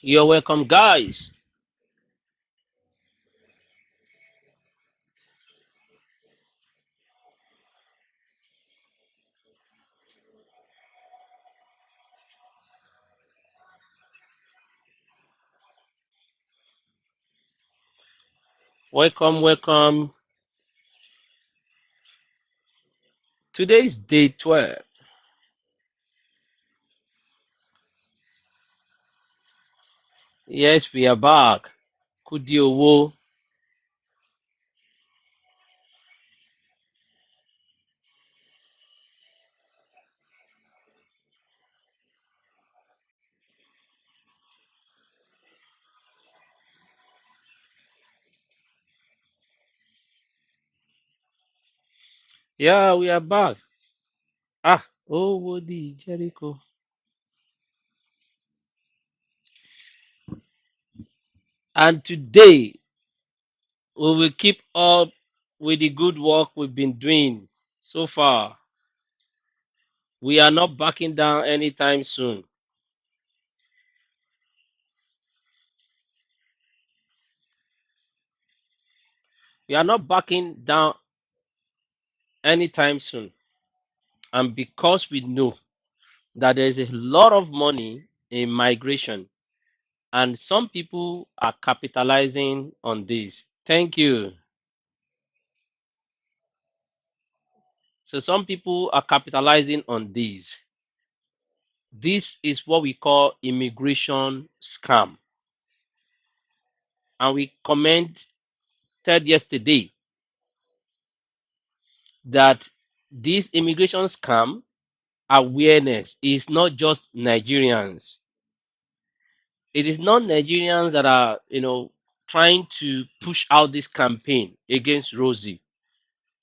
You're welcome, guys. Welcome, welcome. Today is day 12. Yes, we are back. Kudiowo. Yeah, we are back. Ah, oh, Wodi Jericho. And today, we will keep up with the good work we've been doing so far. We are not backing down anytime soon. We are not backing down anytime soon. And because we know that there is a lot of money in migration, and some people are capitalizing on this. Thank you. So some people are capitalizing on this. This is what we call immigration scam. And we commented yesterday that this immigration scam awareness is not just Nigerians. It is not Nigerians that are, trying to push out this campaign against Rosie.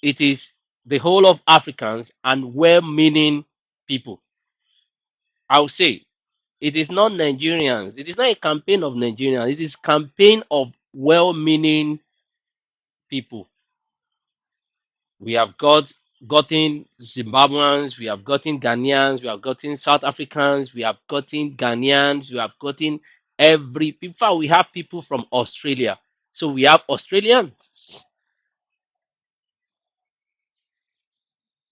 It is the whole of Africans and well-meaning people. I'll say it is not Nigerians. It is not a campaign of Nigerians. It is campaign of well-meaning people. We have gotten Zimbabweans, we have gotten Ghanaians, we have gotten South Africans, we have gotten Ghanaians, we have gotten every. In fact, we have people from Australia. So we have Australians.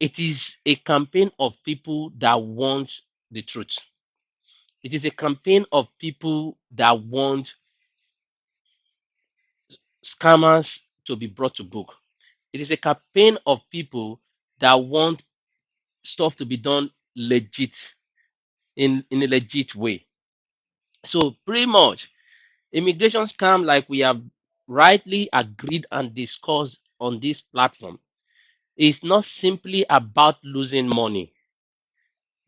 It is a campaign of people that want the truth. It is a campaign of people that want scammers to be brought to book. It is a campaign of people that want stuff to be done legit in a legit way. So pretty much immigration scam, like we have rightly agreed and discussed on this platform, is not simply about losing money.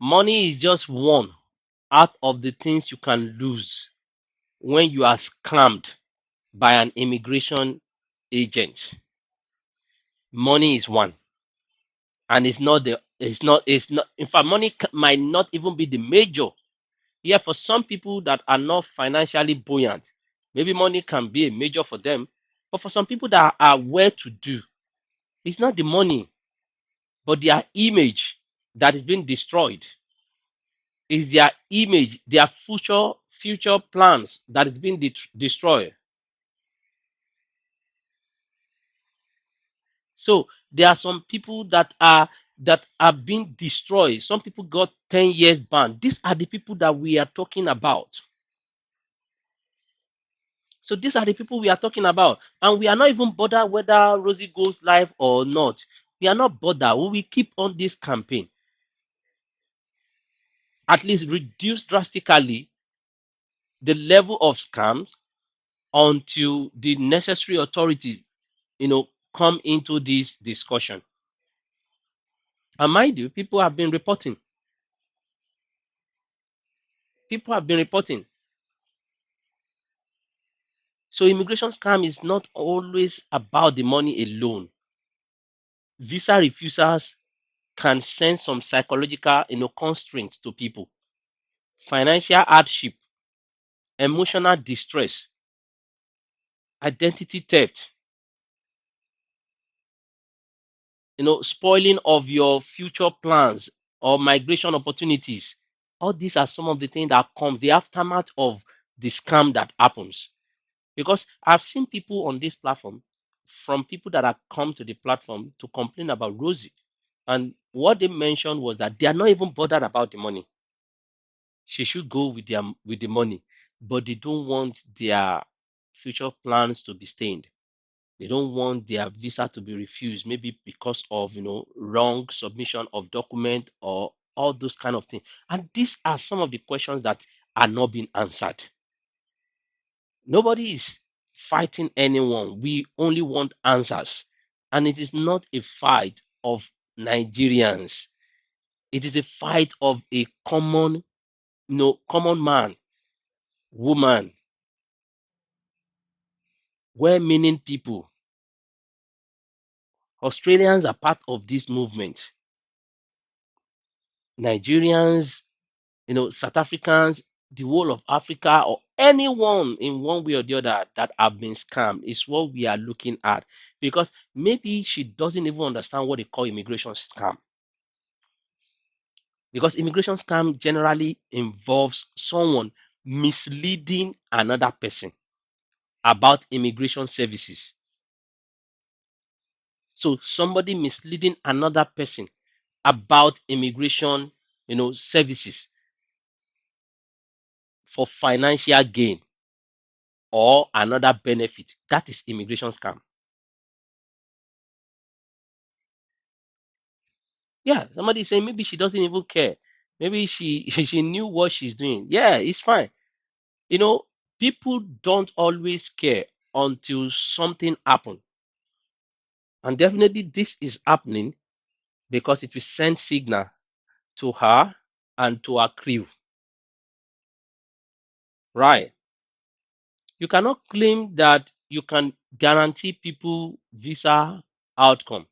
Money is just one out of the things you can lose when you are scammed by an immigration agent. Money is one, and it's not in fact money might not even be the major. Yeah, for some people that are not financially buoyant, maybe money can be a major for them. But for some people that are well to do, it's not the money but their image that is being destroyed. Is their image, their future plans that is being destroyed. So there are some people that are being destroyed. Some people got 10 years ban. These are the people that we are talking about. So these are the people we are talking about. And we are not even bothered whether Rosie goes live or not. We are not bothered. We will keep on this campaign. At least reduce drastically the level of scams until the necessary authorities, come into this discussion. And mind you, people have been reporting. People have been reporting. So immigration scam is not always about the money alone. Visa refusals can send some psychological, constraints to people. Financial hardship, emotional distress, identity theft, spoiling of your future plans or migration opportunities. All these are some of the things that comes the aftermath of the scam that happens. Because I've seen people on this platform, from people that have come to the platform to complain about Rosie. And what they mentioned was that they are not even bothered about the money. She should go with the money, but they don't want their future plans to be stained. They don't want their visa to be refused, maybe because of wrong submission of document or all those kind of things. And these are some of the questions that are not being answered. Nobody is fighting anyone. We only want answers. And it is not a fight of Nigerians. It is a fight of a common man, woman, well-meaning people. Australians are part of this movement. Nigerians, South Africans, the whole of Africa, or anyone in one way or the other that have been scammed is what we are looking at. Because maybe she doesn't even understand what they call immigration scam. Because immigration scam generally involves someone misleading another person about immigration services. So somebody misleading another person about immigration, services for financial gain or another benefit. That is immigration scam. Yeah, somebody is saying maybe she doesn't even care. Maybe she she knew what she's doing. Yeah, it's fine. You know, people don't always care until something happens. And definitely this is happening because it will send signal to her and to her crew. Right. You cannot claim that you can guarantee people visa outcome.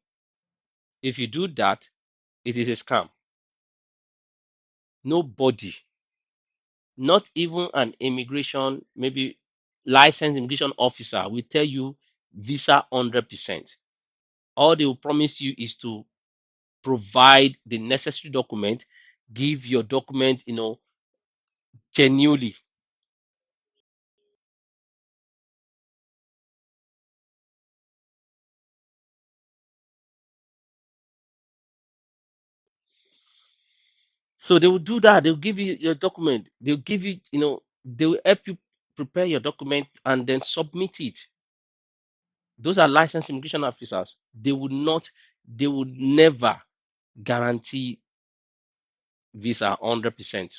If you do that, it is a scam. Nobody, not even an immigration, maybe licensed immigration officer, will tell you visa 100%. All they will promise you is to provide the necessary document, give your document, genuinely. So they will do that. They'll give you your document. They'll give you, they will help you prepare your document and then submit it. Those are licensed immigration officers. They would never guarantee visa 100%.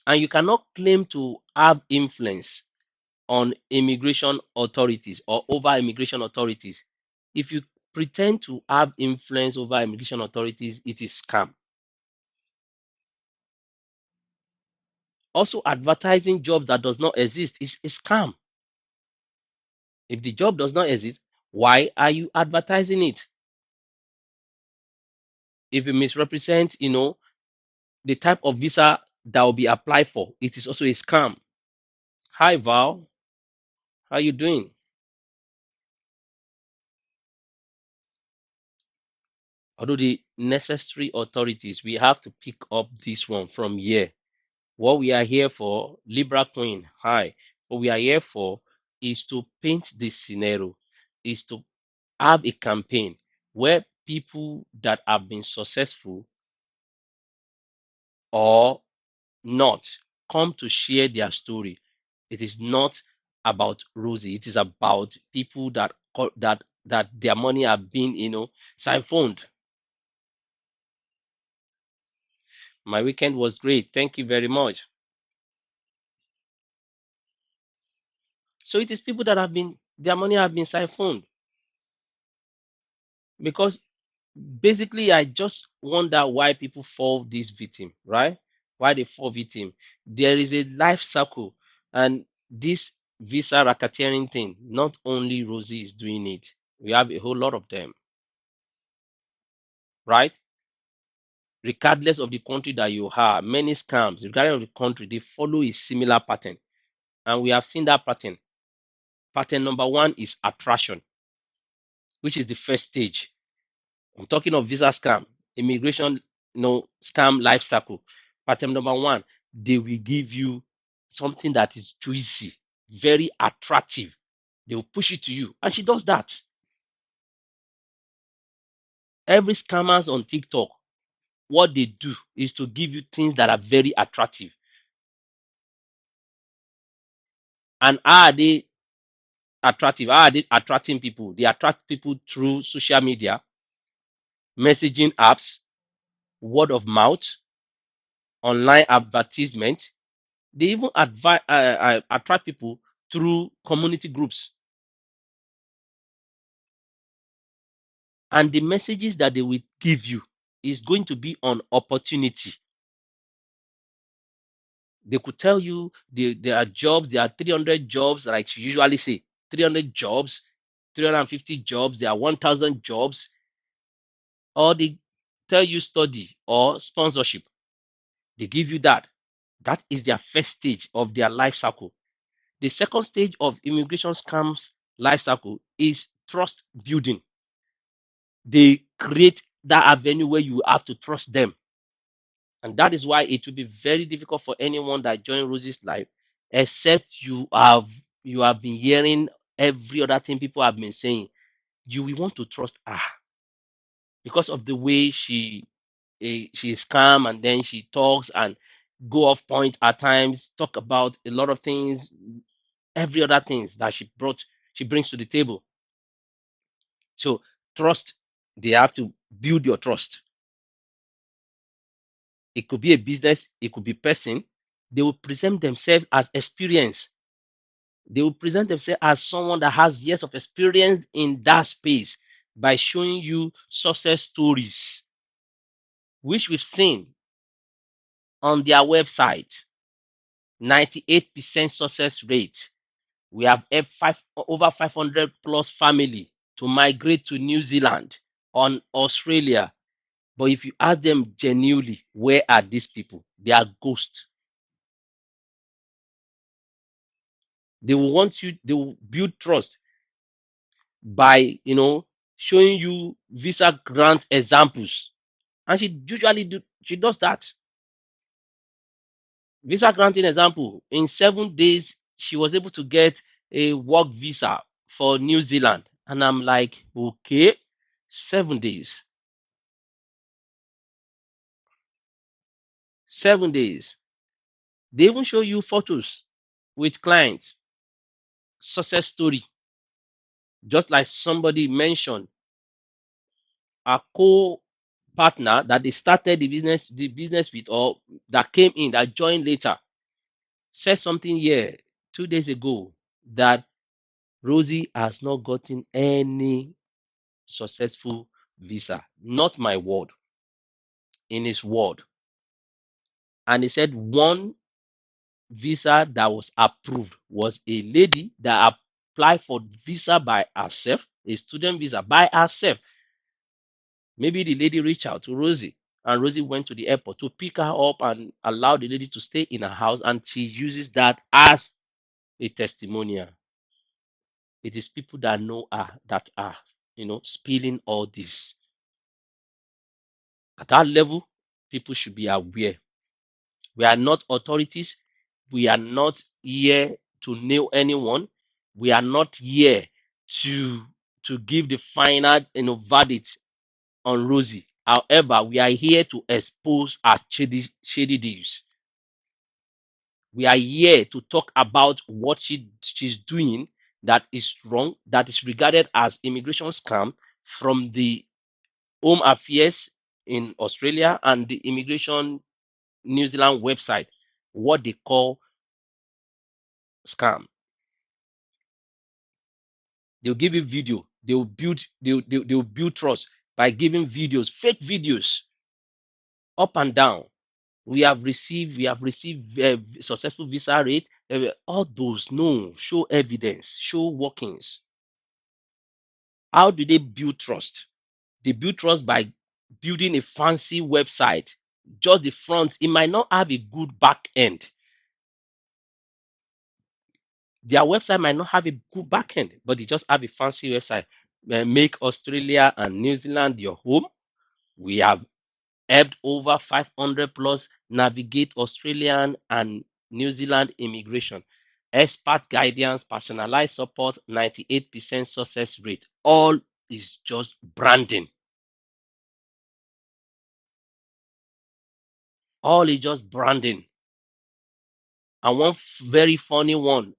And you cannot claim to have influence on immigration authorities or over immigration authorities. If you pretend to have influence over immigration authorities, it is scam. Also, advertising jobs that does not exist is a scam. If the job does not exist, why are you advertising it? If you misrepresent, the type of visa that will be applied for, it is also a scam. Hi Val, how you doing? Although the necessary authorities, we have to pick up this one from here. What we are here for, Libra Queen, hi. What we are here for is to paint this scenario, is to have a campaign where people that have been successful or not come to share their story. It is not about Rosie. It is about people that their money have been, siphoned. My weekend was great. Thank you very much. So it is people that have been their money have been siphoned because basically I just wonder why people fall this victim, right? Why they fall victim. There is a life cycle, and this visa racketeering thing, not only Rosie is doing it. We have a whole lot of them, right? Regardless of the country that you are, many scams, regardless of the country, they follow a similar pattern. And we have seen that pattern. Pattern number one is attraction, which is the first stage. I'm talking of visa scam, immigration, scam life cycle. Pattern number one. they will give you something that is juicy, very attractive. They will push it to you. And she does that. Every scammers on TikTok, what they do is to give you things that are very attractive. And how are they attractive? How are they attracting people? They attract people through social media, messaging apps, word of mouth, online advertisement. They even attract people through community groups. And the messages that they will give you is going to be on opportunity. They could tell you there are jobs, there are 300 jobs, like she usually say, 300 jobs, 350 jobs, there are 1,000 jobs, or they tell you study or sponsorship. They give you that. That is their first stage of their life cycle. The second stage of immigration scams life cycle is trust building. They create that avenue where you have to trust them. And that is why it will be very difficult for anyone that join Rosie's life, except you have been hearing every other thing people have been saying. You will want to trust her because of the way she is calm, and then she talks and go off point at times, talk about a lot of things, every other things that she brings to the table. So trust, they have to build your trust. It could be a business, it could be person. They will present themselves as experience. They will present themselves as someone that has years of experience in that space by showing you success stories, which we've seen on their website. 98% success rate. We have over 500 plus family to migrate to New Zealand on Australia. But if you ask them genuinely, where are these people? They are ghosts. They will want you, they will build trust by showing you visa grant examples. And she does that. Visa granting example. In 7 days, she was able to get a work visa for New Zealand. And I'm like, okay, 7 days. 7 days. They even show you photos with clients, success story. Just like somebody mentioned, a co-partner that they started the business with, or that came in, that joined later, said something here 2 days ago that Rosie has not gotten any successful visa. Not my word, in his word. And he said one visa that was approved was a lady that applied for visa by herself, a student visa by herself. Maybe the lady reached out to Rosie, and Rosie went to the airport to pick her up and allow the lady to stay in her house, and she uses that as a testimonial. It is people that know her that are, spilling all this. At that level, people should be aware. We are not authorities. We are not here to nail anyone. We are not here to give the final verdict on Rosie. However, we are here to expose our shady deals. We are here to talk about what she's doing that is wrong, that is regarded as immigration scam from the Home Affairs in Australia and the Immigration New Zealand website, what they call scam. They'll give you video. They'll build trust by giving videos, fake videos, up and down. We have received successful visa rate. All those, no, show evidence, show workings. How do they build trust? They build trust by building a fancy website. Just the front, it might not have a good back end. Their website might not have a good back end, but they just have a fancy website. Make Australia and New Zealand your home. We have helped over 500 plus navigate Australian and New Zealand immigration. Expert guidance, personalized support, 98% success rate. All is just branding. All is just branding. And one very funny one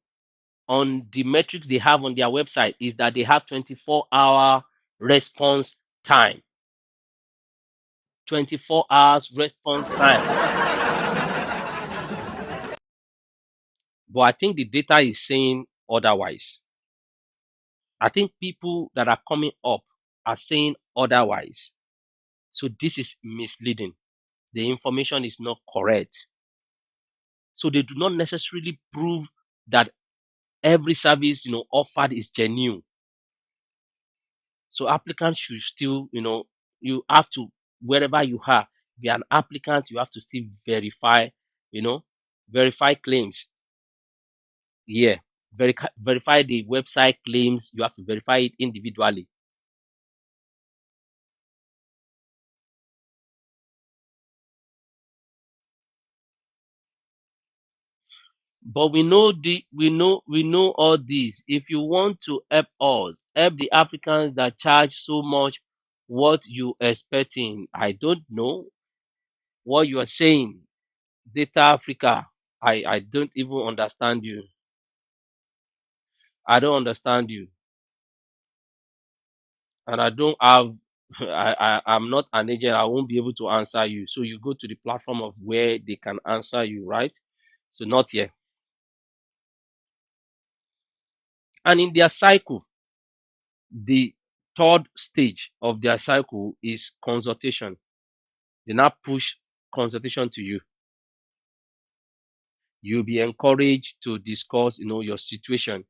on the metrics they have on their website is that they have 24-hour response time. 24 hours response time. But I think the data is saying otherwise. I think people that are coming up are saying otherwise. So this is misleading. The information is not correct. So they do not necessarily prove that every service offered is genuine. So applicants should still, you have to, wherever you are, be an applicant, you have to still verify, you know, verify claims. Yeah. Verify the website claims. You have to verify it individually. But we know all this. If you want to help us, help the Africans that charge so much, what you expecting? I don't know what you are saying. Data Africa, I don't even understand you. I don't understand you, and I don't have. I'm not an agent. I won't be able to answer you. So you go to the platform of where they can answer you, right? So not here. And in their cycle, the third stage of their cycle is consultation. They now push consultation to you. You'll be encouraged to discuss, your situation,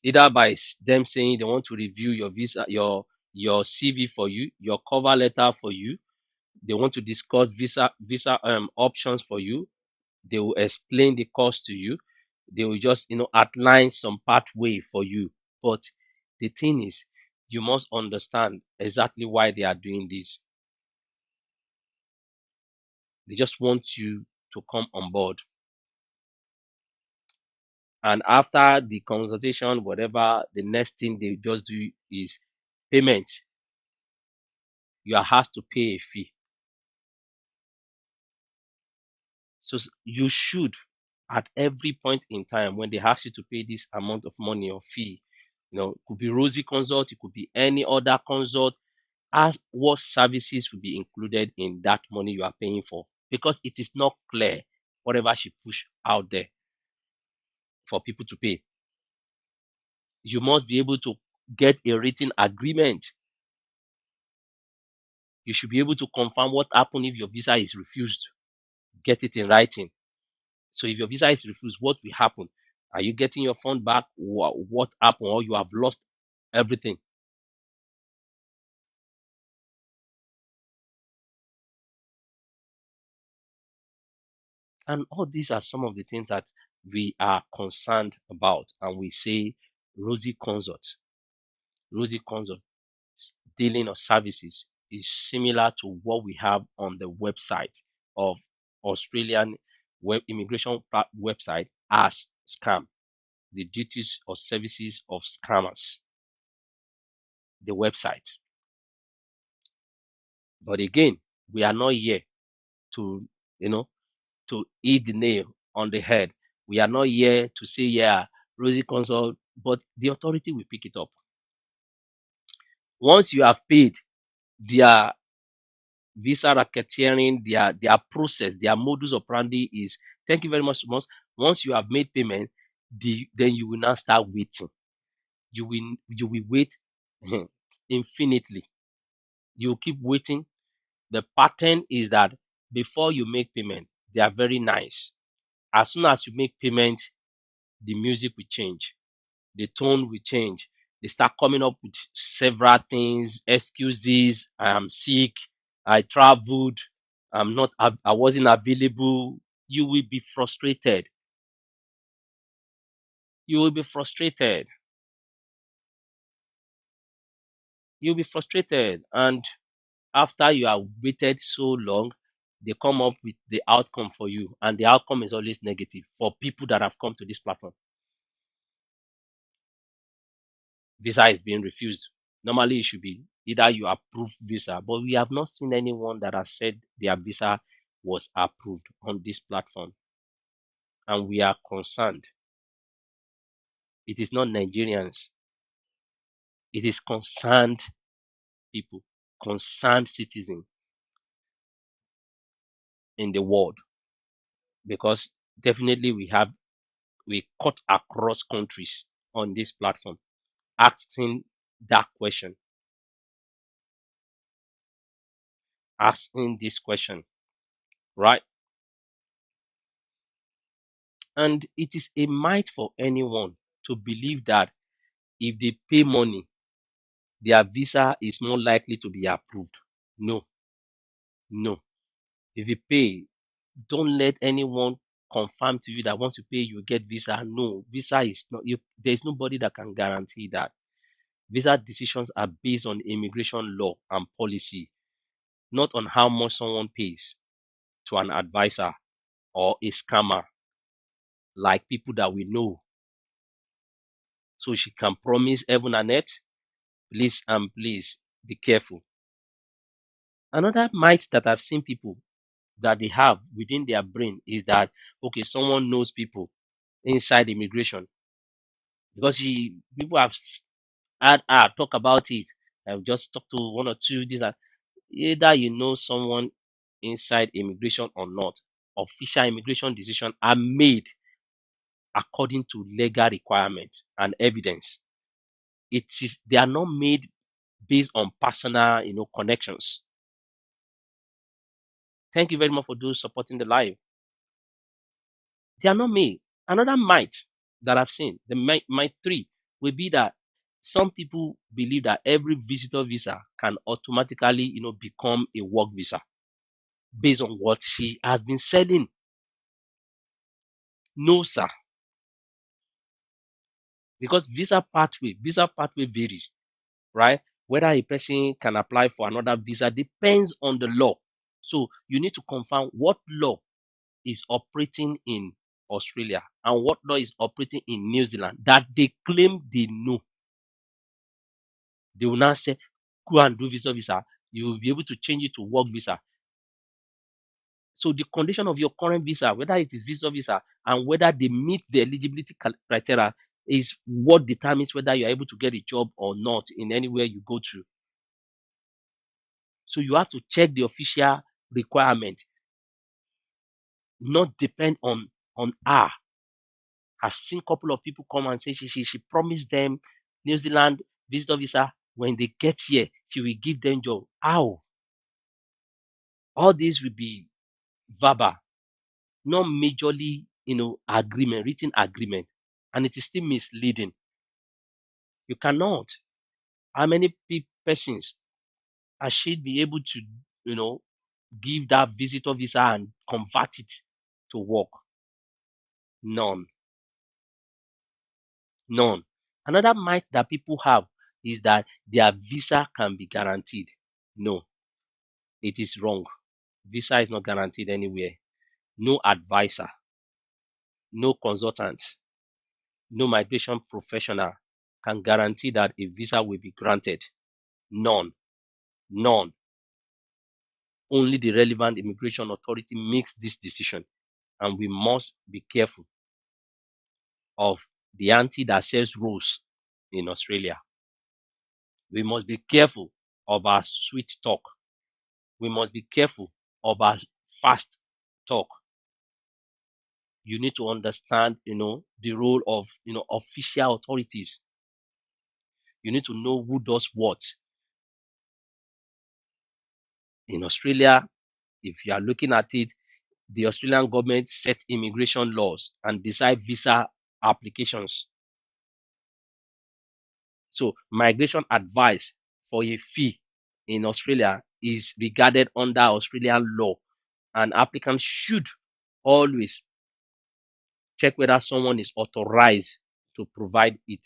either by them saying they want to review your visa, your CV for you, your cover letter for you. They want to discuss visa options for you. They will explain the cost to you. They will just outline some pathway for you. But the thing is, you must understand exactly why they are doing this. They just want you to come on board. And after the consultation, whatever, the next thing they just do is payment. You are asked to pay a fee. So you should, at every point in time, when they ask you to pay this amount of money or fee, it could be Rosie Consult, it could be any other consult, ask what services will be included in that money you are paying for, because it is not clear whatever she push out there for people to pay. You must be able to get a written agreement. You should be able to confirm what happened if your visa is refused. Get it in writing. So if your visa is refused, what will happen? Are you getting your fund back? What happened? Or you have lost everything? And all these are some of the things that we are concerned about. And we say Rosie Consult. Rosie Consult dealing of services is similar to what we have on the website of Australian web immigration website as scam. The duties or services of scammers, the website. But again, we are not here to, you know, to hit the nail on the head. We are not here to say, yeah, Rosie Consult, but the authority will pick it up. Once you have paid their visa racketeering, their process, their modus operandi is thank you very much. Once you have made payment, then you will now start waiting. You will wait infinitely. You keep waiting. The pattern is that before you make payment, they are very nice. As soon as you make payment, the music will change, the tone will change. They start coming up with several things, excuses. I am sick, I traveled, I wasn't available. You will be frustrated. You will be frustrated. You'll be frustrated. And after you have waited so long, they come up with the outcome for you. And the outcome is always negative for people that have come to this platform. Visa is being refused. Normally, it should be either you approve visa, but we have not seen anyone that has said their visa was approved on this platform. And we are concerned. It is not Nigerians, it is concerned people, concerned citizens in the world. Because definitely we cut across countries on this platform asking that question, asking this question, right? And it is a might for anyone to believe that if they pay money, their visa is more likely to be approved. No, no. If you pay, don't let anyone confirm to you that once you pay, you get visa. No, visa is not, there's nobody that can guarantee that. Visa decisions are based on immigration law and policy, not on how much someone pays to an advisor or a scammer like people that we know. So she can promise heaven and earth. Please and please be careful. Another myth that I've seen people that they have within their brain is that okay, someone knows people inside immigration because people have had talk about it. I've just talked to one or two. These are either you know someone inside immigration or not. Official immigration decisions are made according to legal requirements and evidence. It is they are not made based on personal, connections. Thank you very much for those supporting the live. They are not made. Another might that I've seen, the might three, will be that some people believe that every visitor visa can automatically, become a work visa based on what she has been selling. No, sir, because visa pathway varies, right? Whether a person can apply for another visa depends on the law. So you need to confirm what law is operating in Australia and what law is operating in New Zealand that they claim they know. They will now say, go and do visa. You will be able to change it to work visa. So the condition of your current visa, whether it is visa and whether they meet the eligibility criteria, is what determines whether you're able to get a job or not in anywhere you go to. So you have to check the official requirement, not depend on her. I've seen a couple of people come and say she promised them New Zealand visitor visa. When they get here, she will give them job. How? All this will be verbal, not majorly, agreement, written agreement, and it is still misleading. You cannot. How many persons I should be able to, you know, give that visitor visa and convert it to work? None, none. Another myth that people have is that their visa can be guaranteed. No, it is wrong. Visa is not guaranteed anywhere. No advisor, no consultant, no migration professional can guarantee that a visa will be granted. None. None. Only the relevant immigration authority makes this decision. And we must be careful of the auntie that sells rose in Australia. We must be careful of our sweet talk. We must be careful of our fast talk. You need to understand, the role of, official authorities. You need to know who does what. In Australia, if you are looking at it, the Australian government set immigration laws and decide visa applications. So migration advice for a fee in Australia is regarded under Australian law, and applicants should always check whether someone is authorized to provide it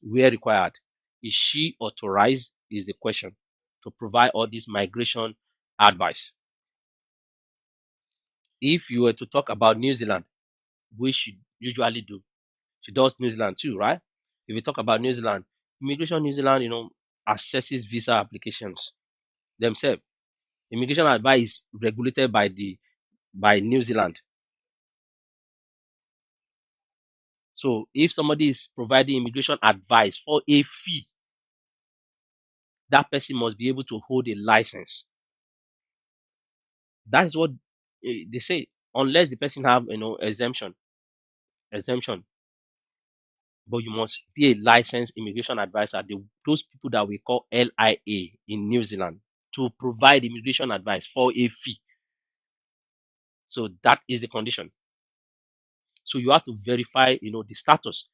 where required. Is she authorized? Is the question to provide all this migration advice. If you were to talk about New Zealand, which she usually do, she does New Zealand too, right? If you talk about New Zealand, Immigration New Zealand, assesses visa applications themselves. Immigration advice is regulated by New Zealand. So if somebody is providing immigration advice for a fee, that person must be able to hold a license. That is what they say. Unless the person have exemption, but you must be a licensed immigration advisor. Those people that we call LIA in New Zealand to provide immigration advice for a fee. So that is the condition. So you have to verify, the status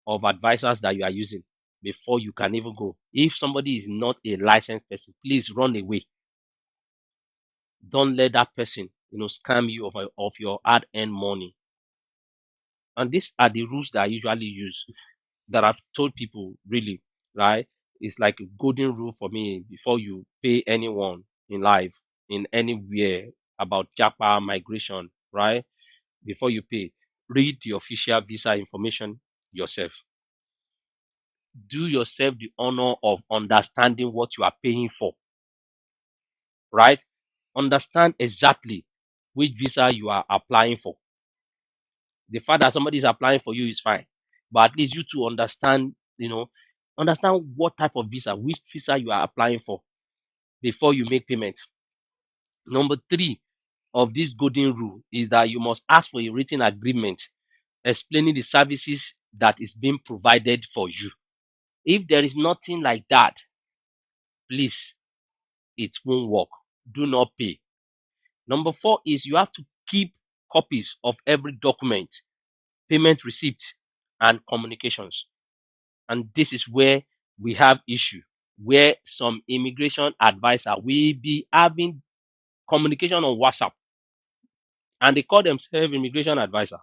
of advisors that you are using before you can even go. If somebody is not a licensed person, please run away. Don't let that person, scam you of your hard-earned money. And these are the rules that I usually use that I've told people really, right? It's like a golden rule for me before you pay anyone in life, in anywhere about Japa migration, right? Before you pay, read the official visa information yourself. Do yourself the honor of understanding what you are paying for, right? Understand exactly which visa you are applying for. The fact that somebody is applying for you is fine, but at least you to understand what type of visa, which visa you are applying for before you make payment. Number three of this golden rule is that you must ask for a written agreement explaining the services that is being provided for you. If there is nothing like that, please, it won't work. Do not pay. Number four is you have to keep copies of every document, payment receipt, and communications. And this is where we have issue, where some immigration advisor will be having communication on WhatsApp and they call themselves immigration advisor,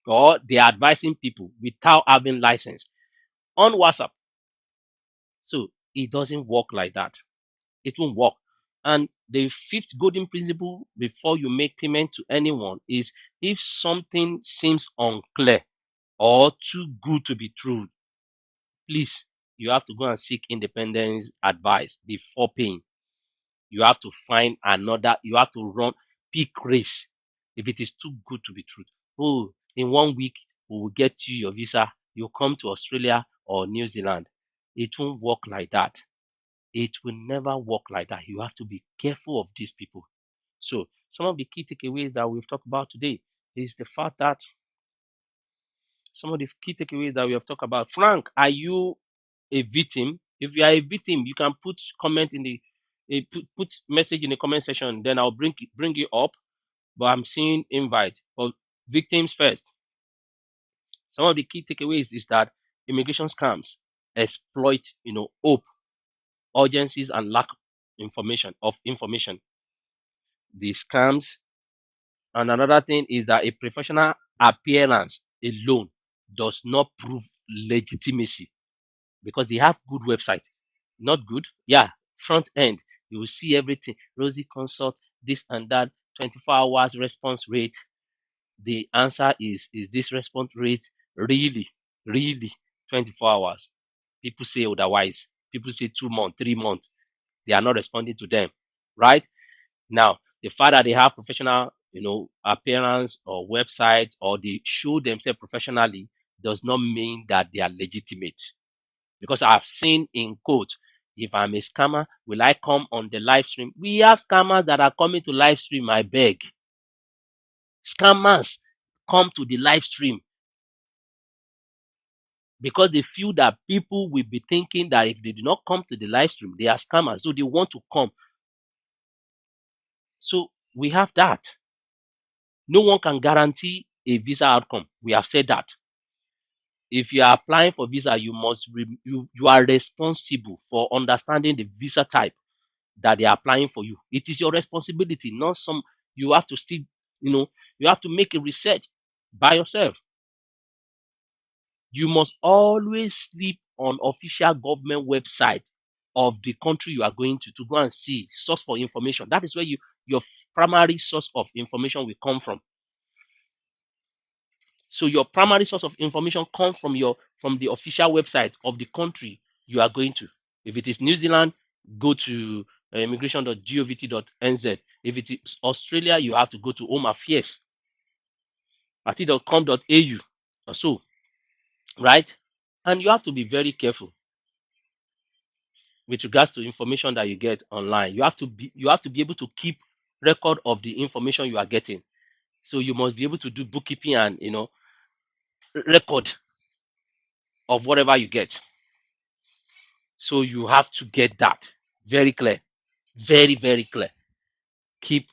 or they are advising people without having license on WhatsApp. So it doesn't work like that. It won't work. And the fifth golden principle before you make payment to anyone is if something seems unclear or too good to be true, please, you have to go and seek independence advice before paying. You have to find another, you have to run peak race if it is too good to be true. Oh, in 1 week, we will get you your visa. You come to Australia or New Zealand. It won't work like that. It will never work like that. You have to be careful of these people. So, some of the key takeaways that we've talked about today is the fact that some of the key takeaways that we have talked about. Frank, are you a victim? If you are a victim, you can put comment in the put message in the comment section. Then I'll bring you up. But I'm seeing invite for victims first. Some of the key takeaways is that immigration scams exploit, hope, urgencies, and lack information. The scams, and another thing is that a professional appearance alone does not prove legitimacy because they have good website. Not good, yeah, front end. You will see everything. Rosie Consult, this and that, 24 hours response rate. The answer is this response rate really 24 hours? People say otherwise. People say 2 months, 3 months. They are not responding to them, right? Now, the fact that they have professional, appearance or website or they show themselves professionally does not mean that they are legitimate. Because I've seen in quote, if I'm a scammer, will I come on the live stream? We have scammers that are coming to live stream, I beg. Scammers come to the live stream because they feel that people will be thinking that if they do not come to the live stream, they are scammers. So they want to come. So we have that. No one can guarantee a visa outcome. We have said that. If you are applying for visa, you are responsible for understanding the visa type that they are applying for you. It is your responsibility, not some. You have to still, you have to make a research by yourself. You must always sleep on official government website of the country you are going to go and see source for information. That is where your primary source of information will come from. So your primary source of information comes from the official website of the country you are going to. If it is New Zealand, go to immigration.govt.nz. If it is Australia, you have to go to Home Affairs at.com.au or so, right? And you have to be very careful with regards to information that you get online. You have to be able to keep record of the information you are getting. So you must be able to do bookkeeping and record of whatever you get. So you have to get that very clear, very, very clear. Keep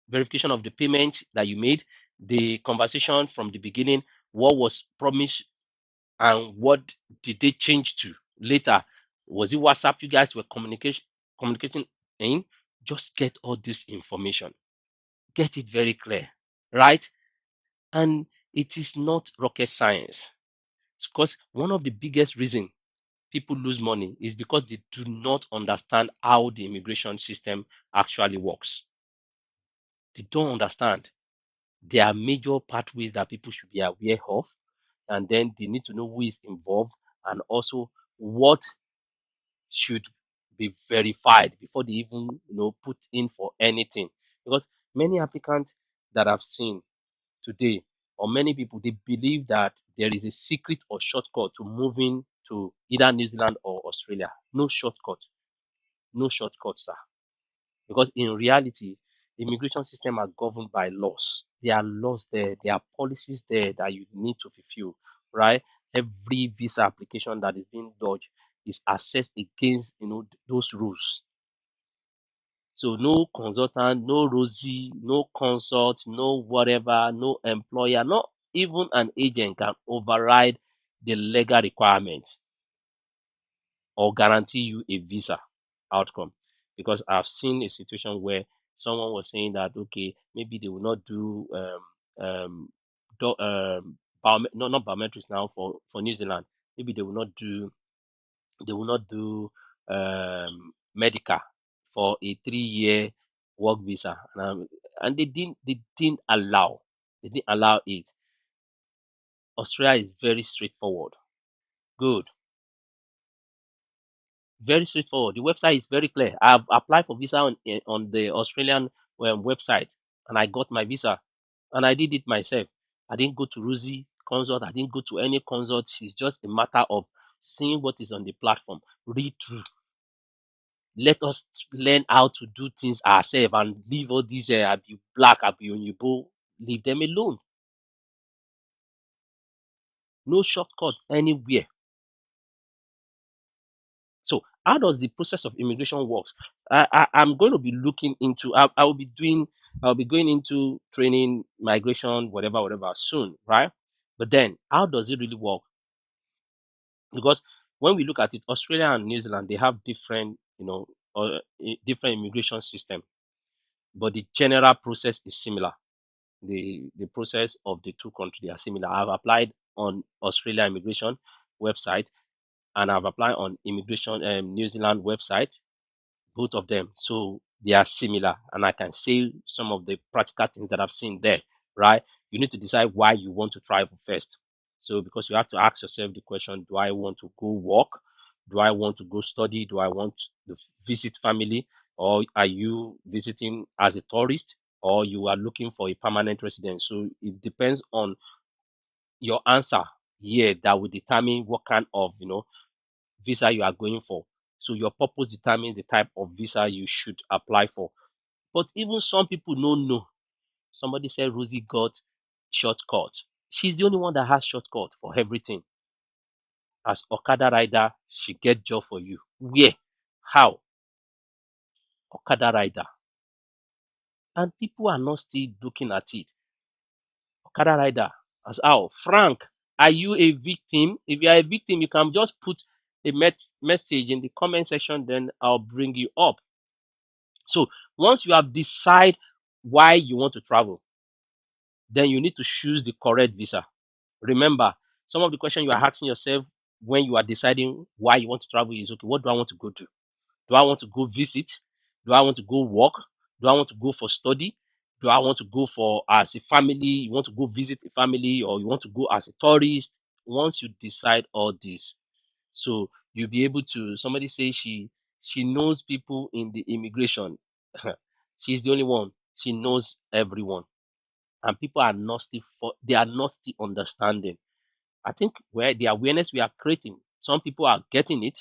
verification of the payment that you made, the conversation from the beginning, what was promised and what did they change to later. Was it WhatsApp you guys were communicating in? Just get all this information. Get it very clear, right? And it is not rocket science. Because one of the biggest reasons people lose money is because they do not understand how the immigration system actually works. They don't understand. There are major pathways that people should be aware of, and then they need to know who is involved and also what should be verified before they even put in for anything. Because many applicants that I've seen today, or many people, they believe that there is a secret or shortcut to moving to either New Zealand or Australia. No shortcut. No shortcut, sir. Because in reality, immigration system are governed by laws. There are laws there, there are policies there that you need to fulfill, right? Every visa application that is being dodged is assessed against those rules. So no consultant, no Rosie, no consult, no whatever, no employer, not even an agent can override the legal requirements or guarantee you a visa outcome. Because I've seen a situation where someone was saying that okay, maybe they will not do no, not biometrics now for New Zealand. Maybe they will not do medical for a 3 year work visa, and they didn't allow it. Australia is very straightforward. Good. Very straightforward. The website is very clear. I've applied for visa on the Australian website, and I got my visa, and I did it myself. I didn't go to Rosie Consult. I didn't go to any consult. It's just a matter of seeing what is on the platform. Read through. Let us learn how to do things ourselves and leave all these be black, be Onyibo. Leave them alone. No shortcut anywhere. So how does the process of immigration works? I'm going to be looking into. I'll be going into training, migration, whatever, soon, right? But then, how does it really work? Because when we look at it, Australia and New Zealand, they have different, different immigration system, but the general process is similar. The process of the two countries are similar. I've applied on Australia immigration website, and I've applied on immigration New Zealand website, both of them. So they are similar, and I can say some of the practical things that I've seen there, right? You need to decide why you want to travel first. So because you have to ask yourself the question, do I want to go work? Do I want to go study? Do I want to visit family? Or are you visiting as a tourist? Or you are looking for a permanent residence? So it depends on your answer here that will determine what kind of visa you are going for. So your purpose determines the type of visa you should apply for. But even some people don't know. Somebody said Rosie got shortcut. She's the only one that has shortcut for everything. As Okada rider, she get job for you. Where? How? Okada rider. And people are not still looking at it. Okada rider. As how? Frank, are you a victim? If you are a victim, you can just put a message in the comment section, then I'll bring you up. So once you have decided why you want to travel, then you need to choose the correct visa. Remember, some of the questions you are asking yourself when you are deciding why you want to travel is okay, what do I want to go do? Do I want to go visit? Do I want to go work? Do I want to go for study? Do I want to go for as a family? You want to go visit a family or you want to go as a tourist? Once you decide all this, so you'll be able to somebody say she knows people in the immigration. She's the only one. She knows everyone. And people are not still for they are not still understanding. I think where the awareness we are creating, some people are getting it,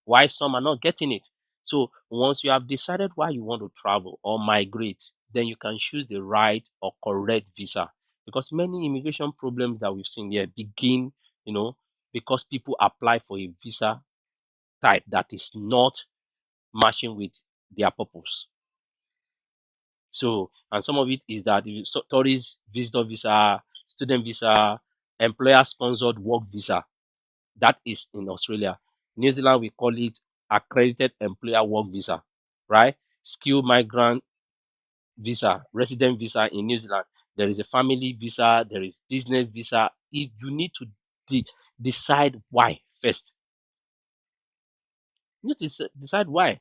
while some are not getting it. So once you have decided why you want to travel or migrate, then you can choose the right or correct visa. Because many immigration problems that we've seen here begin, you know, because people apply for a visa type that is not matching with their purpose. So, and some of it is that tourist visitor visa, student visa, employer sponsored work visa. That is in Australia. New Zealand, we call it accredited employer work visa, right? Skilled migrant visa, resident visa in New Zealand. There is a family visa, there is business visa. You need to de- decide why first. You need to decide why.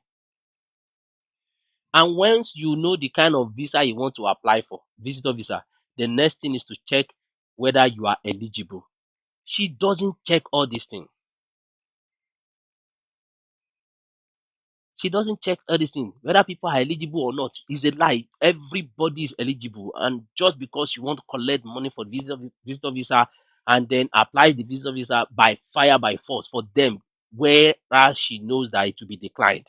And once you know the kind of visa you want to apply for, visitor visa, the next thing is to check whether you are eligible. She doesn't check all these things. She doesn't check everything, whether people are eligible or not. Is a lie. Everybody is eligible, and just because you want to collect money for visitor visa and then apply the visitor visa by fire by force for them, whereas she knows that it will be declined.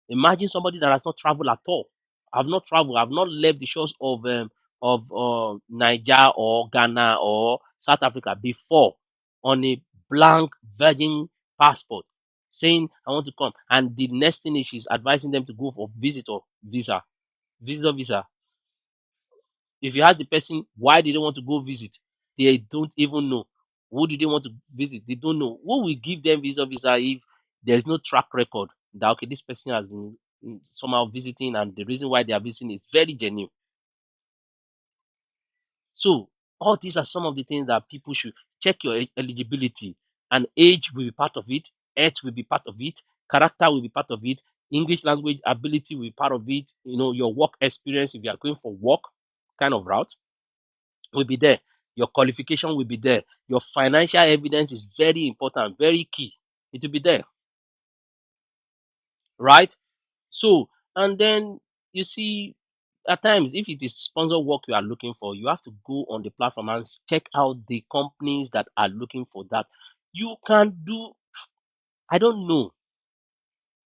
Imagine somebody that has not traveled at all. I've not traveled. I've not left the shores of Niger or Ghana or South Africa before on a blank virgin passport, saying I want to come. And the next thing is she's advising them to go for visitor visa. If you ask the person why they don't want to go visit, they don't even know. Who do they want to visit? They don't know. Who will give them visa if there is no track record that okay, this person has been somehow visiting and the reason why they are visiting is very genuine. So all these are some of the things that people should check your eligibility, and age will be part of it, age will be part of it, character will be part of it, English language ability will be part of it, your work experience if you are going for work kind of route will be there. Your qualification will be there. Your financial evidence is very important, very key. It will be there, right? So, and then you see, at times, if it is sponsored work you are looking for, you have to go on the platform and check out the companies that are looking for that. You can do, I don't know,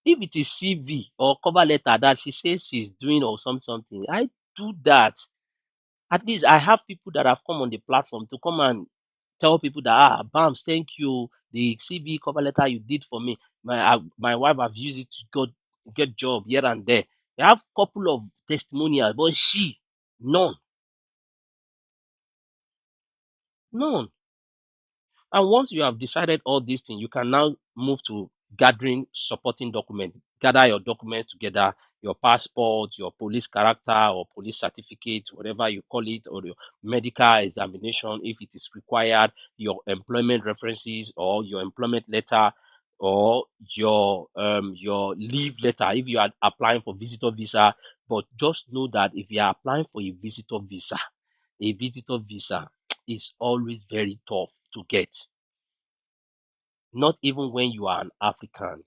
if it is CV or cover letter that she says she's doing or something. I do that. At least I have people that have come on the platform to come and tell people that Bams, thank you. The CV cover letter you did for me. My wife have used it to get job here and there. They have couple of testimonials, but she none, none. And once you have decided all these things, you can now move to gathering supporting documents. Gather your documents together, your passport, your police character or police certificate, whatever you call it, or your medical examination if it is required, your employment references or your employment letter or your leave letter if you are applying for visitor visa. But just know that if you are applying for a visitor visa is always very tough to get, not even when you are an African,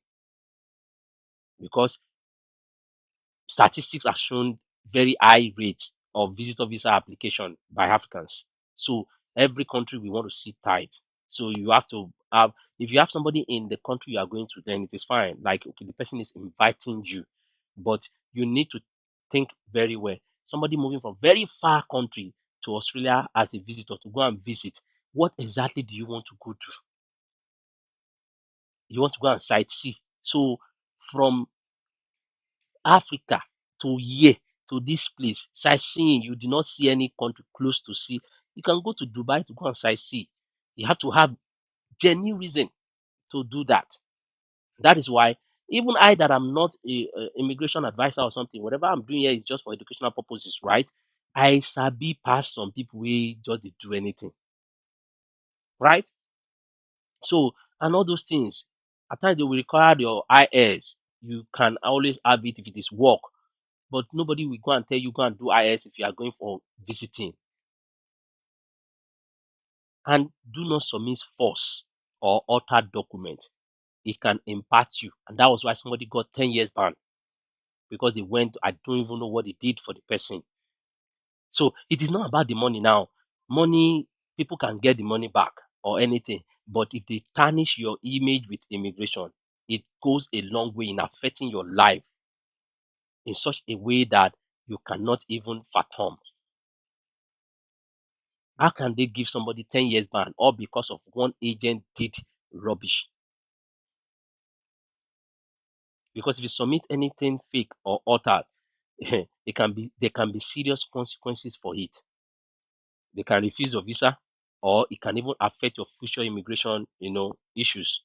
because statistics have shown very high rates of visitor visa application by Africans. So every country we want to sit tight. So you have to have, if you have somebody in the country you are going to, then it is fine. Like, okay, the person is inviting you, but you need to think very well. Somebody moving from very far country to Australia as a visitor to go and visit, what exactly do you want to go to? You want to go and sightsee. So from Africa to here to this place, sightseeing, you do not see any country close to see. You can go to Dubai to go and sightsee. You have to have genuine reason to do that. That is why even I that I'm not a immigration advisor or something, whatever I'm doing here is just for educational purposes, right? I sabi pass some people we just dey do anything, right? So, and all those things, at times they will require your IS. You can always have it if it is work, but nobody will go and tell you go and do IS if you are going for visiting. And do not submit false or altered documents. It can impact you. And that was why somebody got 10 years ban because they went, I don't even know what they did for the person. So it is not about the money now. Money, people can get the money back or anything. But if they tarnish your image with immigration, it goes a long way in affecting your life in such a way that you cannot even fathom. How can they give somebody 10 years ban all because of one agent did rubbish? Because if you submit anything fake or altered, there can be serious consequences for it. They can refuse your visa, or it can even affect your future immigration, issues.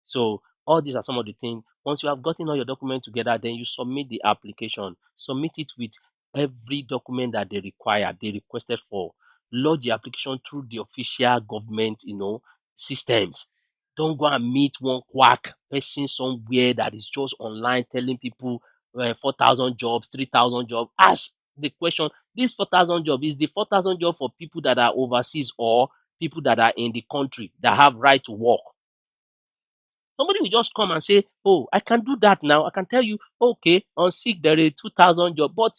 So all these are some of the things. Once you have gotten all your documents together, then you submit the application. Submit it with every document that they requested for. Lodge the application through the official government, systems. Don't go and meet one quack person somewhere that is just online telling people 4,000 jobs, 3,000 jobs. Ask the question, this 4,000 job, is the 4,000 job for people that are overseas or people that are in the country that have right to work? Somebody will just come and say, "Oh, I can do that now. I can tell you, okay, on sick there is 2,000 job, but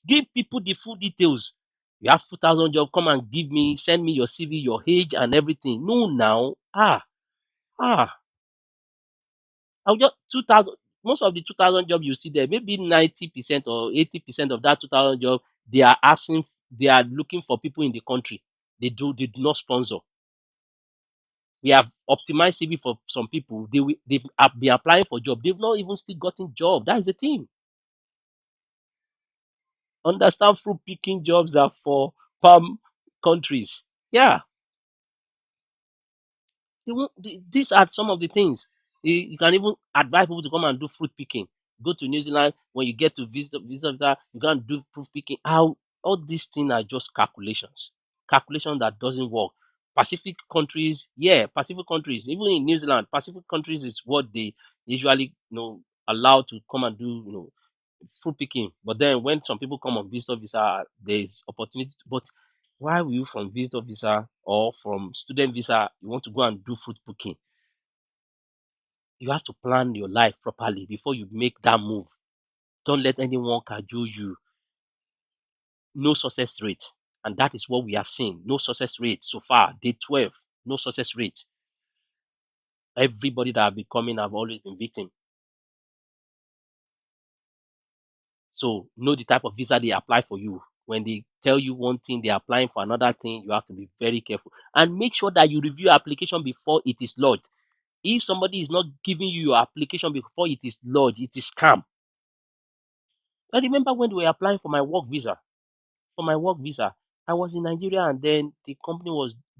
give people the full details. You have 2,000 job. Come and give me, send me your CV, your age, and everything." No, now, ah, I'll just 2,000. Most of the 2,000 job you see there, maybe 90% or 80% of that 2,000 job, they are asking, they are looking for people in the country. They do not sponsor. We have optimized CV for some people. They've been applying for job. They've not even still gotten job. That is the thing. Understand fruit picking jobs are for palm countries. Yeah, these are some of the things. You can even advise people to come and do fruit picking. Go to New Zealand when you get to visit that, you can do fruit picking. How all these things are just calculations. Calculation that doesn't work. Pacific countries, yeah, Pacific countries, even in New Zealand, Pacific countries is what they usually allow to come and do fruit picking. But then when some people come on visitor visa, there's opportunity. But why will you from visitor visa or from student visa you want to go and do fruit picking? You have to plan your life properly before you make that move. Don't let anyone cajole you. No success rate. And that is what we have seen. No success rate so far. Day 12, no success rate. Everybody that have been coming have always been victim. So know the type of visa they apply for you. When they tell you one thing, they're applying for another thing, you have to be very careful. And make sure that you review your application before it is lodged. If somebody is not giving you your application before it is lodged, it is scam. I remember when we were applying for my work visa. For my work visa, I was in Nigeria and then the company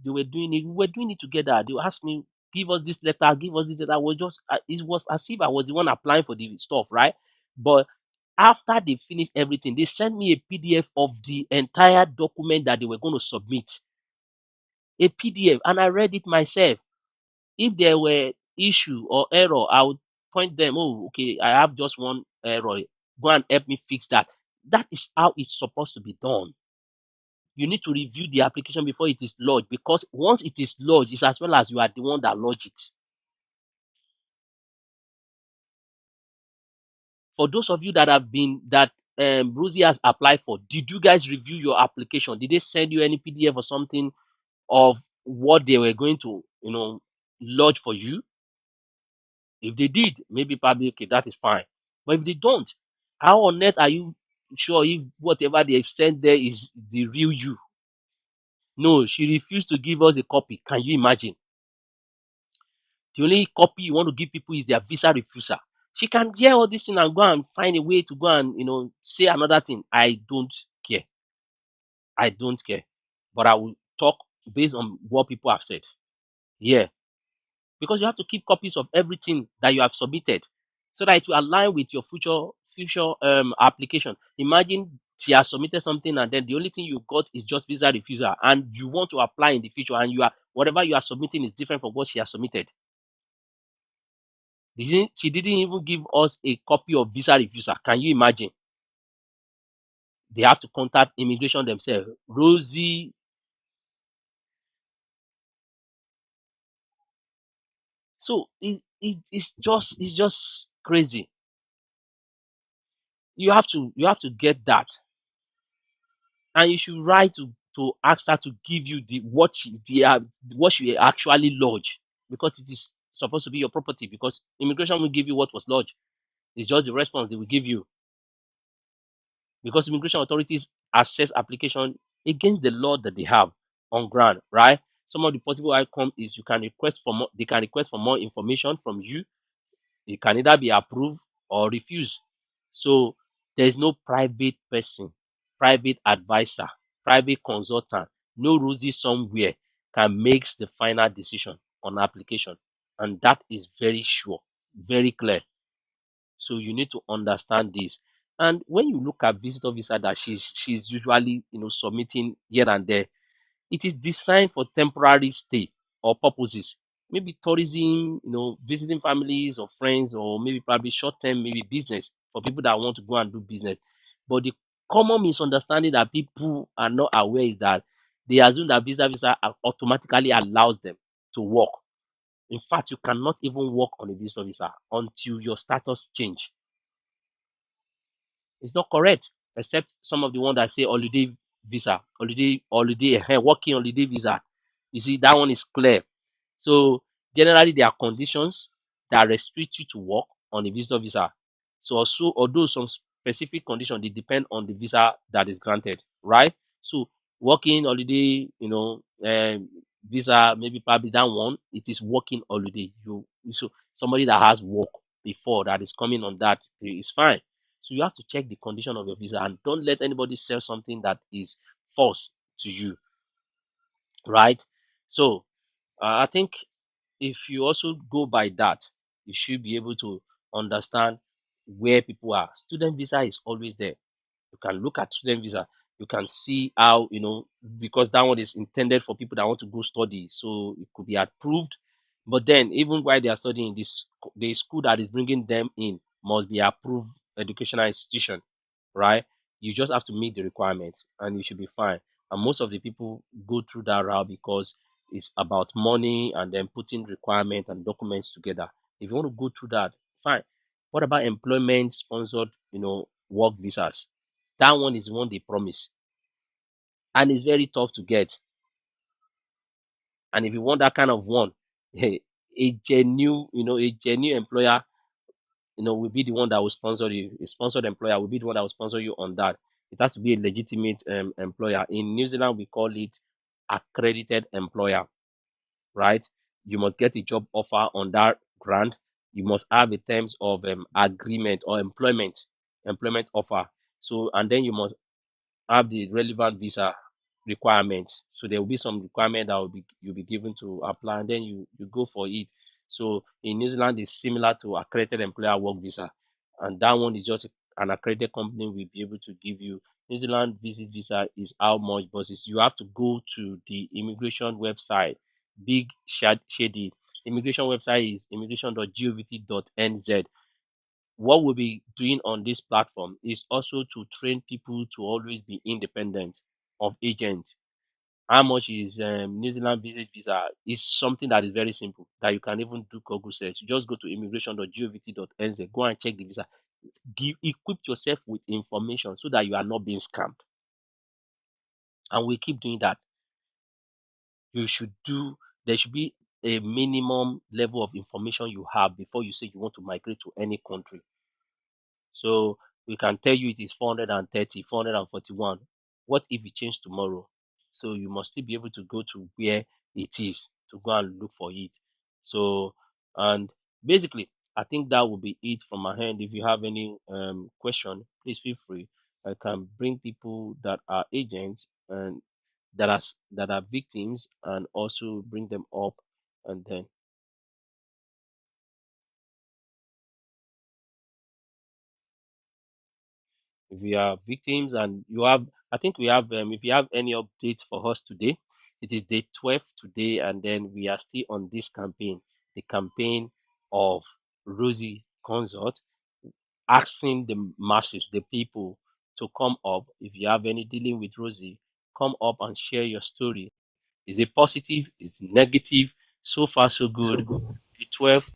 they were doing it. We were doing it together. They asked me, give us this letter, give us this letter. I was just, it was as if I was the one applying for the stuff, right? But after they finished everything, they sent me a PDF of the entire document that they were going to submit. A PDF, and I read it myself. If there were issue or error, I would point them, oh, okay, I have just one error. Go and help me fix that. That is how it's supposed to be done. You need to review the application before it is lodged, because once it is lodged, it's as well as you are the one that lodged it. For those of you that have been that Rosie has applied for, did you guys review your application? Did they send you any PDF or something of what they were going to, lodge for you? If they did, maybe probably okay, that is fine. But if they don't, how on earth are you sure if whatever they've sent there is the real you? No, she refused to give us a copy. Can you imagine? The only copy you want to give people is their visa refuser. She can hear all this thing and go and find a way to go and say another thing. I don't care. I don't care. But I will talk based on what people have said. Yeah. Because you have to keep copies of everything that you have submitted so that it will align with your future application. Imagine she has submitted something and then the only thing you got is just visa refuser and you want to apply in the future and you are Whatever you are submitting is different from what she has submitted. She didn't even give us a copy of visa refuser. Can you imagine? They have to contact immigration themselves. Rosie, so it's just crazy. You have to get that, and you should write to ask her to give you what she actually lodge, because it is supposed to be your property, because immigration will give you what was lodged. It's just the response they will give you, because immigration authorities assess application against the law that they have on ground, right? Some of the possible outcome is they can request for more information from you. It can either be approved or refused. So there is no private person, private advisor, private consultant, no Rosie somewhere can make the final decision on application. And that is very sure, very clear. So you need to understand this. And when you look at visitor visa that she's usually submitting here and there, it is designed for temporary stay or purposes. Maybe tourism, visiting families or friends, or maybe probably short term, maybe business for people that want to go and do business. But the common misunderstanding that people are not aware is that they assume that visa automatically allows them to work. In fact, you cannot even work on a visa until your status change. It's not correct, except some of the one that say holiday visa, holiday, working holiday visa. You see, that one is clear. So generally, there are conditions that restrict you to work on a visitor visa. So also, although some specific conditions they depend on the visa that is granted, right? So working holiday, visa, maybe probably that one, it is working holiday. So somebody that has work before that is coming on that is fine. So you have to check the condition of your visa, and don't let anybody sell something that is false to you, right? So I think if you also go by that, you should be able to understand where people are. Student visa is always there. You can look at student visa. You can see how, because that one is intended for people that want to go study. So it could be approved. But then, even while they are studying, the school that is bringing them in must be approved educational institution, right? You just have to meet the requirements and you should be fine. And most of the people go through that route because it's about money and then putting requirements and documents together. If you want to go through that, fine. What about employment sponsored, work visas? That one is the one they promise. And it's very tough to get. And if you want that kind of one, a genuine employer, will be the one that will sponsor you. A sponsored employer will be the one that will sponsor you on that. It has to be a legitimate employer. In New Zealand, we call it accredited employer, right? You must get a job offer on that grant. You must have the terms of agreement or employment offer. So, and then you must have the relevant visa requirements. So there will be some requirement that will be you'll be given to apply, and then you go for it. So in New Zealand, it's similar to accredited employer work visa, and that one is just an accredited company will be able to give you. New Zealand visit visa is how much, but you have to go to the immigration website. Big shady immigration website is immigration.govt.nz. What we'll be doing on this platform is also to train people to always be independent of agents. How much is New Zealand visit visa is something that is very simple that you can even do Google search. You just go to immigration.govt.nz, go and check the visa. Equip yourself with information so that you are not being scammed. And we keep doing that. You should do There should be a minimum level of information you have before you say you want to migrate to any country. So we can tell you it is 430, 441. What if it changes tomorrow? So you must still be able to go to where it is to go and look for it. So, and basically, I think that will be it from my hand. If you have any question, please feel free. I can bring people that are agents and that are victims, and also bring them up, and then if you are victims and you have, I think we have, if you have any updates for us today, It is day 12 today, and then we are still on this campaign, the campaign of Rosie Consult, asking the masses, the people, to come up. If you have any dealing with Rosie, come up and share your story. Is it positive? Is it negative? So far, so good. The 12,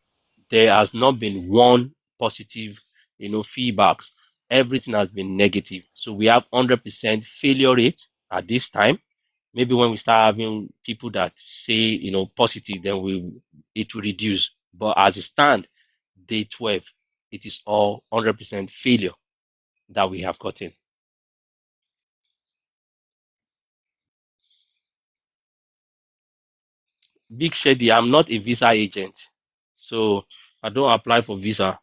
there has not been one positive, feedbacks. Everything has been negative. So we have 100% failure rate at this time. Maybe when we start having people that say, positive, then it will reduce. But as it stands, day 12, it is all 100% failure that we have gotten. Big Shady, I'm not a visa agent, so I don't apply for visa.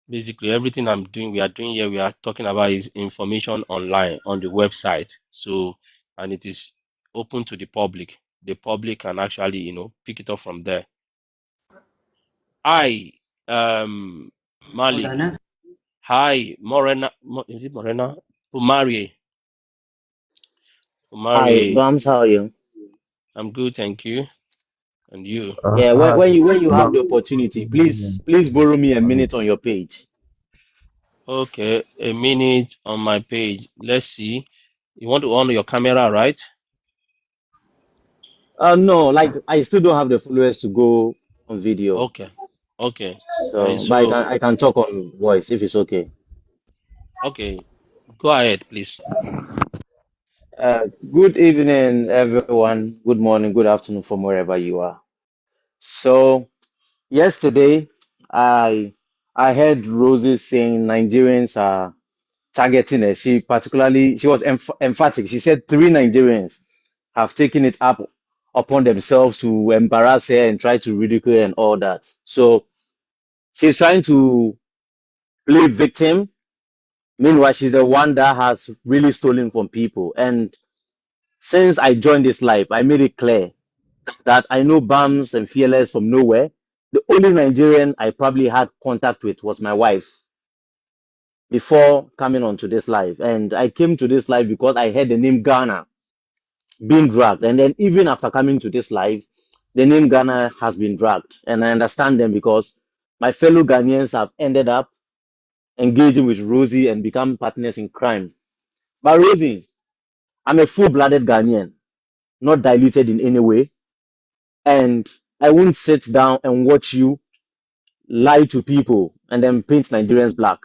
Basically, everything we are doing here, we are talking about is information online on the website. So, and it is open to the public. The public can actually, pick it up from there. Hi, Malik. Hi, Morena. Is it Morena? Pumari. Hi, Pumari. Bams, how are you? I'm good, thank you. And you? Yeah, Hi, when you have but the opportunity, please borrow me a minute on your page. Okay, a minute on my page. Let's see. You want to on your camera, right? No, like I still don't have the followers to go on video, Okay. Okay. so but I So, can talk on voice if it's okay. okay. Go ahead, please. Good evening, everyone. Good morning, good afternoon from wherever you are. So yesterday, I I heard Rosie saying Nigerians are targeting her. She was emphatic. She said 3 Nigerians have taken it up upon themselves to embarrass her and try to ridicule her and all that. So she's trying to play victim. Meanwhile, she's the one that has really stolen from people. And since I joined this life, I made it clear that I know Bams and Fearless from nowhere. The only Nigerian I probably had contact with was my wife before coming onto this life. And I came to this life because I heard the name Ghana being dragged. And then even after coming to this life, the name Ghana has been dragged. And I understand them because my fellow Ghanaians have ended up engaging with Rosie and become partners in crime. But Rosie, I'm a full-blooded Ghanaian, not diluted in any way. And I won't sit down and watch you lie to people and then paint Nigerians black.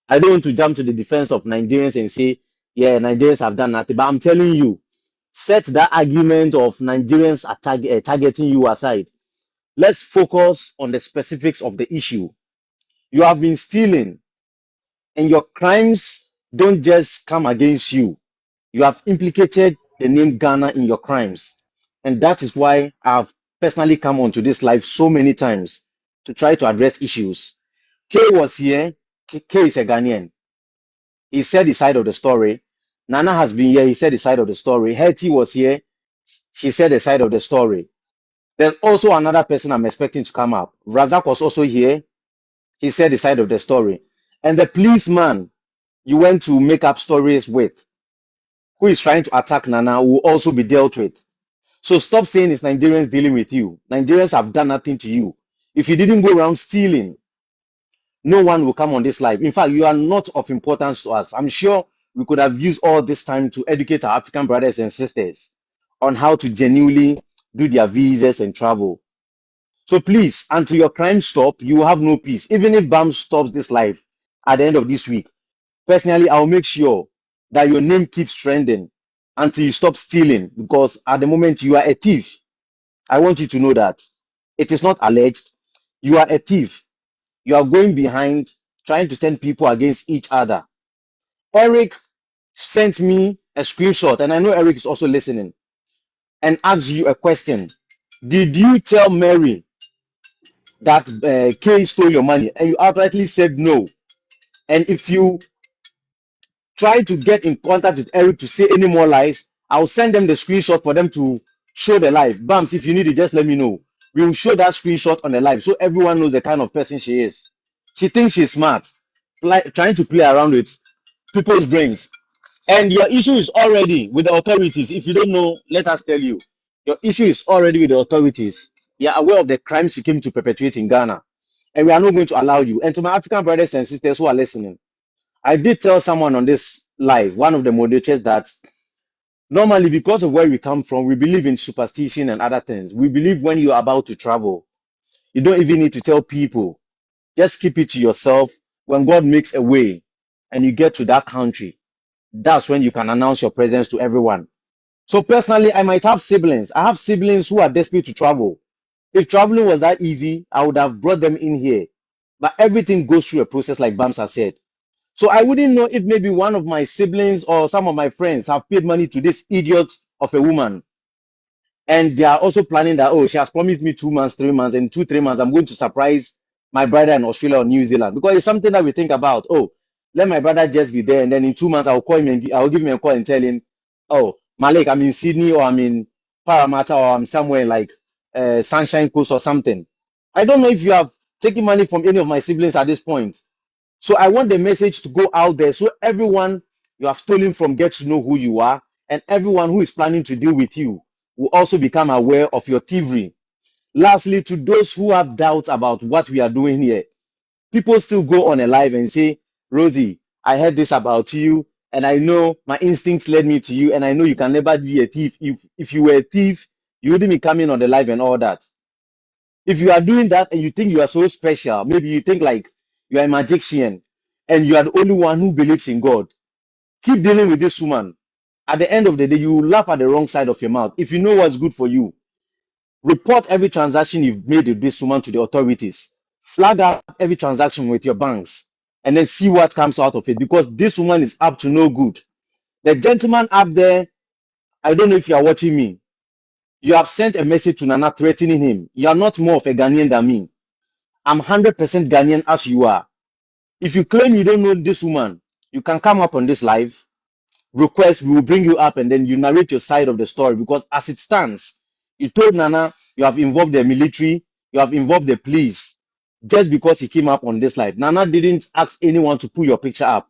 I don't want to jump to the defense of Nigerians and say, yeah, Nigerians have done nothing. But I'm telling you, set that argument of Nigerians are targeting you aside. Let's focus on the specifics of the issue. You have been stealing, and your crimes don't just come against you. You have implicated the name Ghana in your crimes. And that is why I've personally come onto this live so many times to try to address issues. K was here. K is a Ghanaian. He said his side of the story. Nana has been here. He said his side of the story. Hetty was here. She said the side of the story. There's also another person I'm expecting to come up. Razak was also here. He said the side of the story. And the policeman you went to make up stories with, who is trying to attack Nana, will also be dealt with. So stop saying it's Nigerians dealing with you. Nigerians have done nothing to you. If you didn't go around stealing, no one will come on this live. In fact, you are not of importance to us. I'm sure we could have used all this time to educate our African brothers and sisters on how to genuinely do their visas and travel. So please, until your crime stop, you will have no peace. Even if BAM stops this life at the end of this week, personally, I'll make sure that your name keeps trending until you stop stealing. Because at the moment you are a thief. I want you to know that it is not alleged. You are a thief. You are going behind, trying to turn people against each other. Eric sent me a screenshot, and I know Eric is also listening, and asked you a question. Did you tell Mary that Kay stole your money? And you outrightly said no. And if you try to get in contact with Eric to say any more lies, I'll send them the screenshot for them to show the live. Bams, if you need it, just let me know. We will show that screenshot on the live so everyone knows the kind of person she is. She thinks she's smart, trying to play around with people's brains. And your issue is already with the authorities. If you don't know, let us tell you. Your issue is already with the authorities. You are aware of the crimes you came to perpetrate in Ghana, and we are not going to allow you. And to my African brothers and sisters who are listening, I did tell someone on this live, one of the moderators, that normally, because of where we come from, we believe in superstition and other things. We believe when you are about to travel, you don't even need to tell people. Just keep it to yourself. When God makes a way and you get to that country, that's when you can announce your presence to everyone. So personally, I might have siblings. I have siblings who are desperate to travel. If traveling was that easy, I would have brought them in here. But everything goes through a process, like Bamsa said. So I wouldn't know if maybe one of my siblings or some of my friends have paid money to this idiot of a woman, and they are also planning that, oh, she has promised me 2 months, 3 months, and 2, 3 months, I'm going to surprise my brother in Australia or New Zealand. Because it's something that we think about. Oh, let my brother just be there, and then in 2 months, I'll call him and I'll give him a call and tell him, oh, Malik, I'm in Sydney, or I'm in Parramatta, or I'm somewhere like Sunshine Coast or something. I don't know if you have taken money from any of my siblings at this point. So I want the message to go out there so everyone you have stolen from gets to know who you are, and everyone who is planning to deal with you will also become aware of your thievery. Lastly, to those who have doubts about what we are doing here, people still go on a live and say, Rosie, I heard this about you, and I know my instincts led me to you, and I know you can never be a thief. If you were a thief, you wouldn't be coming on the live and all that. If you are doing that and you think you are so special, maybe you think like you are a magician and you are the only one who believes in God, keep dealing with this woman. At the end of the day, you will laugh at the wrong side of your mouth. If you know what's good for you, report every transaction you've made with this woman to the authorities. Flag up every transaction with your banks and then see what comes out of it, because this woman is up to no good. The gentleman up there, I don't know if you are watching me. You have sent a message to Nana threatening him. You are not more of a Ghanaian than me. I'm 100% Ghanaian as you are. If you claim you don't know this woman, you can come up on this live, request, we will bring you up, and then you narrate your side of the story. Because as it stands, you told Nana you have involved the military, you have involved the police, just because he came up on this live. Nana didn't ask anyone to put your picture up.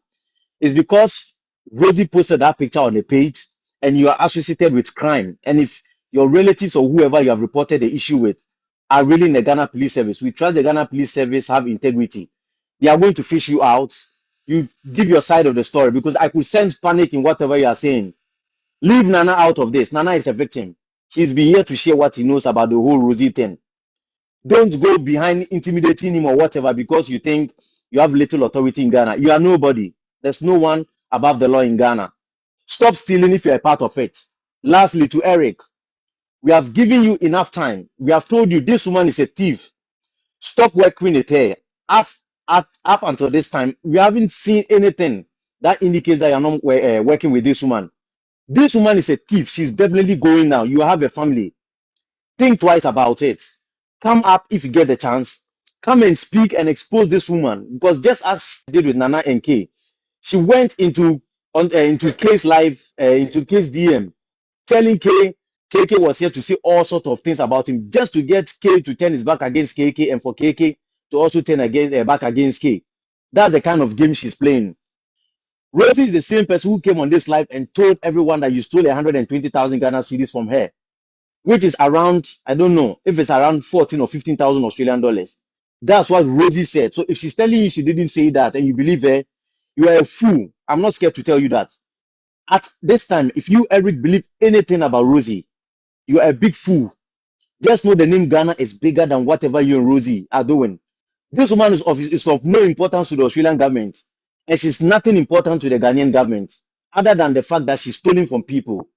It's because Rosie posted that picture on the page and you are associated with crime. And if your relatives or whoever you have reported the issue with are really in the Ghana Police Service, we trust the Ghana Police Service have integrity. They are going to fish you out. You give your side of the story, because I could sense panic in whatever you are saying. Leave Nana out of this. Nana is a victim. He's been here to share what he knows about the whole Rosie thing. Don't go behind intimidating him or whatever because you think you have little authority in Ghana. You are nobody. There's no one above the law in Ghana. Stop stealing if you're a part of it. Lastly, to Eric, we have given you enough time. We have told you this woman is a thief. Stop working with her. As up until this time, we haven't seen anything that indicates that you're not working with this woman. This woman is a thief. She's definitely going now. You have a family. Think twice about it. Come up if you get the chance. Come and speak and expose this woman, because just as she did with Nana and K, she went into K's live, into K's DM, telling KK was here to say all sorts of things about him, just to get K to turn his back against KK, and for KK to also turn back against K. That's the kind of game she's playing. Rosie is the same person who came on this live and told everyone that you stole 120,000 Ghana cedis from her, which is around, I don't know if it's around 14 or 15,000 Australian dollars. That's what Rosie said. So if she's telling you she didn't say that and you believe her, you are a fool. I'm not scared to tell you that. At this time, if you, Eric, believe anything about Rosie, you are a big fool. Just know the name Ghana is bigger than whatever you and Rosie are doing. This woman is of no importance to the Australian government, and she's nothing important to the Ghanaian government, other than the fact that she's stealing from people.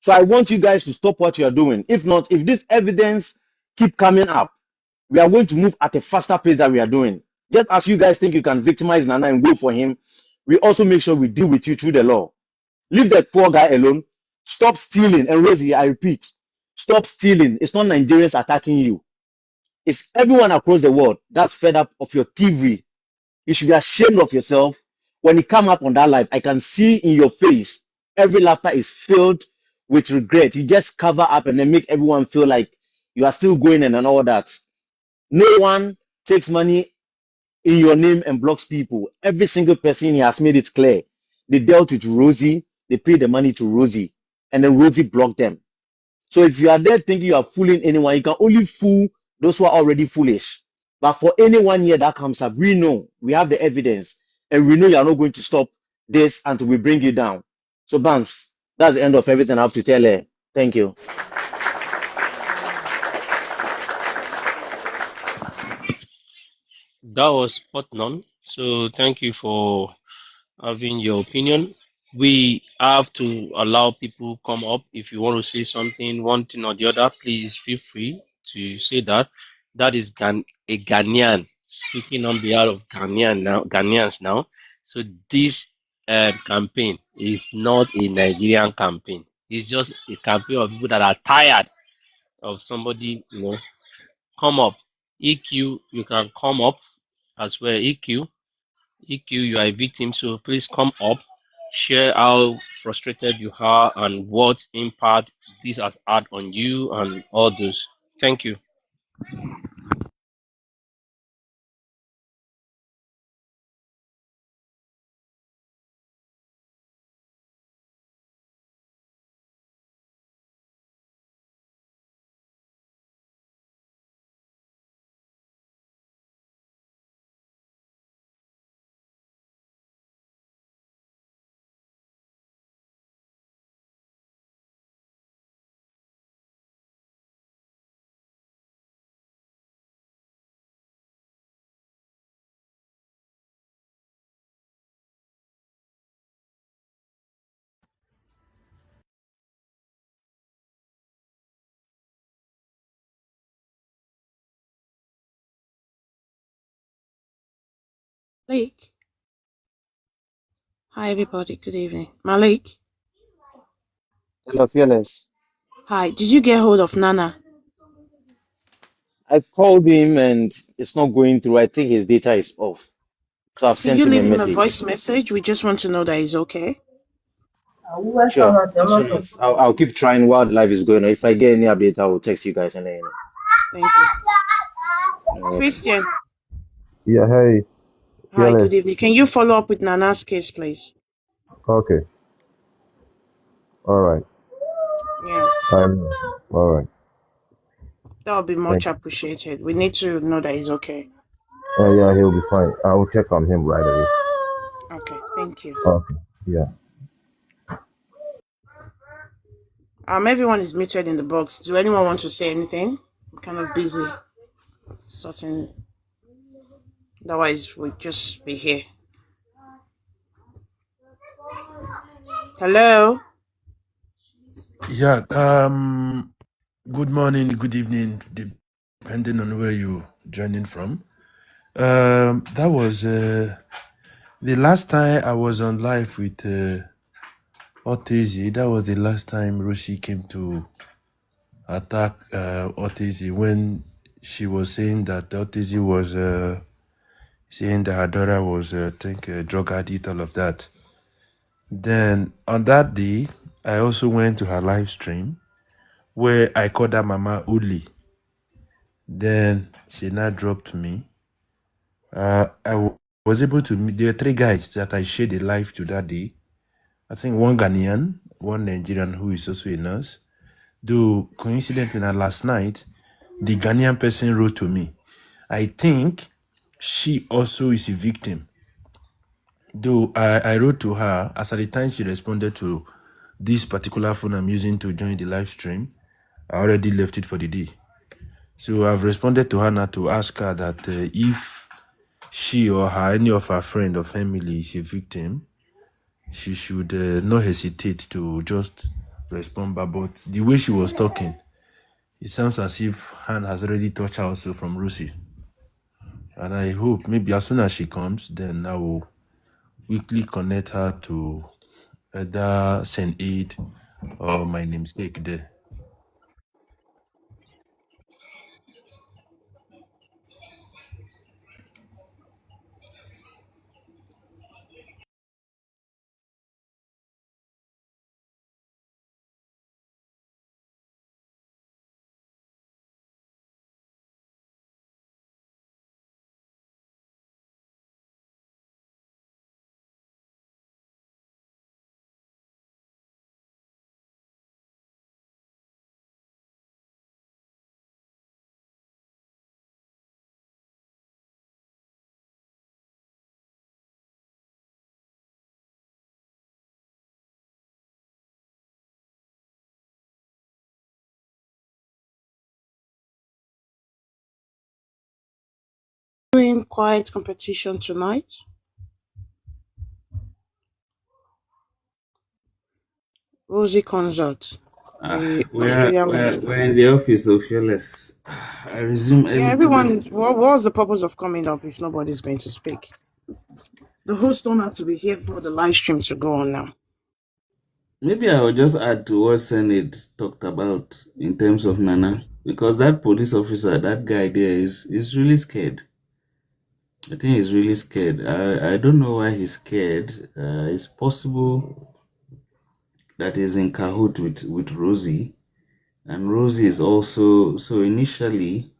So I want you guys to stop what you are doing. If not, if this evidence keep coming up, we are going to move at a faster pace than we are doing. Just as you guys think you can victimize Nana and go for him, we also make sure we deal with you through the law. Leave that poor guy alone. Stop stealing. And Rosie, I repeat, stop stealing. It's not Nigerians attacking you. It's everyone across the world that's fed up of your thievery. You should be ashamed of yourself. When you come up on that live, I can see in your face, every laughter is filled with regret. You just cover up and then make everyone feel like you are still going in and all that. No one takes money in your name and blocks people. Every single person here has made it clear. They dealt with Rosie, they paid the money to Rosie, and then Rosie blocked them. So if you are there thinking you are fooling anyone, you can only fool those who are already foolish. But for anyone here that comes up, we know we have the evidence, and we know you are not going to stop this until we bring you down. So, Bams, that's the end of everything I have to tell her. Thank you. That was spot on. So thank you for having your opinion. We have to allow people come up. If you want to say something, one thing or the other, please feel free to say that. That is a Ghanaian speaking on behalf of Ghanaians now. So this campaign is not a Nigerian campaign. It's just a campaign of people that are tired of somebody, come up. EQ, you can come up as well. EQ, you are a victim, so please come up, share how frustrated you are and what impact this has had on you and all those. Thank you. Malik. Hi, everybody. Good evening. Malik. Hello, Fearless. Hi. Did you get hold of Nana? I called him and it's not going through. I think his data is off. So I've Can sent you him a leave him a message. voice message? We just want to know that he's okay. Sure, as soon as I'll keep trying while life is going on. If I get any update, I will text you guys and let you Thank you. know. Okay. Christian. Yeah, hey, Hi, good fearless. evening. Can you follow up with Nana's case, please? Okay, all right. Yeah. All right. That would be Thank much you. appreciated. We need to know that he's okay. Yeah, he'll be fine. I will check on him right away. Okay. Thank you. Okay. Yeah. Everyone is muted in the box. Do anyone want to say anything? I'm kind of busy sorting. Otherwise, we'll just be here. Hello? Yeah, good morning, good evening, depending on where you joining from. That was the last time I was on live with Ortiz. That was the last time Rosie came to attack Ortiz when she was saying that Ortiz was saying that her daughter was, I think, a drug addict, all of that. Then on that day, I also went to her live stream where I called her Mama Uli. Then she now dropped me. Was able to meet. There are three guys that I shared a life to that day. I think one Ghanaian, one Nigerian who is also a nurse. Though coincidentally, last night, the Ghanaian person wrote to me. I think she also is a victim. Though I wrote to her, as at the time she responded to this particular phone I'm using to join the live stream, I already left it for the day. So I've responded to her now to ask her that if she or her, any of her friend or family is a victim, she should not hesitate to just respond back. But the way she was talking, it sounds as if hand has already touched her also from Lucy. And I hope maybe as soon as she comes, then I will quickly connect her to either St. Aid or my namesake there. same quiet competition tonight? Rosie Consult, the Australian woman. we're in the office, so fearless. I resume Yeah, everything. everyone, what was the purpose of coming up if nobody's going to speak? The hosts don't have to be here for the live stream to go on now. Maybe I will just add to what Senate talked about in terms of Nana, because that police officer, that guy there, is really scared. I think he's really scared. I don't know why he's scared. It's possible that he's in cahoot with Rosie, and Rosie is also so initially.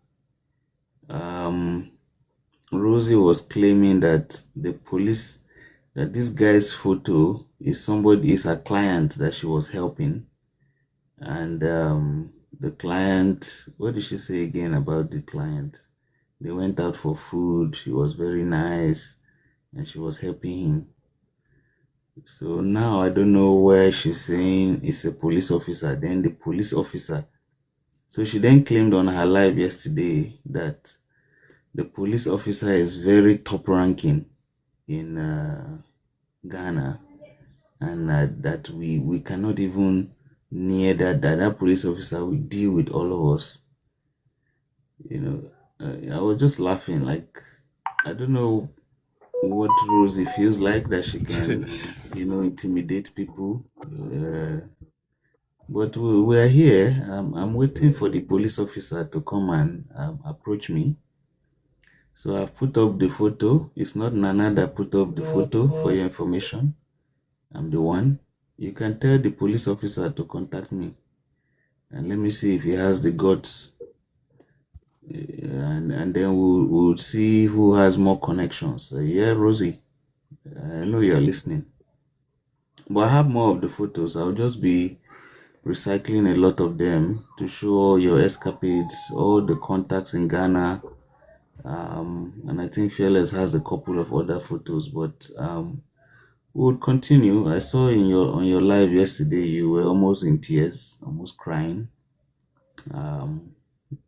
Rosie was claiming that this guy's photo is a client that she was helping, and the client, what did she say again about the client? They went out for food. He was very nice, and she was helping him. So now I don't know where she's saying it's a police officer. Then the police officer. So she then claimed on her live yesterday that the police officer is very top ranking in Ghana, and that we cannot even near that police officer will deal with all of us. I was just laughing, like, I don't know what Rosie feels like that she can intimidate people, but we're here. I'm waiting for the police officer to come and approach me. So I've put up the photo. It's not Nana that put up the photo, for your information. I'm the one. You can tell the police officer to contact me, and let me see if he has the guts, and then we'll see who has more connections. Yeah, Rosie, I know you're listening, but I have more of the photos. I'll just be recycling a lot of them to show your escapades, all the contacts in Ghana. And I think Fearless has a couple of other photos, but we'll continue. I saw on your live yesterday you were almost in tears, almost crying,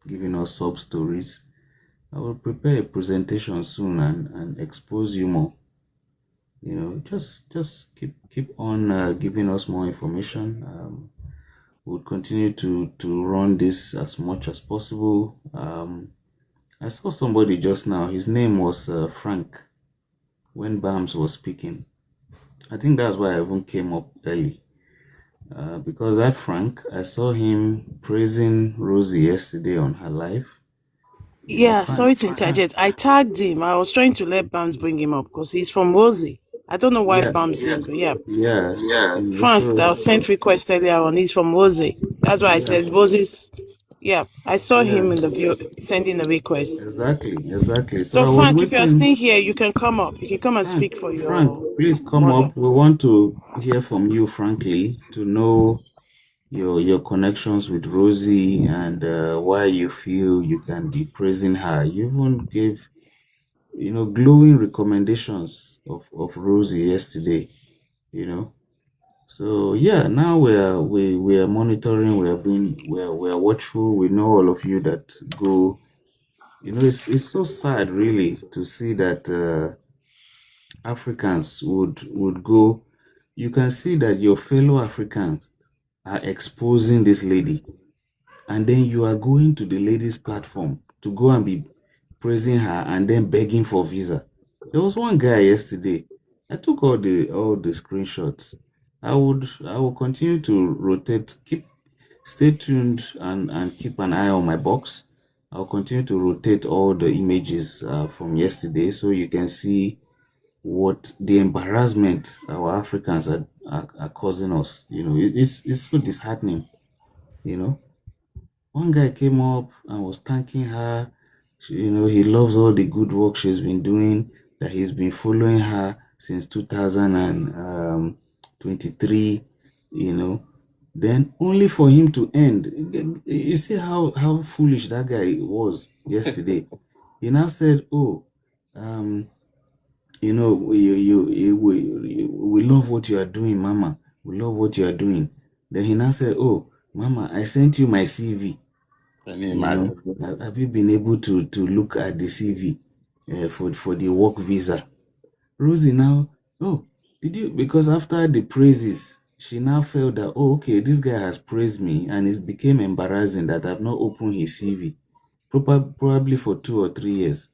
giving us sub stories. I will prepare a presentation soon and expose you more. Just keep on giving us more information. We'll continue to run this as much as possible. I saw somebody just now. His name was Frank when Bams was speaking. I think that's why I even came up early. Because that Frank, I saw him praising Rosie yesterday on her live. Yeah, sorry to interject. I tagged him. I was trying to let Bams bring him up because he's from Rosie. I don't know why Bams didn't. Yeah. Frank, that sent request earlier on. He's from Rosie. That's why I said Rosie's. Yeah, I saw him in the view sending the request. Exactly. So Frank, if you're still here, you can come up. You can come and speak for your. Frank, please come up. We want to hear from you, frankly, to know your connections with Rosie and why you feel you can be praising her. You even gave glowing recommendations of Rosie yesterday. So yeah, now we are monitoring. We are watchful. We know all of you that go. It's so sad, really, to see that Africans would go. You can see that your fellow Africans are exposing this lady, and then you are going to the lady's platform to go and be praising her and then begging for visa. There was one guy yesterday. I took all the screenshots. I will continue to rotate. Stay tuned and keep an eye on my box. I'll continue to rotate all the images from yesterday so you can see what the embarrassment our Africans are causing us. It's so disheartening. One guy came up and was thanking her. He loves all the good work she's been doing, that he's been following her since 2023, then only for him to end. You see how foolish that guy was yesterday. He now said, we love what you are doing, Mama. We love what you are doing. Then he now said, Mama, I sent you my CV. Have you been able to look at the CV? for the work visa. Rosie now, oh, did you, because after the praises, she now felt that, oh, okay, this guy has praised me, and it became embarrassing that I've not opened his CV, probably for 2 or 3 years.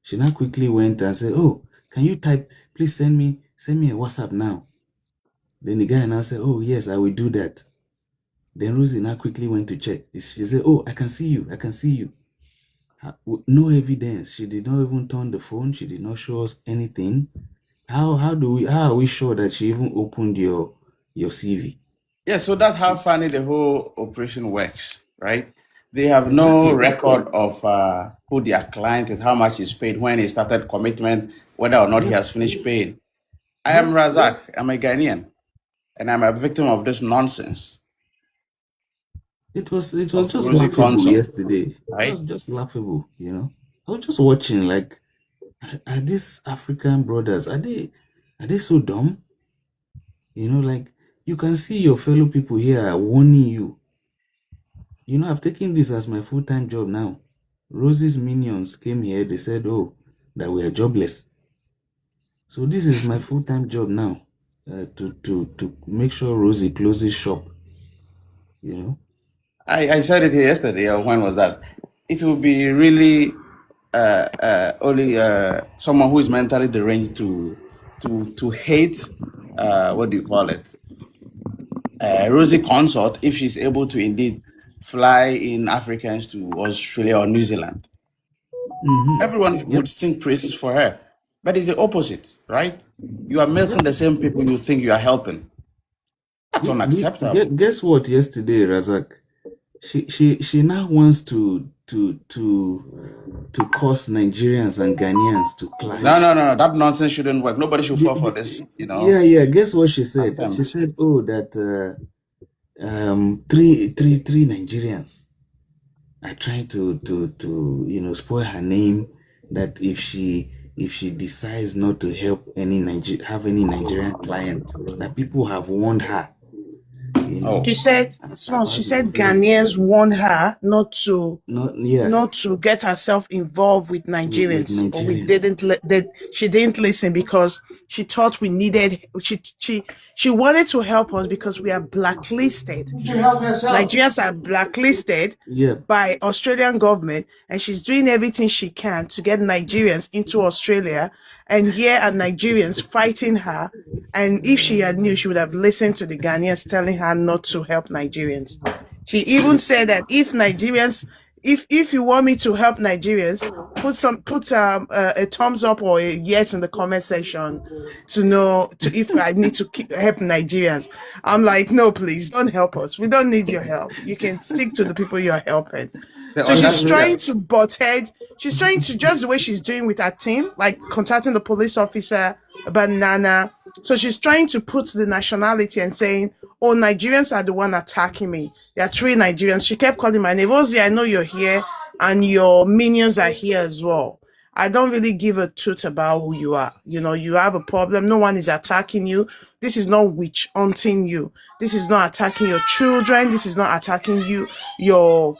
She now quickly went and said, oh, can you type, please send me a WhatsApp now. Then the guy now said, oh, yes, I will do that. Then Rosie now quickly went to check. She said, oh, I can see you. No evidence. She did not even turn the phone. She did not show us anything. How are we sure that she even opened your CV? Yeah, so that's how funny the whole operation works, right? They have no record of who their client is, how much he's paid, when he started commitment, whether or not he has finished paying. I am Razak. I'm a Ghanaian, and I'm a victim of this nonsense. It was just Rosie laughable Consult, yesterday. right? It was just laughable, I was just watching, like, are these African brothers, are they so dumb? Like, you can see your fellow people here are warning you. I've taken this as my full-time job now. Rosie's minions came here, they said, oh, that we are jobless. So this is my full-time job now, to make sure Rosie closes shop. I said it here yesterday, or when was that? It will be really only someone who is mentally deranged to hate, what do you call it? Rosie Consult, if she's able to indeed fly in Africans to Australia or New Zealand. Everyone would sing praises for her. But it's the opposite, right? You are milking the same people you think you are helping. That's unacceptable. Guess what? Yesterday, Razak, she now wants to cause Nigerians and Ghanaians to clash. No. That nonsense shouldn't work. Nobody should fall for this, Yeah. Guess what she said? She said, oh, that three Nigerians are trying to spoil her name. That if she decides not to help have any Nigerian client, that people have warned her. She said Ghanaians warned her not to get herself involved with Nigerians, but she didn't listen because she thought we needed. She wanted to help us because we are blacklisted. Nigerians are blacklisted by Australian government, and she's doing everything she can to get Nigerians into Australia. And here are Nigerians fighting her. And if she had knew, she would have listened to the Ghanaians telling her not to help Nigerians. She even said that if you want me to help Nigerians, put a thumbs up or a yes in the comment section to know if I need to help Nigerians. I'm like, no, please don't help us. We don't need your help. You can stick to the people you are helping. So she's trying to butt head. She's trying to, just the way she's doing with her team, like contacting the police officer about Nana. So she's trying to put the nationality and saying, oh, Nigerians are the one attacking me. There are 3 Nigerians. She kept calling my name. Rosie, I know you're here and your minions are here as well. I don't really give a toot about who you are. You have a problem. No one is attacking you. This is not witch hunting you. This is not attacking your children. This is not attacking you, your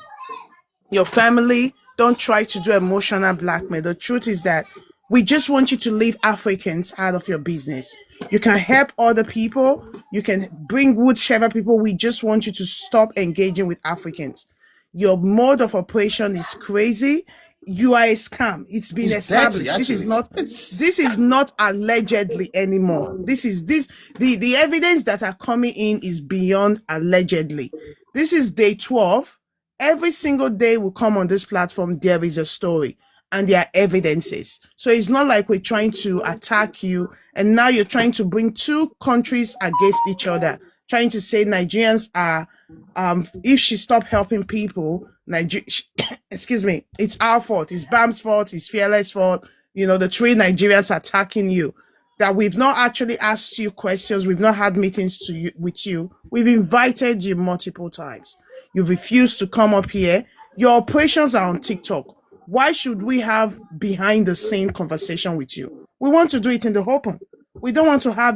family. Don't try to do emotional blackmail. The truth is that we just want you to leave Africans out of your business. You can help other people. You can bring whichever people. We just want you to stop engaging with Africans. Your mode of operation is crazy. You are a scam. It's been established. Dirty, this is not allegedly anymore. The evidence that are coming in is beyond allegedly. This is day 12. Every single day we come on this platform, there is a story and there are evidences. So it's not like we're trying to attack you and now you're trying to bring 2 countries against each other, trying to say Nigerians are, if she stopped helping people, excuse me, it's our fault, it's Bam's fault, it's Fearless fault, the 3 Nigerians attacking you. That we've not actually asked you questions, we've not had meetings with you, we've invited you multiple times. You've refused to come up here. Your operations are on TikTok. Why should we have behind the scene conversation with you? We want to do it in the open. We don't want to have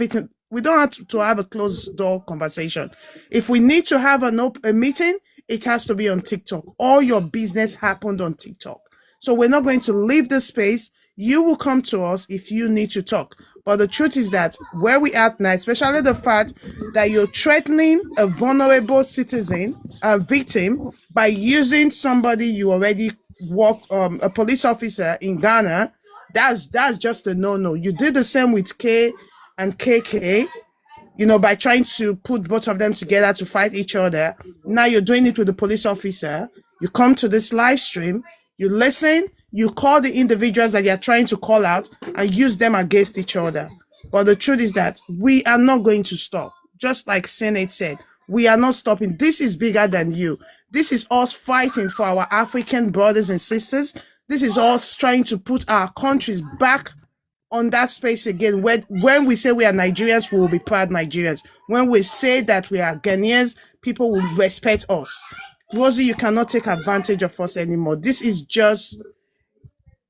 we don't have to have a closed door conversation. If we need to have a meeting, it has to be on TikTok. All your business happened on TikTok. So we're not going to leave the space. You will come to us if you need to talk. But the truth is that where we are now, especially the fact that you're threatening a vulnerable citizen, a victim, by using somebody you already work, a police officer in Ghana, that's just a no-no. You did the same with K and KK, by trying to put both of them together to fight each other. Now you're doing it with the police officer. You come to this live stream, you listen, you call the individuals that you're trying to call out and use them against each other. But the truth is that we are not going to stop. Just like Senate said, we are not stopping. This is bigger than you. This is us fighting for our African brothers and sisters. This is us trying to put our countries back on that space again. When we say we are Nigerians, we will be proud Nigerians. When we say that we are Ghanaians, people will respect us. Rosie, you cannot take advantage of us anymore. This is just,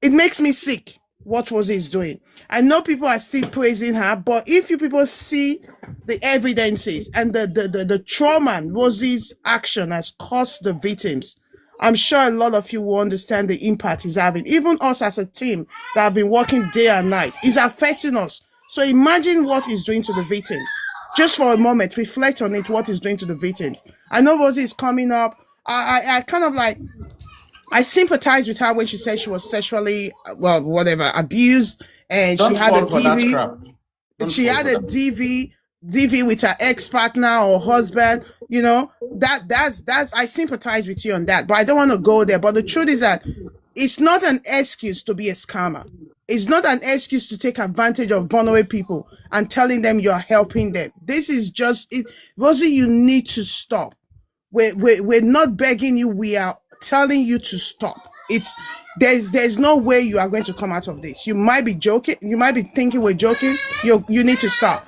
it makes me sick what Rosie is doing. I know people are still praising her, but if you people see the evidences and the trauma Rosie's action has caused the victims, I'm sure a lot of you will understand the impact it's having. Even us as a team that have been working day and night, is affecting us. So imagine what it's doing to the victims. Just for a moment, reflect on it, what it's doing to the victims. I know Rosie is coming up. I kind of like, I sympathize with her when she said she was sexually, abused, and Don't she had a fall for that DV. crap. She had a DV with her ex-partner or husband. That's I sympathize with you on that, but I don't want to go there. But the truth is that it's not an excuse to be a scammer. It's not an excuse to take advantage of vulnerable people and telling them you're helping them. This is just it. Rosie, you need to stop. We're not begging you. We are telling you to stop. There's no way you are going to come out of this. You might be joking. You might be thinking we're joking. You need to stop.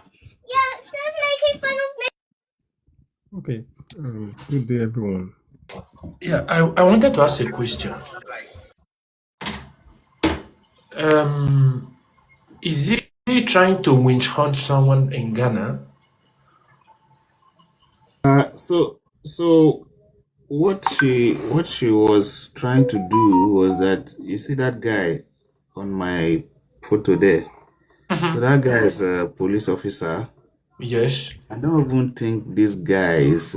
Yeah, Steph's making fun of me. Okay. Good day, everyone. Yeah, I wanted to ask a question. Is he trying to winch hunt someone in Ghana? So what she was trying to do was that, you see that guy on my photo there. So that guy is a police officer. Yes. I don't even think this guy is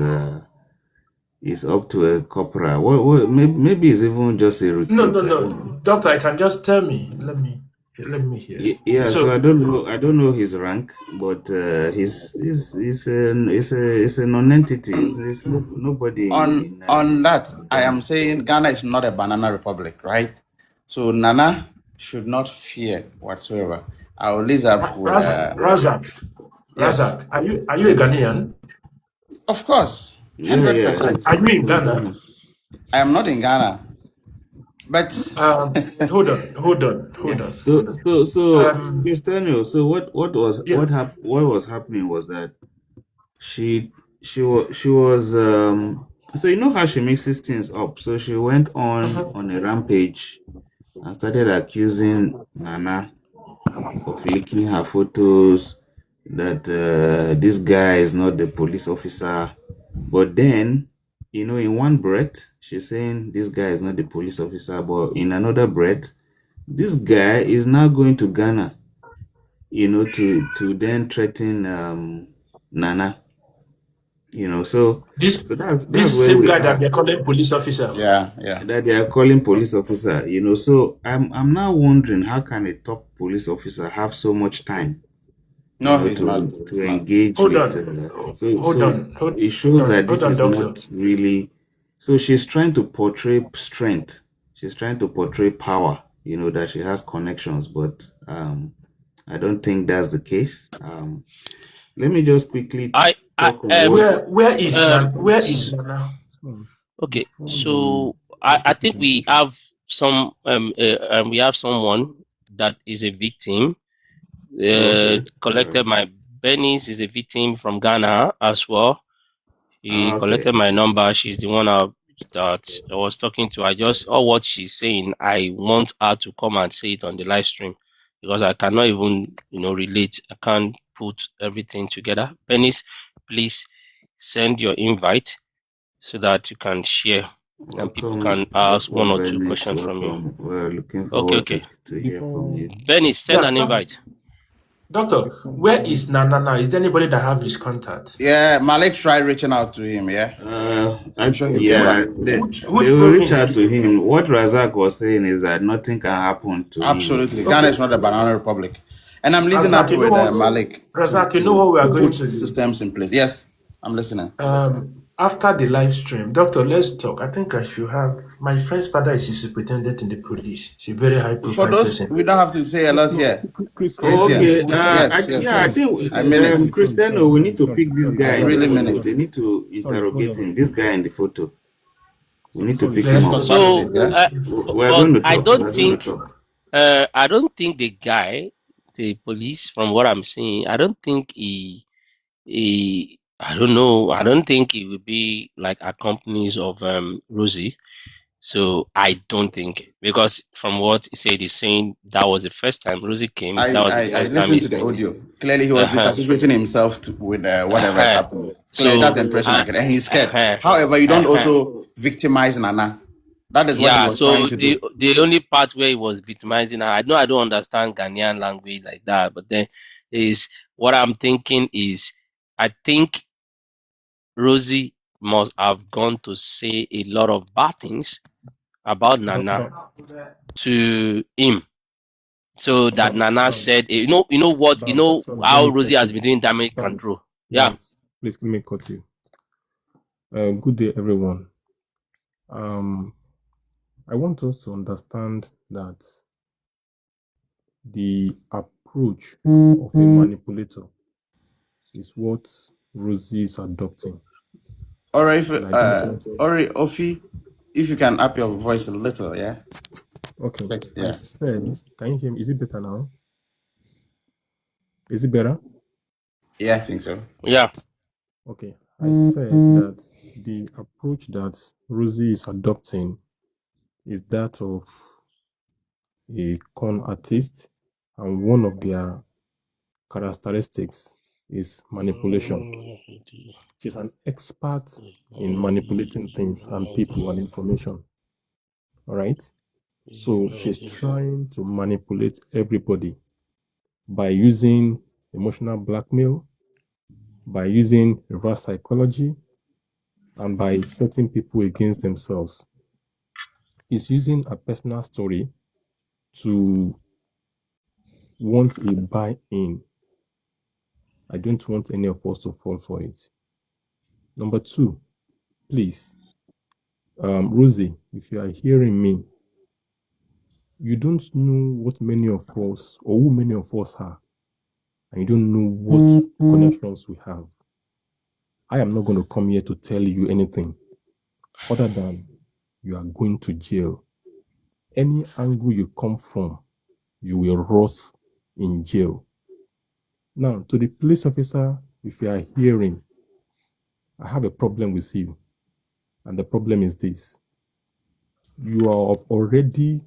up to a corporal. What maybe he's even just a recruiter. No. Doctor, I can just tell me. Let me hear. Yeah, so I don't know his rank, but he's a non-entity. He's nobody. On that, I am saying Ghana is not a banana republic, right? So Nana should not fear whatsoever. Our Lisa would. Razak. Yes. Razak, are you a Ghanaian? Of course, Yeah. 100%. Are you in Ghana? I am not in Ghana, but hold on. yes. So Cristiano, so what was happening was that she was so you know how she mixes things up. So she went on a rampage and started accusing Nana of leaking her photos, that this guy is not the police officer. But then, in one breath, she's saying this guy is not the police officer, but in another breath, this guy is now going to Ghana, to then threaten Nana. So This that's same guy that they're calling police officer. Yeah. That they are calling police officer. So I'm now wondering, how can a top police officer have so much time? No, he's not. To engage Hold with. on. It shows that this is doctor. not really. So she's trying to portray strength. She's trying to portray power. That she has connections, but I don't think that's the case. Let me just quickly talk where is Nana? Okay, so I think we have someone that is a victim. Collected my Bernice is a victim from Ghana as well. He collected my number. She's the one that I was talking to. All what she's saying, I want her to come and say it on the live stream, because I cannot even relate. I can't put everything together. Bernice, please send your invite so that you can share and people Welcome, can ask one welcome, or two Bennett. questions from you. Welcome. We're looking Okay, forward okay. to hear from Before you. Benny, send Yeah, an invite. doctor, before where is Nana now? Is there anybody that have his contact? Yeah, Malik tried reaching out to him. Yeah, I'm sure he'll come Yeah, back. Which they will reach province? out to him. What Razak was saying is that nothing can happen to him. Absolutely, Ghana Okay, is not a banana republic, and I'm leading Razak, up you know with what? Malik Razak, you know to what we are going put to do? systems in place. Yes, I'm listening. After the live stream, doctor, let's talk. I think I should have my friend's father is a superintendent in the police. He's a very high For profile those, person. we don't have to say a no, lot no, here. Chris, Oh, Christian, okay. we'll talk. yes, yes, I yes. think I mean it. Cristiano, we need to pick this guy I in the really mean photo. it. They need to Sorry, hold interrogate on. him. This guy in the photo. We need to Sorry, pick him Let's up. talk So, So, backstage. Yeah. We're but going to I talk. don't We're going to think, talk. I don't think the guy, the police, from what I'm seeing, I don't think I don't know. I don't think he will be like accomplice of Rosie. So I don't think, because from what he said, he's saying that was the first time Rosie came. That was the I first time listened to he's the meeting. audio. Clearly, he was Uh-huh. disassociating himself with whatever is Uh-huh. happening. Clearly, that's So the impression I get, and he's scared. uh-huh. However, you don't Uh-huh. also victimize Nana. That is what he Yeah, was trying so to the do. the only part where he was victimizing her, I know I don't understand Ghanaian language like that, but then is what I'm thinking is I think Rosie must have gone to say a lot of bad things about Nana But to him. So that Bams, Nana Bams, said, you Bams. know Sorry, let how me Rosie cut has you. been doing damage Bams, control. Yeah. Bams. Please let me cut you. Good day, everyone. I want us to understand that the approach of a manipulator is what Rosie is adopting. All right, And I don't want all right, Ofi, if you can up your voice a little, yeah. Okay. I Yeah. said, can you hear me? Is it better now? Is it better? Yeah, I think so. Yeah. Okay. I said that the approach that Rosie is adopting is that of a con artist, and one of their characteristics is manipulation. She's an expert in manipulating things and people and information. All right. So she's trying to manipulate everybody by using emotional blackmail, by using reverse psychology, and by setting people against themselves. Is using a personal story to want a buy-in. I don't want any of us to fall for it. Number two, please, Rosie, if you are hearing me, you don't know what many of us or who many of us are, and you don't know what connections we have. I am not going to come here to tell you anything other than you are going to jail. Any angle you come from, you will rot in jail. Now, to the police officer, if you are hearing, I have a problem with you. And the problem is this. You are already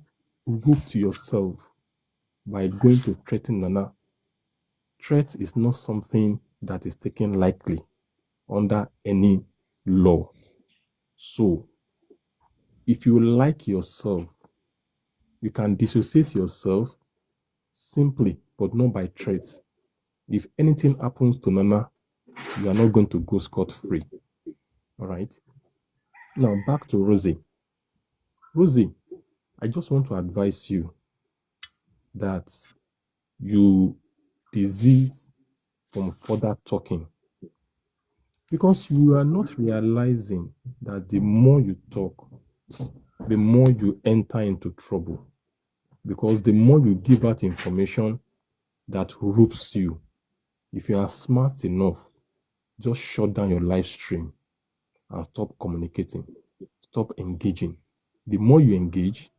roped yourself by going to threaten Nana. Threat is not something that is taken lightly under any law. So, if you like yourself, you can dissociate yourself simply, but not by threat. If anything happens to Nana, you are not going to go scot-free. All right? Now, back to Rosie. Rosie, I just want to advise you that you desist from further talking, because you are not realizing that the more you talk, the more you enter into trouble, because the more you give out information that ropes you. If you are smart enough, just shut down your live stream and stop communicating, stop engaging. The more you engage,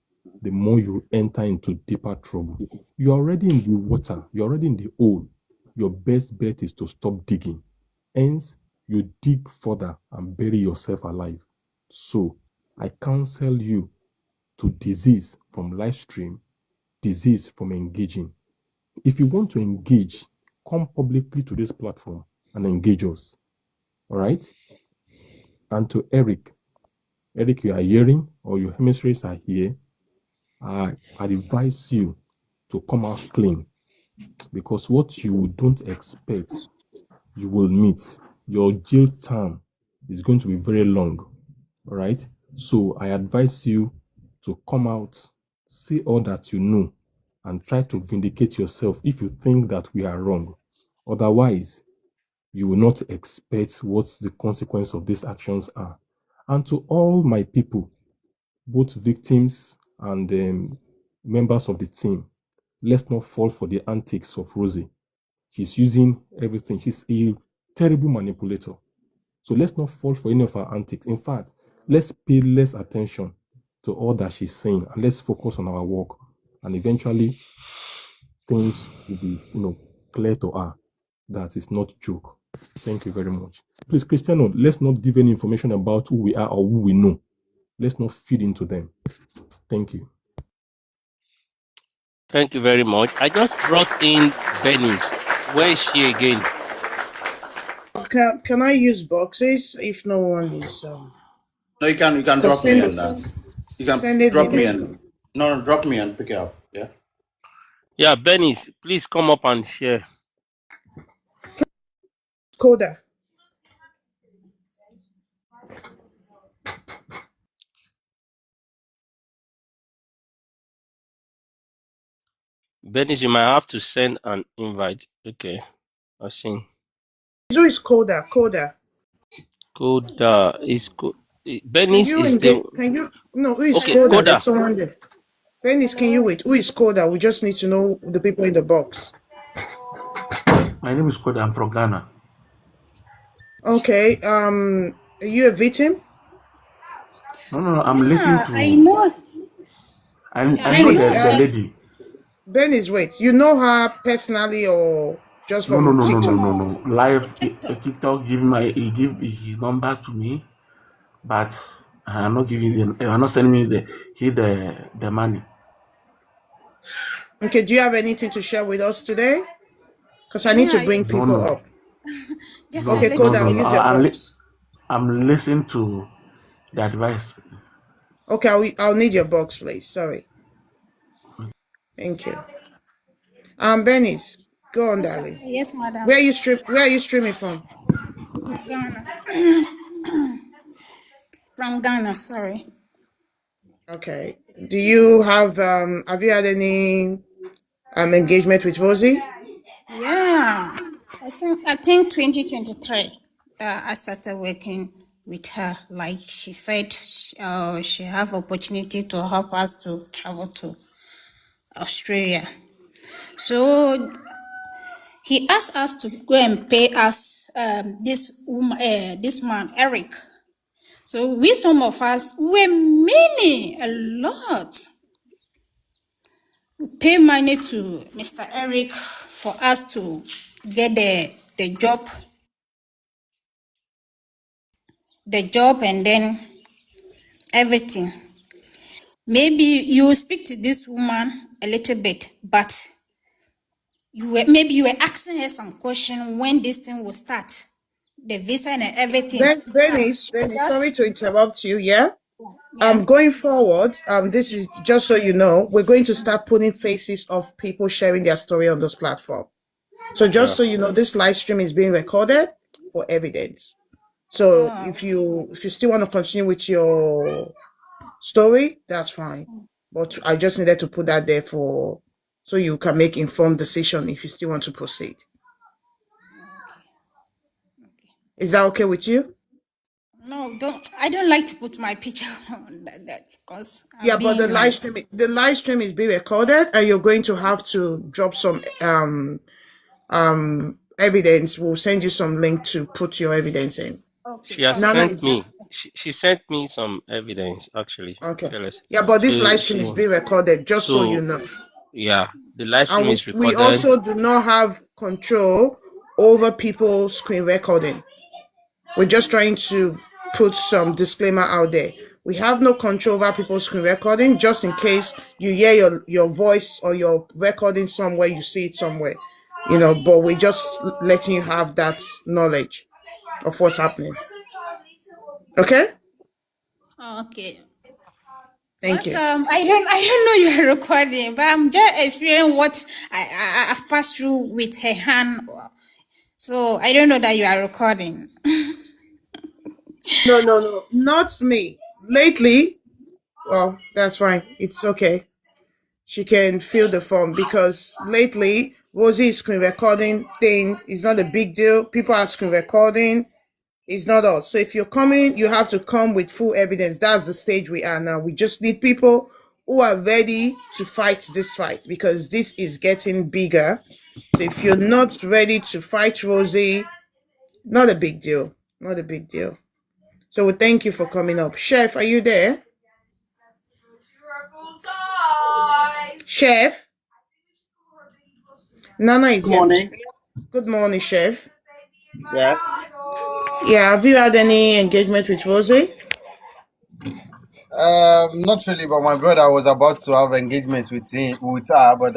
the more you enter into deeper trouble. You're already in the water, you're already in the hole. Your best bet is to stop digging. Hence, you dig further and bury yourself alive. So, I counsel you to desist from live stream, desist from engaging. If you want to engage, come publicly to this platform and engage us. All right? And to Eric, Eric, you are hearing, or your emissaries are here, I advise you to come out clean, because what you don't expect, you will meet. Your jail term is going to be very long. All right. So I advise you to come out, say all that you know, and try to vindicate yourself if you think that we are wrong. Otherwise, you will not expect what the consequence of these actions are. And to all my people, both victims and members of the team, let's not fall for the antics of Rosie. She's using everything. She's a terrible manipulator. So let's not fall for any of her antics. In fact, let's pay less attention to all that she's saying and let's focus on our work. And eventually, things will be, clear to her that it's not joke. Thank you very much. Please, Cristiano, let's not give any information about who we are or who we know. Let's not feed into them. Thank you. Thank you very much. I just brought in Bernice. Where is she again? Can I use boxes if no one is No, you can drop me and you can send it drop me immediately. and drop me and pick it up. Yeah. Yeah, Bernice, please come up and share. Coda. Bernice, you might have to send an invite. Okay, I've seen. Who is Coda? Coda. Coda is Bernice Can you is the who is okay. Coda? Coda. There's someone there. Bernice, can you wait? Who is Coda? We just need to know the people in the box. My name is Koda. I'm from Ghana. Okay. Are you a victim? No. I'm listening to. I know. I know Bernice, the lady. Bernice, wait. You know her personally or just No. from TikTok? Live TikTok give his number to me, but I'm not giving. I'm not sending me the money. Okay. Do you have anything to share with us today? Because I need to bring people No. up. Just a Okay, little Coda, I'll bit. use your box. I'm listening to the advice. Okay, I'll need your box, please. Sorry. Thank you. Bernice, go on, darling. Yes, madam. Where are you streaming from? Ghana. From Ghana, sorry. Okay. Do you have you had any engagement with Rosie? Yeah. I think 2023 I started working with her. Like she said, she have opportunity to help us to travel to Australia. So he asked us to go and pay us this man Eric. So we, some of us, were many, a lot, pay money to Mr. Eric for us to get the job and then everything. Maybe you speak to this woman a little bit, but maybe you were asking her some question when this thing will start, the visa and everything. Bernice, sorry to interrupt you. Yeah. Yeah. Going forward, this is just so you know, we're going to start putting faces of people sharing their story on this platform. So just so you know, this live stream is being recorded for evidence. So if you still want to continue with your story, that's fine. But I just needed to put that there so you can make informed decision if you still want to proceed. Is that okay with you? No, I don't like to put my picture on that because Yeah, I'm but being like. the live stream is being recorded, and you're going to have to drop some evidence. We'll send you some link to put your evidence in. She has sent me. She sent me some evidence actually. Okay. Fearless. Yeah, but this live stream is So being recorded, just so you know. yeah, the live And stream is we recorded. also do not have control over people's screen recording. We're just trying to put some disclaimer out there. We have no control over people's screen recording, just in case you hear your voice or your recording somewhere, you see it somewhere, but we're just letting you have that knowledge of what's happening. Okay? Okay. Thank But you. I don't know you are recording, but I'm just experiencing what I've passed through with her hand. So I don't know that you are recording. No, no, no, not me. Lately, well, that's fine. It's okay. She can fill the form because lately Rosie's screen recording thing is not a big deal. People are screen recording. It's not us. So if you're coming, you have to come with full evidence. That's the stage we are now. We just need people who are ready to fight this fight because this is getting bigger. So if you're not ready to fight Rosie, not a big deal. Not a big deal. So we thank you for coming up. Chef, are you there? Chef? Nana is Good here. morning. Good morning, Chef. Yeah. Yeah, have you had any engagement with Rosie? Not really, but my brother was about to have engagements with her, but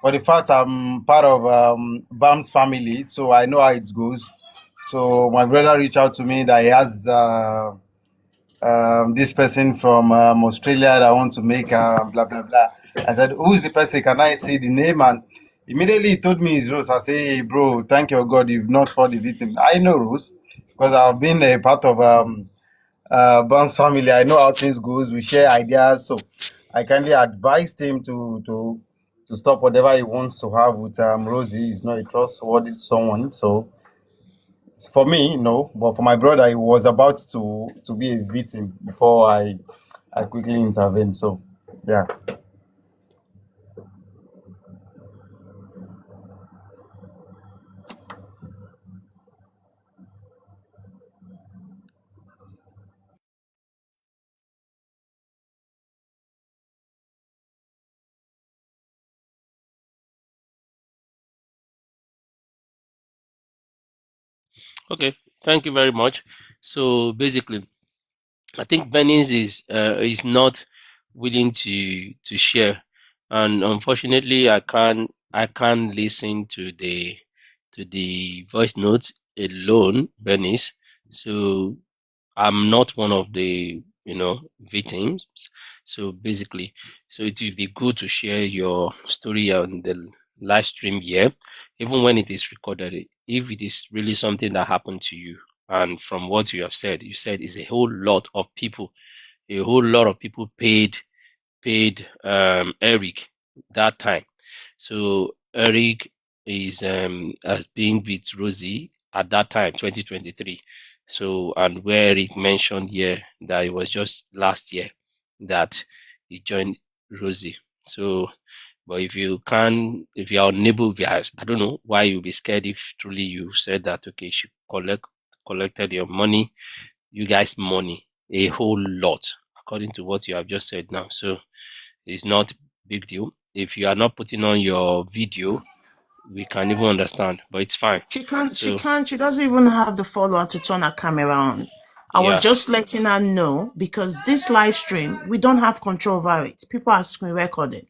for the fact I'm part of Bam's family, so I know how it goes. So my brother reached out to me that he has this person from Australia that want to make blah blah blah. I said, "Who is the person? Can I see the name?" And immediately he told me it's Rose. I say, "Hey, bro, thank your God you've not fought the victim." I know Rose because I've been a part of Bam's family. I know how things goes. We share ideas, so I kindly advised him to stop whatever he wants to have with Rosie. He's not a trustworthy someone, so for me, no, but for my brother, he was about to be a victim before I quickly intervened. So, yeah. Okay, thank you very much. So basically, I think Venice is not willing to share, and unfortunately, I can't listen to the voice notes alone, Venice. So I'm not one of the victims. So basically, so it will be good to share your story on the live stream here, even when it is recorded. If it is really something that happened to you, and from what you have said, you said is a whole lot of people, paid Eric that time. So Eric is has been with Rosie at that time, 2023. So and where Eric mentioned here that it was just last year that he joined Rosie. So but if you are unable, if you are, I don't know why you'll be scared if truly you said that okay, she collected your money, you guys money, a whole lot, according to what you have just said now. So it's not big deal. If you are not putting on your video, we can even understand, but it's fine. She can't, she So can't, she doesn't even have the follower to turn her camera on. I was yeah, just letting her know because this live stream, we don't have control over it. People are screen recording.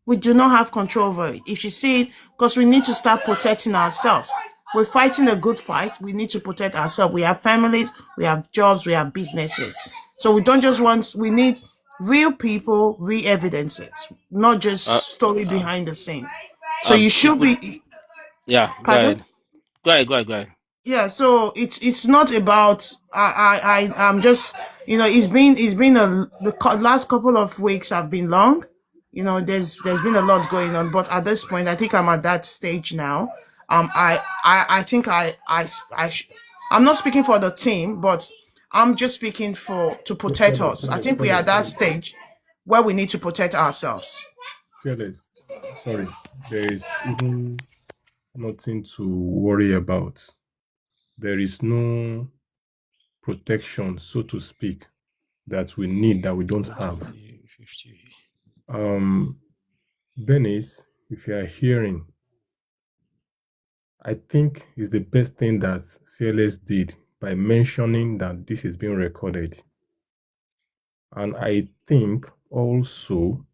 We do not have control over it. If you see it, because we need to start protecting ourselves. We're fighting a good fight. We need to protect ourselves. We have families, we have jobs, we have businesses. So we don't just want, we need real people, real evidences, not just uh, story behind the scene. So and you should people, be, yeah, go pardon? ahead, go ahead. Yeah, so it's not about I'm just it's been last couple of weeks have been long. There's been a lot going on, but at this point, I think I'm at that stage now. I think I'm not speaking for the team, but I'm just speaking for to protect us. I think we are at that stage where we need to protect ourselves. Fearless. Sorry, there is even nothing to worry about. There is no protection, so to speak, that we need that we don't have. 50. Benis, if you are hearing, I think is the best thing that Fearless did by mentioning that this is being recorded. And I think also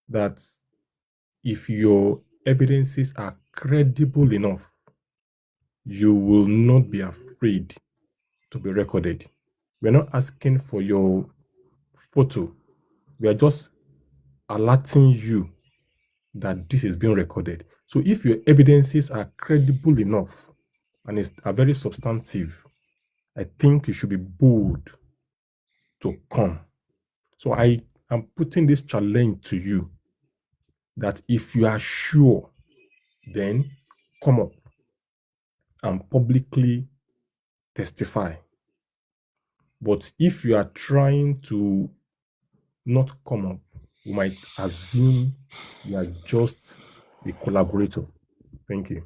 that if your evidences are credible enough, you will not be afraid to be recorded. We're not asking for your photo. We are just alerting you that this is being recorded. So if your evidences are credible enough and are very substantive, I think you should be bold to come. So I am putting this challenge to you that if you are sure, then come up and publicly testify. But if you are trying to not come up, we might assume you are just a collaborator. Thank you.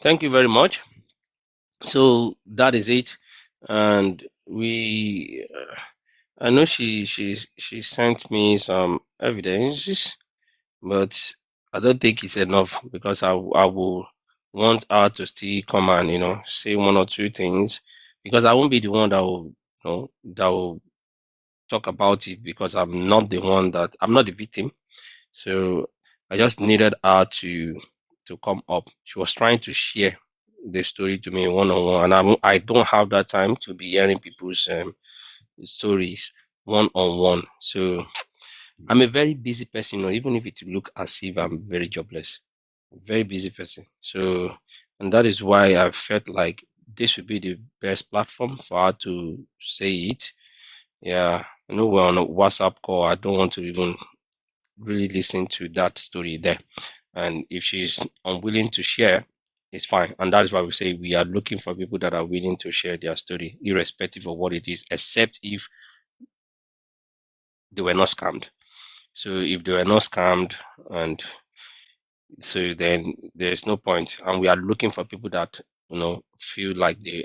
Thank you very much. So that is it, and I know she sent me some evidences, but I don't think it's enough because I will want her to still come and say one or two things because I won't be the one that will that will talk about it because I'm not the victim. So I just needed her to come up. She was trying to share the story to me one on one, and I don't have that time to be hearing people's stories one on one. So I'm a very busy person, even if it look as if I'm very jobless, very busy person. So, and that is why I felt like this would be the best platform for her to say it. Yeah, I know we're on a WhatsApp call. I don't want to even really listen to that story there. And if she's unwilling to share, it's fine. And that is why we say we are looking for people that are willing to share their story, irrespective of what it is, except if they were not scammed. So if they were not scammed, and so then there's no point. And we are looking for people that feel like they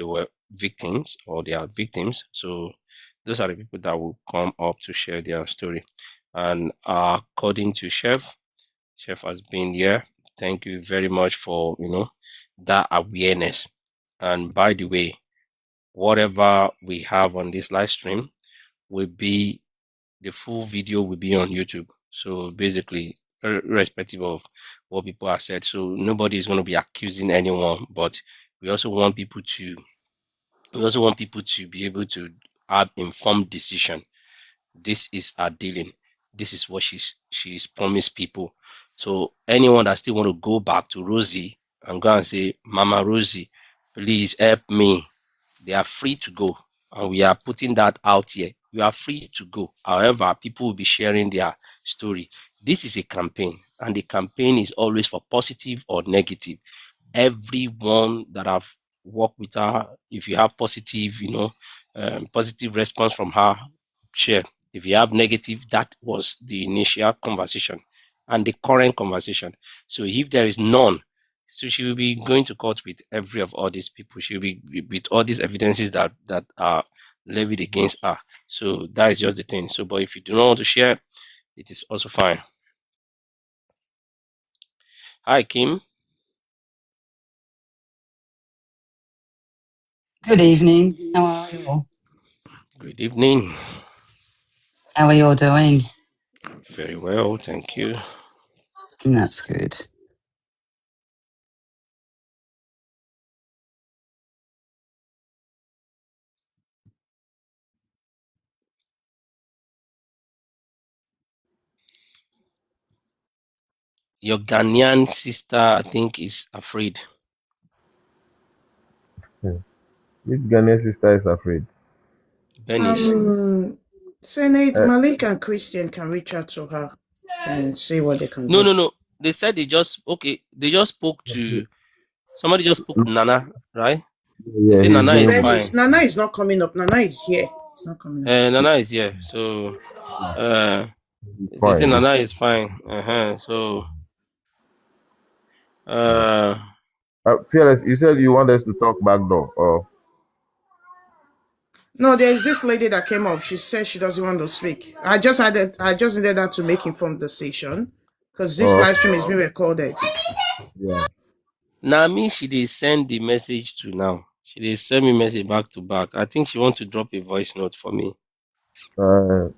were victims or they are victims. So those are the people that will come up to share their story. And according to Chef has been here. Thank you very much for that awareness. And by the way, whatever we have on this live stream will be the full video will be on YouTube. So basically, irrespective of what people have said, so nobody is going to be accusing anyone. But we also want people to be able to have informed decision. This is our dealing. This is what she's promised people. So anyone that still want to go back to Rosie and go and say, Mama Rosie, please help me, they are free to go. And we are putting that out here. You are free to go. However, people will be sharing their story. This is a campaign, and the campaign is always for positive or negative. Everyone that have worked with her, if you have positive, positive response from her, share. If you have negative, that was the initial conversation and the current conversation. So if there is none, so she will be going to court with every of all these people. She will be with all these evidences that are levied against her. So that is just the thing. So, but if you do not want to share, it is also fine. Hi, Kim. Good evening. How are you all? Good evening. How are you all doing? Very well, thank you. That's good. Your Ghanaian sister, I think, is afraid. Which Ghanaian sister is afraid? Benis. Senate Uh, Malik and Christian can reach out to her and see what they can No, do. no, no. They said they just spoke to somebody just spoke to Nana, right? They yeah, say he's Nana is doing. fine. Venice, Nana is not coming up. Nana is here. It's not coming up. Nana is here. So He's they say fine. Nana is fine. So Yeah. uh Fearless, you said you want us to talk back door. Oh, No, there's this lady that came up. She said she doesn't want to speak. I just needed her to make informed decision because this live stream is being recorded. yeah. Nami she did send the message to now. She did send me message back to back. I think she wants to drop a voice note for me. Uh,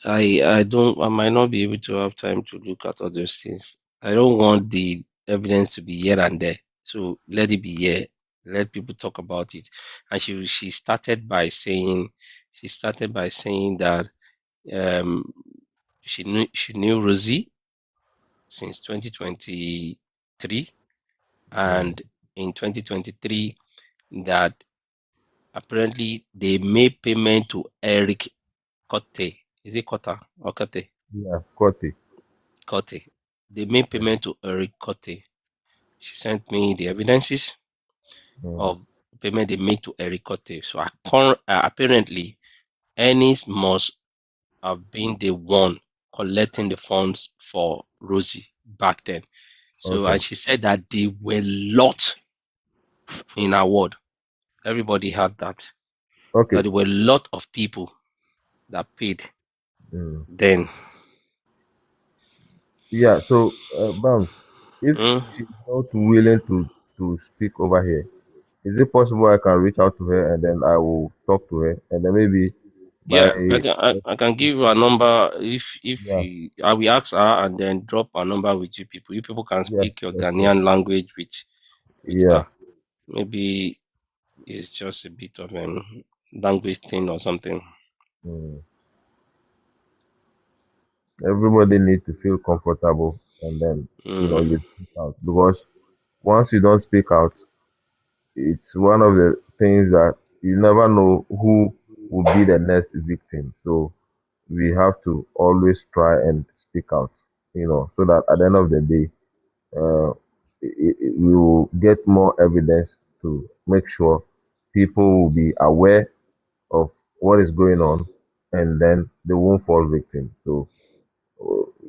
I might not be able to have time to look at all those things. I don't want the evidence to be here and there. So let it be here. Let people talk about it. And she started by saying that um she knew Rosie since 2023, mm, and in 2023 that apparently they made payment to Eric Cote. Is it Cotta or Cote? yeah, Scotty. Cote. They made Yeah. payment to Eric Cote. She sent me the evidences Mm, of payment they made to Eric Cote. So apparently, Ennis must have been the one collecting the funds for Rosie back then. So, okay. and she said that they were lot in her word. Everybody had that. Okay. That there were a lot of people that paid Mm. then. Yeah. So, Bams, if Mm, she's not willing to speak over here, is it possible I can reach out to her and then I will talk to her and then maybe by yeah, I can give you a number if yeah, you, I will ask her and then drop a number with you people. You people can yes, speak your yes, yes. Ghanaian language with Yeah. her. Maybe it's just a bit of a language thing or something. Mm. Everybody needs to feel comfortable and then Mm, you speak out because once you don't speak out, it's one of the things that you never know who will be the next victim. So we have to always try and speak out, so that at the end of the day, uh, we will get more evidence to make sure people will be aware of what is going on and then they won't fall victim. So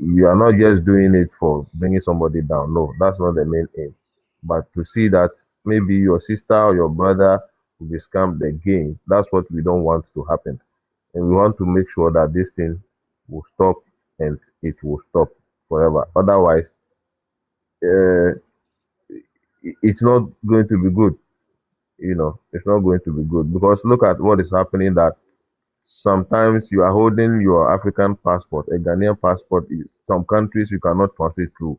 you are not just doing it for bringing somebody down. No, that's not the main aim. But to see that maybe your sister or your brother will be scammed again, that's what we don't want to happen. And we want to make sure that this thing will stop and it will stop forever. Otherwise, uh, it's not going to be good. It's not going to be good because look at what is happening that sometimes you are holding your African passport, a Ghanaian passport. Some countries you cannot transit through.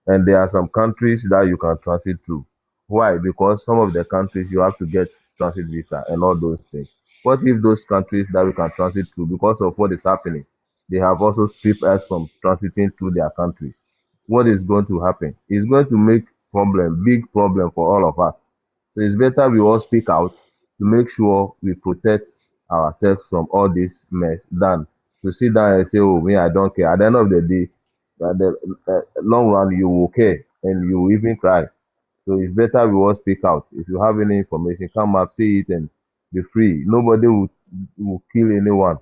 And there are some countries that you can transit through. Why? Because some of the countries you have to get transit visa and all those things. What if those countries that we can transit through, because of what is happening, they have also stripped us from transiting through their countries? What is going to happen? It's going to make big problem for all of us. So it's better we all speak out to make sure we protect ourselves from all this mess than to sit down and say, "Oh, me, I don't care." At the end of the day, at the long run, you will care and you will even cry. So it's better we all speak out. If you have any information, come up, say it, and be free. Nobody will kill anyone.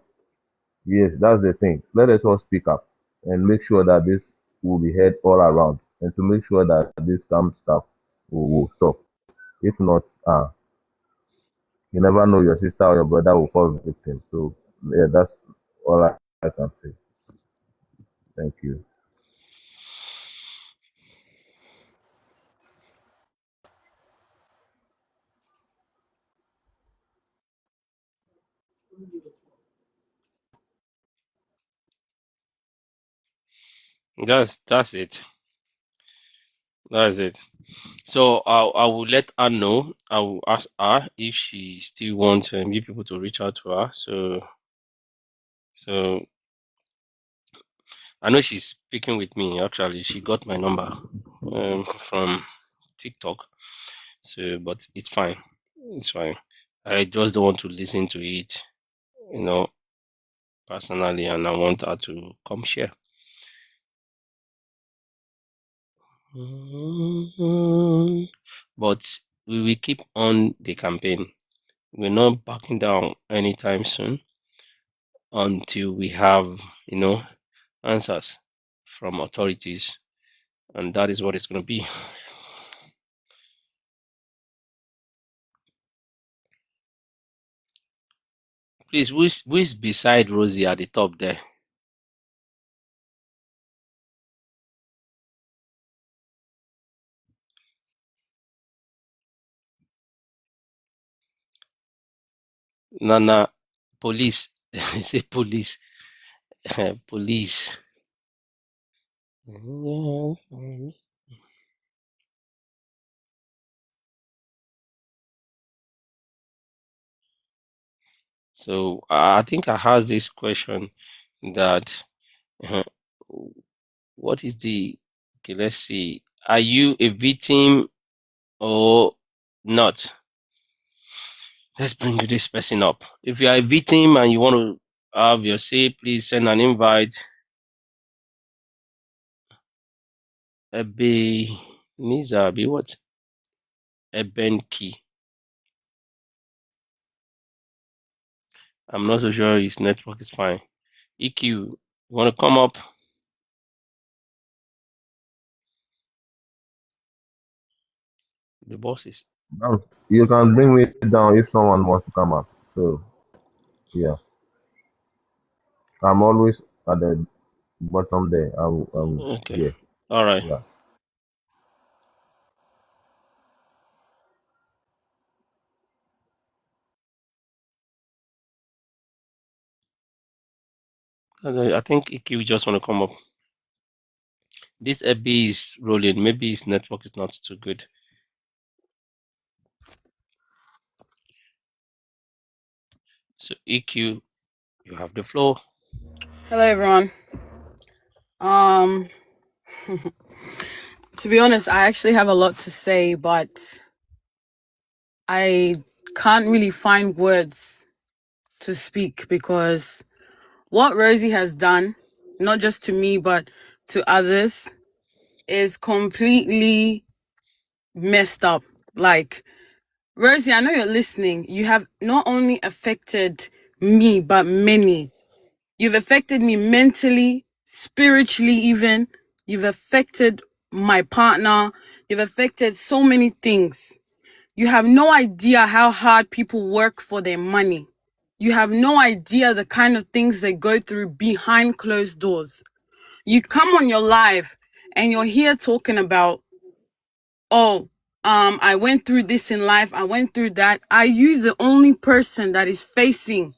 Yes, that's the thing. Let us all speak up and make sure that this will be heard all around and to make sure that this scam stuff will stop. If not, you never know your sister or your brother will fall victim. So yeah, that's all I can say. Thank you. that's it. That's it. So I will let her know. I will ask her if she still wants you people to reach out to her. So I know she's speaking with me. Actually, she got my number from TikTok. So, but it's fine. It's fine. I just don't want to listen to it, you know, personally, and I want her to come share. But we will keep on the campaign. We're not backing down anytime soon until we have, answers from authorities, and that is what it's going to be. Please, who is beside Rosie at the top there? Nana, police. Say police. Police. So I think I have this question that uh, what is the okay, let's see. Are you a victim or not? Let's bring this person up. If you are a victim and you want to have your say, please send an invite. Ebenezer, be what? Ebenki. I'm not so sure his network is fine. EQ, you want to come up? The bosses. Now, you can bring me down if someone wants to come up. So yeah, I'm always at the bottom there. Okay. Yeah, All right. yeah. I think EQ just want to come up. This Ebi is rolling. Maybe his network is not too good. So EQ, you have the floor. Hello, everyone. Um, to be honest, I actually have a lot to say, but I can't really find words to speak because what Rosie has done, not just to me, but to others, is completely messed up. Like, Rosie, I know you're listening. You have not only affected me, but many. You've affected me mentally, spiritually, even. You've affected my partner. You've affected so many things. You have no idea how hard people work for their money. You have no idea the kind of things they go through behind closed doors. You come on your live and you're here talking about, oh, I went through this in life. I went through that. Are you the only person that is facing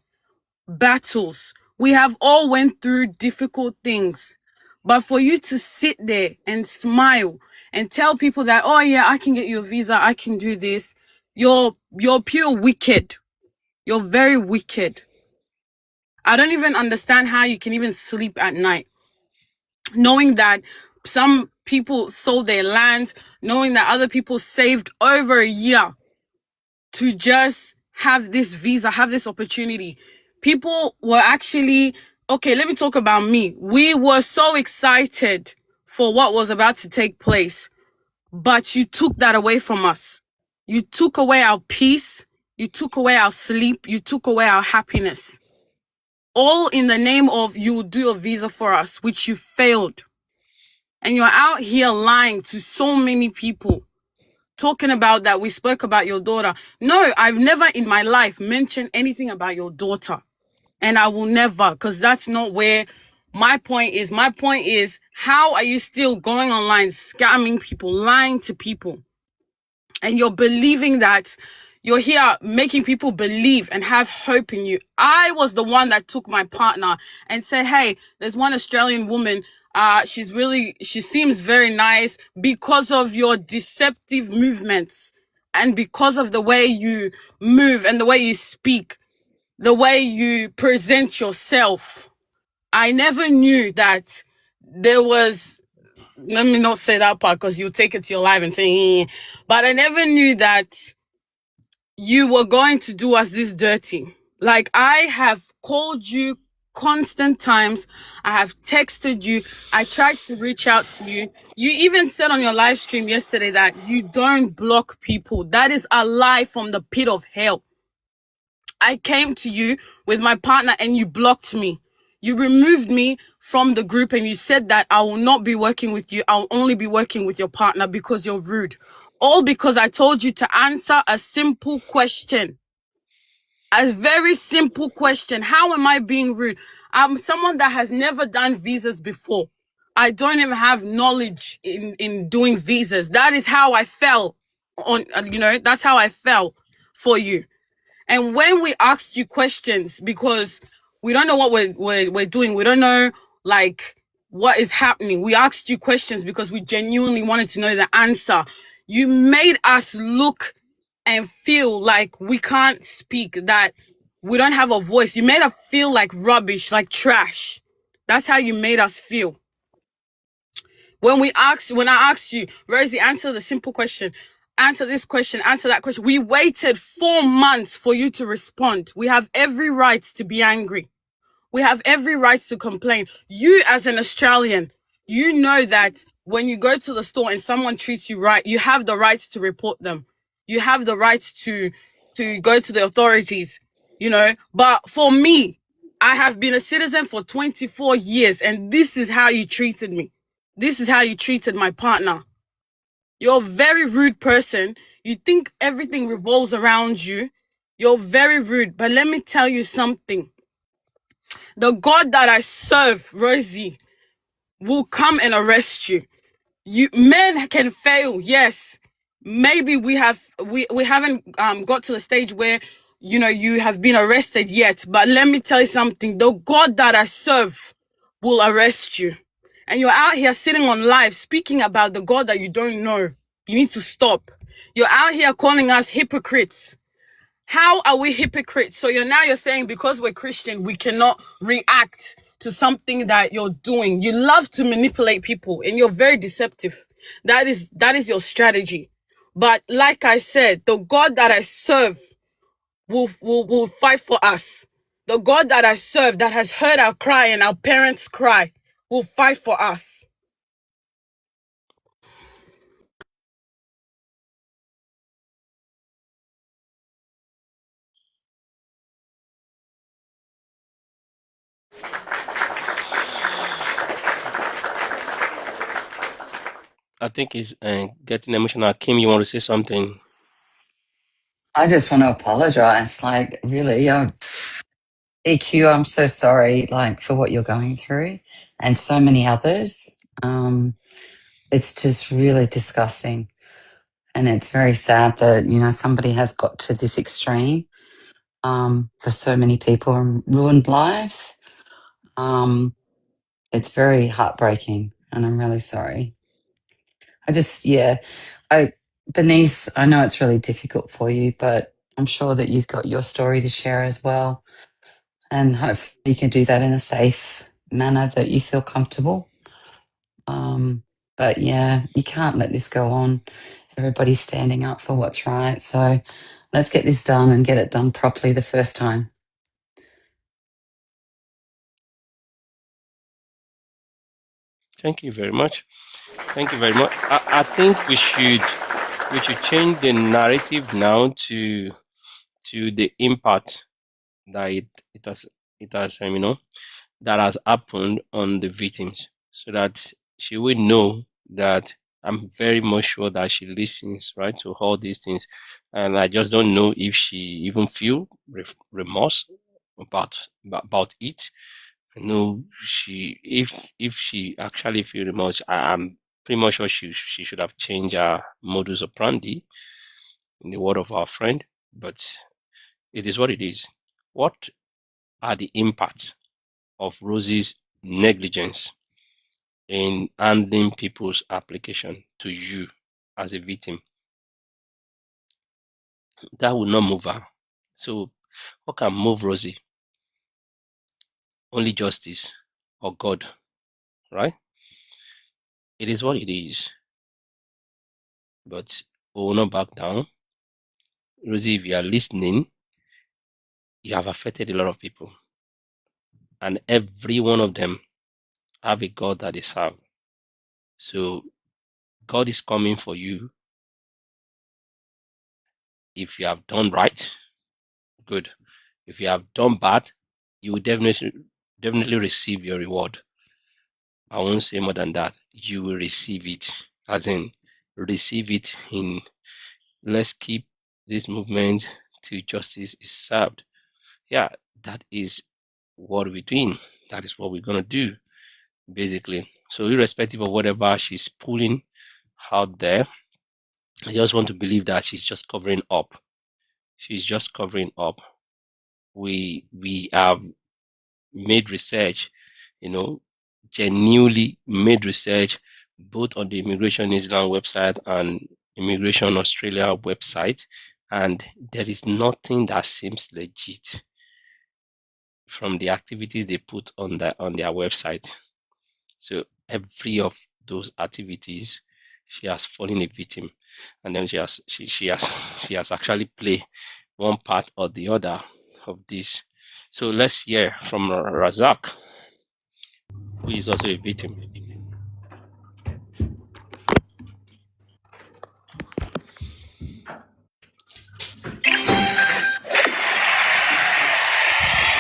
battles? We have all went through difficult things, but for you to sit there and smile and tell people that, oh yeah, I can get you a visa, I can do this, you're pure wicked. You're very wicked. I don't even understand how you can even sleep at night knowing that some people sold their lands, knowing that other people saved over a year to just have this visa, have this opportunity. People were actually, okay, let me talk about me. We were so excited for what was about to take place, but you took that away from us. You took away our peace. You took away our sleep. You took away our happiness. All in the name of you will do a visa for us, which you failed. And you're out here lying to so many people, talking about that we spoke about your daughter. No, I've never in my life mentioned anything about your daughter. And I will never, because that's not where my point is. My point is, how are you still going online, scamming people, lying to people? And you're believing that you're here making people believe and have hope in you. I was the one that took my partner and said, hey, there's one Australian woman. She seems very nice because of your deceptive movements and because of the way you move and the way you speak, the way you present yourself. I never knew that there was, let me not say that part because you take it to your life and say, eh. But I never knew that you were going to do us this dirty. Like, I have called you constant times. I have texted you. I tried to reach out to you. You even said on your live stream yesterday that you don't block people. That is a lie from the pit of hell. I came to you with my partner and you blocked me. You removed me from the group and you said that I will not be working with you. I'll only be working with your partner because you're rude. All because I told you to answer a simple question. A very simple question. How am I being rude? I'm someone that has never done visas before. I don't even have knowledge in doing visas. That is how I fell on, that's how I fell for you. And when we asked you questions, because we don't know what we're doing, we don't know like what is happening. We asked you questions because we genuinely wanted to know the answer. You made us look and feel like we can't speak, that we don't have a voice. You made us feel like rubbish, like trash. That's how you made us feel. When I asked you, Rosie, answer the simple question, answer this question, answer that question. We waited 4 months for you to respond. We have every right to be angry. We have every right to complain. You, as an Australian, you know that when you go to the store and someone treats you right, you have the right to report them. You have the right to go to the authorities, you know. But for me, I have been a citizen for 24 years, and this is how you treated me. This is how you treated my partner. You're a very rude person. You think everything revolves around you. You're very rude. But let me tell you something. The God that I serve, Rosie, will come and arrest you. Men can fail, yes. Maybe we haven't got to the stage where you have been arrested yet. But let me tell you something. The God that I serve will arrest you. And you're out here sitting on live speaking about the God that you don't know. You need to stop. You're out here calling us hypocrites. How are we hypocrites? So you're saying because we're Christian, we cannot react to something that you're doing. You love to manipulate people and you're very deceptive. That is your strategy. But like I said, the God that I serve will fight for us. The God that I serve, that has heard our cry and our parents' cry, will fight for us. I think he's getting emotional. Kim, you want to say something? I just want to apologize. Like, really, EQ, I'm so sorry, like, for what you're going through, and so many others. It's just really disgusting. And it's very sad that, somebody has got to this extreme for so many people and ruined lives. It's very heartbreaking, and I'm really sorry. Bernice, I know it's really difficult for you, but I'm sure that you've got your story to share as well. And hopefully you can do that in a safe manner that you feel comfortable. But yeah, you can't let this go on. Everybody's standing up for what's right. So let's get this done and get it done properly the first time. Thank you very much. Thank you very much. I think we should change the narrative now to the impact that it has that has happened on the victims, so that she will know that I'm very much sure that she listens right to all these things, and I just don't know if she even feel remorse about it. No, if she actually feel remorse, I'm pretty much sure she should have changed her modus operandi, in the word of our friend. But it is what it is. What are the impacts of Rosie's negligence in handling people's application to you as a victim? That will not move her. So what can move Rosie? Only justice or God, right? It is what it is. But we will not back down. Rosie, if you are listening, you have affected a lot of people. And every one of them have a God that they serve. So God is coming for you. If you have done right, good. If you have done bad, you will definitely receive your reward. I won't say more than that. You will receive it. As in, receive it in let's keep this movement till justice is served. Yeah, that is what we're doing. That is what we're gonna do, basically. So irrespective of whatever she's pulling out there, I just want to believe that she's just covering up. She's just covering up. We have made research, you know, genuinely made research both on the Immigration New Zealand website and Immigration Australia website, and there is nothing that seems legit from the activities they put on their website. So every of those activities, she has fallen a victim, and then she has she has actually played one part or the other of this. So let's hear from Razak, who is also a victim.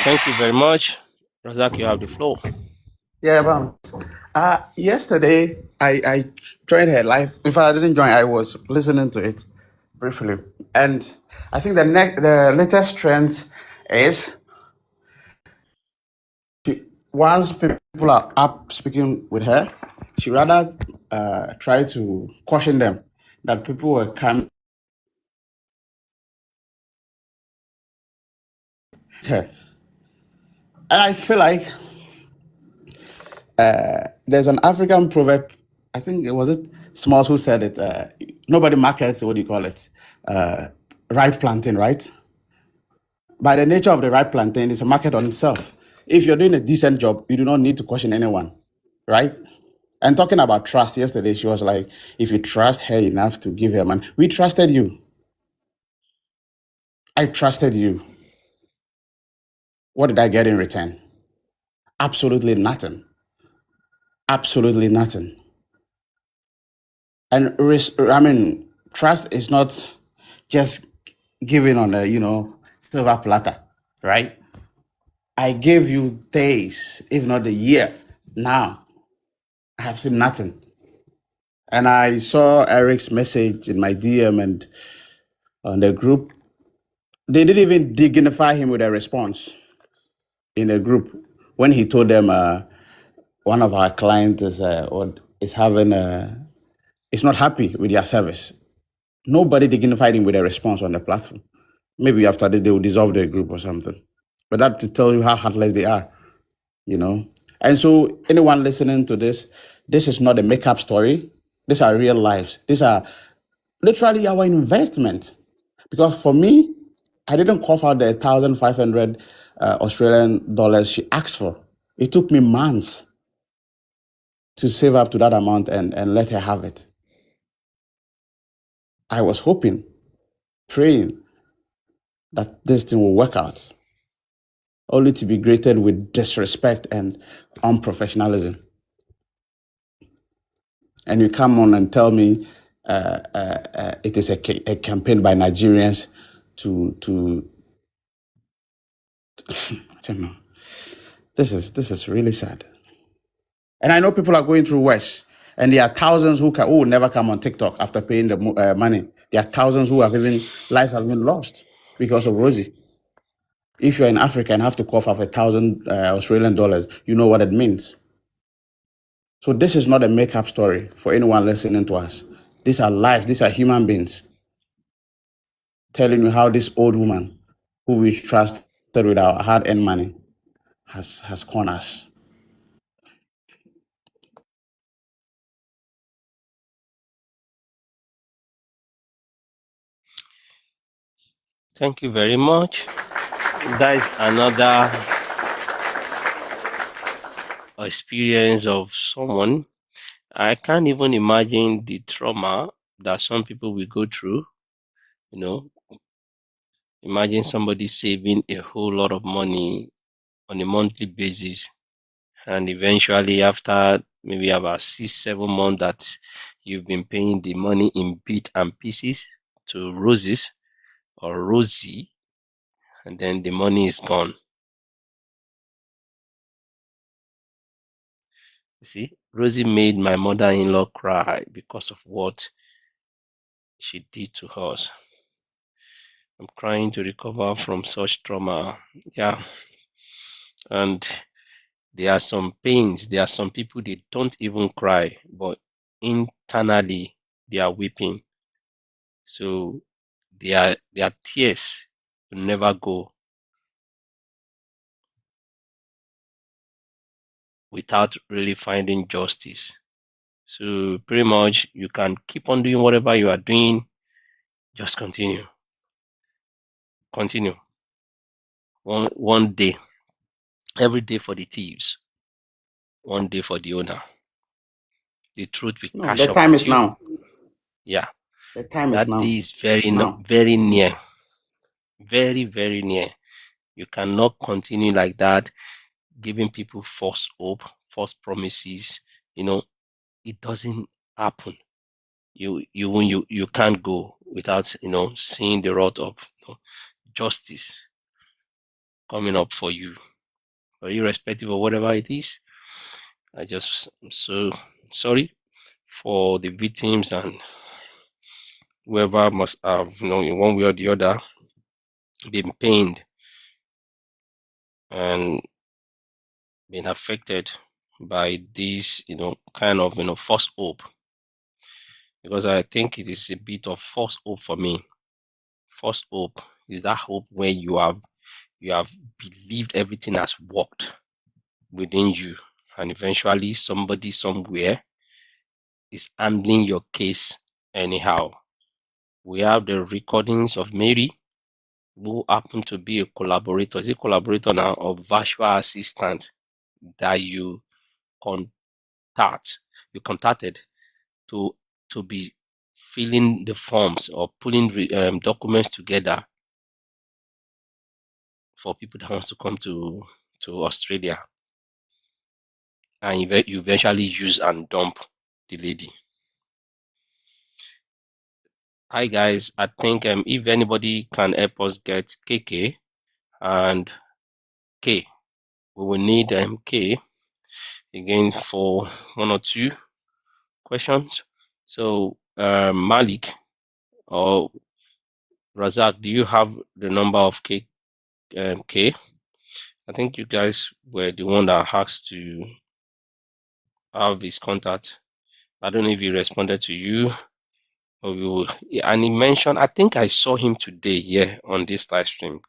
Thank you very much. Razak, you have the floor. Yeah, yesterday I joined her live. In fact, I didn't join. I was listening to it briefly, and I think the latest trend is once people are up speaking with her, she rather try to caution them that people will come to her, and I feel like there's an African proverb. I think it was it Smalls who said it. Nobody markets, what do you call it? Ripe plantain, right? By the nature of the ripe plantain, it's a market on itself. If you're doing a decent job, you do not need to caution anyone, right? And talking about trust, yesterday she was like, if you trust her enough to give her money, we trusted you. I trusted you. What did I get in return? Absolutely nothing. Absolutely nothing. And trust is not just giving on a silver platter, right? I gave you days, if not a year. Now I have seen nothing. And I saw Eric's message in my DM and on the group. They didn't even dignify him with a response in the group when he told them one of our clients is having is not happy with their service. Nobody dignified him with a response on the platform. Maybe after this they will dissolve the group or something. But that to tell you how heartless they are, you know. And so anyone listening to this is not a makeup story. These are real lives. These are literally our investment. Because for me, I didn't cough out the 1,500 Australian dollars she asked for. It took me months to save up to that amount and let her have it. I was hoping, praying that this thing will work out, only to be greeted with disrespect and unprofessionalism. And you come on and tell me it is a campaign by Nigerians to I don't know. This is really sad. And I know people are going through worse. And there are thousands who will never come on TikTok after paying the money. There are thousands who lives have been lost because of Rosie. If you're in Africa and have to cough up 1,000 Australian dollars, you know what it means. So this is not a make-up story for anyone listening to us. These are lives. These are human beings telling you how this old woman, who we trusted with our hard-earned money, has conned us. Thank you very much. That is another experience of someone. I can't even imagine the trauma that some people will go through. You know, imagine somebody saving a whole lot of money on a monthly basis, and eventually, after maybe about 6, 7 months, that you've been paying the money in bits and pieces to Roses or Rosie, and then the money is gone. You see, Rosie made my mother-in-law cry because of what she did to us. I'm trying to recover from such trauma. Yeah. And there are some pains. There are some people they don't even cry, but internally they are weeping. So their tears will never go without really finding justice. So pretty much you can keep on doing whatever you are doing, just continue. Continue. One day, every day for the thieves, one day for the owner. The truth will No, catch the up time with is you. now. Yeah, The time is that now. day is very Now. very near. Very, very near. You cannot continue like that, giving people false hope, false promises. You know, it doesn't happen. You can't go without seeing the wrath of justice coming up for you, or irrespective of whatever it is. I just am so sorry for the victims and whoever must have, in one way or the other, been pained and been affected by this, kind of, false hope. Because I think it is a bit of false hope for me. False hope is that hope where you have believed everything has worked within you, and eventually somebody somewhere is handling your case anyhow. We have the recordings of Mary, who happened to be a collaborator. Is a collaborator now or virtual assistant that contact you contacted to be filling the forms or pulling documents together for people that wants to come to Australia, and you eventually use and dump the lady. Hi guys, I think if anybody can help us get KK and K, we will need K again for one or two questions. So Malik or Razak, do you have the number of K? K? I think you guys were the one that asked to have his contact. I don't know if he responded to you or we will. Yeah, and he mentioned, I think I saw him today, yeah, on this live stream.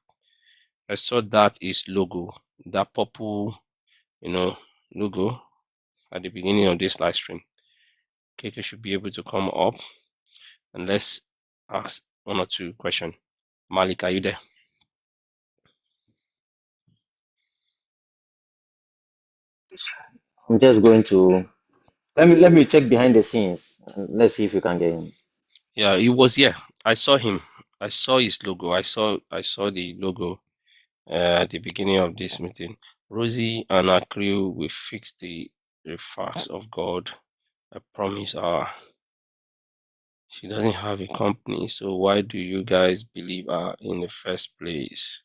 I saw that his logo, that purple, logo at the beginning of this live stream. KK should be able to come up and let's ask one or two questions. Malik, are you there? I'm just going to let me check behind the scenes. Let's see if we can get him. Yeah, he was here. I saw him. I saw his logo. I saw the logo at the beginning of this meeting. Rosie and her crew will fix the facts of God. I promise her. She doesn't have a company, so why do you guys believe her in the first place?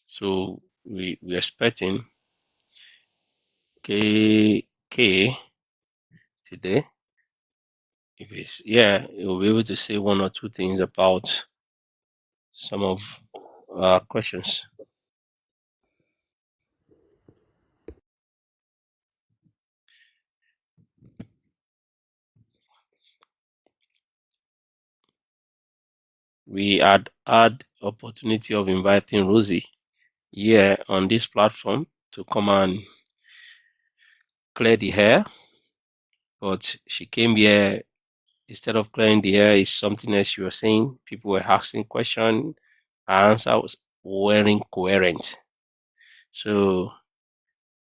So we expecting K today. If it's yeah, he'll be able to say one or two things about some of our questions. We had opportunity of inviting Rosie here on this platform to come and clear the hair, but she came here instead of clearing the air is something else you were saying. People were asking questions. Her answer weren't coherent. So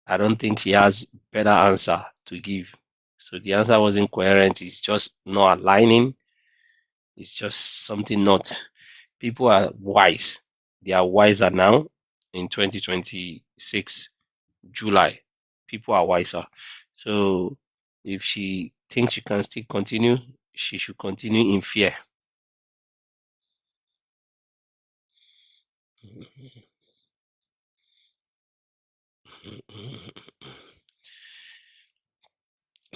I don't think she has better answer to give. So the answer wasn't coherent. It's just not aligning. It's just something not. People are wise. They are wiser now in 2026, July. People are wiser. So if she thinks she can still continue, she should continue in fear.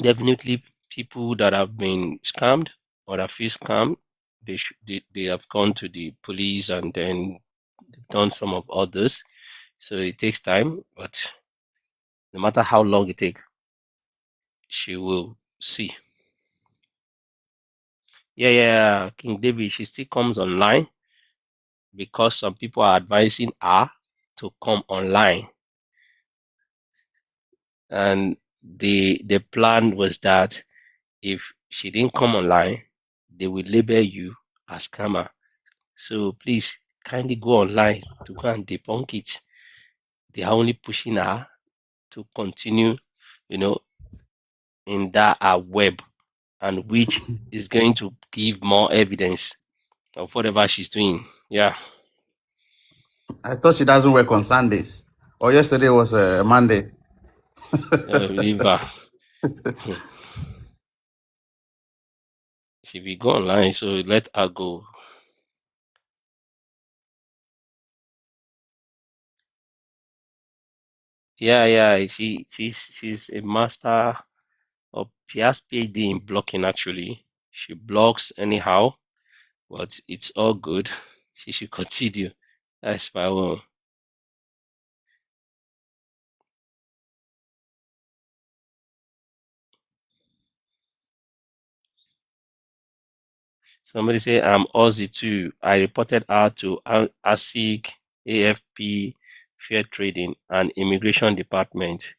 Definitely, people that have been scammed or that feel scammed, they have gone to the police and then done some of others. So it takes time, but no matter how long it takes, she will see. Yeah, King David, she still comes online because some people are advising her to come online. And the plan was that if she didn't come online, they will label you as scammer. So please kindly go online to go and debunk it. They are only pushing her to continue, you know, in that web, and which is going to give more evidence of whatever she's doing. Yeah, I thought she doesn't work on Sundays. Or yesterday was Monday. leave her. She will go online, so let her go. Yeah. She's a master of. She has PhD in blocking actually. She blocks anyhow, but it's all good. She should continue. That's my own. Somebody say I'm Aussie too. I reported her to ASIC, AFP, Fair Trading, and Immigration Department.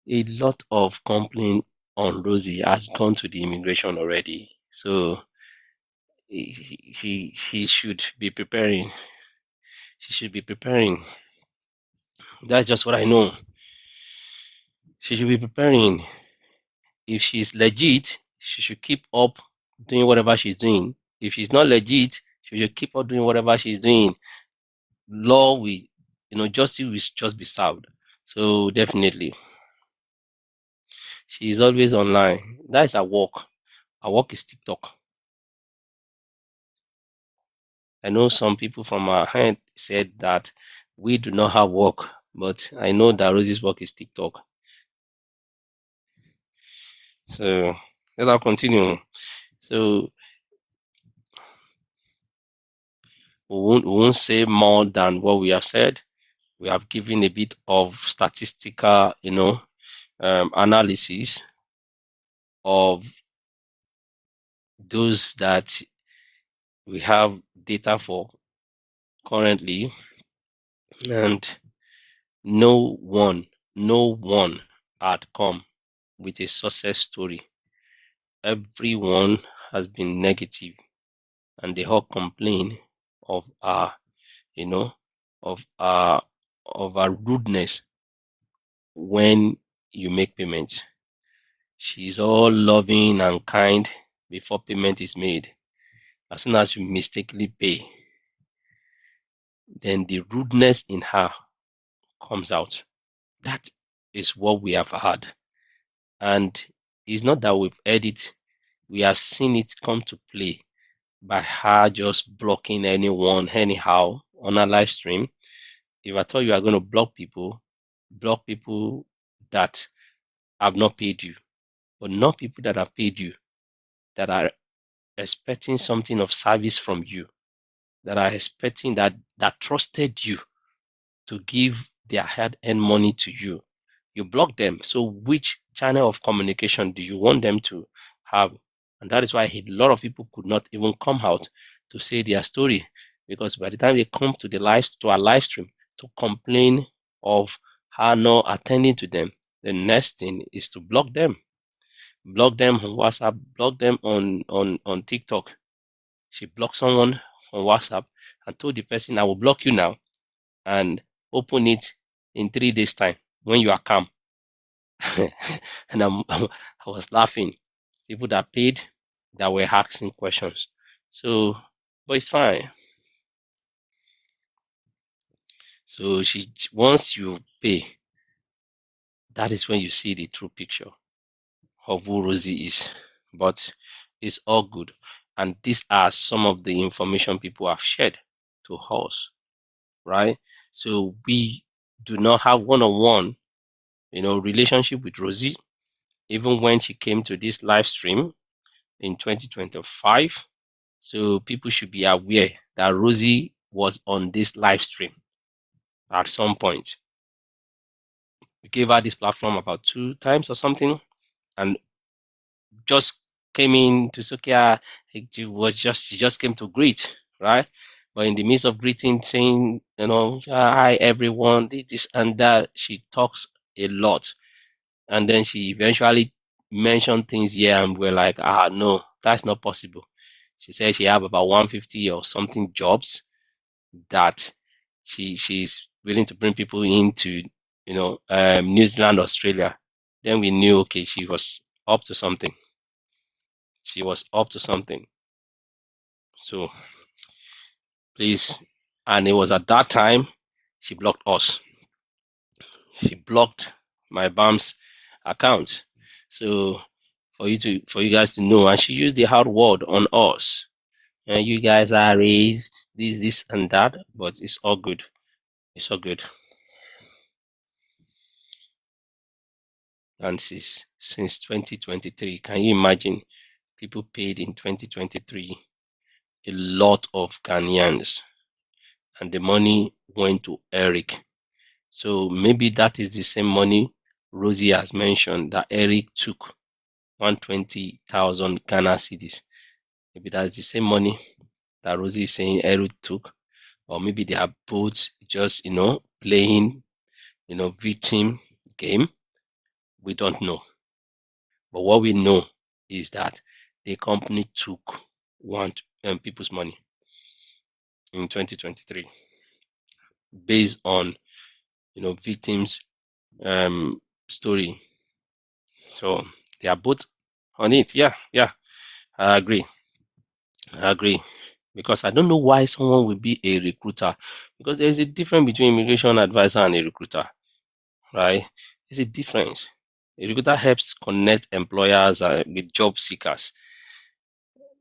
A lot of complaint on Rosie has gone to the immigration already. So she should be preparing. She should be preparing. That's just what I know. She should be preparing. If she's legit, she should keep up doing whatever she's doing. If she's not legit, she should keep up doing whatever she's doing. Law will, justice will just be served. So definitely, she is always online. That is her work. Her work is TikTok. I know some people from our hand said that we do not have work, but I know that Rosie's work is TikTok. So let her continue. So we won't say more than what we have said. We have given a bit of statistical, analysis of those that we have data for currently, and no one had come with a success story. Everyone has been negative, and they all complain of our, you know, of our rudeness when you make payment. She's all loving and kind before payment is made. As soon as you mistakenly pay, then the rudeness in her comes out. That is what we have had. And it's not that we've heard it, we have seen it come to play by her just blocking anyone anyhow on a live stream. If I tell you are going to block people that have not paid you, but not people that have paid you, that are expecting something of service from you, that are expecting that trusted you to give their hard-earned money to you. You block them. So which channel of communication do you want them to have? And that is why a lot of people could not even come out to say their story, because by the time they come to our live stream to complain of her not attending to them, the next thing is to block them. Block them on WhatsApp, block them on TikTok. She blocked someone on WhatsApp and told the person, I will block you now and open it in 3 days' time when you are calm. And I was laughing. People that paid, that were asking questions. So, but it's fine. So once you pay, that is when you see the true picture of who Rosie is. But it's all good. And these are some of the information people have shared to us, right? So we do not have one-on-one, relationship with Rosie. Even when she came to this live stream in 2025, so people should be aware that Rosie was on this live stream. at some point. We gave her this platform about 2 times or something, and just came in to Sokia. She just came to greet, right? But in the midst of greeting, saying, hi everyone, this and that, she talks a lot. And then she eventually mentioned things here, and we're like, no, that's not possible. She said she have about 150 or something jobs that she's willing to bring people into, New Zealand, Australia. Then we knew, okay, she was up to something. She was up to something. So please, and it was at that time she blocked us. She blocked my BAM's account. So for you guys to know, and she used the hard word on us. And you guys are raised this and that, but it's all good. It's all good. And since 2023, can you imagine people paid in 2023 a lot of Ghanaians, and the money went to Eric. So maybe that is the same money Rosie has mentioned that Eric took 120,000 Ghana cedis. Maybe that's the same money that Rosie is saying Eric took, or maybe they are both just playing victim game. We don't know. But what we know is that the company took people's money in 2023 based on victims story. So they are both on it. Yeah, I agree. Because I don't know why someone will be a recruiter, because there is a difference between immigration advisor and a recruiter, right? There's a difference. A recruiter helps connect employers with job seekers,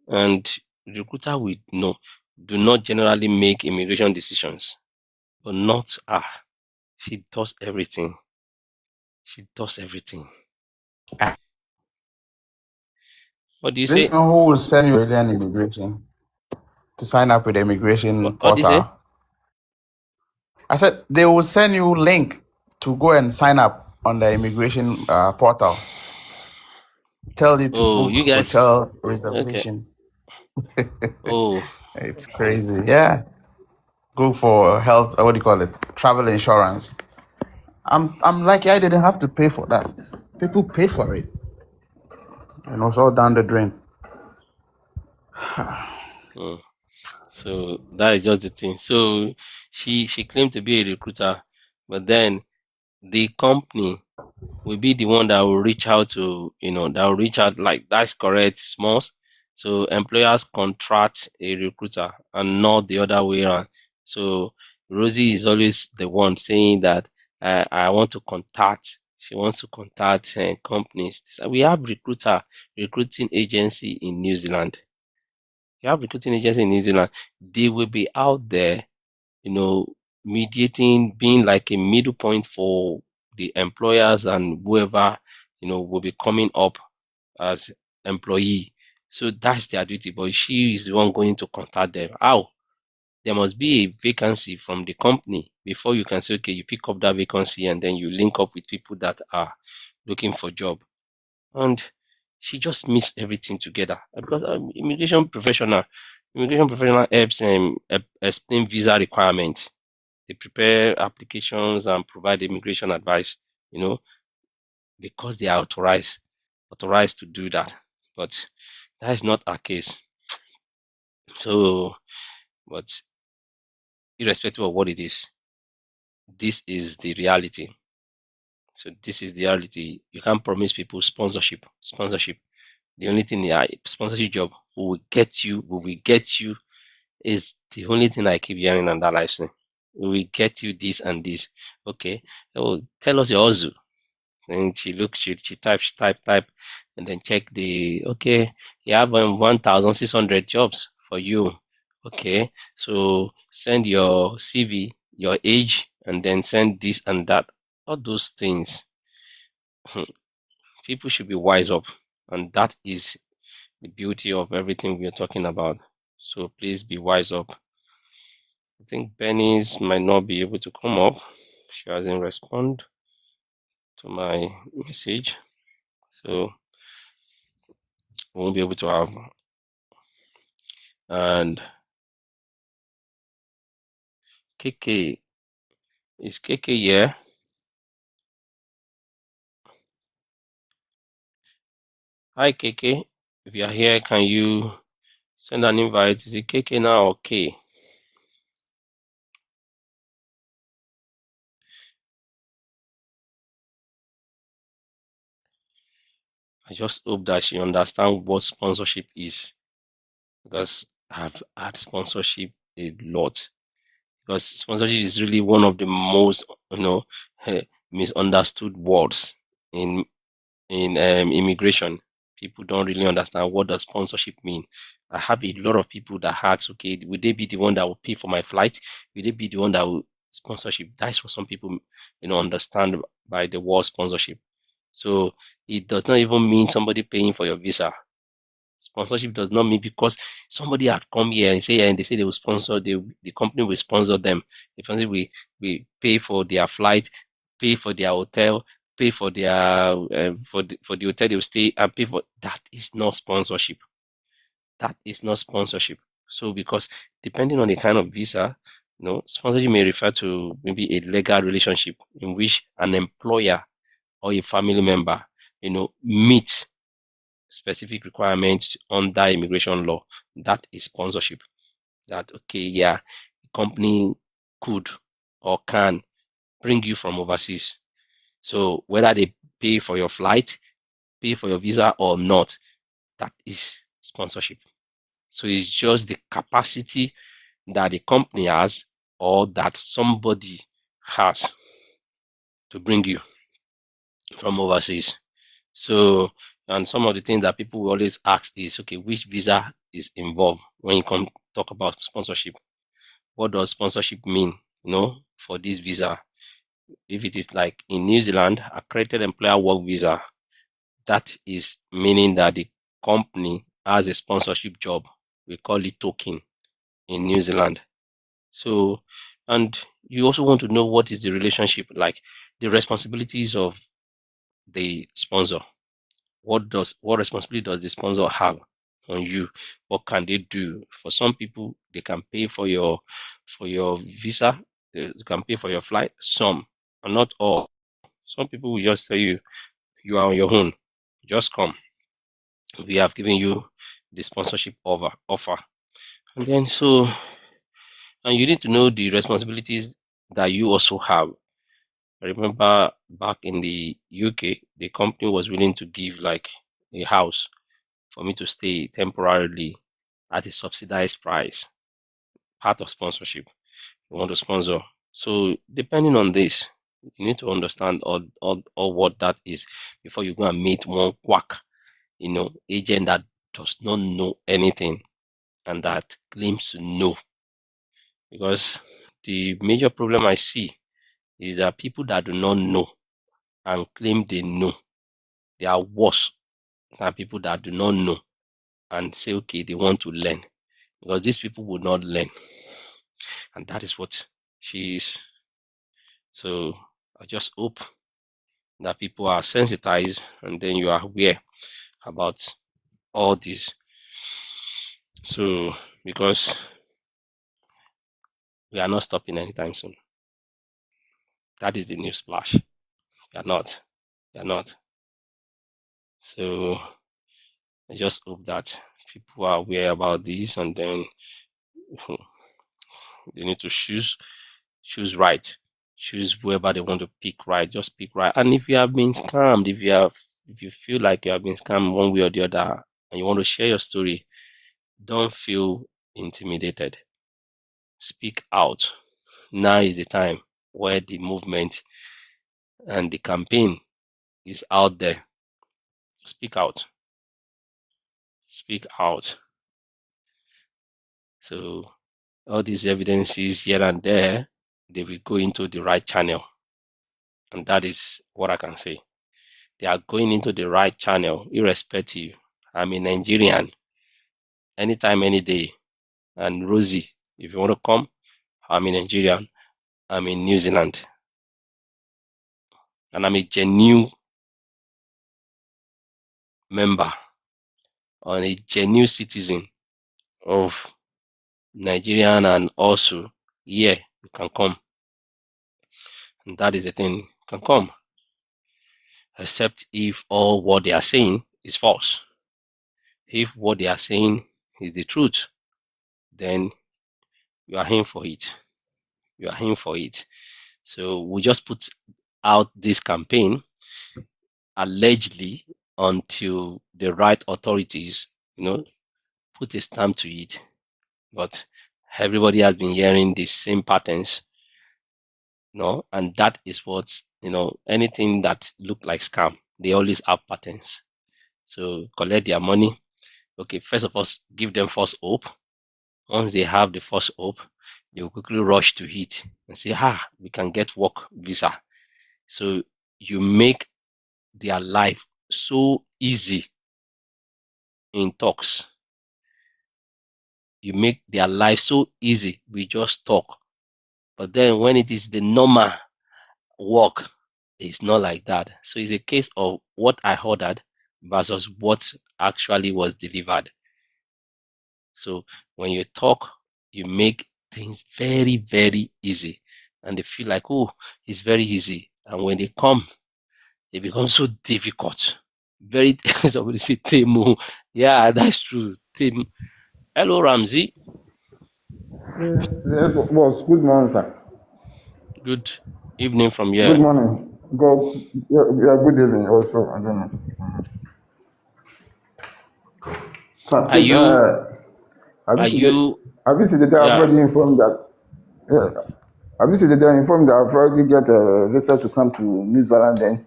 and recruiter do not generally make immigration decisions, but not she does everything. She does everything. What do you This say? one who will send you alien immigration to sign up with the immigration What do you say? portal. I said they will send you link to go and sign up on the immigration portal. Tell you to Oh, book you guys. hotel Okay. reservation. Oh, It's crazy. Yeah. Go for health, what do you call it? Travel insurance. I'm like, I didn't have to pay for that. People paid for it. And it was all down the drain. mm. So that is just the thing. So she claimed to be a recruiter, but then the company will be the one that will reach out to, that will reach out, like, that's correct, Smalls. So employers contract a recruiter and not the other way around. So Rosie is always the one saying that I want to contact. She wants to contact companies. So we have recruiting agency in New Zealand. We have recruiting agency in New Zealand. They will be out there, you know, mediating, being like a middle point for the employers and whoever, will be coming up as employee. So that's their duty. But she is the one going to contact them. How? There must be a vacancy from the company before you can say, okay, you pick up that vacancy and then you link up with people that are looking for job. And she just mixed everything together because immigration professional helps explain visa requirements. They prepare applications and provide immigration advice, you know, because they are authorized to do that. But that is not our case. So, but irrespective of what it is, this is the reality. So this is the reality. You can't promise people sponsorship. The only thing, sponsorship job we will get you is the only thing I keep hearing on that live stream. We will get you this and this. Okay. Oh, tell us your hustle. And she type, and then check okay, you have 1,600 jobs for you. Okay, so send your CV, your age, and then send this and that. All those things. People should be wise up, and that is the beauty of everything we are talking about. So please be wise up. think Benny's might not be able to come up. She hasn't responded to my message, so we won't be able to have. And KK, is KK here? Hi KK, if you are here, can you send an invite? Is it KK now or K? I just hope that she understands what sponsorship is, because I've had sponsorship a lot. Because sponsorship is really one of the most, eh, misunderstood words in immigration. People don't really understand what does sponsorship mean. I have a lot of people that ask, okay, would they be the one that will pay for my flight? Will they be the one that will sponsorship? That's what some people, understand by the word sponsorship. So it does not even mean somebody paying for your visa. Sponsorship does not mean because somebody had come here and say, and they say they will sponsor, the company will sponsor them. The company will pay for their flight, pay for their hotel, pay for their for the hotel they will stay, and pay for that. Is not sponsorship. That is not sponsorship. So because depending on the kind of visa, sponsorship may refer to maybe a legal relationship in which an employer or a family member, meets specific requirements under immigration law. That is sponsorship. That, okay, yeah, the company could or can bring you from overseas. So whether they pay for your flight, pay for your visa or not, that is sponsorship. So it's just the capacity that the company has or that somebody has to bring you from overseas. So, and some of the things that people will always ask is, okay, which visa is involved when you come talk about sponsorship? What does sponsorship mean, for this visa? If it is like in New Zealand, accredited employer work visa, that is meaning that the company has a sponsorship job. We call it token in New Zealand. So, and you also want to know what is the relationship, like the responsibilities of the sponsor. What responsibility does the sponsor have on you? What can they do? For some people, they can pay for your visa, they can pay for your flight. Some, and not all. Some people will just tell you you are on your own. Just come. We have given you the sponsorship offer. And then and you need to know the responsibilities that you also have. I remember back in the UK, the company was willing to give like a house for me to stay temporarily at a subsidized price, part of sponsorship. You want to sponsor. So depending on this, you need to understand all what that is before you go and meet one quack, agent that does not know anything and that claims to know. Because the major problem I see is that people that do not know and claim they know, they are worse than people that do not know and say, okay, they want to learn. Because these people will not learn. And that is what she is. So I just hope that people are sensitized and then you are aware about all this. So because we are not stopping anytime soon. That is the news splash. We are not. We are not. So I just hope that people are aware about this and then they need to choose right. Choose whoever they want to pick right. Just pick right. And if you have been scammed, if you feel like you have been scammed one way or the other and you want to share your story, don't feel intimidated. Speak out. Now is the time where the movement and the campaign is out there. Speak out. Speak out. So all these evidences here and there, they will go into the right channel. And that is what I can say. They are going into the right channel, irrespective. I'm a Nigerian, anytime, any day. And Rosie, if you want to come, I'm a Nigerian. I'm in New Zealand. And I'm a genuine member or a genuine citizen of Nigerian, and also, yeah, you can come. And that is the thing, you can come. Except if all what they are saying is false. If what they are saying is the truth, then you are in for it. You are in for it. So we just put out this campaign allegedly until the right authorities, put a stamp to it. But everybody has been hearing the same patterns, and that is what, anything that look like scam, they always have patterns. So collect their money. Okay, first of all, give them false hope. Once they have the false hope, they will quickly rush to it and say, we can get work visa. So you make their life so easy in talks. You make their life so easy. We just talk. But then when it is the normal work, it's not like that. So it's a case of what I ordered versus what actually was delivered. So when you talk, you make things very, very easy. And they feel like, oh, it's very easy. And when they come, it becomes so difficult. Very, somebody say Temu. Yeah, that's true. Temu. Hello, Ramsey. Yes, boss. Good morning, sir. Good evening from Good here. morning. Go. Yeah, yeah, good evening also. I don't know. Sir, Are please, you, have you are seen the, you, have you seen the day I've yeah. already informed that, yeah, have you seen the day I informed that I've already get a visa to come to New Zealand then?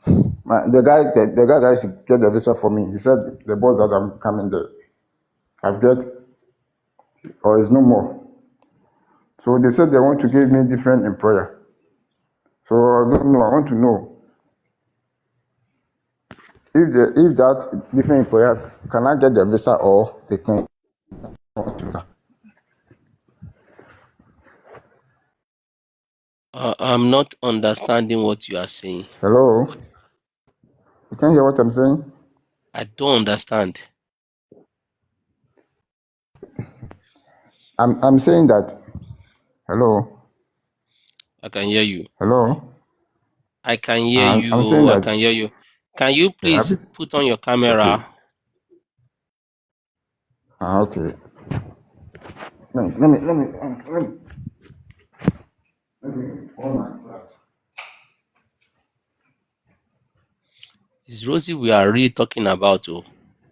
The guy that should get the visa for me, he said the boss that I'm coming there, I've get, or is no more. So they said they want to give me different employer. So I don't know, I want to know if that different employer, can I get the visa or they can. I'm not understanding what you are saying. Hello? You can hear what I'm saying? I don't understand. I'm saying that. Hello? I can hear you. Hello? I can hear I'm saying you. I that. can hear you. Can you Have please you, put on your okay. camera? Okay. Let me, hold my glass. It's Rosie we are really talking about. Oh,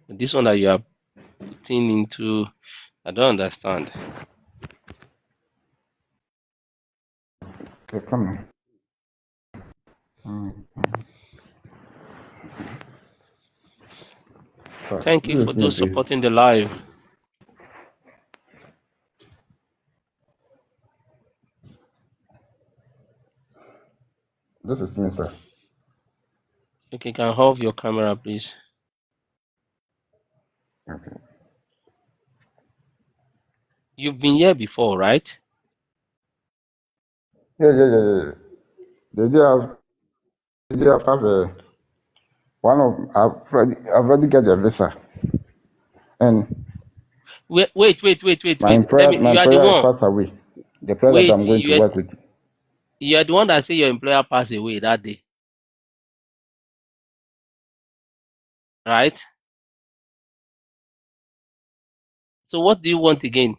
this one that you are putting into, I don't understand. Okay, come on. Sorry. Thank you This for is me, those please. supporting the live. This is me, sir. Okay, can hold your camera, please. Okay. You've been here before, right? Yeah. They do have, one of, I've already get the visa. And Wait. my Let employer, me. my You are the employer one. passed away. The employer that I'm Wait. going to work with. You are the one that say your employer passed away that day, right? So what do you want again?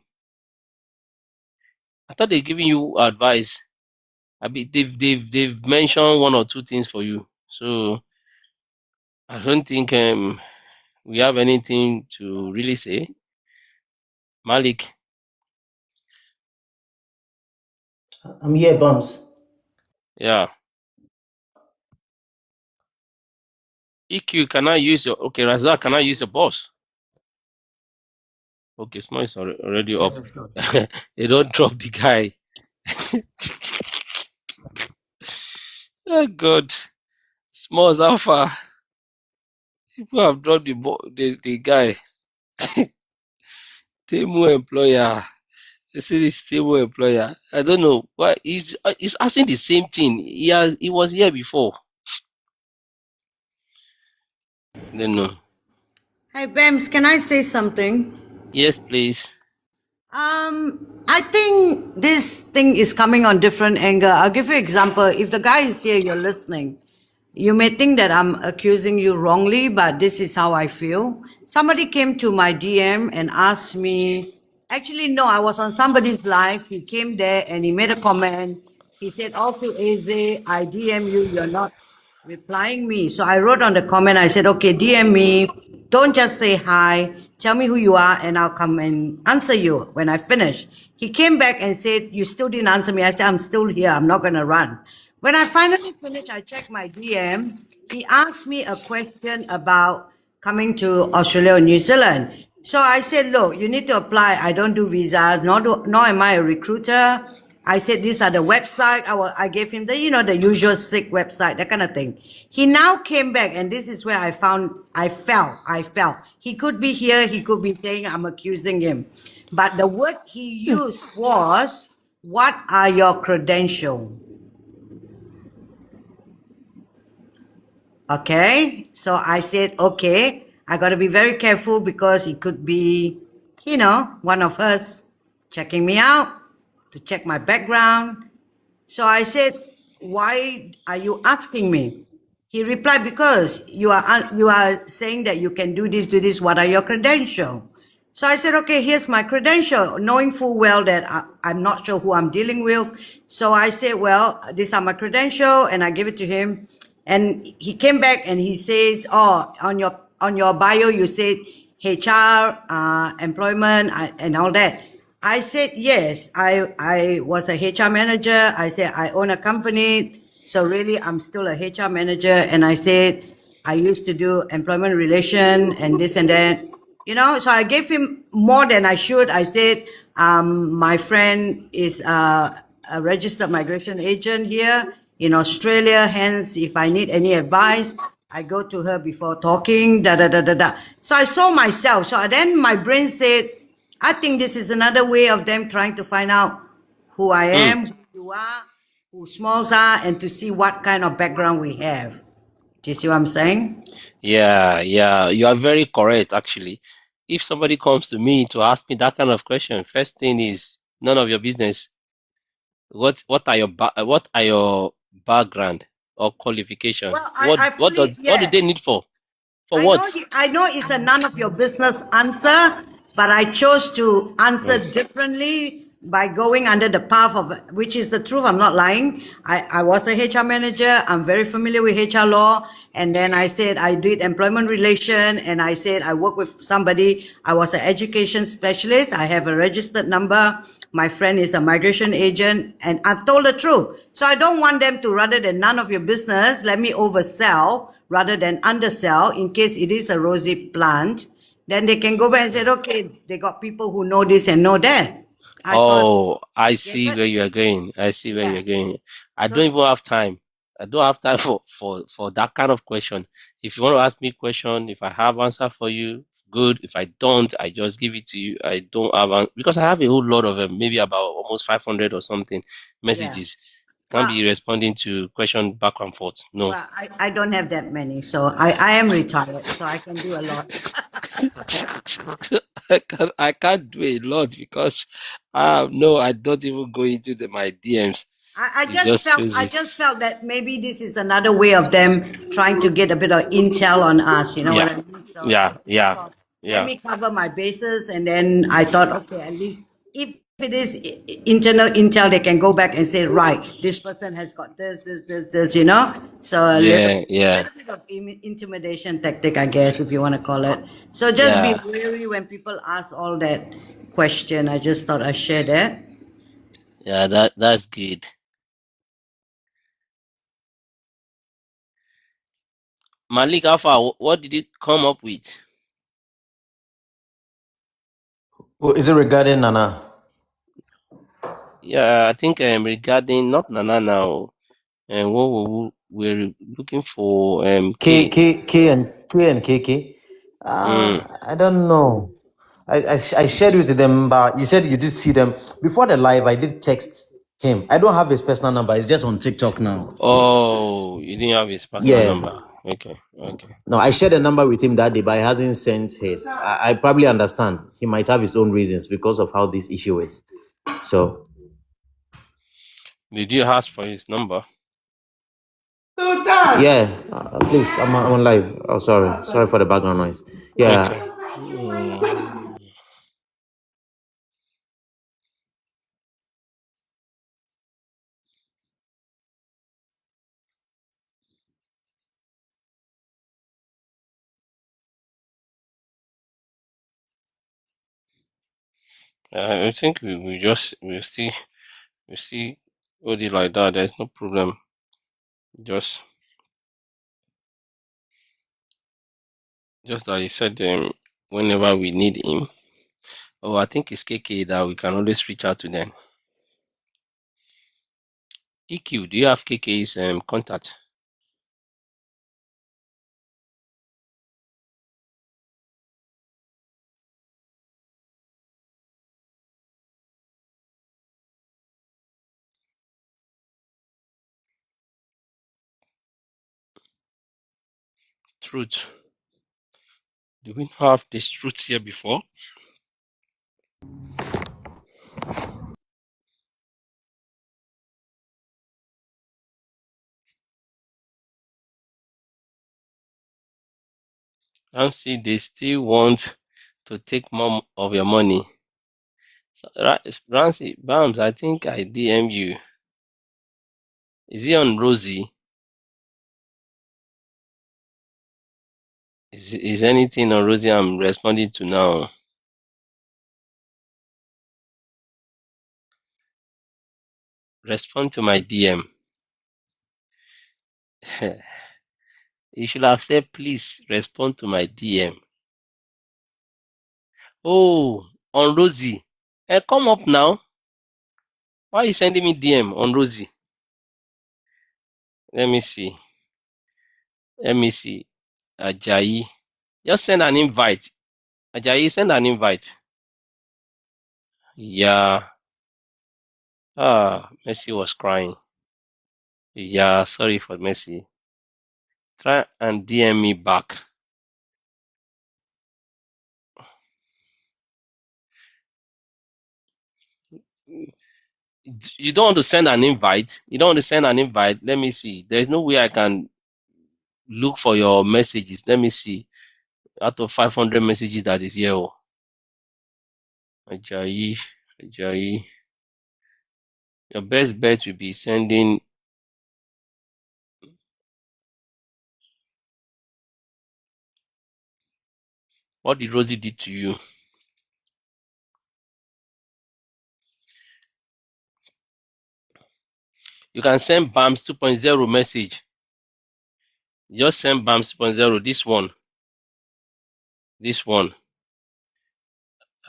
I thought they're giving you advice. I mean, they've mentioned one or two things for you. So I don't think we have anything to really say. Malik, I'm here, Bums. yeah. EQ, can I use your, okay, Razak, can I use your boss? Okay, Small is already up. Yeah, sure. They don't drop the guy. Oh God, Small's Alpha. People have dropped the guy. Temu employer. This is a stable employer. I don't know why he's asking the same thing. He was here before. I don't know. Hi, Bems, can I say something? Yes, please. I think this thing is coming on different angle. I'll give you an example. If the guy is here, you're listening. You may think that I'm accusing you wrongly, but this is how I feel. Somebody came to my DM and asked me, actually, no, I was on somebody's live. He came there and he made a comment. He said, also, Eze, I DM you, you're not replying me. So I wrote on the comment, I said, okay, DM me. Don't just say hi. Tell me who you are and I'll come and answer you when I finish. He came back and said, you still didn't answer me. I said, I'm still here. I'm not going to run. When I finally finished, I checked my DM. He asked me a question about coming to Australia or New Zealand. So I said, look, you need to apply. I don't do visas, nor am I a recruiter. I said, these are the website. I gave him the, the usual sick website, that kind of thing. He now came back, and this is where I fell. He could be here. He could be saying I'm accusing him. But the word he used was, what are your credentials? Okay. So I said, okay, I got to be very careful because it could be, one of us checking me out to check my background. So I said, why are you asking me? He replied, because you are saying that you can do this. What are your credentials? So I said, okay, here's my credential, knowing full well that I'm not sure who I'm dealing with. So I said, well, these are my credentials, and I give it to him. And he came back and he says, oh, on your bio, you said HR, employment, and all that. I said, yes, I was a HR manager. I said, I own a company. So really, I'm still a HR manager. And I said, I used to do employment relation and this and that. So I gave him more than I should. I said, my friend is a registered migration agent here in Australia. Hence, if I need any advice, I go to her before talking, da da da da da. So I saw myself. So then my brain said, I think this is another way of them trying to find out who I Hmm. am, who you are, who Smalls are, and to see what kind of background we have. Do you see what I'm saying? Yeah, yeah. You are very correct, actually. If somebody comes to me to ask me that kind of question, first thing is none of your business. What are your background or qualification? Well, I fully, What do yeah. they need for? For I know, what? I know it's a none of your business answer, but I chose to answer Hmm. differently by going under the path of, which is the truth. I'm not lying. I was a HR manager. I'm very familiar with HR law. And then I said I did employment relation, and I said I work with somebody. I was an education specialist. I have a registered number. My friend is a migration agent, and I've told the truth. So I don't want them to, rather than none of your business, let me oversell rather than undersell in case it is a rosy plant. Then they can go back and say, okay, they got people who know this and know that. I thought, Oh, I get see it? where you are going. I see where Yeah. you're going. I So don't even have time. I don't have time for that kind of question. If you want to ask me a question, if I have answer for you, good. If I don't, I just give it to you. I don't have because I have a whole lot of them, maybe about almost 500 or something yeah. messages. Can't Well, be responding to question back and forth. No. I don't have that many. So I am retired, so I can do a lot. I can't do a lot because no, I don't even go into my DMs. It's just I crazy. just felt that maybe this is another way of them trying to get a bit of intel on us, you know what Yeah, I mean? So I yeah, just yeah, thought, let yeah, me cover my bases, and then I thought, okay, at least if it is internal intel, they can go back and say, right, this person has got this. So a yeah, yeah, little bit of intimidation tactic, I guess, if you want to call it. So just be yeah, wary when people ask all that question. I just thought I'd share that. yeah. That's good. Malik Alpha, what did you come up with? Oh, is it regarding Nana? Yeah, I think regarding not Nana now, and what we're looking for K K. K K and KK. Mm, I don't know. I shared with them, but you said you did see them before the live. I did text him. I don't have his personal number. It's just on TikTok now. Oh, you didn't have his personal Yeah. number. Okay, okay. No, I shared a number with him that day, but he hasn't sent his. I probably understand. He might have his own reasons because of how this issue is. So Did you ask for his number? yeah, please, I'm on live. Oh, sorry for the background noise. Yeah, Okay. Mm, I think we see Odi like that. There's no problem. Just that he said whenever we need him. Oh, I think it's KK that we can always reach out to them. EQ, do you have KK's contact? Truth. Do we have this truth here before? Ramsey, they still want to take more of your money. So, Ramsey, Bams, I think I DM you. Is he on Rosie? Is anything on Rosie I'm responding to now? Respond to my DM. You should have said, please respond to my DM. Oh, on Rosie. Come up now. Why are you sending me DM on Rosie? Let me see. Ajayi. Just send an invite. Ajayi, send an invite. Yeah. Messi was crying. Yeah, sorry for Messi. Try and DM me back. You don't want to send an invite? You don't want to send an invite? Let me see. There's no way I can look for your messages. Let me see. Out of 500 messages that is here. Oh, Ajayi, Ajayi. Your best bet will be sending what did Rosie did to you. You can send BAMS 2.0 message. Just send BAMS 2.0. This one. This one.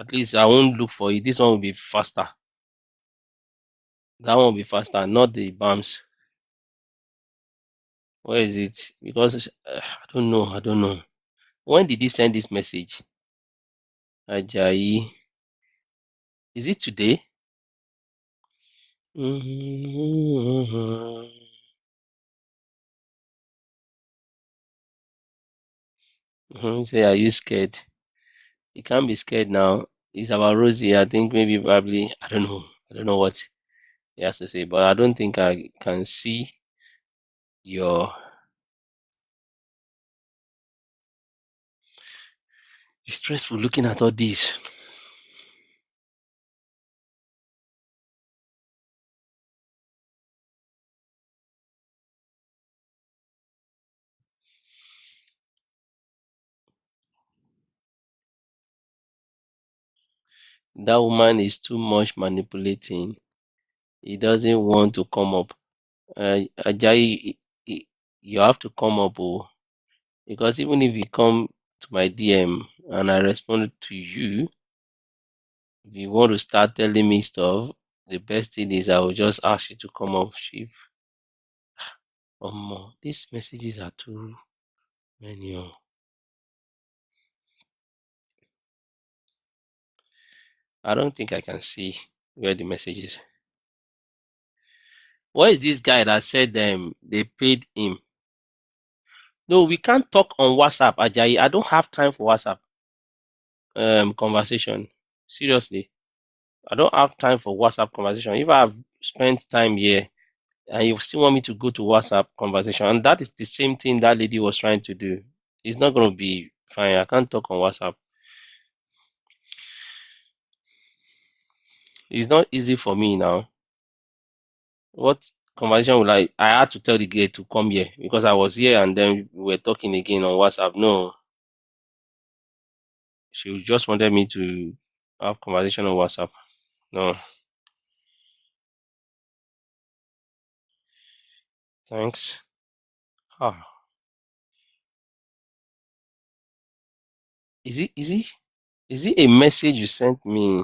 At least I won't look for it. This one will be faster. That one will be faster, not the BAMS. Where is it? Because I don't know. I don't know. When did he send this message? Ajayi. Is it today? Say, are you scared? You can't be scared now. It's about Rosie. I think maybe probably I don't know. I don't know what he has to say, but I don't think I can see your. It's stressful looking at all this. That woman is too much manipulating. He doesn't want to come up. Ajayi, you have to come up, oh, because even if you come to my DM and I respond to you, if you want to start telling me stuff, the best thing is I will just ask you to come up, Chief. These messages are too many. Oh. I don't think I can see where the message is. Where is this guy that said they paid him? No, we can't talk on WhatsApp, Ajayi. I don't have time for WhatsApp conversation. Seriously, I don't have time for WhatsApp conversation. If I've spent time here and you still want me to go to WhatsApp conversation, and that is the same thing that lady was trying to do, it's not going to be fine. I can't talk on WhatsApp. It's not easy for me now. What conversation will I had to tell the girl to come here because I was here and then we were talking again on WhatsApp. No, she just wanted me to have conversation on WhatsApp. No, thanks. Ah, is it a message you sent me?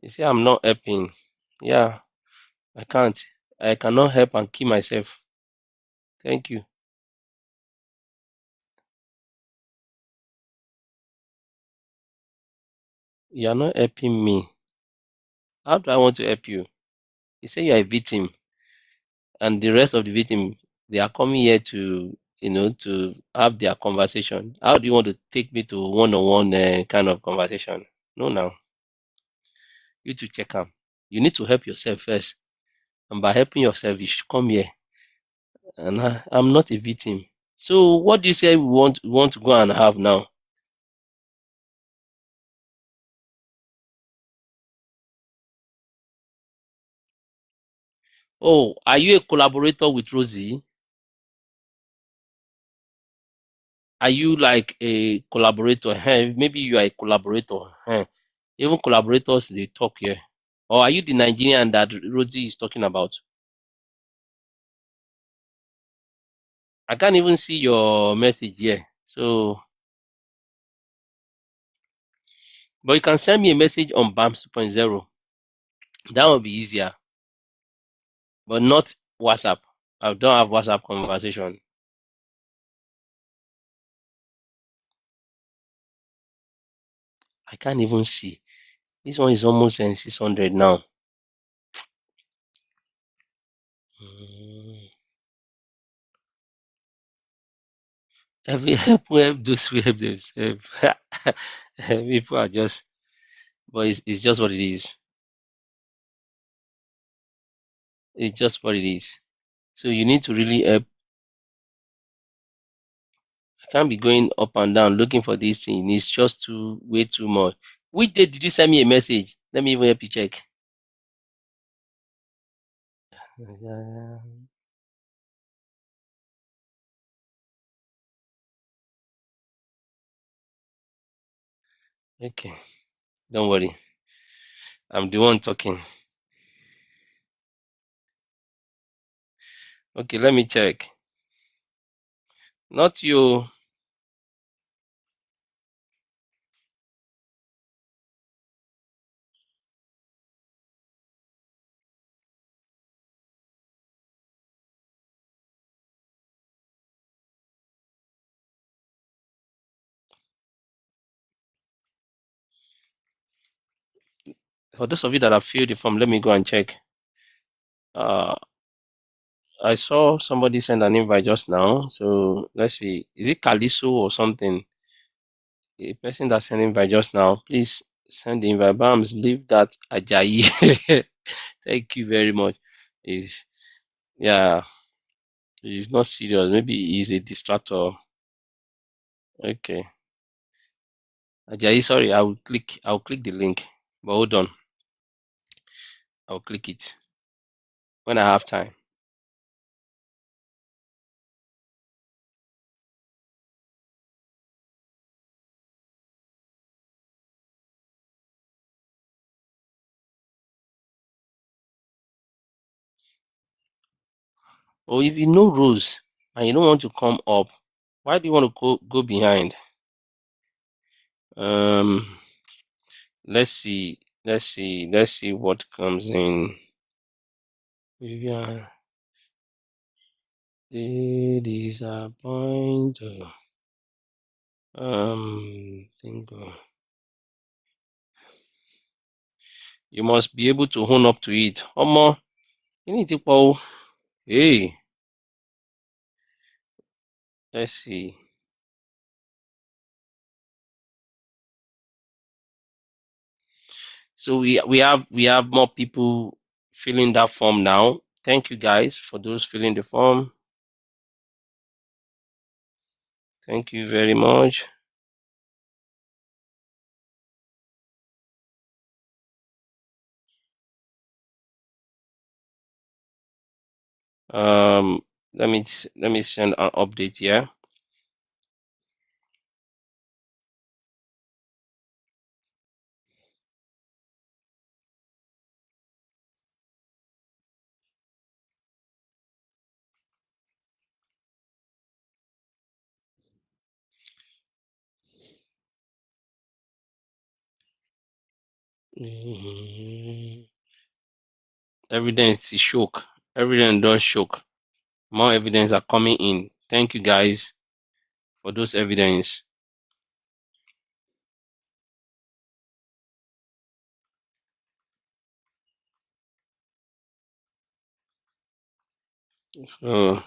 You see, I'm not helping. Yeah, I can't. I cannot help and kill myself. Thank you. You are not helping me. How do I want to help you? You say you are a victim, and the rest of the victim, they are coming here to, to have their conversation. How do you want to take me to one-on-one kind of conversation? No, now you to check them. You need to help yourself first, and by helping yourself, you should come here. And I'm not a victim. So what do you say we want to go and have now? Oh, are you a collaborator with Rosie? Are you like a collaborator? Hey, maybe you are a collaborator. Hey. Even collaborators they talk here. Or are you the Nigerian that Rosie is talking about? I can't even see your message here. So, but you can send me a message on BAMS 2.0. That would be easier, but not WhatsApp. I don't have WhatsApp conversation. I can't even see. This one is almost 600 now. Mm. Every help those who help themselves. People are just, but it's just what it is. It's just what it is. So you need to really help. I can't be going up and down looking for this thing. It's just way too much. Which day did you send me a message? Let me even help you check. Okay, don't worry. I'm the one talking. Okay, let me check. Not you. For those of you that have filled the form, let me go and check. Uh, I saw somebody send an invite just now. So let's see. Is it Kaliso or something? A person that sent invite just now. Please send the invite. Bams, leave that Ajayi. Thank you very much. Is yeah, he's not serious. Maybe he's a distractor. Okay. Ajayi, sorry, I'll click the link. But hold on. I'll click it when I have time. Or if you know rules and you don't want to come up, why do you want to go behind? Um, let's see, let's see what comes in. Vivian, disappointed. Bingo. You must be able to own up to it. Omo, you need to go. Hey, let's see. So we have more people filling that form now. Thank you guys for those filling the form. Thank you very much. Um, let me send an update here. Evidence is shook. Evidence does shook. More evidence are coming in. Thank you guys for those evidence. So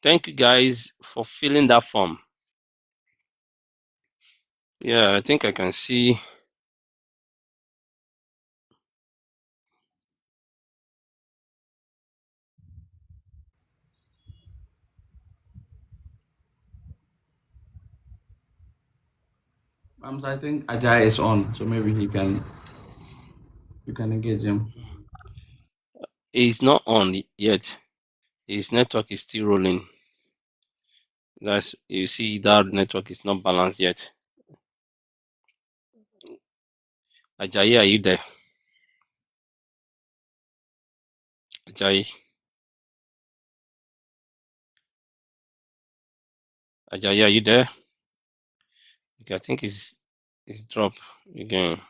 thank you guys for filling that form. Yeah, I think I can see. I think Ajay is on, so maybe you can engage him. It's not on yet. His network is still rolling. That's you see that network is not balanced yet. Ajayi, are you there? Ajayi, Ajayi, are you there? Okay, I think it's dropped again.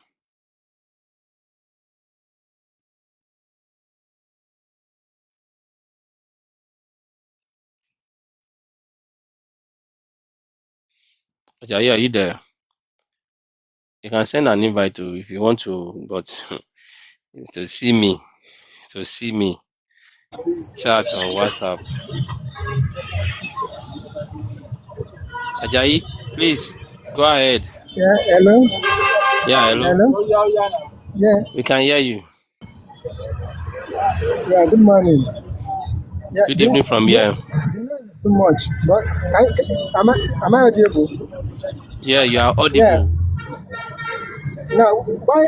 Ajayi, are you there? You can send an invite to if you want to, but to see me, to see me, chat on WhatsApp. Ajayi, please go ahead. Yeah, hello, Yeah, hello. hello. Yeah, We can hear you. yeah. Good morning. Yeah, Good evening from here. the noise is too much. But am I audible? Yeah, you are Yeah. audible. Now, why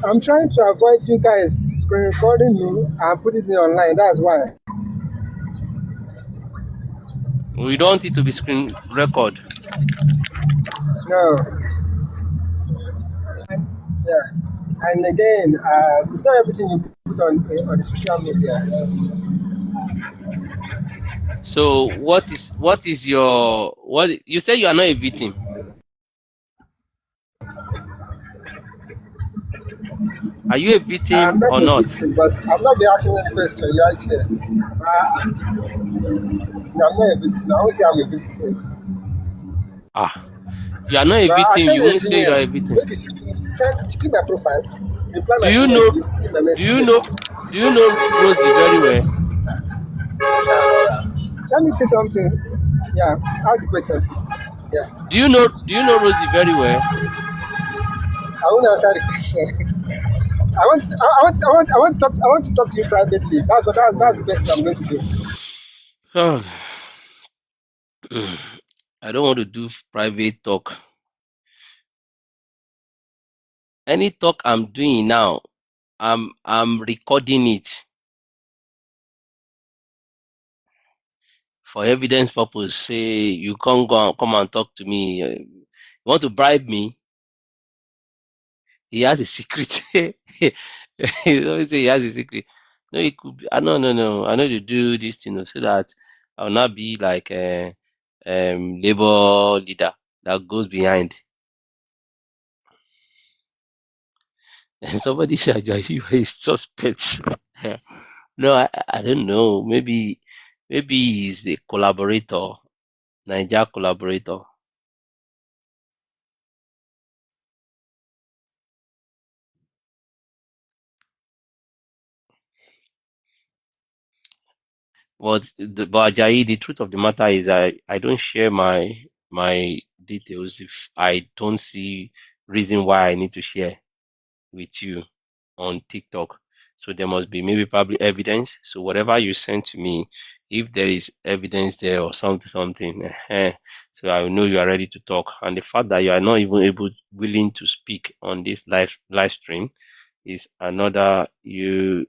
I'm trying to avoid you guys screen recording me and put it in online. That's why. We don't want it to be screen record. No. Yeah. And again, it's not everything you put on the social media. So what is your what you say you are not a victim? Are you a I'm victim not or a not? victim, but I've not been asking any question right here. No, I'm not a victim. I won't say I'm a victim. Ah, you are not a But I victim. send You you a won't say you are DM. a victim. If you keep my profile, reply Do my you know? DM, you see my Do you message know? there. Do you know Rosie very well? Let me say something. Yeah, ask the question. Yeah, Do you know Rosie very well? I won't answer the question. I want to talk to you privately. That's the best thing I'm going to do. Oh, I don't want to do private talk. Any talk I'm doing now, I'm recording it for evidence purpose. Say you can't come and talk to me. You want to bribe me? He has a secret. He always say he has a secret. No, it could be. No. I know to do this thing so that I'll not be like a labor leader that goes behind. And somebody said, "You are a suspect." No, I don't know. Maybe he's a collaborator, Niger collaborator. But Ajayi, the truth of the matter is I don't share my details if I don't see reason why I need to share with you on TikTok. So there must be maybe probably evidence. So whatever you send to me, if there is evidence there or something, so I will know you are ready to talk. And the fact that you are not even willing to speak on this live stream is another you.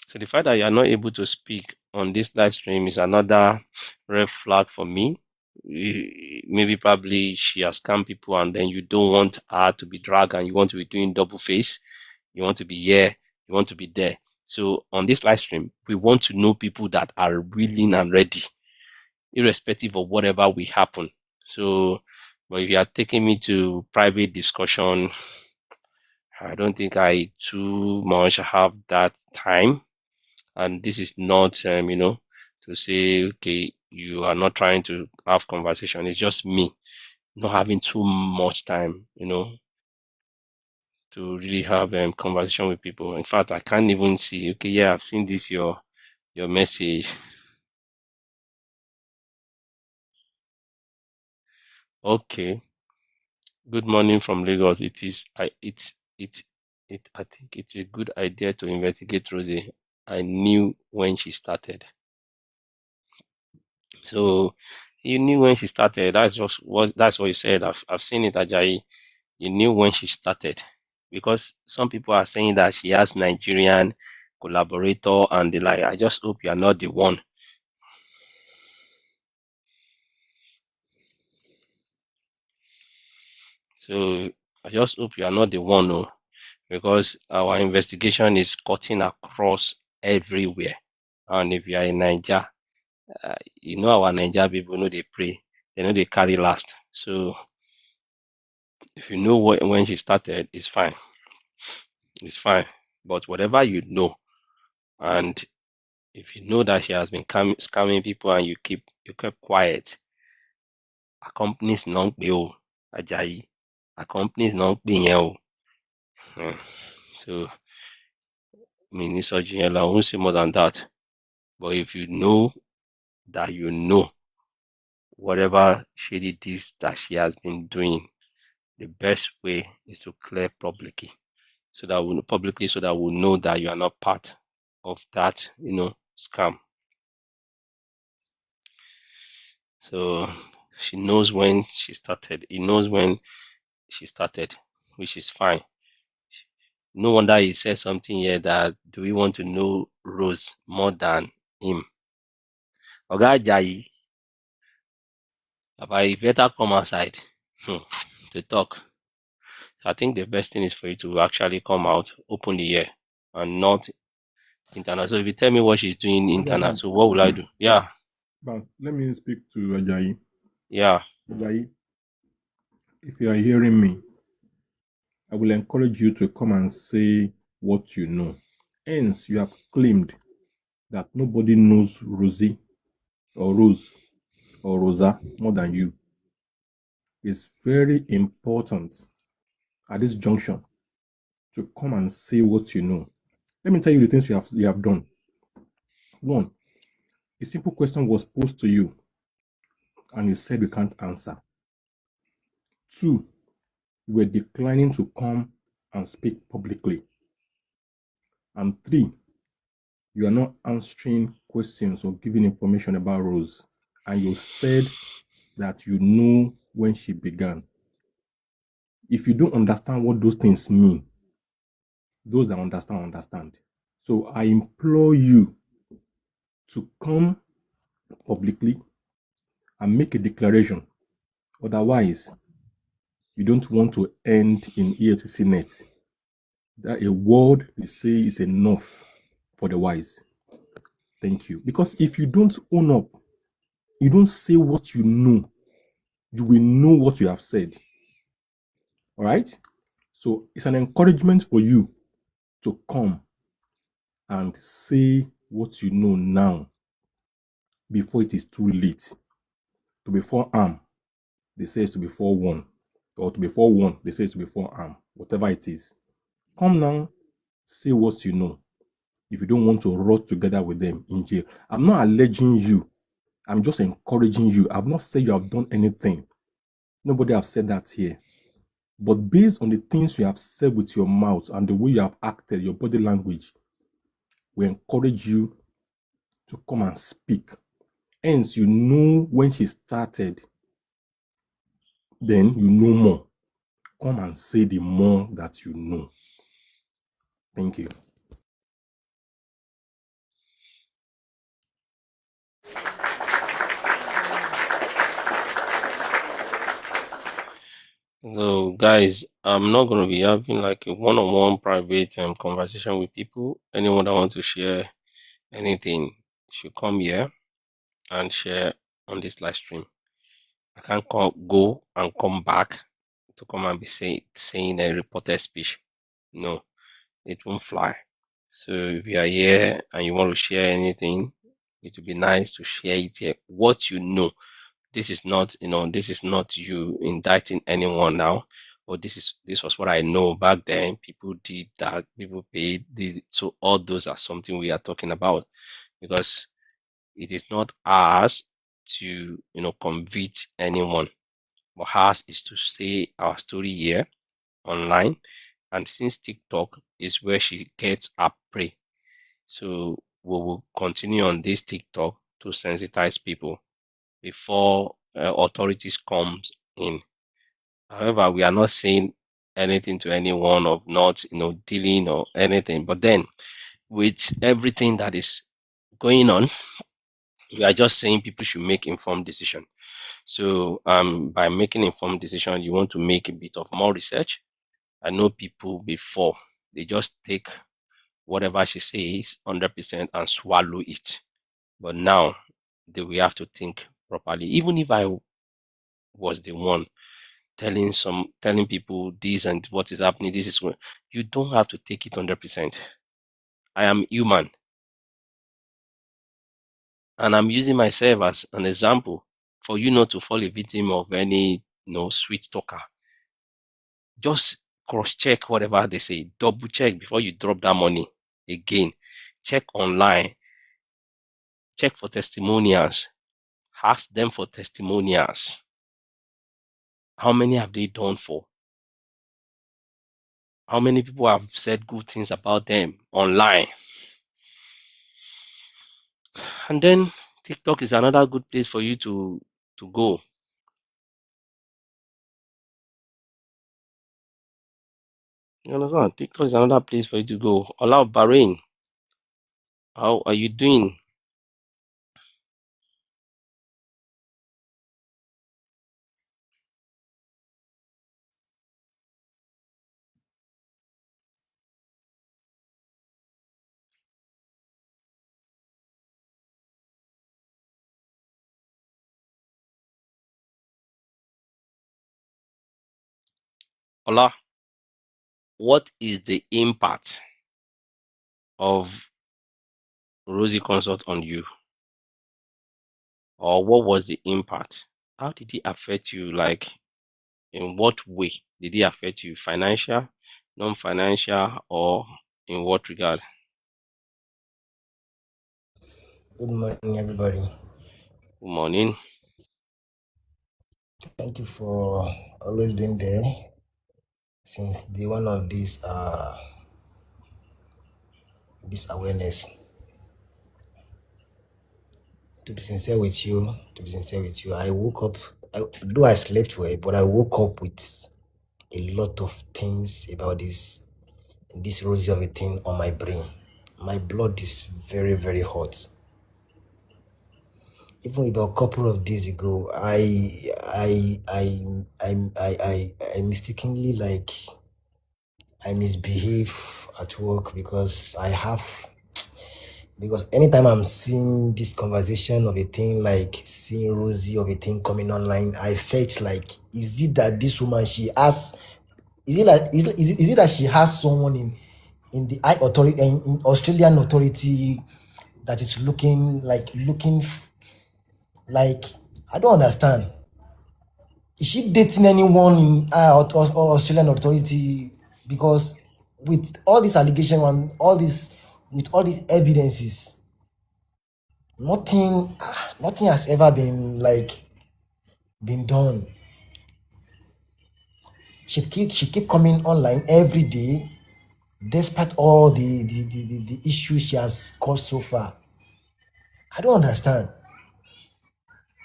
So the fact that you are not able to speak on this live stream is another red flag for me. Maybe probably she has scammed people and then you don't want her to be dragged and you want to be doing double face. You want to be here, you want to be there. So on this live stream, we want to know people that are willing and ready, irrespective of whatever will happen. So, but if you are taking me to private discussion, I don't think I too much have that time. And this is not, to say, okay, you are not trying to have conversation. It's just me not having too much time, to really have conversation with people. In fact, I can't even see, okay, yeah, I've seen this, your message. Okay. Good morning from Lagos. I think it's a good idea to investigate Rosie. I knew when she started. So you knew when she started. That's what you said. I've seen it, Ajayi. You knew when she started. Because some people are saying that she has Nigerian collaborator and the like. I just hope you are not the one. So I just hope you are not the one, no, because our investigation is cutting across everywhere. And if you are in Niger, our Niger people know they pray, they know they carry last. So if you know when she started, it's fine. It's fine. But whatever you know, and if you know that she has been scamming people and you kept quiet, accompanies non pay Ajayi. Accompanies non pay yen o. So I mean, it's I won't say more than that. But if you know that you know whatever shady deeds that she has been doing, the best way is to clear publicly, so that we'll know that you are not part of that, scam. So she knows when she started. He knows when she started, which is fine. No wonder he said something here that do we want to know Rose more than him? Oga Ajayi, I better come outside to talk. I think the best thing is for you to actually come out, open the ear, and not internal. So if you tell me what she's doing internal, Bams, so what will I do? Yeah, Bams, let me speak to Ajayi. yeah. Ajayi, if you are hearing me, I will encourage you to come and say what you know. Hence, you have claimed that nobody knows Rosie or Rose or Rosa more than you. It's very important at this junction to come and say what you know. Let me tell you the things you have done. One, a simple question was posed to you, and you said you can't answer. Two, you were declining to come and speak publicly. And three, you are not answering questions or giving information about Rose. And you said that you know when she began. If you don't understand what those things mean, those that understand. So I implore you to come publicly and make a declaration. Otherwise, you don't want to end in EFCC net. That a word they say is enough for the wise. Thank you. Because if you don't own up, you don't say what you know, you will know what you have said. All right? So it's an encouragement for you to come and say what you know now before it is too late. To be forearmed, they say it's to be forewarned. or to be forewarned. They say it's to be forearmed, whatever it is. Come now, say what you know. If you don't want to rot together with them in jail, I'm not alleging you. I'm just encouraging you. I've not said you have done anything. Nobody have said that here. But based on the things you have said with your mouth and the way you have acted, your body language, we encourage you to come and speak. Hence, you know when she started, then you know more. Come and say the more that you know. Thank you. So, guys, I'm not going to be having like a one-on-one private conversation with people. Anyone that wants to share anything should come here and share on this live stream. I can't go and come back to come and be saying a reported speech. No, it won't fly. So if you are here and you want to share anything, it would be nice to share it here. What you know. This is not, this is not you indicting anyone now. Or this was what I know back then. People did that, people paid this. So all those are something we are talking about because it is not ours to, convict anyone. But ours is to say our story here online. And since TikTok is where she gets her prey, so we will continue on this TikTok to sensitize people before authorities comes in. However, we are not saying anything to anyone of not, dealing or anything. But then, with everything that is going on, we are just saying people should make informed decision. So, by making informed decision, you want to make a bit of more research. I know people before they just take whatever she says 100% and swallow it. But now we have to think properly. Even if I was the one telling people this and what is happening, this is what you don't have to take it 100%. I am human, and I'm using myself as an example for you not to fall a victim of any sweet talker. Just cross-check whatever they say, double check before you drop that money again. Check online, check for testimonials, ask them for testimonials. How many have they done for? How many people have said good things about them online? And then TikTok is another good place for you to go. You understand? TikTok is another place for you to go. Allow Bahrain. How are you doing? Ola, what is the impact of Rosie Consult on you? Or what was the impact? How did it affect you? Like, in what way did it affect you? Financial, non-financial, or in what regard? Good morning, everybody. Good morning. Thank you for always being there since the one of this awareness. To be sincere with you, I woke up. Though I slept well, but I woke up with a lot of things about this rosy of a thing on my brain. My blood is very, very hot. Even about a couple of days ago, I mistakenly I misbehave at work because anytime I'm seeing this conversation of a thing like seeing Rosie of a thing coming online, I felt like, is it that this woman she has, is it that she has someone in the high authority in Australian authority that is looking like I don't understand. Is she dating anyone in or Australian authority? Because with all this allegation and all this, with all these evidences, nothing has ever been like been done. She keep coming online every day, despite all the issues she has caused so far. I don't understand.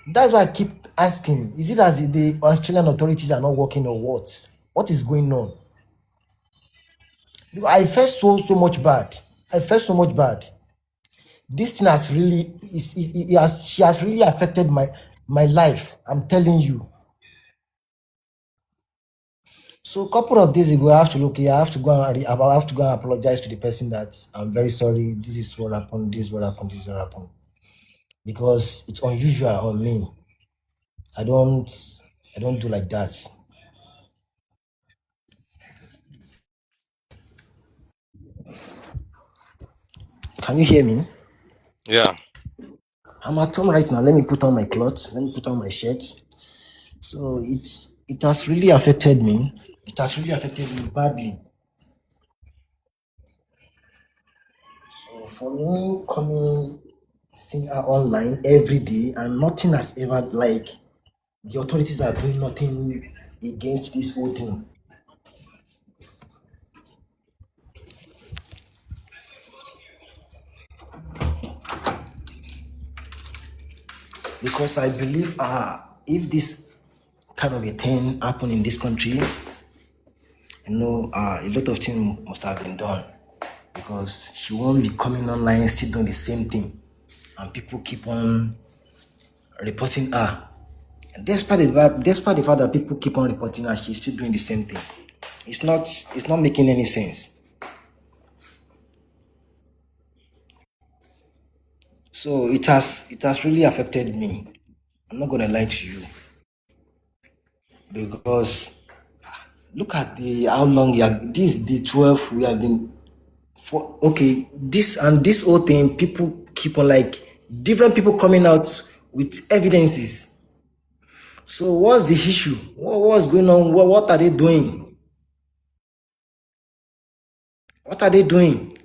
That's why I keep asking: is it that the Australian authorities are not working or what? What is going on? Because I felt so much bad. I felt so much bad. This thing has really it has she has really affected my life. I'm telling you. So a couple of days ago, I have to look here. I have to go and apologize to the person that I'm very sorry. This is what happened. This is what happened. This is what happened. Because it's unusual on me. I don't I don't do like that. Can you hear me? Yeah. I'm at home right now. Let me put on my clothes. Let me put on my shirt. So it has really affected me. It has really affected me badly. So for me, coming seeing her online every day and nothing has ever like the authorities are doing nothing against this whole thing. Because I believe if this kind of a thing happen in this country, a lot of things must have been done because she won't be coming online still doing the same thing and people keep on reporting her. And despite the fact that people keep on reporting her, she's still doing the same thing. It's not making any sense. So it has really affected me. I'm not gonna lie to you because look at the how long you have this the 12 we have been for okay this whole thing people keep on like different people coming out with evidences. So what's the issue? What's going on? What are they doing? What are they doing?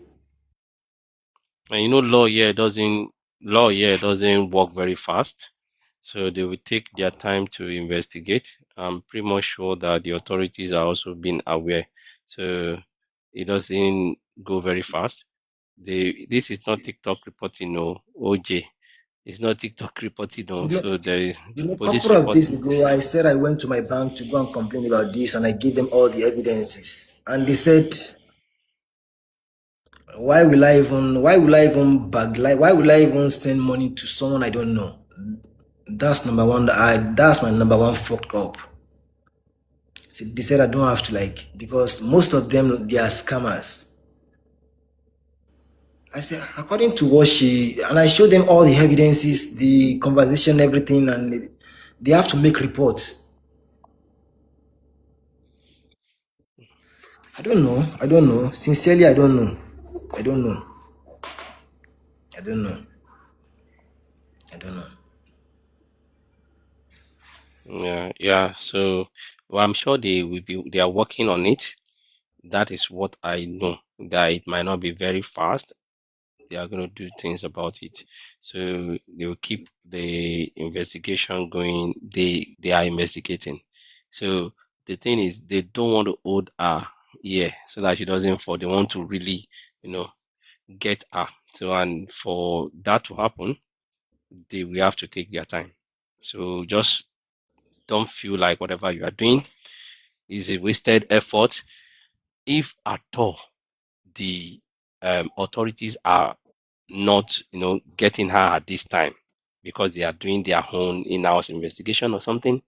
And law here doesn't work very fast. So they will take their time to investigate. I'm pretty much sure that the authorities are also being aware. So it doesn't go very fast. This is not TikTok reporting, no, OJ. It's not TikTok reporting, no. You know, So there is a police couple of days reporting. ago, I said I went to my bank to go and complain about this, and I gave them all the evidences, and they said, why will I even send money to someone I don't know? That's number one. That's my number one fucked up. So they said I don't have to like because most of them they are scammers. I said according to what she and I showed them all the evidences, the conversation, everything, and they have to make reports. I don't know. I don't know. Sincerely, I don't know. I don't know. I don't know. I don't know. Yeah, yeah. So, well, I'm sure they are working on it. That is what I know. That it might not be very fast. They are going to do things about it. So they will keep the investigation going. They are investigating. So the thing is, they don't want to hold her here so that she doesn't fall. They want to really, you know, get her. So and for that to happen, they will have to take their time. So just don't feel like whatever you are doing is a wasted effort. If at all the authorities are not, getting her at this time because they are doing their own in-house investigation or something,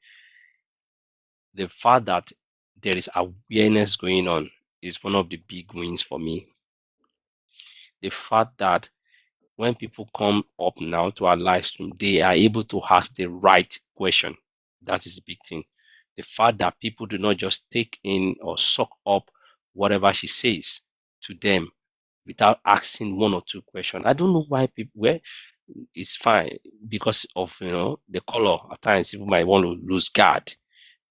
the fact that there is awareness going on is one of the big wins for me. The fact that when people come up now to our live stream, they are able to ask the right question. That is the big thing. The fact that people do not just take in or suck up whatever she says to them without asking one or two questions. I don't know why people where it's fine because of the color. At times people might want to lose guard.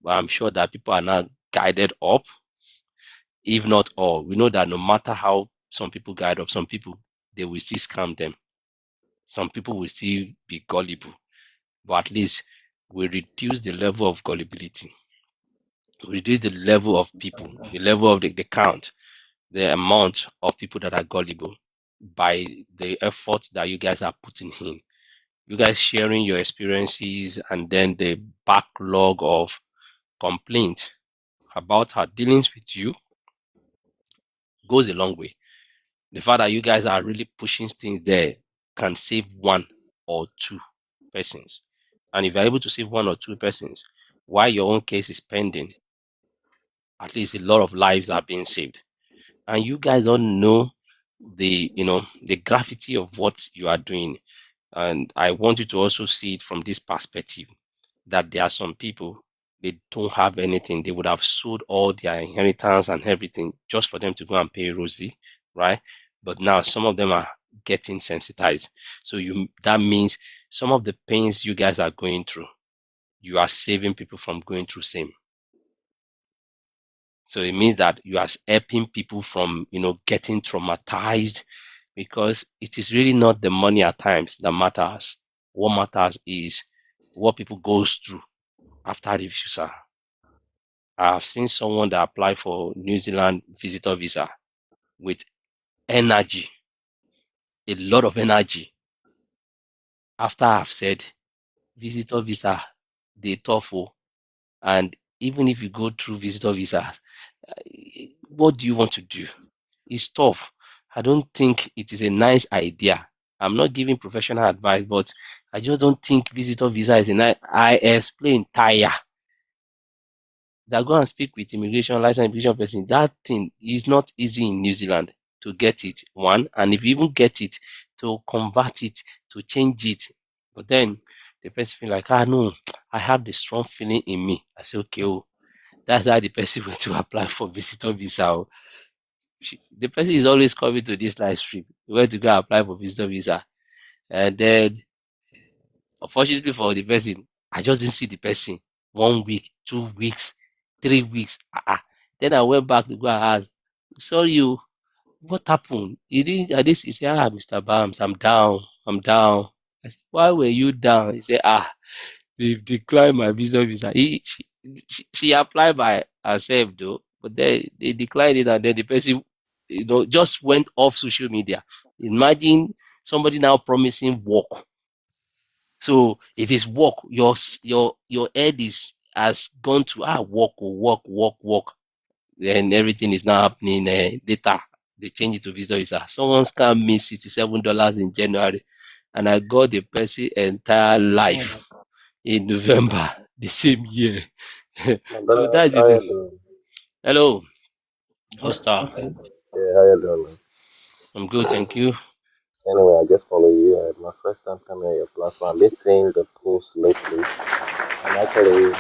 but I'm sure that people are now guided up, if not all. We know that no matter how some people guide up, some people, they will still scam them. Some people will still be gullible, but at least we reduce the level of gullibility, reduce the level of people, the level of the count, the amount of people that are gullible by the efforts that you guys are putting in. You guys sharing your experiences and then the backlog of complaints about her dealings with you goes a long way. The fact that you guys are really pushing things there can save one or two persons. And if you're able to save one or two persons while your own case is pending, at least a lot of lives are being saved. And you guys don't know the gravity of what you are doing. And I want you to also see it from this perspective that there are some people, they don't have anything. They would have sold all their inheritance and everything just for them to go and pay Rosie, right? But now some of them are getting sensitized. So that means some of the pains you guys are going through, you are saving people from going through same. So it means that you are helping people from, getting traumatized, because it is really not the money at times that matters. What matters is what people goes through after refusal. I have seen someone that applied for New Zealand visitor visa with energy, a lot of energy. After I've said visitor visa, they tough, and even if you go through visitor visa, what do you want to do? It's tough. I don't think it is a nice idea. I'm not giving professional advice, but I just don't think visitor visa is a nice. I explain tire that go and speak with immigration person. That thing is not easy in New Zealand to get it. One, and if you even get it, to convert it, to change it. But then the person feel like, no, I have the strong feeling in me. I say, okay, that's how the person went to apply for visitor visa. The person is always coming to this live stream. We went to go apply for visitor visa. And then, unfortunately for the person, I just didn't see the person. 1 week, 2 weeks, 3 weeks. Then I went back to go and ask, sorry, what happened? You didn't, he said, Mr. Bams, I'm down. I'm down. I said, why were you down? He said, they've declined my visa. She applied by herself though, but they declined it, and then the person, just went off social media. Imagine somebody now promising work. So it is work. Your head has gone to work. Then everything is now happening later. They change it to visa. Someone scammed me $67 in January, and I got the person entire life in November the same year. So Mandana, that's how it. you doing? Hello, Hosta. Okay. Yeah, how you doing, man? I'm good, thank you. Anyway, I just follow you. My first time coming on your platform. I've been seeing the post lately. I'm actually,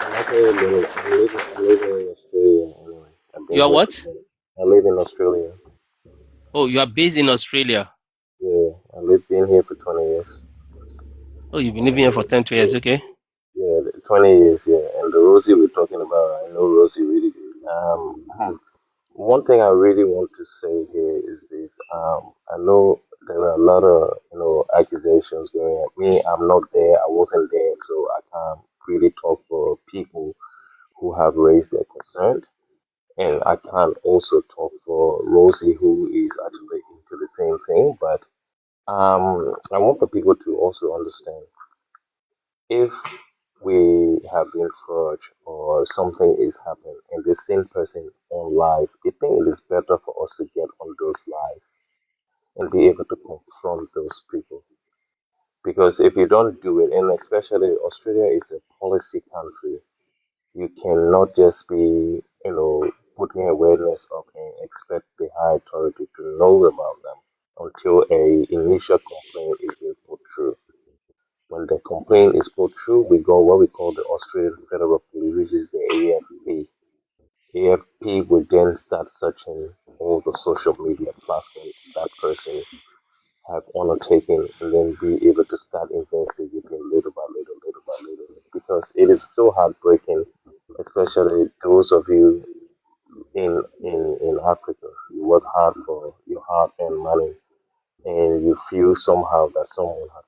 I'm living in Australia. Anyway, I've You been are here for what? 20. I live in Australia. Oh, you are based in Australia. Yeah, been here for 20 years. Oh, you've been living here for And 10 years, okay? yeah, 20 years. Yeah, and the Rosie we're talking about, I know Rosie really good. One thing I really want to say here is this. I know there are a lot of accusations going at me. I'm not there. I wasn't there, so I can't really talk for people who have raised their concern, and I can't also talk for Rosie, who is actually into the same thing. But I want the people to also understand if we have been fraud or something is happening and the same person on live, I think it is better for us to get on those live and be able to confront those people. Because if you don't do it, and especially Australia is a policy country, you cannot just be, putting awareness up and expect the high authority to know about them until a initial complaint is being put through. When the complaint is put through, we go what we call the Australian Federal Police, which is the AFP. AFP will then start searching all the social media platforms that person have undertaken and then be able to start investigating little by little, little by little. because it is so heartbreaking, especially those of you in Africa. You work hard for your hard-earned money, and you feel somehow that someone has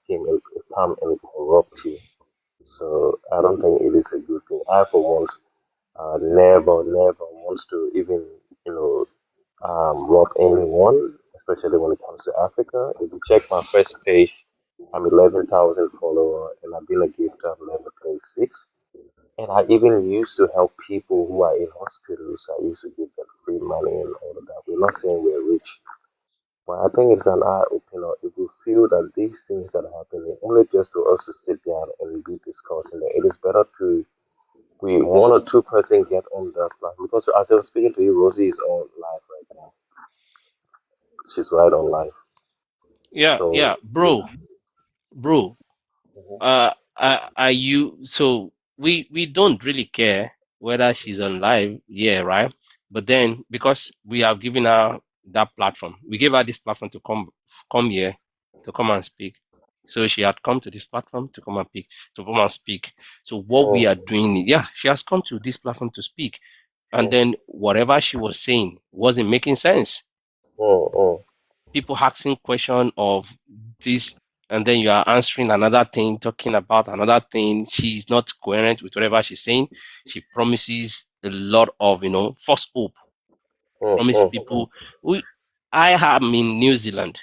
come and corrupt you. So I don't think it is a good thing. I, for once, never wants to even, you know, rob anyone, especially when it comes to Africa. If you check my first page, I'm 11,000 follower, and I've been a gifter of level 26. And I even used to help people who are in hospitals. I used to give them free money and all of that. We're not saying we're rich, but I think it's an eye opener if we feel that these things that are happening only just for us to sit down and be discussing it. It is better to we one or two person get on that platform because as I was speaking to you, Rosie is on live right now. She's right on live. Yeah, So yeah, bro. mhm. Are you so we don't really care whether she's on live, yeah, right? But then because we have given her that platform, we gave her this platform to come here to come and speak. So she had come to this platform to come and speak. So what we Mm, are doing, yeah, she has come to this platform to speak, and mm, then whatever she was saying wasn't making sense. mm, People asking question of this, and then you are answering another thing, talking about another thing. She's not coherent with whatever she's saying. She promises a lot of, false hope. Promise mm. people. I am in New Zealand.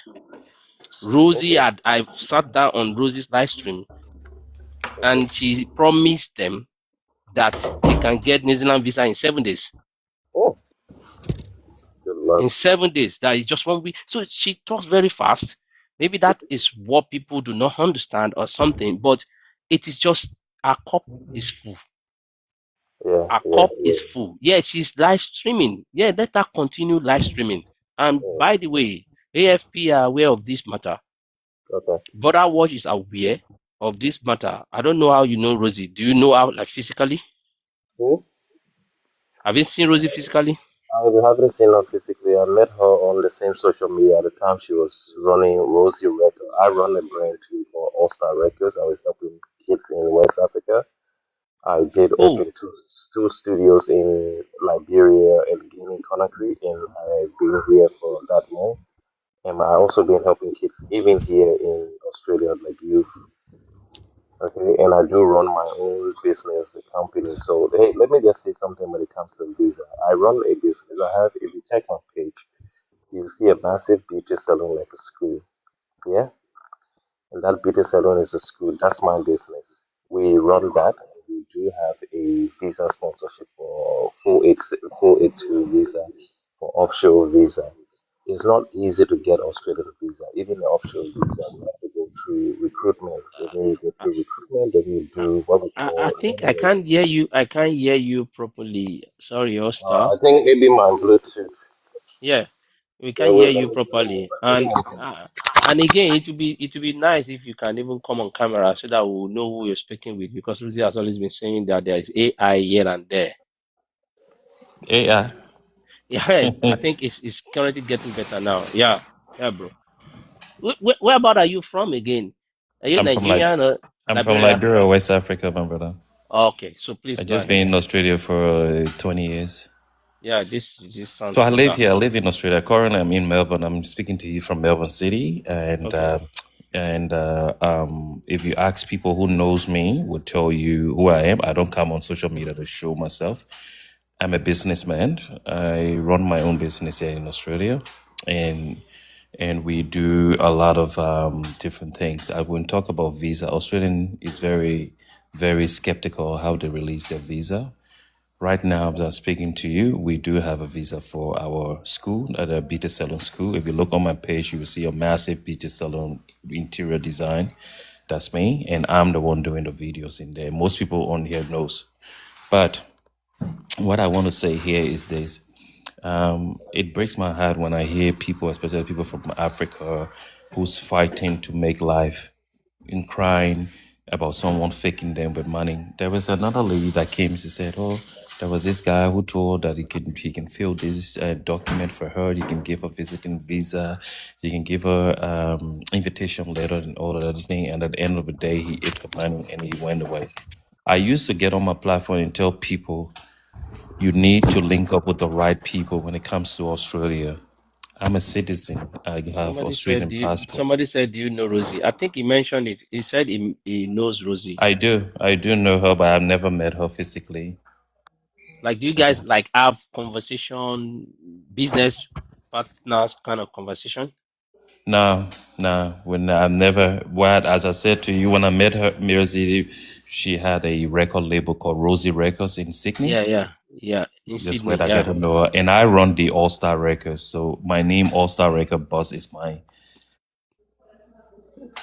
Rosie Okay. had I've sat down on Rosie's live stream, Okay. and she promised them that they can get New Zealand visa in 7 days. Oh, good luck. In 7 days, that is just 1 week. So she talks very fast. Maybe that is what people do not understand or something, but it is just our cup is full. Yeah, Our yeah, cup is full. Yeah, she's live streaming. Yeah, let her continue live streaming. And yeah. by the way, AFP are aware of this matter. Okay. Border Watch is aware of this matter. I don't know how you know Rosie. Do you know her like physically? Hmm? Have you seen Rosie physically? I haven't seen her physically. I met her on the same social media at the time she was running Rosie Record. I run a brand too for All Star Records. I was helping kids in West Africa. I did Oh, open two studios in Liberia and Guinea Conakry, and I've been here for that long. And I also been helping kids even here in Australia, like youth. Okay, and I do run my own business, a company. So hey, let me just say something when it comes to visa. I run a business. I have, if you check my page, you see a massive beauty salon like a school. Yeah, and that beauty salon is a school. That's my business. We run that. We do have a visa sponsorship for 482 visa for offshore visa. It's not easy to get Australian visa. Even the offshore visa, we have to go through recruitment. Then you go uh, through recruitment, then you I, do what we I call think I nomination. can't hear you. I can't hear you properly. Sorry, Osta. I think maybe my Bluetooth. Yeah, we Yeah, can't hear wait, let you me move. properly. Maybe And again, it will be nice if you can even come on camera so that we'll know who you're speaking with, because Lucy has always been saying that there is AI here and there. AI. Yeah, I think it's currently getting better now. Yeah, yeah, bro. Where about are you from again? Are you I'm from like Nigerian or I'm from Liberia? Liberia, West Africa, my brother. Okay, so please I go just been ahead. in Australia for 20 years. Yeah, this sounds So I live better. here. I live in Australia. Currently, I'm in Melbourne. I'm speaking to you from Melbourne City, Okay. if you ask people who knows me, will tell you who I am. I don't come on social media to show myself. I'm a businessman. I run my own business here in Australia, and we do a lot of different things. I won't talk about visa. Australian is very, very skeptical how they release their visa. Right now, as I'm speaking to you, we do have a visa for our school, at a beauty salon school. If you look on my page, you will see a massive beauty salon interior design. That's me, and I'm the one doing the videos in there. Most people on here knows. But what I want to say here is this. It breaks my heart when I hear people, especially people from Africa, who's fighting to make life in crying about someone faking them with money. There was another lady that came. She said, "Oh, there was this guy who told that he can fill this document for her. You can give her visiting visa, you can give her invitation letter and all of that thing. And at the end of the day, he ate her money and he went away." I used to get on my platform and tell people you need to link up with the right people when it comes to Australia. I'm a citizen. I have Australian passport. Somebody said, do you know Rosie? I think he mentioned it. He said he knows Rosie. I do. I do know her, but I've never met her physically. Like, do you guys like have conversation, business partners kind of conversation? No, no. When I've never. What, as I said to you, when I met her, Mirzi, she had a record label called Rosie Records in Sydney. Yeah. In That's where Sydney, I get yeah. to know her. And I run the All Star Records. So my name, All Star Record Boss, is my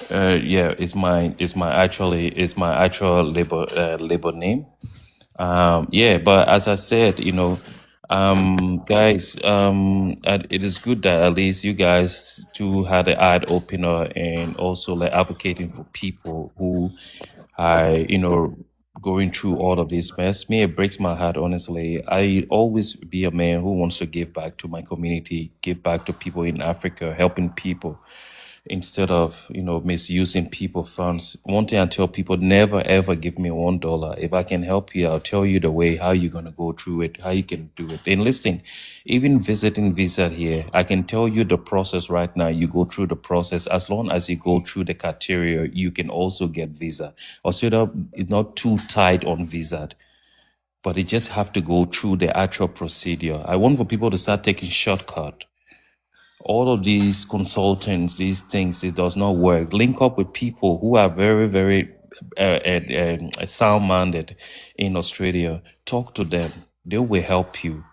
it's my actual label name. Yeah, but as I said, guys, it is good that at least you guys do had an eye opener and also like advocating for people who are, going through all of this mess. Me, it breaks my heart, honestly. I always be a man who wants to give back to my community, give back to people in Africa, helping people instead of misusing people funds. One thing I tell people: never ever give me $1. If I can help you, I'll tell you the way how you're gonna go through it, how you can do it. And listen, even visiting visa here, I can tell you the process right now. You go through the process. As long as you go through the criteria, you can also get visa. Australia is not too tight on visa, but it just have to go through the actual procedure. I want for people to start taking shortcut. All of these consultants, these things, it does not work. Link up with people who are very, very sound-minded in Australia. Talk to them. They will help you.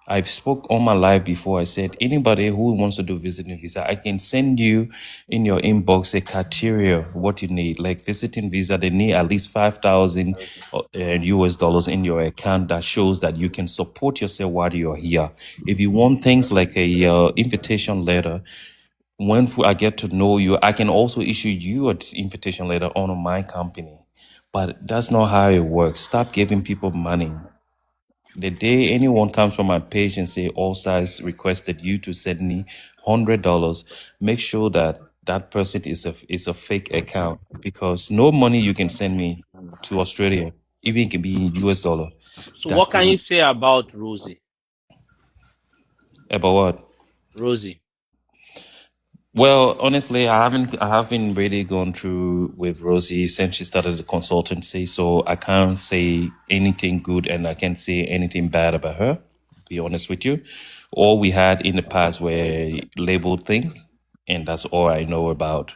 I've spoke all my life before. I said anybody who wants to do visiting visa, I can send you in your inbox a criteria what you need. Like visiting visa, they need at least 5,000 US dollars in your account that shows that you can support yourself while you're here. If you want things like a invitation letter, when I get to know you, I can also issue you an invitation letter on my company. But that's not how it works. Stop giving people money. The day anyone comes from my page and say All Stars requested you to send me $100, make sure that that person is a fake account, because no money you can send me to Australia, even it can be in US dollar. So That what can you could say about Rosie? about what? Rosie. Well, honestly, I haven't really gone through with Rosie since she started the consultancy, so I can't say anything good and I can't say anything bad about her. Be honest with you. All we had in the past were labeled things, and that's all I know about.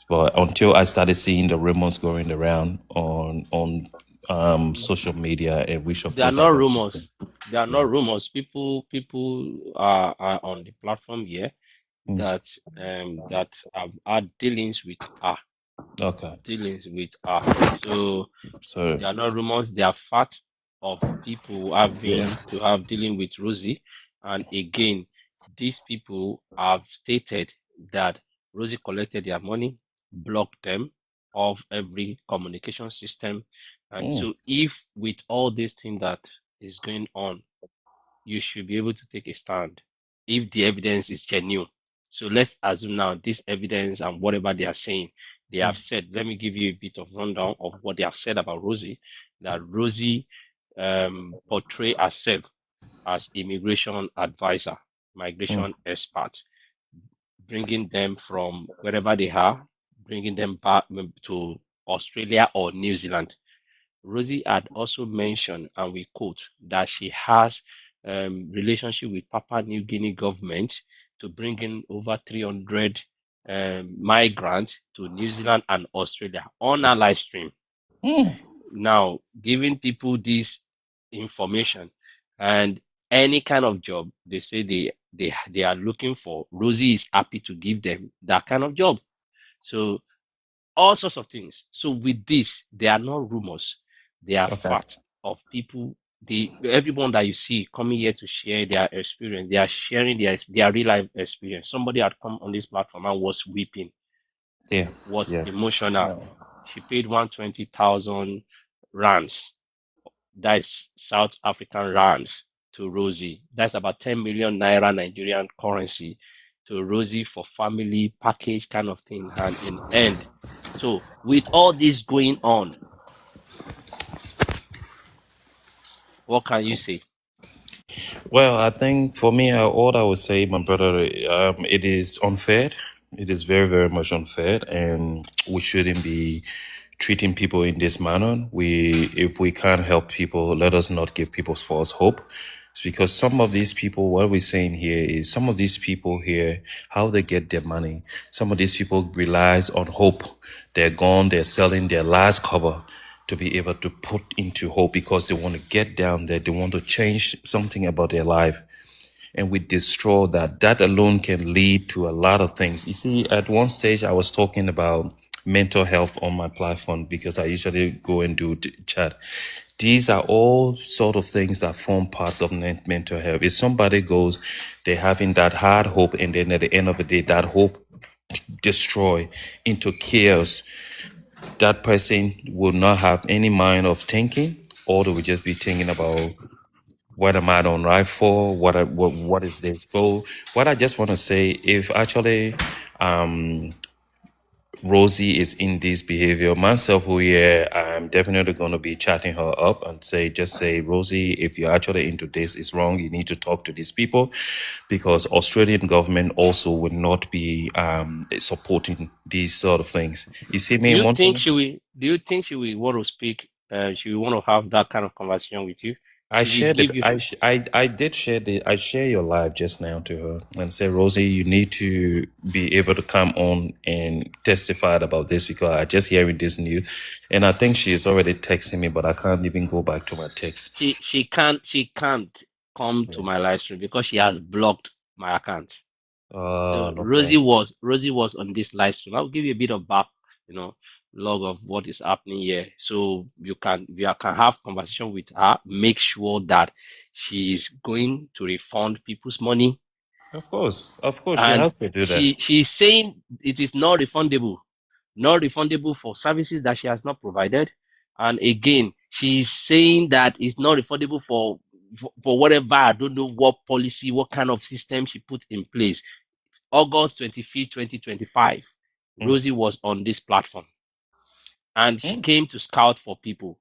But until I started seeing the rumors going around on social media, and which of They are course I not don't. rumors. They are Yeah. not rumors. People are on the platform here Mm. that have had dealings with her. Okay. Dealings with her. So So they are not rumors, they are facts of people yeah. having to have dealing with Rosie. And again, these people have stated that Rosie collected their money, blocked them off every communication system. And Mm. so if with all this thing that is going on, you should be able to take a stand if the evidence is genuine. So let's assume now this evidence and whatever they are saying, they have said, let me give you a bit of rundown of what they have said about Rosie, that Rosie portray herself as immigration advisor, Mm. migration expert, bringing them from wherever they are, bringing them back to Australia or New Zealand. Rosie had also mentioned, and we quote, that she has relationship with Papua New Guinea government to bring in over 300 migrants to New Zealand and Australia on a live stream. Mm. Now, giving people this information and any kind of job they say they are looking for, Rosie is happy to give them that kind of job. So all sorts of things. So with this, they are not rumors, they are Okay. facts of people. Everyone that you see coming here to share their experience, they are sharing their real life experience. Somebody had come on this platform and was weeping, Yeah. was Yeah. emotional. She paid 120,000 rands, that's South African rands, to Rosie. That's about 10 million naira Nigerian currency to Rosie for family package kind of thing. And in end, so with all this going on, What can you say? Well, I think for me, all I would say, my brother, it is unfair. It is very, very much unfair, and we shouldn't be treating people in this manner. If we can't help people, let us not give people false hope. It's because some of these people, what we're saying here is some of these people here, how they get their money. Some of these people relies on hope. They're gone. They're selling their last cover to be able to put into hope because they want to get down there. They want to change something about their life. And we destroy that. That alone can lead to a lot of things. You see, at one stage, I was talking about mental health on my platform because I usually go and do chat. These are all sort of things that form parts of mental health. If somebody goes, they're having that hard hope, and then at the end of the day, that hope destroy into chaos, that person will not have any mind of thinking, or they will just be thinking about what am I on right for? What is this goal? What I just want to say, if actually Rosie is in this behavior, myself, who yeah, I'm definitely going to be chatting her up and say, Rosie, if you're actually into this, it's wrong. You need to talk to these people because Australian government also would not be supporting these sort of things. You see Do me, you one think thing. she will? Do you think she will want to speak? She will want to have that kind of conversation with you? I She will shared it. give you. I did share the. I share your live just now to her and say, Rosie, you need to be able to come on and testify about this because I just hearing this news, and I think she's already texting me, but I can't even go back to my text. She can't come to Yeah. my live stream because she has blocked my account. So Okay. Rosie was on this live stream. I'll give you a bit of back, you know, log of what is happening here. So you can have conversation with her. Make sure that she's going to refund people's money. Of course, she And has to do that. she's saying it is not refundable for services that she has not provided. And again, she's saying that it's not refundable for whatever, I don't know what policy, what kind of system she put in place. August 25th, 2025, Mm, Rosie was on this platform and she mm, came to scout for people.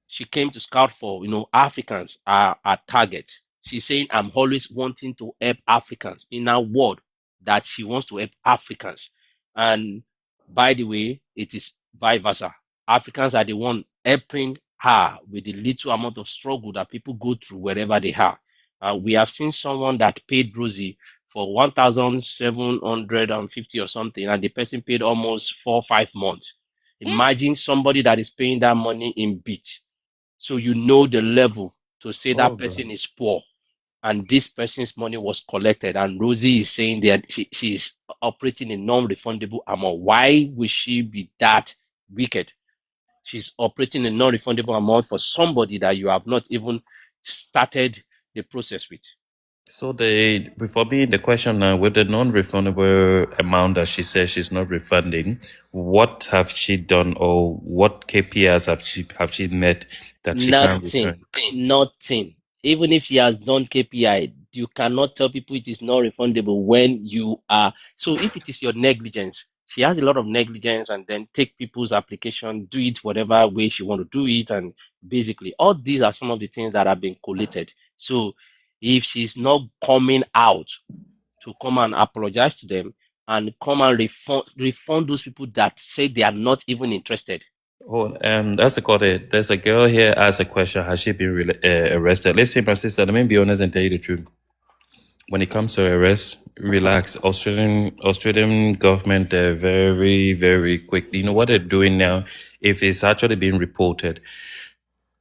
She came to scout for, Africans are our target. She's saying, I'm always wanting to help Africans. In a word, that she wants to help Africans. And by the way, it is vice versa. Africans are the one helping her with the little amount of struggle that people go through wherever they are. We have seen someone that paid Rosie for 1,750 or something, and the person paid almost 4 or 5 months. mm. Imagine somebody that is paying that money in bit. So you know the level to say Oh that God. person is poor and this person's money was collected. And Rosie is saying that she's operating a non-refundable amount. Why would she be that wicked? She's operating a non-refundable amount for somebody that you have not even started the process with. So before being the question now, with the non-refundable amount that she says she's not refunding, what have she done or what KPIs have she met that she can't Nothing, return? nothing. Even if she has done KPI, you cannot tell people it is not refundable when you are. So if it is your negligence, she has a lot of negligence and then take people's application, do it whatever way she want to do it. And basically, all these are some of the things that have been collated. So if she's not coming out to come and apologize to them and come and refund those people that say they are not even interested. Oh, that's a call it. There's a girl here asked a question. Has she been arrested? Let's say, my sister, let me be honest and tell you the truth. When it comes to arrest, relax. Australian government, they're very, very quick. You know what they're doing now? If it's actually being reported,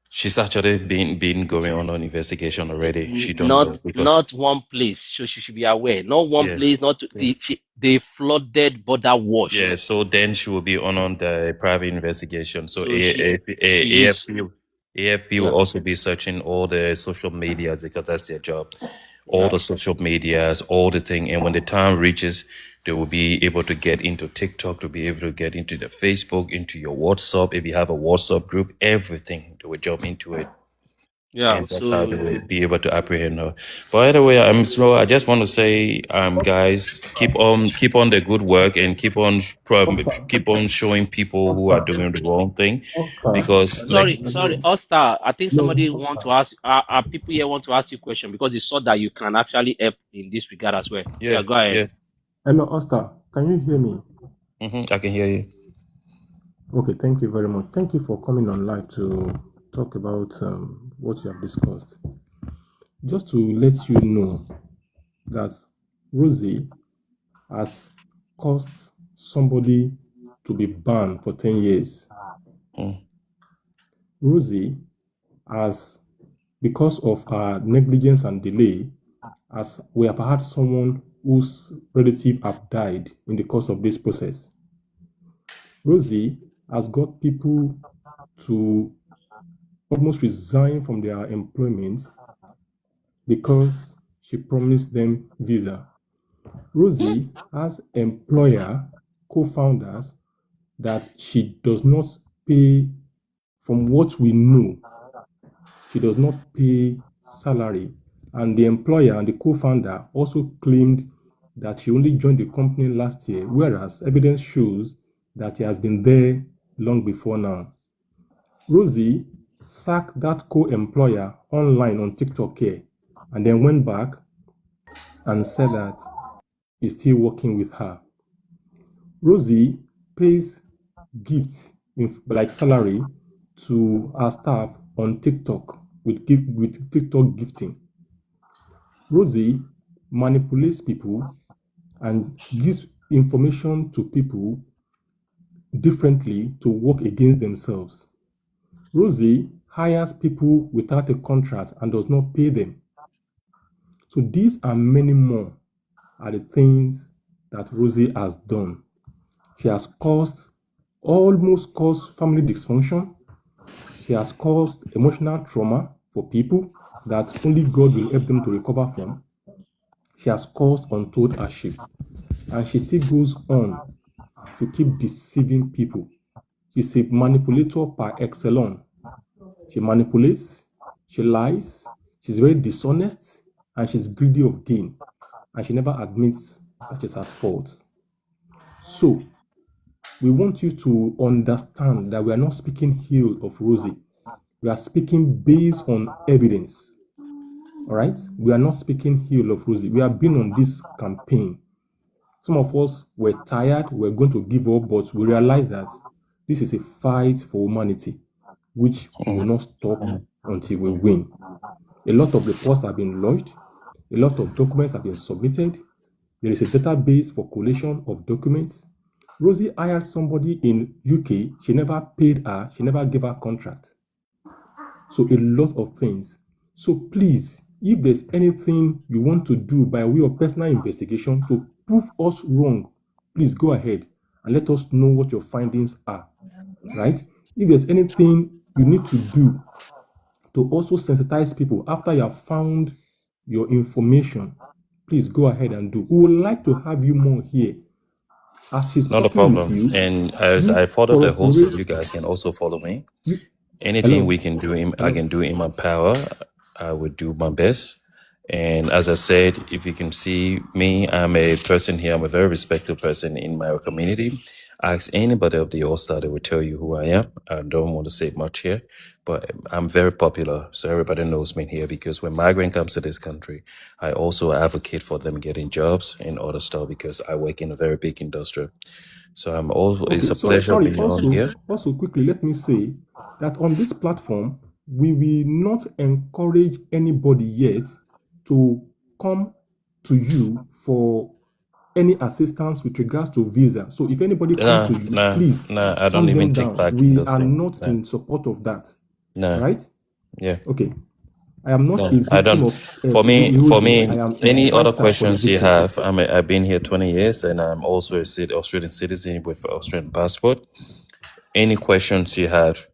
she's actually been going on an investigation already. She don't know Not because not one place. So she should be aware. Not one yeah. place. Not Yeah. they flooded border wash. Yeah, so then she will be on the private investigation. So So she is AFP will yeah also be searching all the social medias because that's their job. All yeah. the social medias, all the thing. And when the time reaches, they will be able to get into TikTok, to be able to get into the Facebook, into your WhatsApp. If you have a WhatsApp group, everything, they will jump into it. Yeah. and that's how they So will be able to apprehend her. By the way, I'm slow. I just want to say, guys, keep on the good work and keep on showing people who are Oscar, doing the wrong thing, Oscar, because like sorry, Ostar. I think no, somebody want Oscar. to ask. People here want to ask you a question because they saw that you can actually help in this regard as well. yeah, Yeah, go ahead. yeah, Hello, Oscar. Can you hear me? I can hear you. Okay, thank you very much. Thank you for coming on live to talk about what you have discussed. Just to let you know that Rosie has caused somebody to be banned for 10 years. Mm. Rosie has, because of her negligence and delay, as we have had someone whose relative have died in the course of this process. Rosie has got people to almost resign from their employment because she promised them visa. Rosie has employer, co-founders that she does not pay, from what we know, she does not pay salary. And the employer and the co-founder also claimed that she only joined the company last year, whereas evidence shows that he has been there long before now. Rosie sacked that co-employer online on TikTok here and then went back and said that he's still working with her. Rosie pays gifts like salary to her staff on TikTok with TikTok gifting. Rosie manipulates people and gives information to people differently to work against themselves. Rosie hires people without a contract and does not pay them. So these and many more are the things that Rosie has done. She has almost caused family dysfunction. She has caused emotional trauma for people that only God will help them to recover from. She has caused untold hardship. And she still goes on to keep deceiving people. She's a manipulator par excellence. She manipulates, she lies, she's very dishonest, and she's greedy of gain. And she never admits that she's at fault. So, we want you to understand that we are not speaking ill of Rosie. We are speaking based on evidence. All right? We are not speaking ill of Rosie. We have been on this campaign. Some of us were tired, we're going to give up, but we realized that this is a fight for humanity, which we will not stop until we win. A lot of reports have been lodged, a lot of documents have been submitted. There is a database for collation of documents. Rosie hired somebody in UK, she never paid her, she never gave her contract. So a lot of things. So please, if there's anything you want to do by way of personal investigation to prove us wrong, please go ahead and let us know what your findings are, right? If there's anything you need to do to also sensitize people after you have found your information, please go ahead and do. We would like to have you more here. As she's Not a talking with problem. you, And as you I follow the host, corroborate. you guys can also follow me. You, Anything we hello, can do, I hello. can do in my power. I would do my best. And as I said, if you can see me, I'm a person here. I'm a very respected person in my community. Ask anybody of the All Star, they will tell you who I am. I don't want to say much here, but I'm very popular. So everybody knows me here because when migrant comes to this country, I also advocate for them getting jobs and other stuff because I work in a very big industry. So I'm also, it's Okay, a so pleasure sorry. being on here. Also quickly, let me say that on this platform, we will not encourage anybody yet to come to you for any assistance with regards to visa. So if anybody comes Nah, to you, nah, please nah. I don't turn even them take down. back We this are thing. not Nah, in support of that. nah, Right? yeah, Okay. I am not nah. a I victim don't. of For Rosie. I me, am a any other fighter for the questions you victim. have? I've been here 20 years, and I'm also a Australian citizen with an Australian passport. Any questions you have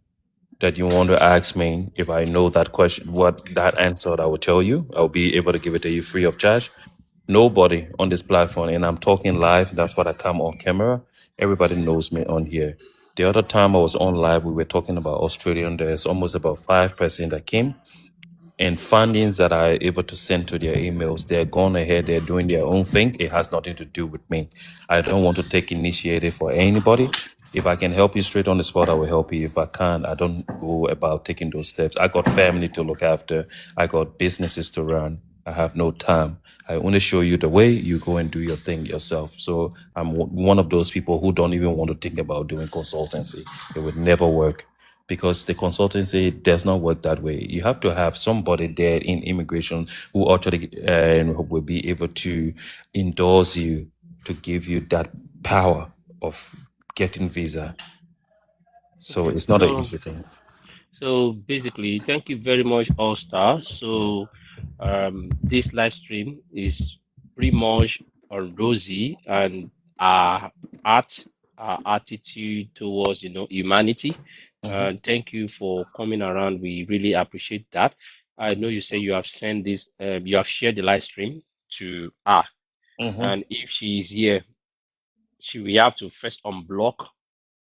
that you want to ask me, if I know that question, what that answer, I will tell you. I'll be able to give it to you free of charge. Nobody on this platform, and I'm talking live. That's what I come on camera. Everybody knows me on here. The other time I was on live, we were talking about Australian. There's almost about 5% that came. and fundings that are able to send to their emails, they're gone ahead, they're doing their own thing. It has nothing to do with me. I don't want to take initiative for anybody. If I can help you straight on the spot, I will help you. If I can't, I don't go about taking those steps. I got family to look after. I got businesses to run. I have no time. I only show you the way. You go and do your thing yourself. So I'm one of those people who don't even want to think about doing consultancy. It would never work because the consultancy does not work that way. You have to have somebody there in immigration who actually will be able to endorse you, to give you that power of getting visa. So Okay. it's not an easy thing. So basically, thank you very much, All Star. So this live stream is pretty much on Rosie and our art, our attitude towards, humanity. And thank you for coming around. We really appreciate that. I know you say you have sent this, you have shared the live stream to her, Mm-hmm. and if she is here, we have to first unblock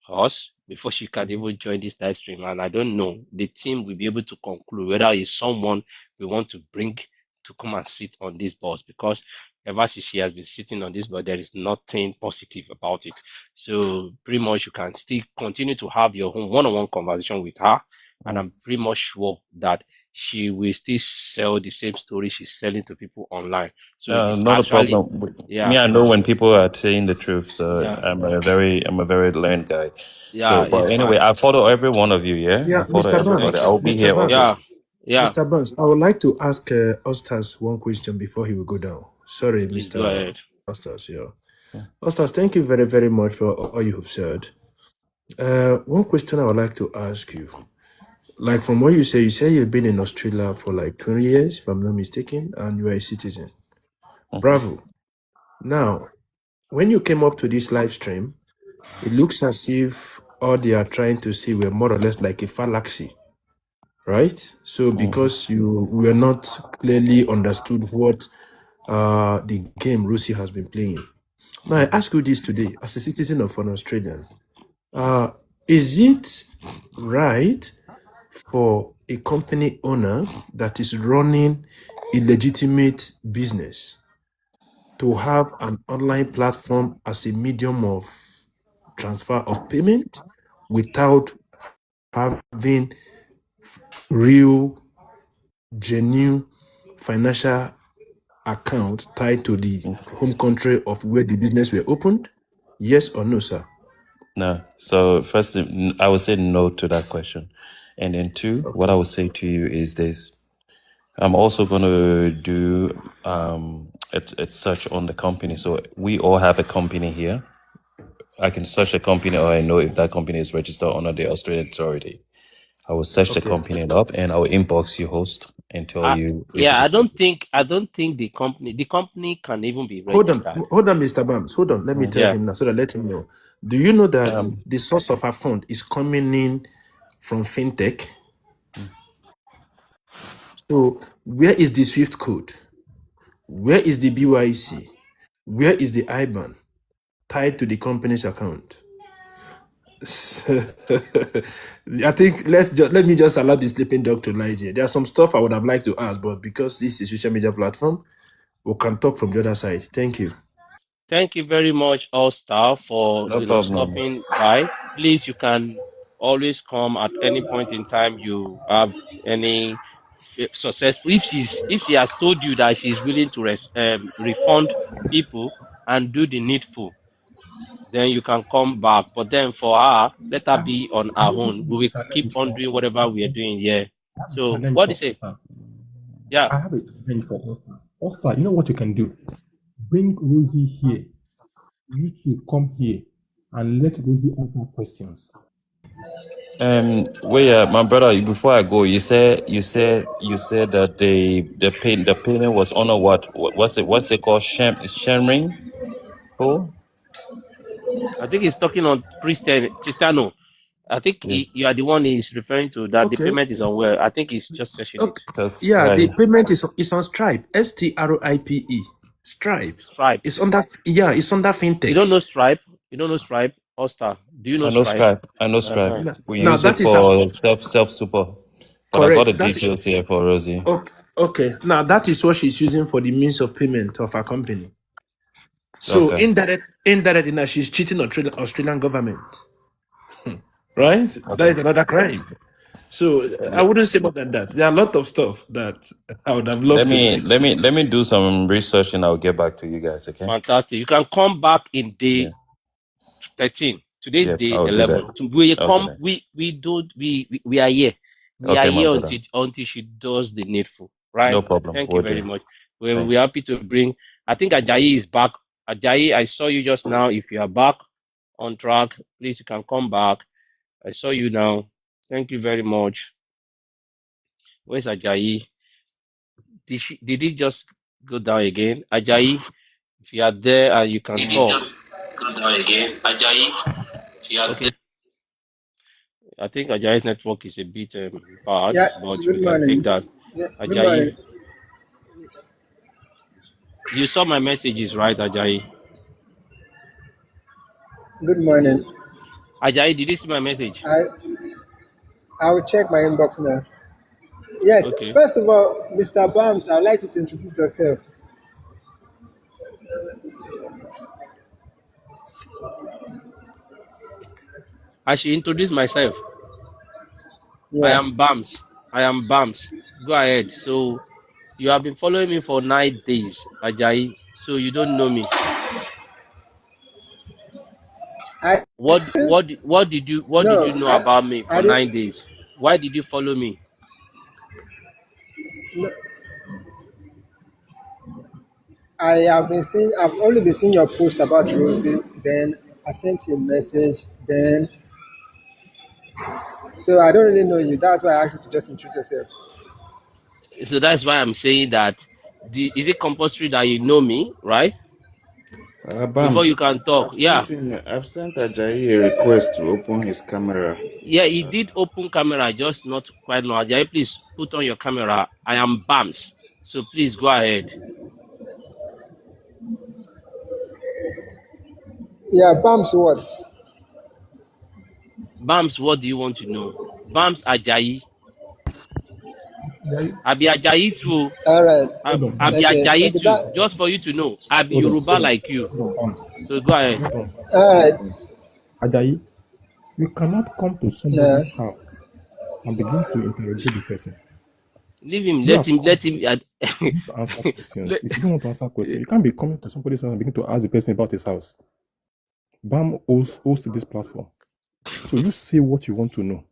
us before she can even join this live stream. And I don't know, the team will be able to conclude whether it's someone we want to bring to come and sit on this bus, because ever since she has been sitting on this bus, there is nothing positive about it. So pretty much you can still continue to have your own one-on-one conversation with her. And I'm pretty much sure that she will still sell the same story she's selling to people online. So it is Not a actually, problem. Me, yeah, I know when people are saying the truth. So yeah, I'm a very learned guy. So, yeah, but it's anyway, fine. I follow every one of you. Yeah, I Yeah, follow Mr. everybody. I Thank Barnes. you. will be Mr. here Barnes. always. Yeah, yeah, Mr. Barnes, I would like to ask Ostas one question before he will go down. Sorry, please go Mr. ahead. Ostas. Yeah. Ostas, thank you very, very much for all you have said. One question I would like to ask you. Like from what you say you've been in Australia for like 20 years, if I'm not mistaken, and you are a citizen. Bravo. Now, when you came up to this live stream, it looks as if all they are trying to see were more or less like a fallacy, right? So because you were not clearly understood what the game Lucy has been playing. Now I ask you this today, as a citizen of an Australian, is it right for a company owner that is running a legitimate business to have an online platform as a medium of transfer of payment without having real, genuine financial account tied to the home country of where the business were opened? Yes or no, sir? No. So first, I would say no to that question, and then two, what I Okay. would say to you is this: I'm also going to do a search on the company. So we all have a company here. I can search the company, or I know if that company is registered under the Australian authority. I will search the Okay. company up, and I will inbox you, host, and tell you if it Yeah, is. I don't think the company can even be registered. Hold on, Mr. Bams. Hold on. Let me tell Yeah. him now so that let him know. Do you know that Um, the source of our fund is coming in from fintech? So where is the SWIFT code? Where is the BYC? Where is the IBAN tied to the company's account? I think let me just allow the sleeping dog to lie here. There's some stuff I would have liked to ask, but because this is a social media platform, we can talk from the other side. Thank you. Thank you very much, All Star, for no problem. stopping by. Please, you can always come at any point in time you have any successful. If she has told you that she's willing to refund people and do the needful, then you can come back. But then for her, let her be on her own. We will keep on doing whatever we are doing here. So Challenge what do you for say? Oscar. Yeah. I have a challenge for Oscar. Oscar, you know what you can do? Bring Rosie here. You two come here and let Rosie answer questions. Wait, my brother. Before I go, you said that the payment was on a what's it called? Sharing? Oh, I think he's talking on Cristiano. I think yeah. you are the one he's referring to that the Okay. payment is unwell. I think he's just searching it. Okay. Because Yeah, the payment is on Stripe. STRIPE. Stripe. Stripe. It's under You don't fintech. know Stripe? You don't know Stripe? Oster. Do you know I know Stripe? Stripe. I know Stripe. Uh-huh. We Now use it that is a for self super. But I got the Correct. details here for Rosie. Okay. Okay. Now that is what she's using for the means of payment of her company. So Okay. indirectly now she's cheating on Australian government, right? That Okay. is another crime. So I wouldn't say more than that. There are a lot of stuff that I would have Let loved to me like. let me let me do some research and I'll get back to you guys. Okay. Fantastic. You can come back in Yeah. day 13. Today's Yep. day I'll do that. 11. We Okay. come. Then. We don't. We are here. We are Okay, my here brother. until she does the needful. Right. No problem. Thank you We'll do. very much. We're Thanks. happy to bring. I think Ajayi is back. Ajayi, I saw you just now. If you are back on track, please you can come back. I saw you now. Thank you very much. Where's Ajayi? Did he just go down again? Ajayi, if you are there and you can Did it talk. just go down again? Ajayi, if you are there. Okay. I think Ajayi's network is a bit bad, Yeah, but we good can take morning. that. Yeah, good Ajayi, morning. you saw my messages, right, Ajayi? Good morning. Ajayi, did you see my message? I I will check my inbox now. Yes, Okay. first of all, Mr. Bams, I'd like you to introduce yourself. I should introduce myself. I Yeah. am Bams. I am Bams. Go ahead. So you have been following me for 9 days, Ajayi. So you don't know me. I What did you no, know about me I for did 9 days? Why did you follow me? no, I have been seeing I've only been seeing your post about Rosie, then I sent you a message, then so I don't really know you. That's why I asked you to just introduce yourself. So that's why I'm saying that is it compulsory that you know me, right? Before Bams, you can talk. Yeah. I've sent Ajayi a request to open his camera. Yeah, he did open camera, just not quite long. Ajayi, please put on your camera. I am Bams. So please go ahead. Yeah, Bams what? Bams, what do you want to know? Bams Ajayi. Yeah, Abi Ajayi too. All right. Abi Okay. Ajayi Okay, too. that Just for you to know. Abi hold on, Yoruba hold on, like you. hold on, Bams. So go ahead. Hold on, all right. Bams. Ajayi, you cannot come to No. somebody's house and begin to interrogate the person. Leave him. You Let have him. come Let here him. for you to answer questions. let, If you don't want to answer questions, you can't be coming to somebody's house and begin to ask the person about his house. Bam hosts this platform. So you say what you want to know.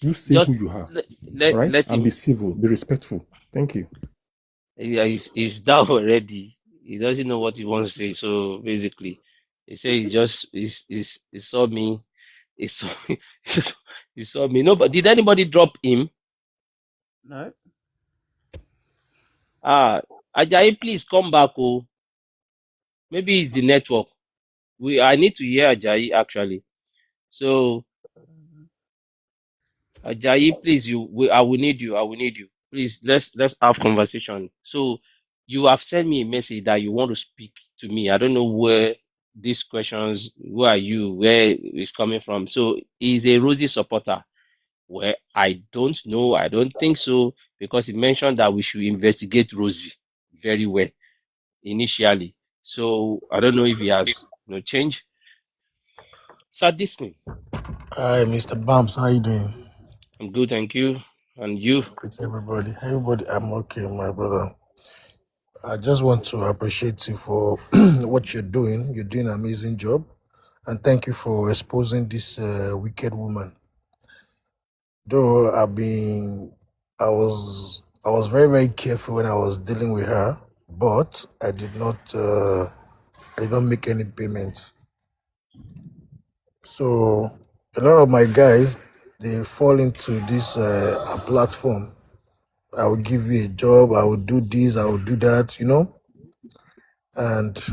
You say who just you are. let, All let, right? let And be him. civil, be respectful. Thank you. Yeah, he's down already. He doesn't know what he wants to say. So basically, he said he saw me. He saw he saw me. No, but did anybody drop him? No. Ajayi, please come back. Oh, maybe it's the network. I need to hear Ajayi actually. So Ajayi, please, I will need you. I will need you. Please, let's have conversation. So you have sent me a message that you want to speak to me. I don't know where these questions. Who are you? Where it's coming from? So he's a Rosie supporter. Well, I don't know. I don't think so because he mentioned that we should investigate Rosie very well initially. So I don't know if he has changed. So this me. Hi, Mr. Bams. How you doing? I'm good, thank you. And you? Great, everybody. Everybody, I'm okay, my brother. I just want to appreciate you for what you're doing. You're doing an amazing job. And thank you for exposing this wicked woman. Though I was very, very careful when I was dealing with her, but I did not make any payments. So a lot of my guys, they fall into this platform. I will give you a job, I will do this, I will do that, and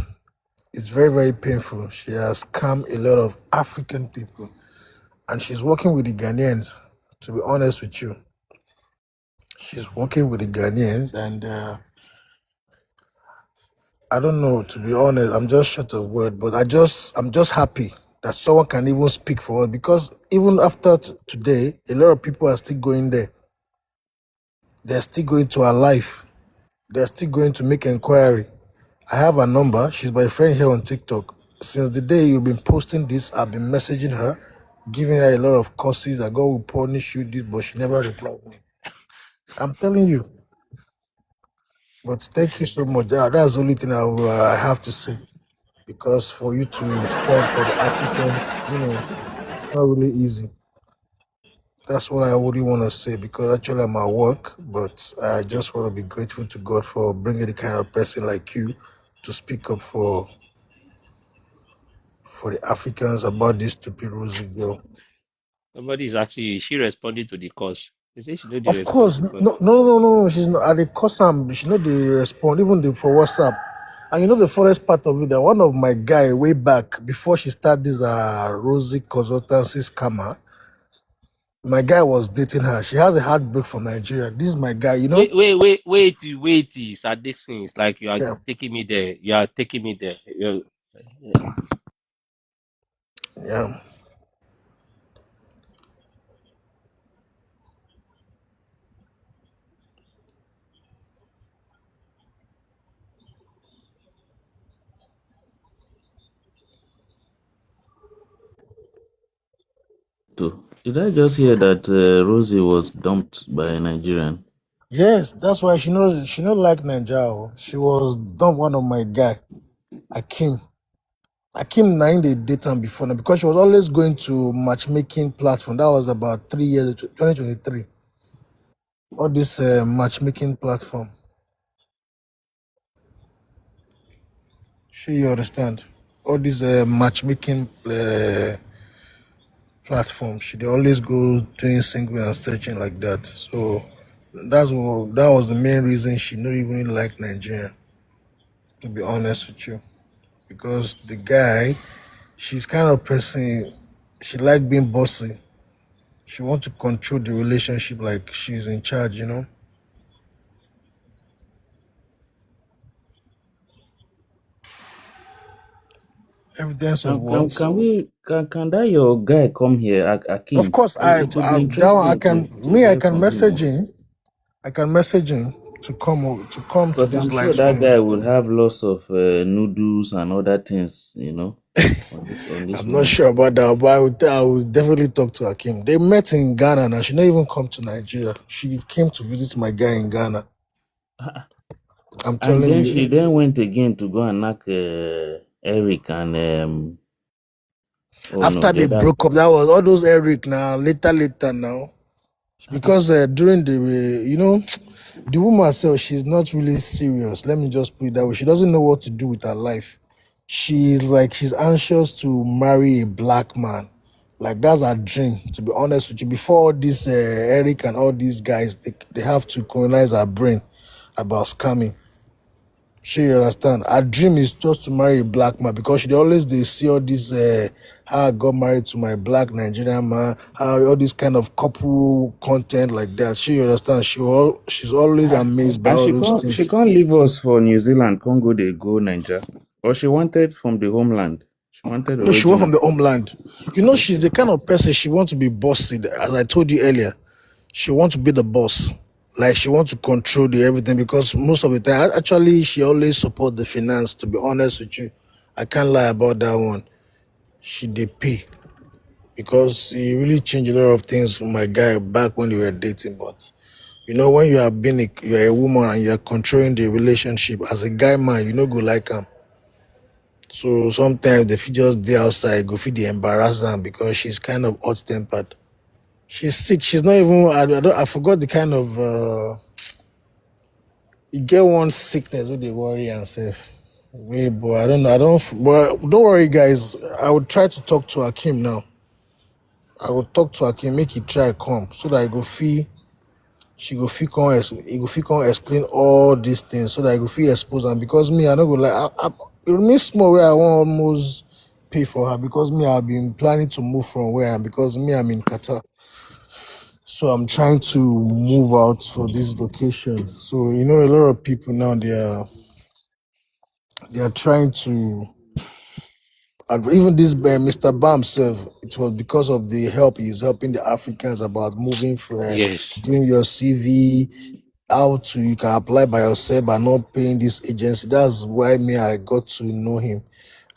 it's very, very painful. She has scammed a lot of African people, and she's working with the Ghanaians, to be honest with you. She's working with the Ghanaians, and I don't know, to be honest, I'm just short of word, but I'm just happy that someone can even speak for us, because even after today, a lot of people are still going there. They're still going to her life. They're still going to make inquiry. I have her number. She's my friend here on TikTok. Since the day you've been posting this, I've been messaging her, giving her a lot of courses. I go will punish you this, but she never replied me. I'm telling you. But thank you so much. That's the only thing I have to say. Because for you to spend for the Africans, it's not really easy. That's what I really want to say because actually I'm at work, but I just want to be grateful to God for bringing the kind of person like you to speak up for the Africans about this stupid Rosie girl. Somebody is asking you, is she responding to the calls? They say she know they Of respond course, to no, calls. no, no, no, no. She's not at the custom. She know they respond even for WhatsApp. And the forest part of it, that one of my guy way back before she started this Rosie consultancy scammer, my guy was dating her. She has a heartbreak from Nigeria. This is my guy. Wait, Sir Dixon. It's like you are Yeah, taking me there. You are taking me there. yeah. Did I just hear that Rosie was dumped by a Nigerian? Yes, that's why she not like Nigeria. She was done one of my guy, Akim. Akim nine they date am before now because she was always going to matchmaking platform. That was about 3 years, 2023. All this matchmaking platform. Sure you understand? All these matchmaking platforms. She dey always go doing single and searching like that. So that was the main reason she not even like Nigeria, to be honest with you. Because the guy, she's kind of person, she like being bossy. She want to control the relationship like she's in charge. Evidence of what? Can that your guy come here, Of Akim? course, It would be that one interesting to I hear can from him. message him. I can message him to come to Because this I'm live sure that stream. guy would have lots of noodles and other things, on this I'm not woman. sure about that, but I will definitely talk to Hakim. They met in Ghana now. She not even come to Nigeria. She came to visit my guy in Ghana. I'm And telling then she you. then went again to go and knock Eric and oh no, After the they other. broke up, that was all those Eric now. Later now. Because during the woman herself, she's not really serious. Let me just put it that way. She doesn't know what to do with her life. She's anxious to marry a black man. Like that's her dream, to be honest with you. Before all this Eric and all these guys, they have to colonize her brain about scamming. Sure, you understand? Her dream is just to marry a black man because they see all this how I got married to my black Nigerian man, how all this kind of couple content like that. Sure, you understand? She's always amazed by And all she those can't she things. can't leave us for New Zealand, Congo, they go Niger. Or she wanted from the homeland. She wanted No, she went from original. the homeland. She's the kind of person she wants to be bossy. As I told you earlier, she wants to be the boss. Like she wants to control the everything because most of the time, actually, she always support the finance. To be honest with you, I can't lie about that one. She did pay because he really changed a lot of things for my guy back when we were dating. But when you're a woman and you're controlling the relationship as a guy man, go like him. So sometimes the fit just dey outside, go fit dey embarrass am because she's kind of hot tempered. She's sick. She's not even. I forgot the kind of. You get one sickness wey dey worry am sef. Wait, boy, I don't know. I don't. But don't worry, guys. I will try to talk to Hakim now. I will talk to Hakim, make he try come so that I go feel. She go fit come. He go fit come explain all these things so that I go fit expose am because me I no go like. It remain small where I wan almost pay for her because me I've been planning to move from where I am because me I'm in Qatar. So I'm trying to move out for this location. So a lot of people now they are trying to even this Mr. Bam self, it was because of the help he's helping the Africans about moving for Yes. doing your CV. how to you can apply by yourself by not paying this agency. That's why me I got to know him.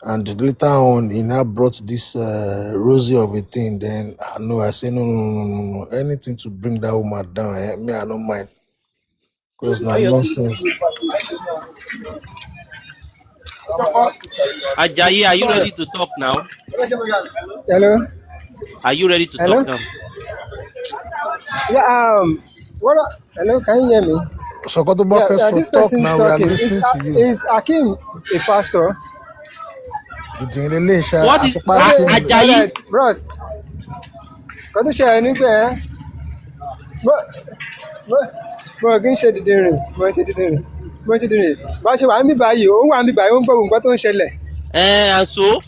And later on, he now brought this Rosie of a thing. Then I say no. Anything to bring that woman down. Me, I don't mind. Because now nonsense. Ajayi, are you ready to talk now? Hello. Are you ready to Hello. talk now? Yeah. What? Hello. Can you hear me? So Yeah. first so This talk person is now. We are talking. listening to you. Is Akim a pastor? What is All Ajayi? right, bros. Kò tó ṣẹlẹ̀ ní pé mo kì í ṣe dìdìrìn mo ṣe dìdìrìn bá ṣe wà ń bíbá yìí ó wà ń bíbá yìí ó ń gbọ́ nǹkan tó ń ṣẹlẹ̀. And so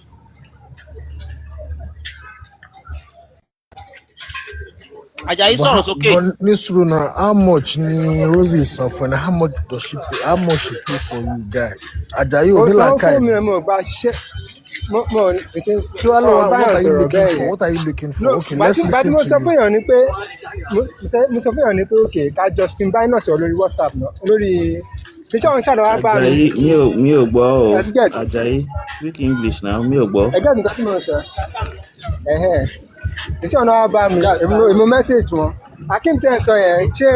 Ajayi sọ̀rọ̀ sókè. But Nisruna, how much ni Rosie is suffering? How much does she pay? How much she pay for you, guy? Ajayi Kò sanwó Onila fún mi Kai. mo gba ṣiṣẹ́ mo So what báyọ̀ are you sọ̀rọ̀ looking bẹ́ẹ̀ for? yẹn. What are you looking No, for? Okay, let's ìgbà tí listen mo to sọ fún you. èèyàn ni pé mo sọ fún èèyàn ni pé òkè ká jọ skin báyìí náà sọ̀rọ̀ lórí WhatsApp náà lórí kí tí wọ́n ń ṣàdọ̀wá bá mi. Ajayi, mi ò gbọ́ o. Ẹ̀dígẹ̀t Ajayi, speak English now. Mi ò gbọ́. ẹ̀gẹ́t nǹkan tí mo sọ kí tí wọ́n náà bá mi èmi mẹ́sẹ̀jì wọn. Akim tẹ́ ẹ sọ yẹn ṣé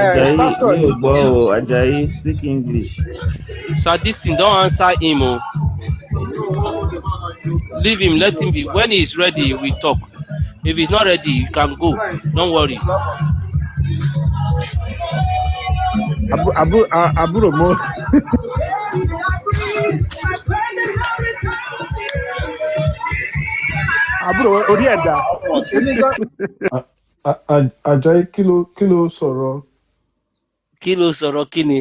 Ajayi, pásítọ̀ mi ni. ò gbọ́ o. Ajayi, speak English. Sir Dixon, don't answer him. Oh. Leave him, let him be. When he's ready, we talk. If he's not ready, you can go. Don't worry. Àbúrò mo. Àbúrò orí ẹ̀dá. Ajayi kí ló sọ̀rọ̀? Kí ló sọ̀rọ̀ kí ni?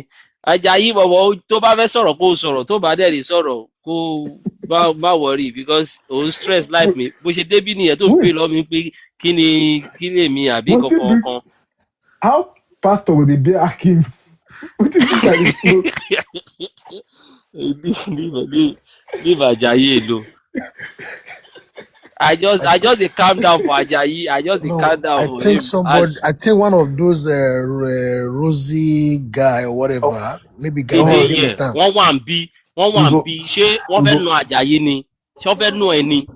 Ajayi bọ̀bọ̀ tó bá fẹ́ sọ̀rọ̀ kó sọ̀rọ̀ tó bá dẹ̀ lè sọ̀rọ̀ kó má worry because òun stress life mi bó ṣe débí nìyẹn tó ń pè lọ́ mi pé kí lèmi àbí kankan kan. How pastor go dey bear Akim? Wetin dis guy dey flow? Leave Ajayi alone. I just dey calm down for Ajayi. I just dey calm down for him. I think one of those Rosie guy or whatever, maybe guy with them. Wọ́n wà ń bí ṣé wọ́n fẹ́ nu Ajayi ni ṣé wọ́n fẹ́ nu ẹ ni.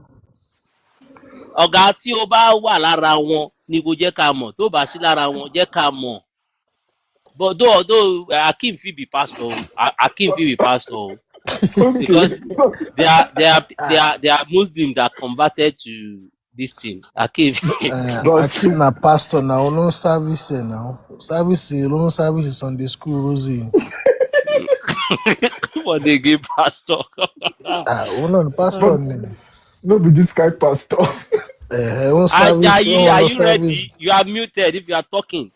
Ọ̀gá tí ó bá wà lára wọn ni kò jẹ́ ká mọ̀ tó bá sí lára wọn jẹ́ ká mọ̀. But though Akim fit be pastor, because they are Muslims that converted to this thing. Akim na pastor now, no service now. Service Sunday school, Rosie. What they give pastor? Pastor. No be this guy pastor. Ajayi, are you ready? You are muted if you are talking.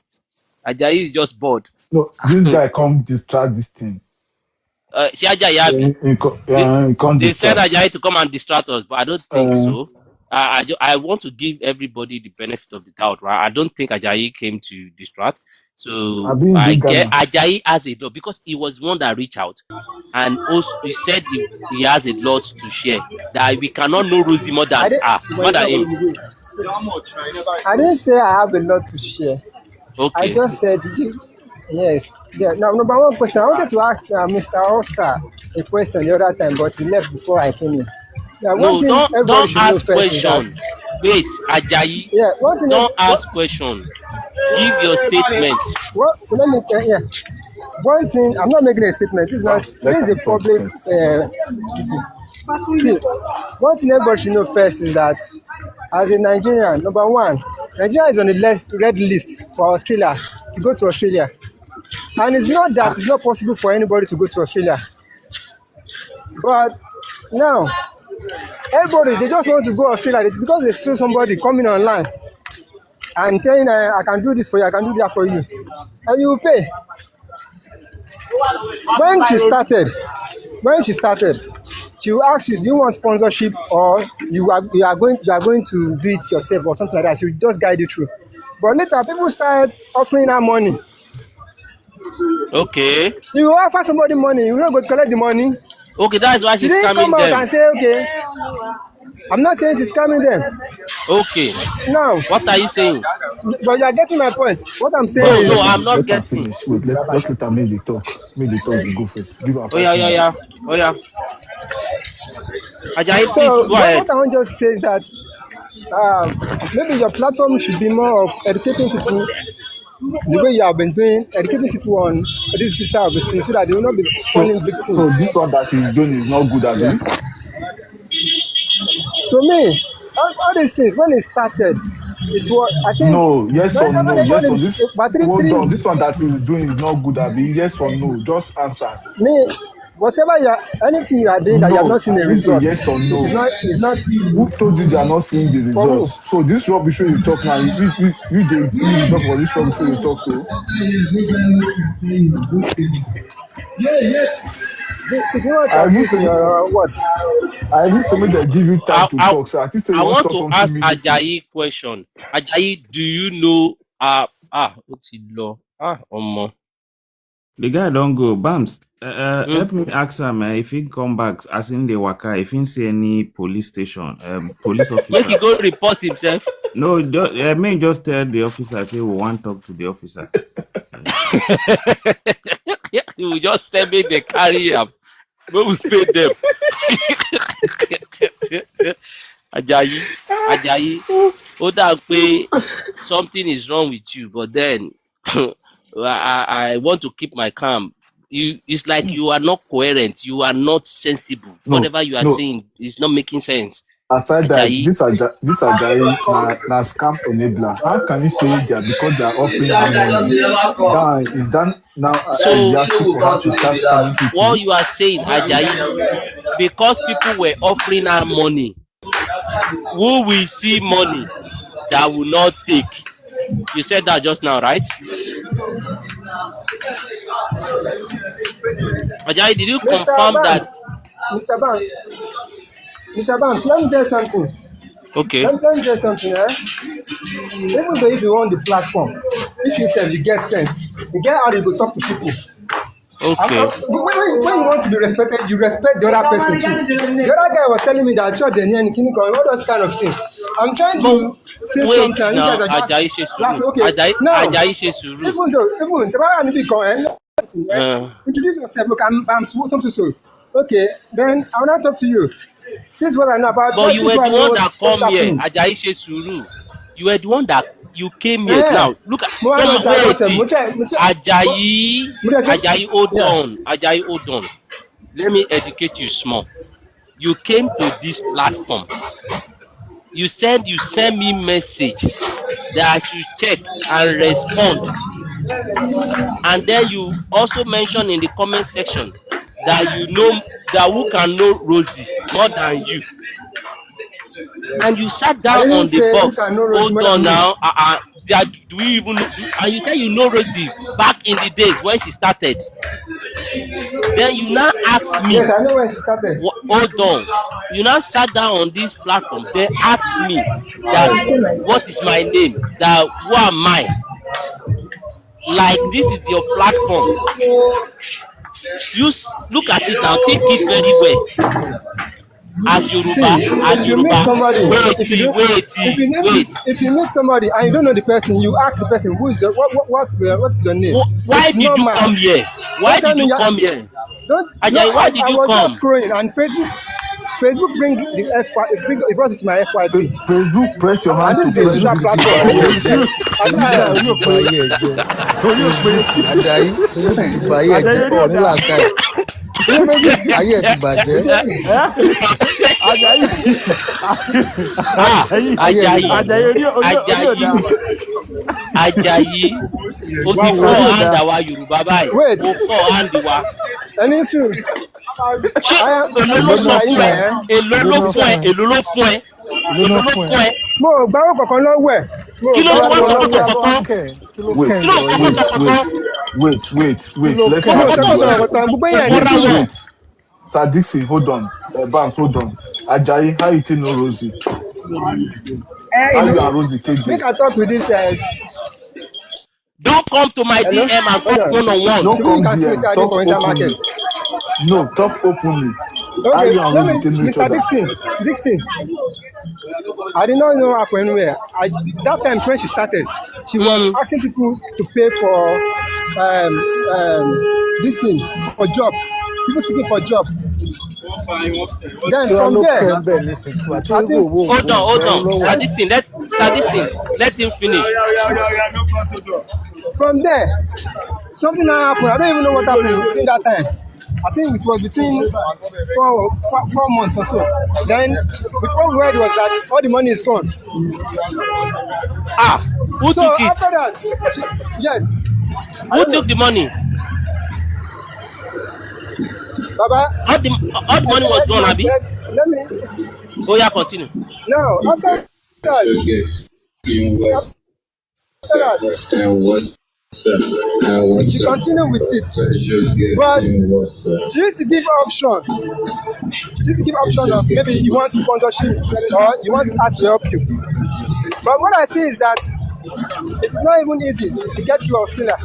Ajayi is just bored. No, this guy come distract this thing. See Ajayi they said Ajayi to come and distract us, but I don't think so. I want to give everybody the benefit of the doubt, right? I don't think Ajayi came to distract. So I get Ajayi has a lot because he was one that reached out, and also he said he has a lot to share. That we cannot know Rosie more than him. I didn't say I have a lot to share. Okay. I just said yes. Yeah. Now, number one question, I wanted to ask Mr. Oscar a question the other time, but he left before I came in. Yeah, no, don't ask question. Wait, Ajayi. Yeah, don't ask question. Give your statement. Let me yeah. One thing, I'm not making a statement. This is a public see, one thing everybody should know first is that as a Nigerian, number one, Nigeria is on the red list for Australia to go to Australia. And it's not that it's not possible for anybody to go to Australia. But now, everybody, they just want to go to Australia because they saw somebody coming online and saying, I can do this for you, I can do that for you. And you will pay. When she started, she will ask you, do you want sponsorship or you are going to do it yourself or something like that. She will just guide you through. But later, people start offering her money. Okay. You offer somebody money, you will not go to collect the money. Okay, that's why she's coming come out them. and say, okay. I'm not saying she's scamming them. Okay. Now, What are you saying? but you are getting my point. What I'm saying No, is, no, I'm Wait, not let her getting. finish. Wait, just let her make the talk. Make the talk. They go first. Give her Oh yeah, five yeah, yeah. minutes. Oh yeah. Ajayi, please so go ahead. what I want just to say is that maybe your platform should be more of educating people the way you have been doing, educating people on this visa of the thing so that they will not be falling victim. So this one that he's doing is not good, Yeah. Abi. To me, all these things, when it started, it was, I think, No, yes or whenever no? they Yes or this, this? but Hold on. three, This one that he's doing is not good, Abi. Yes or no? Just answer. me, whatever you are, anything you are doing that you have No, not seen I a say the result, yes or it is no. not, it's not Who told you they are not seeing the for who. results? So this rubbish wey you talk now, you they see result for this rubbish wey you talk so. See, do you want to I even abuse me say or what? I even say make they give you time I, to I, talk. So at least say you I want to want talk to something ask meaningful. Ajayi question. Ajayi, do you know what's it law? Omo. The guy don't go. Bams, Hmm? help me ask him if he come back, as in the waka, if he see any police station, police Make he officer. go report himself. No, may just tell the officer, say we want to talk to the officer. You will just tell me they carry him. We will pay them. Ajayi, Ajayi, ó dà pé something is wrong with you, but then I want to keep my calm. It's like you are not coherent. You are not sensible. No, Whatever you are no. saying is not making sense. Aside that, Ajayi. this Ajayi na scam enabler. How can you say that because they are offering her money? That is that now a So yardstick for her to start scamming what people? you are saying, Ajayi, because people were offering her money, who will see money that will not take? You said that just now, right? Ajayi, did you Mr. confirm that? Banks, Mr. Banks, Mr. Banks, let me tell you something. Okay, Let me tell you something, eh? Even though if you want the platform, if you say you get sense, you get how you go talk to people. okay. When you want to be respected, you respect the other person too. The other guy was telling me that short the and all those kind of things. I'm trying But to say wait something, and you guys now, are just Ajayi Shesuru. laughing. Okay, now, Ajayi Shesuru. even the man be going, Uh, introduce yourself. Look, I'm so. Okay, then I will not talk to you. This is what I know about. but you This is were what the I know one that what's come here, happening. Ajayi Shesuru. You were the one that you came here. Eh, Now look at mo wá níbi no tí a lọ wait. sẹ̀, Ajayi, mo dẹ̀ ṣe, Ajayi, hold on. Ajayi, hold on. Let me educate you small. You came to this platform. You send me message that I should check and respond. And then you also mention in the comment section that you know that who can know Rosie more than you. And you sat I down didn't on the say who box. can know Rosie Hold more on than me. now. Do we even know? And you say you know Rosie back in the days when she started. Then you now ask me, Yes, I know when she started. hold on. You now sat down on this platform. Then ask me that what is my name? That who am I? Like this is your platform. Look at it now. Think it very well. See, As if you meet Yoruba. somebody, if you don't, Wait. if you meet somebody and you don't know the person, you ask the person who is your what is your name. Why It's did you normal. come here? Why Don't tell did me you you come here? don't. No, Ajayi, why did I you was just come? scrolling and Facebook bring the FY, it brought it to my FYP, Facebook, press your and hand this to is a press social Facebook ti platform. bayé ẹ jẹ́. I said, Facebook orí ti ò pé bayé ẹ jẹ́. orí ò pé Facebook Ajayi Facebook ti bayé ẹ Àjàyí jẹ́. orí ò Ọ̀ọ́ni dáa. làákàyè. you know Facebook, Ayé ẹ ti bàjẹ́. Ẹ́ Àjàyí Àjàyí Ayé ẹ ti Ajayi, bàjẹ́. Àjàyí orí ò dáa. Ajayi, Ajayi, ó ti Orí fọ́ ò hand dáa. àwa Yorùbá báyìí. wait, Ó fọ́ hand wa. any issue? Ṣé I am èló ló Èló san náà fún fún ẹ? ẹ? eh? Èló Èló ló náà fún fún ẹ? ẹ? Èló ló fún ẹ? Èló Èló náà ló fún ẹ? fún ẹ? Mo ò gbárò kankan lọ́wọ́ ẹ̀, mo ò Kí ló gbárò fún ẹ kankan Lọ́wọ́ lọ́wọ́ sọ̀kọ̀tọ̀ ẹ̀. bóyá ló wá kankan? kẹ̀. Kí ló wait, Kí kẹ̀yìn ló ọ̀rọ̀ yìí? wait, sọ̀kọ̀tọ̀ kankan? wait, Kí wait. ló Let's kẹ̀yìn have Mo it ọ̀rọ̀ sọ the pé yìí? well. sọ̀rọ̀ gbogbo yẹn ní Kò Wait, kóra sùúrù. wọn. wait. Sir Dixon, hold on. Bams, hold on. Ajayi, how you take know Rosie? You How know, you and Rosie take make day? I talk with this. Don't come to my Hello, DM and hold talk on. one on one. Don't Should we come can see DM. Mr. Adi for Talk inside market? openly. No, talk openly. How Okay, you and let me, Rosie take know each Mr. other? Dixon. Dixon, I did not know her from anywhere. That time when she started, she was asking people to pay for this thing for job. People seeking for job. Then kí wàá from ló there, kẹ́ ń bẹ̀ nísìnyí kí wàá tí I wọ́n think. wò Hold on, ó hold gbowó on. lọ́wọ́ ẹ̀. Sadistin, let him finish. From there, something happened. I don't even know what happened between that time. I think it was between 4 months or so. Then the problem where it was that all the money is gone. Who So took it? after that, yes. Who took the money? Baba, All the money was gone, Abi. let me. Oh yeah, continue. Now after that, she continued with it, but she used to give option. She used to give option of maybe you want sponsorship or you want us to help you. But what I see is that it's not even easy to get to Australia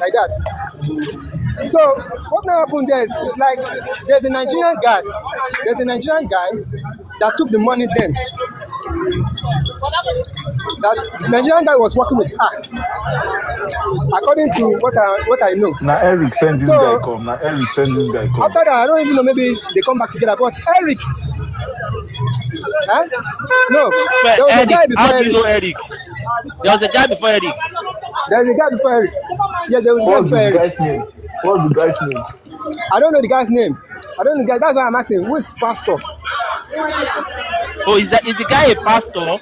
like that. So what now happened there is like there's a Nigerian guy that took the money then. That the Nigerian guy was working with her, according to what I know. Now Eric send this guy come. Now Eric send this guy come. After that, I don't even know. Maybe they come back together. But Eric, no, there was Eric, a guy before how do Eric. you know Eric? There was a guy before Eric. There's a guy before Eric. Yeah, there was a guy What's before the Eric. guy's name? What's the guy's name? I don't know the guy's name. I don't know the guy. That's why I'm asking. Who is the pastor? Oh, is the guy a pastor?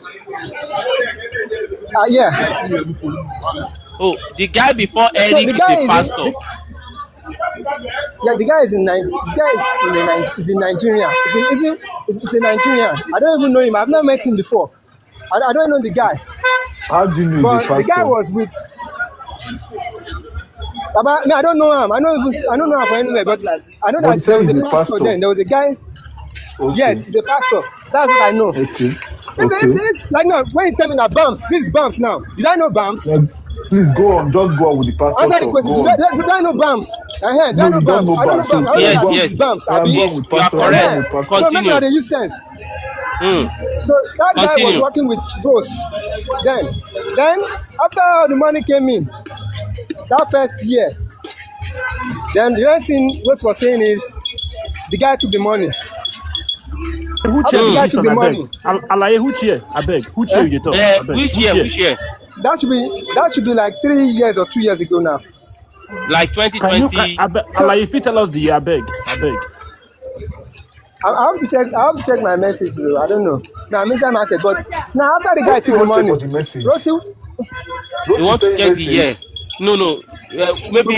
Yeah. Oh, the guy before So Eric the is guy a pastor. The guy is in Nigeria. Is in Nigeria. It's a Nigerian. I don't even know him. I've not met him before. I don't know the guy. How do you know But the pastor? the guy was with. About me, I don't know him. I don't know him from anywhere. But I know that there was a pastor then. There was a guy. Okay. Yes, he's a pastor. That's what I know. Okay. It's like now when you tell me that bumps, this is bumps now. Did I know bumps? Yeah, please go on. Just go on with the pastor. Answer the question. Did I know bumps? Did I know bumps? I don't know bumps. Yes, this is bumps. Yes, you are correct. So maybe they use sense. So that guy was working with Rose. Then after the money came in, that first year, then the next thing Rose was saying is the guy took the money. Who chair you this one, abeg? Alaye, who chair? Abeg, who chair you dey talk? Which year? That should be like 3 years or 2 years ago now. Like 2020. Alaye, if you tell us the year, abeg. I have to check my message though. I don't know. Now I'm inside market, but now after the guy took the money, Rosie, you want to check the year? No. Maybe.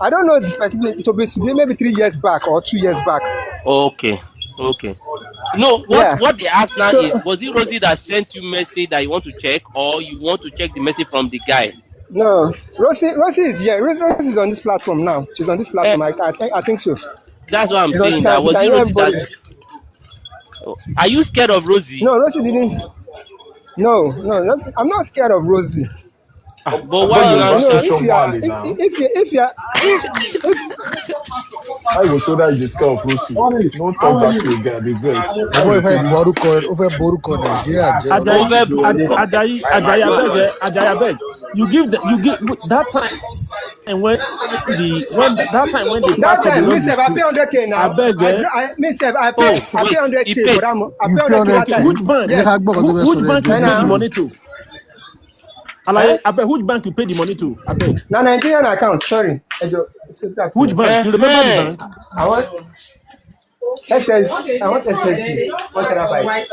I don't know the specific. It will be maybe 3 years back or 2 years back. Okay. No, what they ask now is, was it Rosie that sent you message that you want to check, or you want to check the message from the guy? No, Rosie is here. Rosie is on this platform now. She's on this platform. I think so. That's what I'm saying. That was it Rosie that. Are you scared of Rosie? No, Rosie didn't. No, I'm not scared of Rosie. But why you are if you are I will show that the scar of Rosie. No talk back to a guy. The verse. Ajayi abeg. You give that time. And when the pastor belongs to I pay 100K now. I beg. I pay 100K for that. I pay 100K. Which bank? Which bank you pay the money to? I bet which bank you pay the money to? I beg. Now Nigerian account. Sorry. Which bank? You remember the bank? I want SSD. 1 terabyte.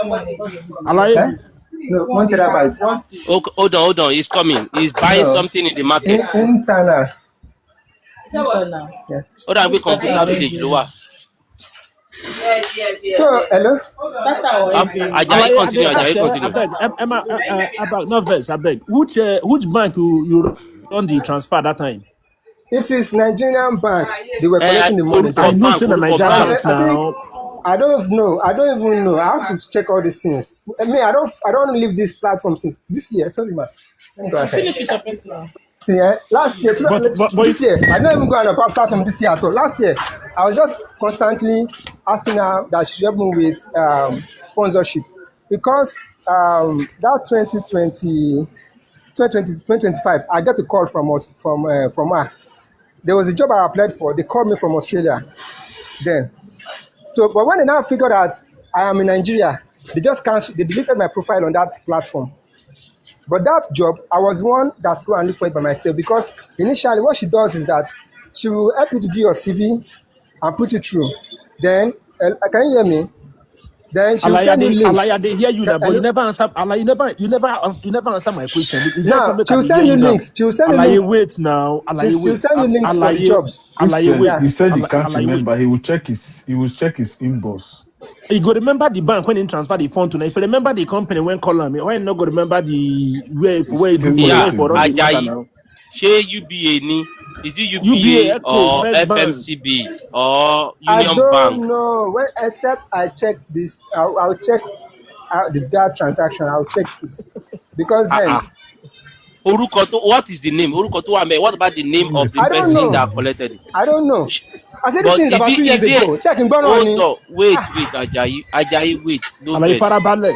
No, 1 terabyte. Okay, hold on. He's coming. He's buying something in the market. Internal. Yeah. Hold on, we computer village. Yes. So, hello? Ajayi continue. About no verse, I beg. Which bank you run the transfer that time? It is Nigerian bank. They were collecting the money. I'm not saying a Nigerian bank now. I don't know. I don't even know. I have to check all these things. I don't leave this platform since this year. Sorry, man. Let me go ahead. See, last year, this year, I didn't even go on a platform this year at all. Last year, I was just constantly asking her that she should help me with sponsorship because that 2025, I got a call from her. There was a job I applied for. They called me from Australia then. So, but when they now figured out I am in Nigeria, they just canceled. They deleted my profile on that platform. But that job, I was one that go and look for it by myself because initially what she does is that she will help you to do your CV and put it through. Then, can you hear me? Then she will send you links. I hear you now, but you never answer. You never answer my question. It's just Now something she I will hear send you you now. links. She will send you links. Wait now. She will send you links for the jobs. Christian, Wait. he said he can't Wait. remember. He will check his inbox. You go remember the bank when he transfer the fund to now. If you remember the company when call me, why you not go remember the where you do for Yeah, where for all the matter Ajayi. now? Ṣé UBA ni? Is it UBA UBA Echo or First Bank. FMCB or I Union Bank? don't know. When except I check this, I'll check that transaction. I'll check it because then What is the name? What about the name of the I don't person know. that collected it? I don't know. I said this But thing is about 2 years is it ago. Check in hold Bononi. on, wait, Ajayi, wait, no Alaye verse. Farabale.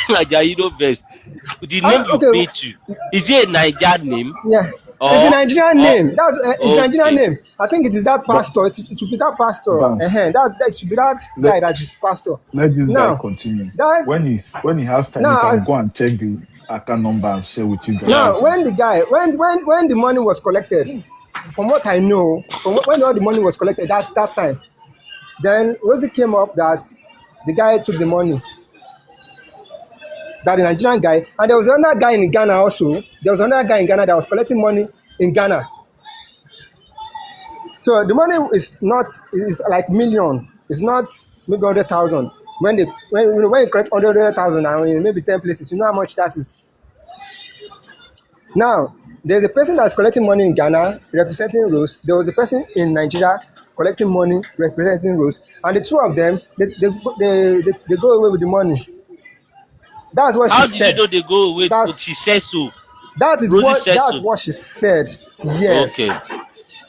Ajayi, no verse. The name you Okay. pay to, is it a Nigerian name Yeah. It's a or Nigerian name. That's it's Nigerian okay? name. I think it is that But pastor. It should be that pastor. Bams, That should be that let, guy that is pastor. let this guy Now, continue. that When he has time, he now can as go and check the account number and share with you guys Yeah. now later. when the guy when the money was collected, from what I know, when all the money was collected that time, then Rosie came up that the guy took the money, that the Nigerian guy, and there was another guy in Ghana also. There was another guy in Ghana that was collecting money in Ghana. So the money is like million. It's not maybe 100,000. When you collect 100,000 and in maybe 10 places, you know how much that is. Now there's a person that's collecting money in Ghana representing Rose. There was a person in Nigeria collecting money representing Rose, and the two of them they go away with the money. That's what she How did you said. know they go away? That's She said so. Rosie said that's so. what she said. Okay, Yes.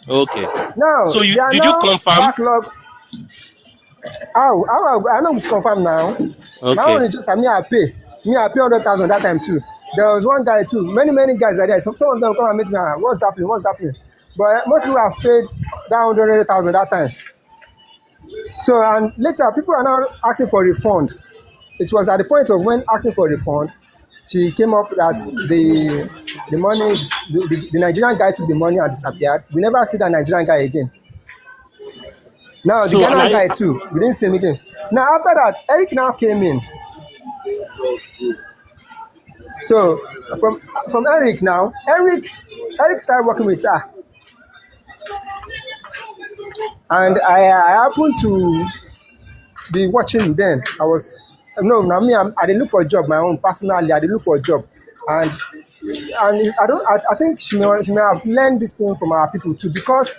okay. Now So they are did you now confirm? backlog. How I know it's confirmed now. My own Okay. is just I pay 100,000 that time too. There was one guy too. Many guys are there. Some of them come and meet me. What's happening? But most people have paid that 100,000 that time. So and later people are now asking for refund. It was at the point of when asking for refund, she came up that the money, the Nigerian guy took the money and disappeared. We never see that Nigerian guy again. Now the So Ghana Alaye guy too, we didn't see him again. Now after that, Eric now came in. So from Eric now, Eric started working with her, and I happened to be watching then. I was no, now me I didn't look for a job my own personally. I didn't look for a job, and I think she may have learned this thing from our people too, because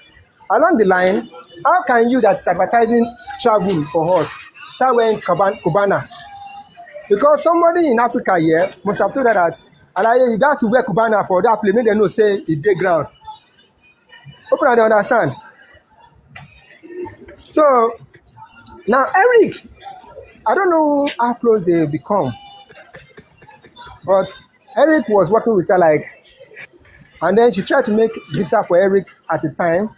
along the line, how can you that's advertising travel for us start wearing Cubana? Because somebody in Africa here must have told her that Alaye, you got to wear Cubana for that place, make them know say it dey ground. Hope I dey understand. So now Eric, I don't know how close they become, but Eric was working with her like, and then she tried to make visa for Eric at the time,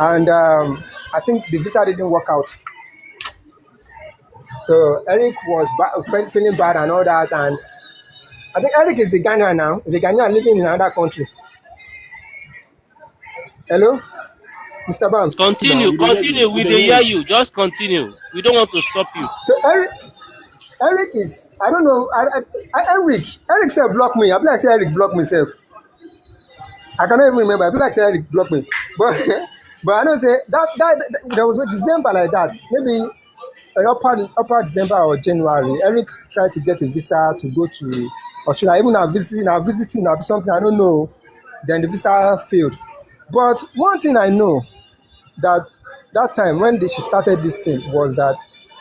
and I think the visa didn't work out. So Eric was feeling bad and all that, and I think Eric is the Ghanaian now. He's a Ghanaian living in another country. Hello, Mr. Bams. Continue, we dey hear you. continue. We We dey dey hear hear you. you. Just continue. We don't want to stop you. So Eric is, I don't know. Eric said block me. I feel like say Eric block myself. I cannot even remember. I feel like say Eric block me, but but I know say that there was a December like that. Maybe upper December or January. Eric tried to get a visa to go to Australia. Even visiting something I don't know. Then the visa failed. But one thing I know, that time when she started this thing was that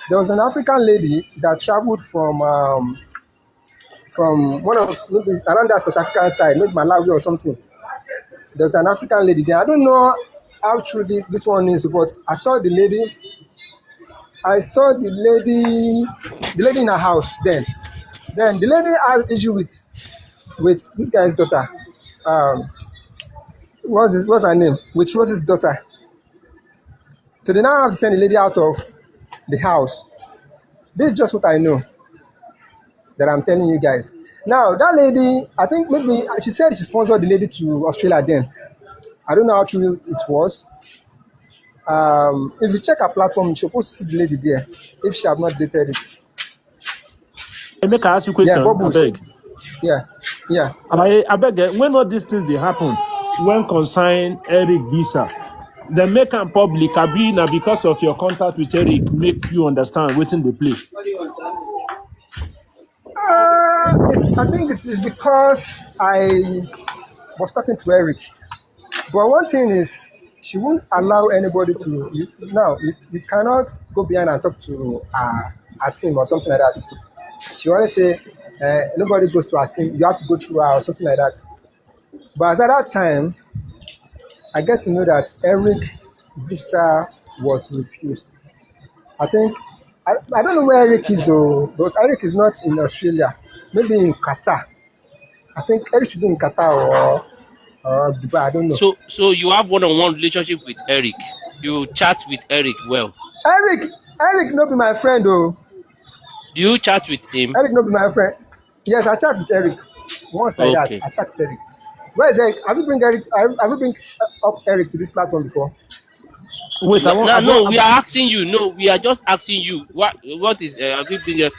there was an African lady that traveled from from one of maybe around that South African side, maybe Malawi or something. There's an African lady there. I don't know how true this one is, but I saw the lady. I saw the lady in her house then. Then the lady has issue with this guy's daughter. Um, what's her name? With Rosie's daughter. So they now have to send the lady out of the house. This is just what I know that I'm telling you guys. Now that lady, I think maybe she said she sponsored the lady to Australia then. I don't know how true it was. If you check her platform, you're supposed to see the lady there. If she have not dated it. Make I ask you a Yeah, question, I Bubbles. beg. Yeah. I beg, when all these things they happen, when consign Eric visa, they make am public, abi na because of your contact with Eric, make you understand wetin dey play. I think it is because I was talking to Eric. But one thing is, she won't allow anybody to. You cannot go behind and talk to her team or something like that. She always say, nobody goes to her team. You have to go through her or something like that. But at that time, I get to know that Eric visa was refused. I think I don't know where Eric is, but Eric is not in Australia. Maybe in Qatar. I think Eric should be in Qatar or Dubai. I don't know. So you have one-on-one relationship with Eric. You chat with Eric well. Eric not be my friend though. Do you chat with him? Eric not be my friend. Yes, I chat with Eric. Once like that, Okay. I chat with Eric. Where is Eric? Have you bring Eric? Have you bring up Eric to this platform before? Wait, No, we are asking you. No, we are just asking you. What is? Have you been?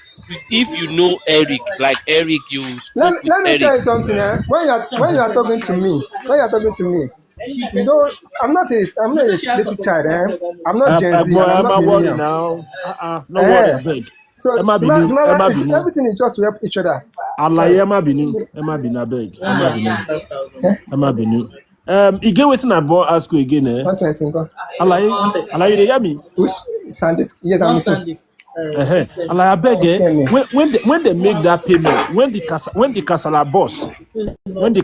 If you know Eric, like Eric, you spoke with Let me Eric. tell you something. When you are talking to me, you don't. I'm not a little child. I'm not Gen Z. Boy, And I'm not worry millennial. now. No worry, I beg. So Emma Binu. everything is just to help each other. Alaye Emma Binu, I beg. Emma Binu. You get wetin I born ask you again, eh? 120. Alaye, they hear me? Which Sandisk? Yes, I'm Alaye, I beg, eh? When they make that payment, when the Kasala boss, when the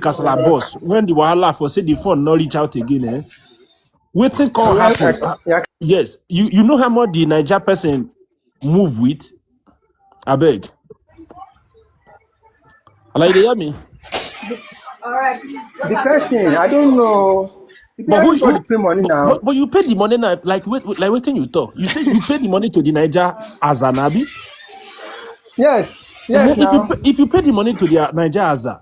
Wahala for say the phone not reach out again, eh? Wetin can happen? Yes, you know how much the Niger person move with? I beg. Alaye, they hear me? The person, I don't know. Everybody pay money now. But you pay the money now, like waiting you talk. You say you pay the money to the Niger Azanabi? Yes. Now. If you pay the money to the Niger Aza,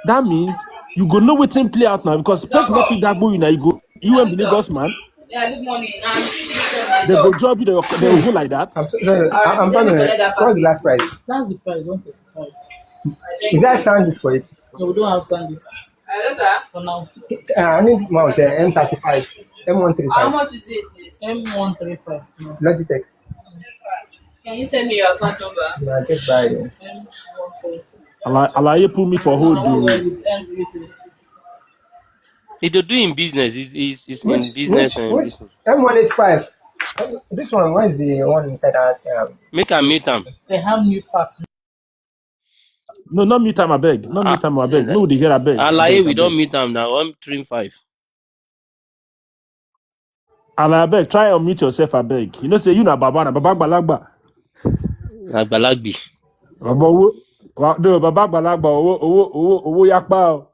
that means you go know waiting play out now because person not fit that boy now. You and the Lagos man. Yeah, good morning. They go job you, they will go like that. I'm coming. What's the last price? That's the price, 135. Is that Sandisk for it? No, we don't have Sandisk. Hello, sir. For now. I need mouse M35, M135. How much is it, please? M135. No. Logitech. Can you send me your account number? Yeah, just buy it. Alaye put me for hold. It do in business. It's in business and business. M185. This one, where's the one inside that? Make a meet them. They have new pack. No, not meet time, I beg. Not meet time, I beg. No, they hear I beg. Alaye, we don't meet them now. I'm 3-5. Alaye, I beg. Try and meet yourself, I beg. You know, say you na baba balagba. Balagbi. No, baba balagba. Owo yakpa.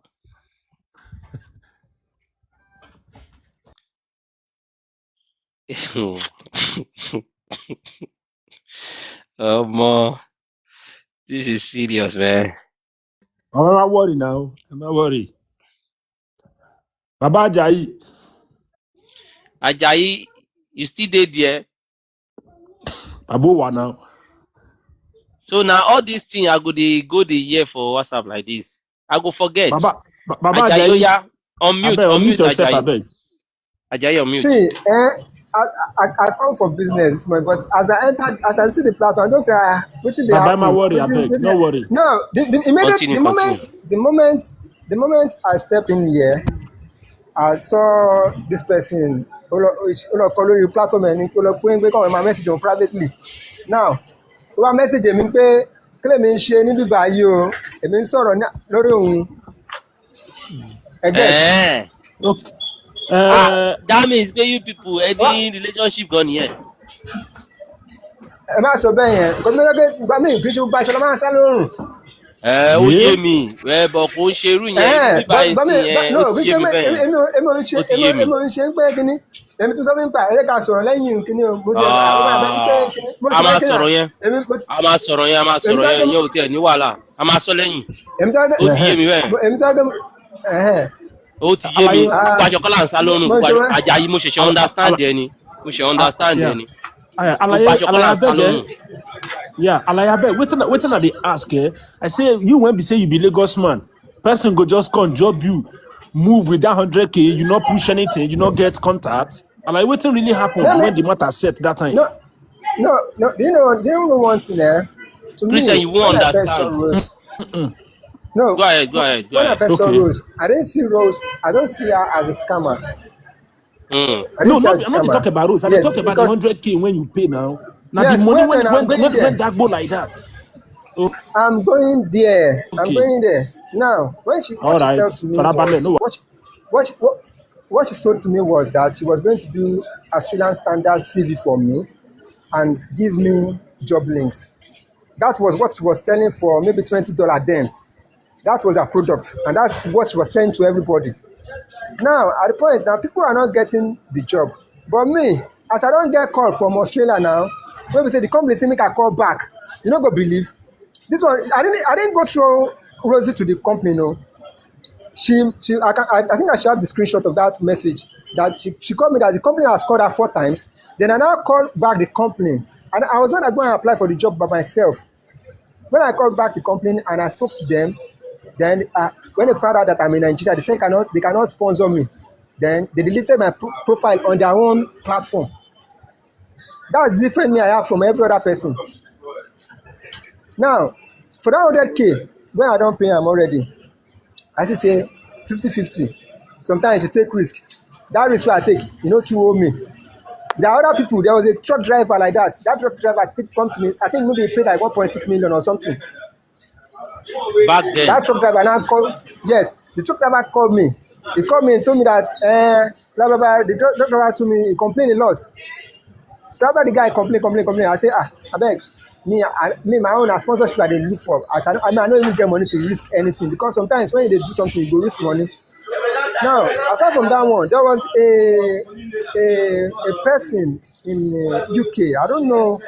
This is serious, man. I'm not worried now. I'm not worried. Baba Ajayi, you still there? Abuwa now. So now all these things I go the year for WhatsApp like this. I go forget. Baba Ajayi, unmute yourself, Ajayi. Ajayi, unmute. See, I come for business, but as I see the platform, I don't say, waiting they happen. Baba, worry, I beg. No worry. No, the moment I step in here, I saw this person. Color platform and my message on privately. Now, one message kílẹ̀ mi ń ṣe níbí báyìí o èmi ń sọ̀rọ̀ lórí òun ẹ get. Okay. That means pé you people ẹ ní relationship gan nìyẹn. ẹ má sọ bẹ́ẹ̀ yẹn nǹkan tó lọ́gbẹ́ gba mí kì í ṣe gbogbo aṣọ ló máa ń sá lórùn. Ó yé mi bọ̀ kò ń ṣe irú yẹn irú bíbá yẹn sí yẹn ó ti yé mi bẹ́ẹ̀ yẹn ó ti yé mi. èmi ò ń ṣe ń pé kíní èmi tó sọ́fún pa ẹ̀yẹ́ ká sọ̀rọ̀ lẹ́yìn kíní o mo ti ẹ̀ a máa sọ̀rọ̀ yẹn yẹn ò tiẹ̀ ní wàhálà a máa sọ lẹ́yìn ó ti yé mi bẹ́ẹ̀. Ó ti yé mi gbogbo aṣọ kọ́lá ń sá lọ́rùn Àjàyí mo ṣẹ̀ṣẹ̀ understand ẹni gbogbo aṣọ kọ́lá ń sá lọ́rùn. Yeah, Alayabe, waiting at the ask, eh? I say, you won't be say you be Lagos man. Person go just come, job you, move with that 100K, you not push anything, you not get contact. And like, what really happened when the matter set that time? No. Do you know one thing there? To Christian, me, you won't understand. No. Go ahead. When I first saw Rose, I didn't see Rose. I don't see her as a scammer. I'm not talking about Rose. I'm talking about the 100K when you pay now. Now yes, the money when that go like that. Oh. I'm going there. Okay. I'm going there. Now, when she said to me, what she sold to me was that she was going to do Australian standard CV for me and give me job links. That was what she was selling for maybe $20 then. That was her product, and that's what she was selling to everybody. Now, at the point, now people are not getting the job. But me, as I don't get call from Australia now, when we say the company say make a call back, you not go believe this one. I didn't go through Rosie to the company. No, I think I should have the screenshot of that message that she called me that the company has called her 4 times. Then I now called back the company, and I was not going to apply for the job by myself. When I called back the company and I spoke to them, then when they found out that I'm in Nigeria, they said they cannot sponsor me. Then they deleted my profile on their own platform. That's the different me I have from every other person. Now, for that 100K, when I don't pay them already, I say 50-50. Sometimes you take risk. That risk I take, to owe me. There are other people. There was a truck driver like that. That truck driver come to me. I think maybe he paid like 1.6 million or something. Back then. That truck driver now called. Yes, the truck driver called me. He called me and told me that blah blah blah. The truck driver told me he complained a lot. So after the guy complain, I say, I beg, me my own sponsorship I dey look for. As I don't even get money to risk anything because sometimes when you do something, you go risk money. Now, apart from that one, there was a person in UK. I don't know.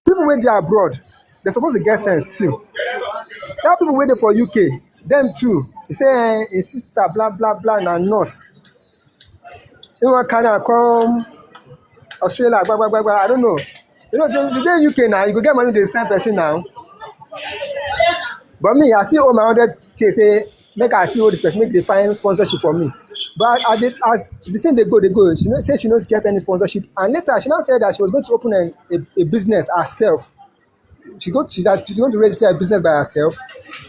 People went there abroad. They're supposed to get sense too. There are people waiting for UK. Them too. They say a sister, blah blah blah, and nurse. They want to come. Australia, blah, blah, blah, blah. I don't know. So if you go UK now, you go get money to the same person now. But me, I see all my 100K say, make I see all this person, make they find sponsorship for me. But as the thing they go. She said she knows get any sponsorship. And later, she now said that she was going to open a business herself. She's going to register a business by herself.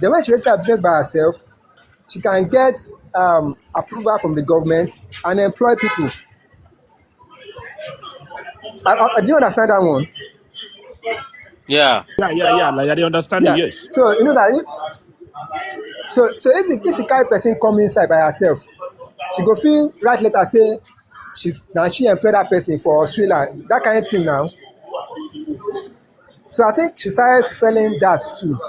Then when she registers a business by herself, she can get approval from the government and employ people. Do you understand that one? Yeah. Like I understand you, yes. So you know that if the carry person come inside by herself, she go feel right later say she employed that person for Australia, that kind of thing now. So I think she started selling that too.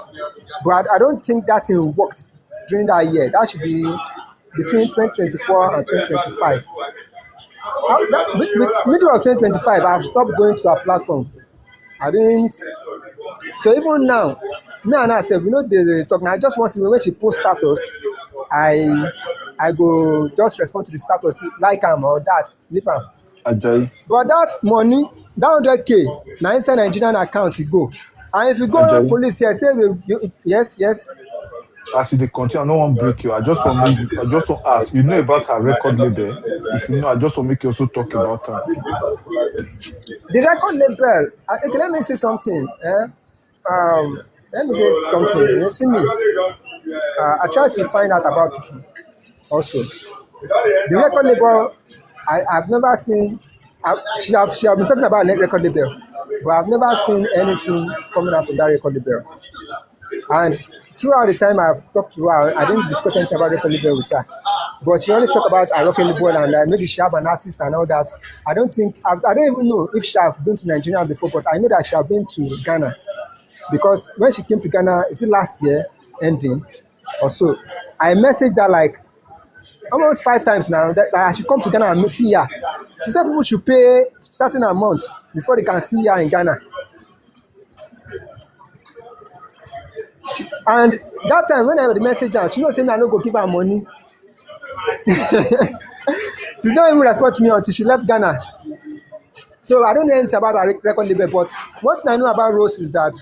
But I don't think that thing worked during that year. That should be between 2024 and 2025. Middle of 2025, I've stopped going to her platform. I didn't. So even now, me and her self, they talk. Now I just want to see when she post status, I go just respond to the status, like am or that, leave am. Ajayi. But that money, that 100K, now inside Nigerian account it go. And if you go to police here, say yes. As you continue, I don't want to break you. I just want to ask. You know about her record label. If you know, I just want to make you also talk about her. The record label. Okay, let me say something. Let me say something. You see me. I try to find out about people also. The record label. I've never seen. She have been talking about record label, but I've never seen anything coming out from that record label. And throughout the time I've talked to her, I didn't discuss anything about record label with her. But she always talk about her record label and maybe she have an artist and all that. I don't even know if she have been to Nigeria before, but I know that she have been to Ghana. Because when she came to Ghana, is it last year ending or so, I messaged her like almost 5 times now that I should come to Ghana and see her. She said people should pay certain amount before they can see her in Ghana. And that time when I messaged her, she knows me I no go give her money. She don't even respond to me until she left Ghana. So I don't know anything about her record label, but one thing I know about Rose is that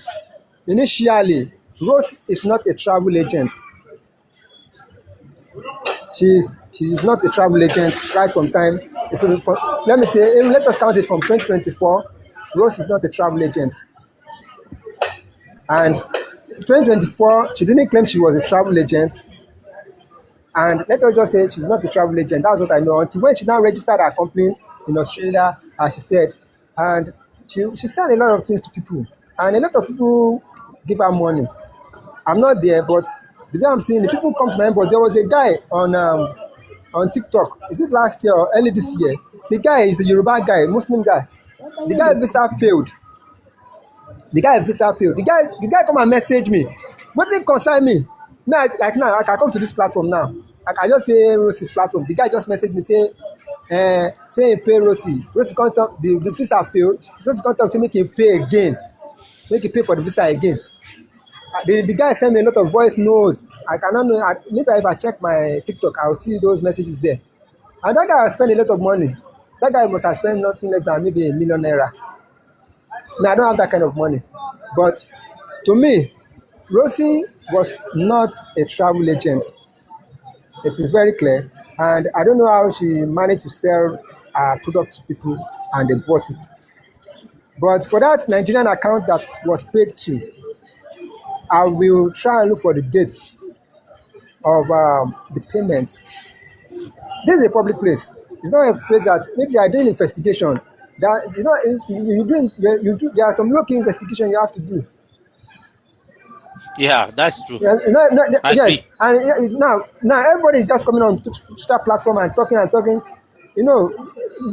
initially, Rose is not a travel agent. She is not a travel agent right from time. Let me say, let us count it from 2024. Rose is not a travel agent. And 2024, she didn't claim she was a travel agent. And let us just say she's not a travel agent. That's what I know. Until when she now registered her company in Australia, as she said, and she said a lot of things to people. And a lot of people give her money. I'm not there, but the way I'm seeing the people come to my inbox. There was a guy on TikTok. Is it last year or early this year? The guy is a Yoruba guy, Muslim guy. The guy visa failed. The guy come and message me. What did concern me? Now, like now, I can come to this platform now. I can just say Rosie platform. The guy just messaged me say pay Rosie. Rosie contact the visa failed. Rosie contact say make him pay again. Make him pay for the visa again. The guy sent me a lot of voice notes. I cannot know. Maybe if I check my TikTok, I will see those messages there. And that guy has spent a lot of money. That guy must have spent nothing less than maybe ₦1 million. Now, I don't have that kind of money. But to me, Rosie was not a travel agent. It is very clear. And I don't know how she managed to sell her product to people and they bought it. But for that Nigerian account that was paid to, I will try and look for the date of the payment. This is a public place. It's not a place that maybe you are doing investigation. That is not you do. There are some local investigation you have to do. Yeah, that's true. I Yes, agree. and now everybody is just coming on to Twitter platform and talking. You know,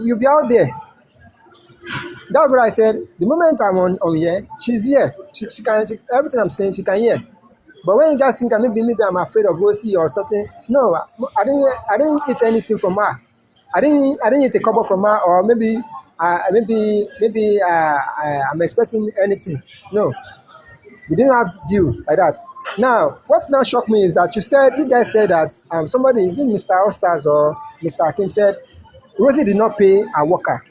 you'll be out there. That's what I said. The moment I'm on here, she's here. She can everything I'm saying, she can hear. But when you guys think maybe I'm afraid of Rosie or something, no, I didn't eat anything from her. I didn't eat a couple from her, or maybe I'm expecting anything. No, we didn't have deal like that. Now, what now shocked me is that you guys said that somebody, is it Mr. Ostars or Mr. Hakim, said Rosie did not pay her worker.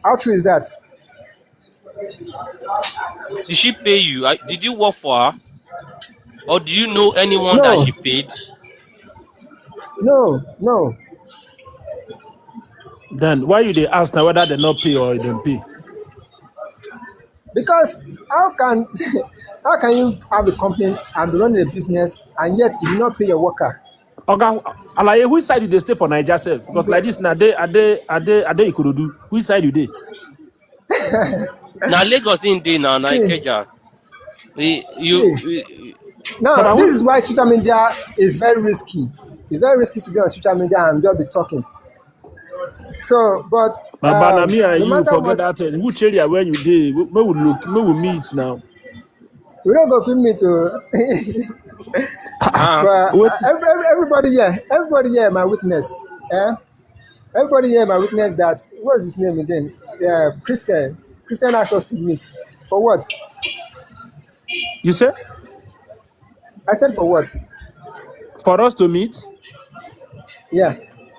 How true is that? Did she pay you? Did you work for her? Or do you know anyone that No, she paid? no. Then why you they ask now whether they not pay or they don't pay? Because how can how can you have a company and be running a business and yet you do not pay your worker? Okay, Alaye, which side do they stay for Niger self? Because like this now, they could do. Which side do they? Now Lagos in day now, See, Ikeja. see. But Now I this will, is why social media is very risky. It's very risky to be on social media and just be talking. So, but but Banami and no you matter forget what, that which area when you did, we will look, we will meet now. we don't go film me to. But What? everybody here, my witness. Everybody here, my witness that what's his name again? Yeah, Christian. Christian asked us to meet for what? You say I said for what? for us to meet? Yeah.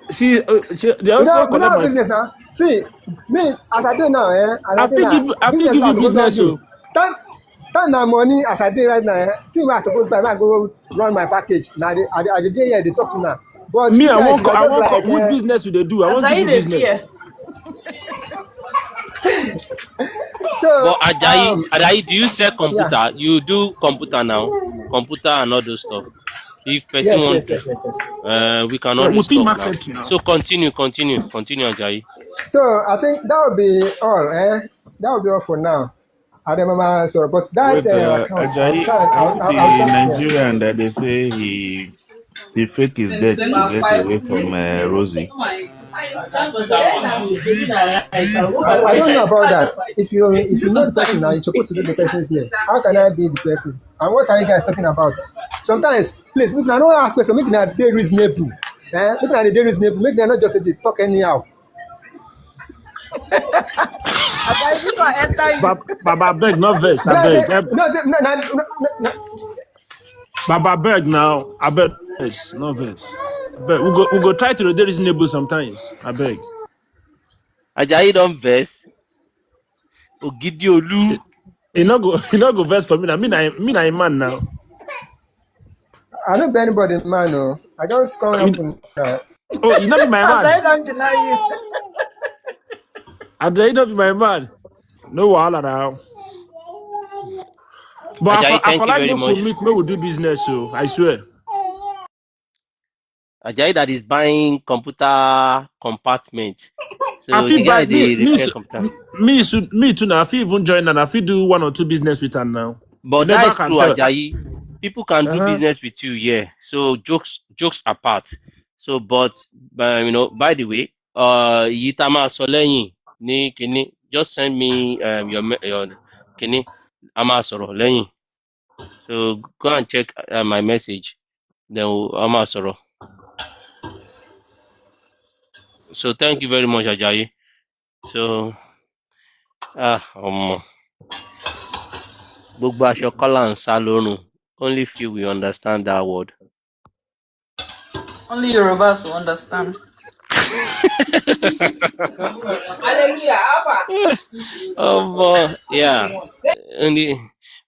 They also We don't collect have my. business now. See, me as I do now, I feel business give what I you supposed to business, do. so Time na money as I do right now. Thing wey I suppose buy, I go run my package. Now I dey here, they talk to now. But me, you guys, you are just like which business do they do? I won't give you Ajayi dey business. fear. so But Ajayi, do you sell yeah. computer? You do computer now? Computer and all those stuff. If person Yes, want yes, to, yes, yes, yes. we can Yeah, always within talk now. market now. So continue, Ajayi. So I think that would be all, That would be all for now. Ademama sorry, but that Wait, account, I'll Ajayi, try. I see I'll the check. Yeah. Nigerian that they say he fake his death to get away from Rosie. I don't know about that. If you know the person now, you're supposed to know the person's name. How can I be the person? And what are you guys talking about? Sometimes, please, if I don't ask question, make it dey reasonable. Make it dey reasonable. Make it not just dey talk anyhow. Ajayi, this one enter you. Baba beg, no verse. I But I say, beg. no, no. Baba beg now. I beg. Yes, no verse. I beg. We go try to be reasonable sometimes. I beg. Ajayi don't verse. Ogidiolu. He not go verse for me now. Me na a man now. I don't be anybody, man. No, I just come up with. Oh, you not be my man. Ajayi don't deny you. Ajayi not be my man. No wahala now. But Ajayi, I thank for you like very me much. commit, me will do business. So I swear. Ajayi that is buying computer compartment. I So feel the guy by they repair computer. me too now. I feel even join and I feel do one or two business with her now. You But that never is can true, tell. Ajayi. People can do Uh-huh. business with you, yeah. So jokes apart. So, but by the way, Yitama Soleyin ni kini. Just send me your kini. Ama soro leyin. So go and check my message. Then Ama soro. So thank you very much, Ajayi. So gbogbo aṣọ kọ́là ń sá lórùn. Only few will understand that word. Only Yorubas will understand. Yeah. Only,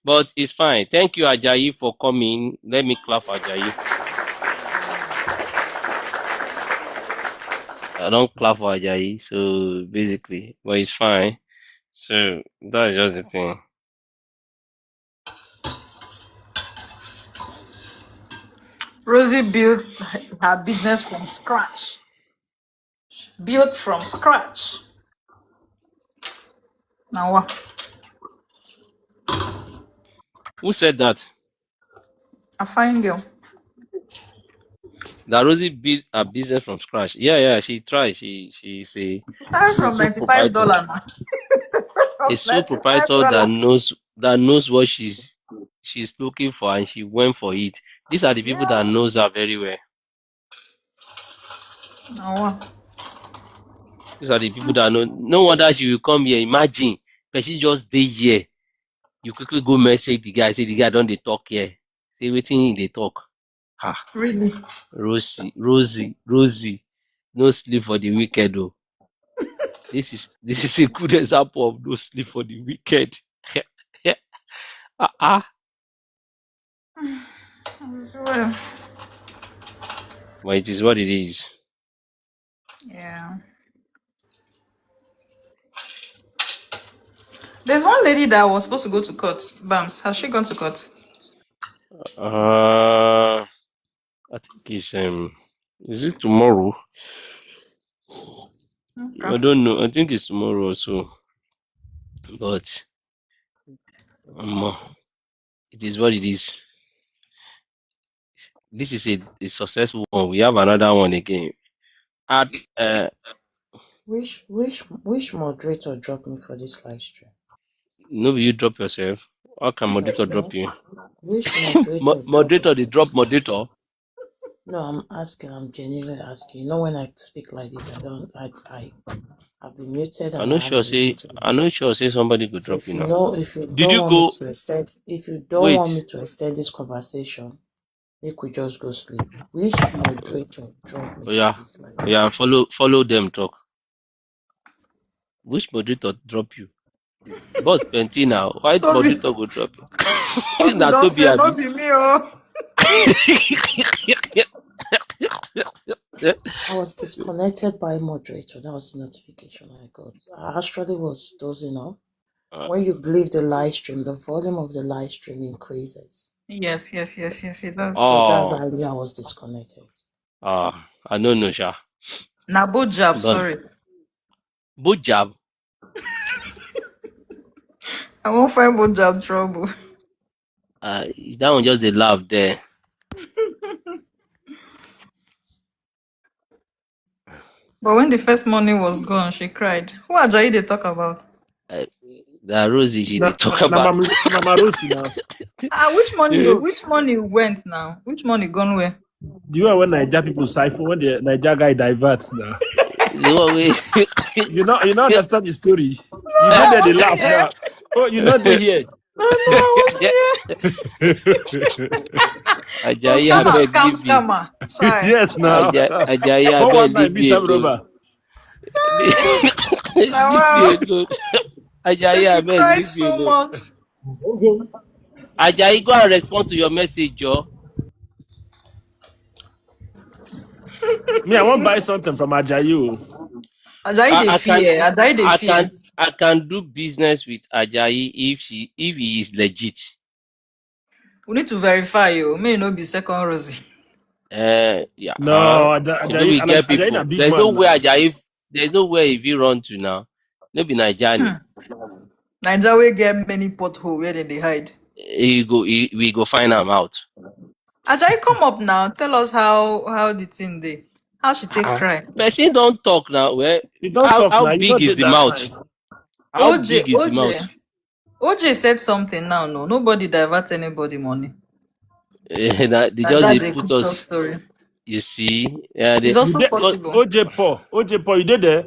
but it's fine. Thank you, Ajayi, for coming. Let me clap for Ajayi. I don't clap for Ajayi, so basically, but it's fine. So that's just the thing. Rosie built her business from scratch. Built from scratch. Now what? Who said that? A fine girl. That Rosie built a business from scratch. Yeah, she tried. She's a Started she's a from sole proprietor. $95 now. A From sole proprietor that $95. knows what she's looking for and she went for it. These are the people Yeah. that knows her very well. Now what? These are the people that know. No wonder she will come here. Imagine, person just dey here. You quickly go message the guy. Say the guy don't dey talk here. Say wetin he dey talk. Ah, Really? Rosie. No sleep for the wicked though. This is a good example of no sleep for the wicked. ah. Well, But it is what it is. yeah. There's one lady that was supposed to go to court. Bams. Has she gone to court? I think it's is it tomorrow? Okay. I don't know. I think it's tomorrow also. But it is what it is. This is a successful one. We have another one again. At Which moderator dropped me for this live stream? no, you drop yourself. How can moderator drop No. you? Which moderator dropped me Moderator, they for this drop live stream? moderator. No, I'm genuinely asking. You know, when I speak like this, I've been muted I'm and I not have sure. a reason Say to be I'm not muted. sure. Say somebody could So drop if you you now. know, if you Did don't you want me go? to extend, if you don't want Wait. me to extend this conversation, make we just go sleep. Which moderator dropped me Oh for yeah, this live oh stream? yeah. Follow them talk. Which moderator drop you? Boss Plenty now. Why Toby, moderator go drop you? Toby Na don't Toby say abi. not be me, oh. I was disconnected by moderator. That was the notification I got. I actually was dozing off. When you leave the live stream, the volume of the live stream increases. Yes, it does. So that's Oh, how I knew I was disconnected. I don't know, Sha. Now both jobs, But sorry. both jab. I won't find more job trouble. That one just a laugh there. But when the first money was gone, she cried. Who Ajayi they talk about? Uh, that Rosie she Na they talk na about. Mama Rosi now. Ah, which money? the Which money went now? Which money gone where? Do you know when Niger people siphon when the Niger guy diverts now? one way. You know understand the story. You did there they laugh now. Oh, you know they here. That's what I was So Ajayi scammer, abeg scam, leave me. scammer. Sorry. Yes now. Ajayi But abeg one night leave meet me time alone. robber. Now, Leave me wow. alone. So Ajayi she abeg cried leave me so alone. much. Ajayi go and respond to your message, Joe. Me, I want buy something from Ajayi. Ajayi they I can fear. Ajayi they I fear. can I can do business with Ajayi if he is legit. We need to verify you. May not be second Rosie. Yeah. No, She know we get Ajayi a people. big man now. There's no way if you run to now. No be Nigerian. Nigeria will get many pothole where they hide. We go find am out. Ajayi, come up now. Tell us how the thing dey. How she take cry. Person don't talk now. Well, You don't talk how now. You know big is did the that mouth? time. How OJ, big is the mouth? OJ, OJ said something now. No, nobody divert anybody money. They And just that's dey a put crypto us. story. You see, yeah. It's You also did possible. OJ Paul, you did there?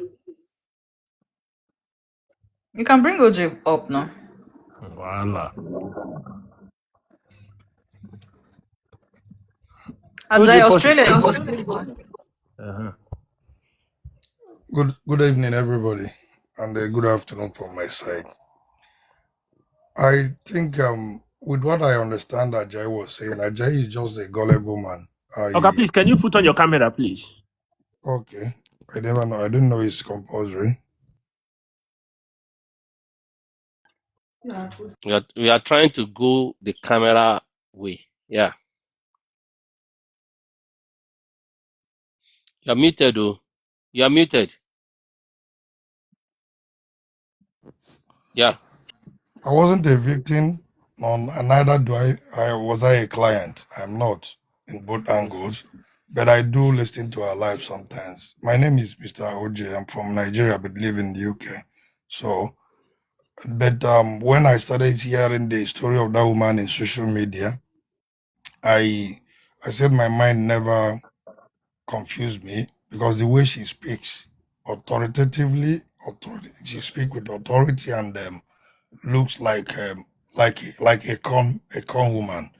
You can bring OJ up now. Voila. Ajayi, OJ Paul Australia is should... possible. Good evening, everybody, and good afternoon from my side. I think with what I understand Ajayi was saying, Ajayi is just a gullible man. Okay, please, can you put on your camera, please? Okay. I never know. I didn't know it's compulsory. We are trying to go the camera way. Yeah. You're muted, though. You're muted. Yeah. I wasn't a victim, and neither was I a client. I'm not in both angles, but I do listen to our lives sometimes. My name is Mr. OJ. I'm from Nigeria, but live in the UK. So, but when I started hearing the story of that woman in social media, I said my mind never confused me because the way she speaks she speaks with authority and looks like a con woman.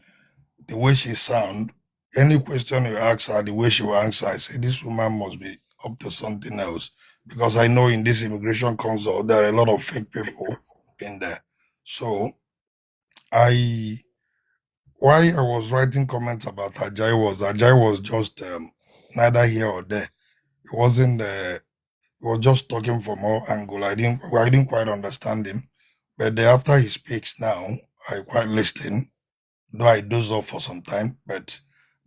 The way she sound, any question you ask her, the way she will answer, I say this woman must be up to something else because I know in this immigration consult there are a lot of fake people in there. So why I was writing comments about Ajayi was just neither here or there. It wasn't. He was just talking from all angle. I didn't quite understand him. But after he speaks now, I quite listen. Though I doze off for some time, but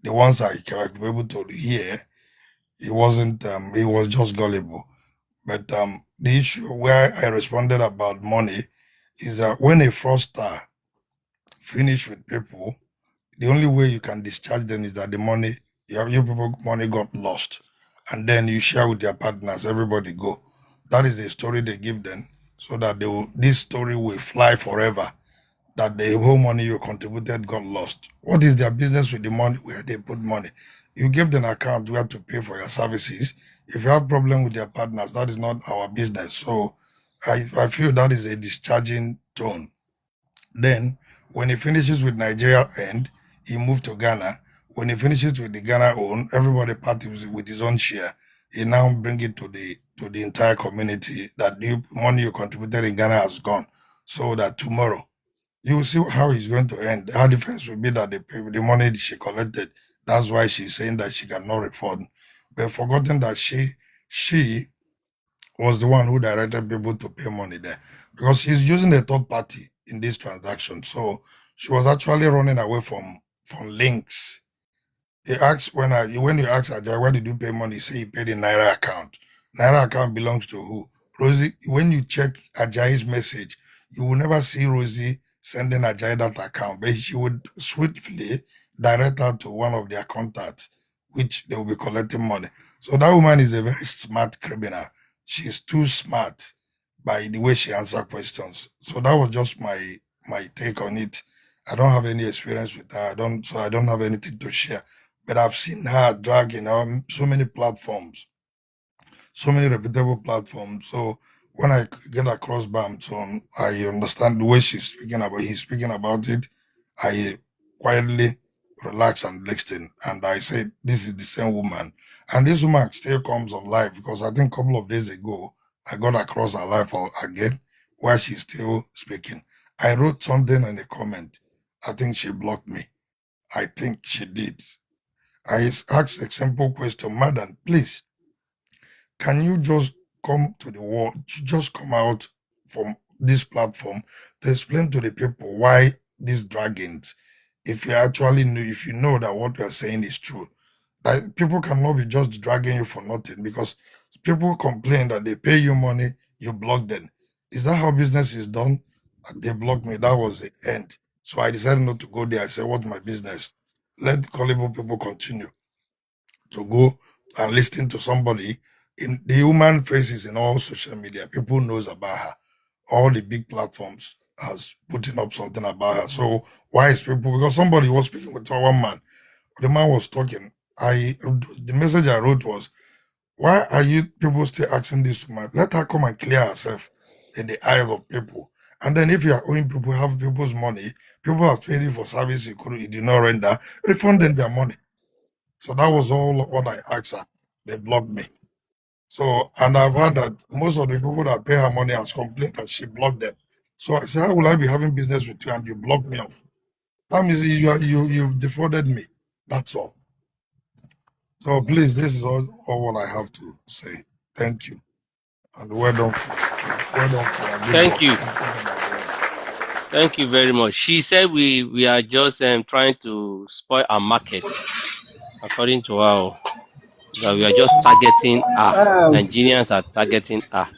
the ones I can be able to hear, he wasn't. He was just gullible. But the issue where I responded about money is that when a fraudster finish with people, the only way you can discharge them is that the money you people money got lost, and then you share with their partners. Everybody go. That is the story they give them, so that this story will fly forever. That the whole money you contributed got lost. What is their business with the money where they put money? You give them an account where to pay for your services. If you have problem with their partners, that is not our business. So I feel that is a discharging tone. Then, when he finishes with Nigeria end, he moved to Ghana. When he finishes with the Ghana own, everybody parties with his own share. He now bring it to the entire community that the money you contributed in Ghana has gone. So that tomorrow you will see how it's going to end. Her defense will be that the money she collected, that's why she's saying that she cannot refund. But forgotten that she was the one who directed people to pay money there because she's using a third party in this transaction. So she was actually running away from links. He asked when you ask Ajay, where did you pay money? He say he paid in Naira account. Naira account belongs to who? Rosie, when you check Ajay's message, You will never see Rosie sending Ajayi that account, but she would swiftly direct her to one of their contacts, which they will be collecting money. So that woman is a very smart criminal. She's too smart by the way she answers questions. So that was just my take on it. I don't have any experience with her. I don't have anything to share. But I've seen her drag so many platforms, so many reputable platforms. So when I get across Bamton, I understand the way he's speaking about it. I quietly relax and listen. And I say, this is the same woman. And this woman still comes on live because I think a couple of days ago, I got across her live again where she's still speaking. I wrote something in a comment. I think she blocked me. I think she did. I asked a simple question, Madam, please, can you just come to the world, just come out from this platform to explain to the people why these dragons, if you know that what we are saying is true, that people cannot be just dragging you for nothing because people complain that they pay you money, you block them. Is that how business is done? They blocked me. That was the end. So I decided not to go there. I said, what's my business? Let the gullible people continue to go and listen to somebody in the human faces in all social media. People knows about her. All the big platforms has putting up something about her. So why is people? Because somebody was speaking with one man. The man was talking. The message I wrote was, why are you people still asking this woman? Let her come and clear herself in the eyes of people. And then if you are owing people, have people's money, people have paid you for service you did not render, refund them their money. So that was all what I asked her. They blocked me. So, and I've heard that most of the people that pay her money has complained that she blocked them. So I said, how will I be having business with you and you block me off? That means you've defrauded me. That's all. So please, this is all what I have to say. Thank you. And well done for Thank you. Thank you very much. She said we are just trying to spoil our market, according to her. That we are just targeting her. Nigerians are targeting her.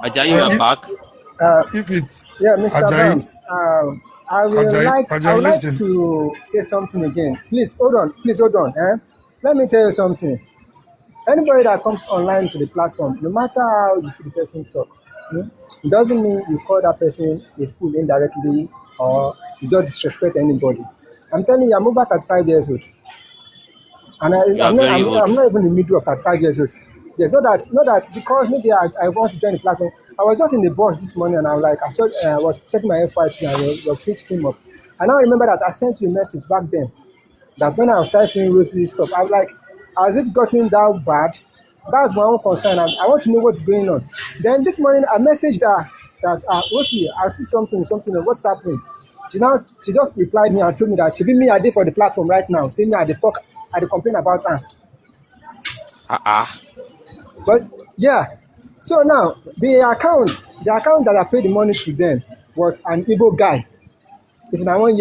Ajayi, you are back. If it's Yeah, Mr. Ajayi, Bams, I would like listen. to say something again. Please hold on. Let me tell you something. Anybody that comes online to the platform, no matter how you see the person talk, it doesn't mean you call that person a fool indirectly or you just disrespect anybody. I'm telling you, I'm over 35 years old. And You are very old. I'm not even in the middle of 35 years old. Yes, not that because maybe I want to join the platform. I was just in the bus this morning and I was checking my FYP and your page came up. And I remember that I sent you a message back then that when I started seeing Rosie stuff, I was like, has it gotten that bad? That's my own concern. I want to know what's going on. Then this morning I messaged her that Rosie, I see something, what's happening? She just replied me and told me that she be me I did for the platform right now. See me I dey talk, I dey complain about her. But yeah. So now the account that I paid the money to them was an Igbo guy. If I want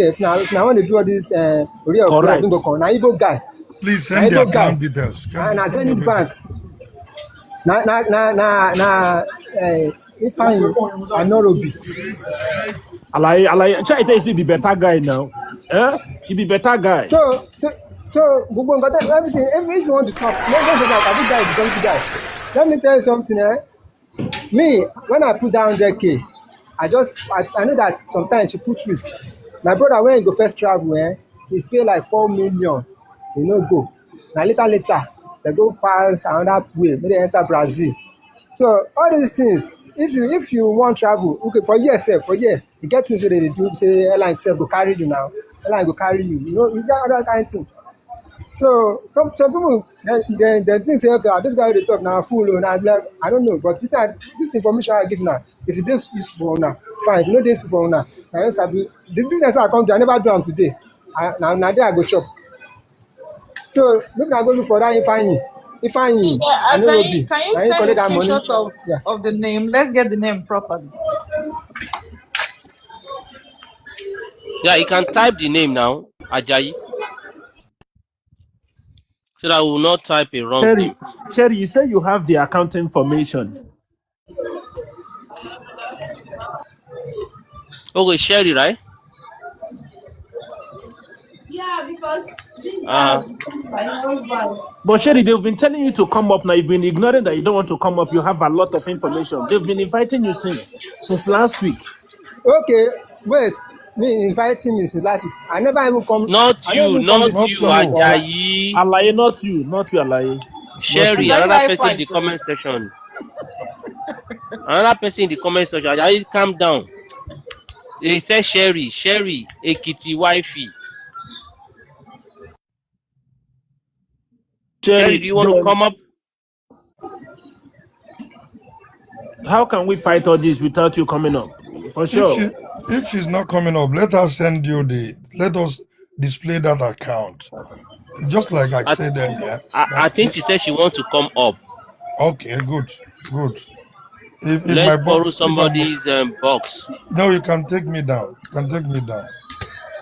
to do all this real Correct. na Igbo guy. Please send the account details. And I send it back. Na Ifeanyi Anorobi. I try to say be better guy now. He be better guy. So everything. If you want to talk, let's say that this guy is a good guy. Let me tell you something. Me, when I put down 100K, I know that sometimes you put risk. My brother, when he go first travel, he's pay like 4 million. He no go. Now later, they go pass another way. Maybe they enter Brazil. So all these things, if you want travel, okay, for year, you get things where they do. Say airline itself go carry you now. Airline go carry you. You know, you got other kind of thing. So some people they think say okay, this guy they talk now fool or like, I don't know, but this information I give now, if it is useful for now, fine. If you know this for now, the business I come to, I never do them today. Now there I go shop. So maybe I go look for that Ifeanyi. Yeah, I know Ajayi, can you send a that money. screenshot of the name? Let's get the name properly. Yeah, you can type the name now, Ajayi, so that we will not type a wrong name. Cherry, you say you have the account information. Okay, Sherry, right? Yeah, because this guy Uh was becoming my husband. But Sherry, they've been telling you to come up now. You've been ignoring that you don't want to come up. You have a lot of information. They've been inviting you since last week. Okay, wait. Me inviting me since last week. not I never you, even come not this Not you, place you. before. Ajayi. Alaye, not you, not you, Alaye, not Sherry, you. Ajayi, another why person in fight the though? comment section. Another person in the comment section. Ajayi, calm down. They said Sherry, Ekiti wifey. Sherry, Sherry, do you want to then come up? how can we fight all this without you coming up? For If sure. she's not coming up, let us send you let us display that account. Just like I I, said earlier. I think she said she wants to come up. Okay, good, good. If my Let's borrow box, if I'm somebody's box. no, you can take me down. You can take me down.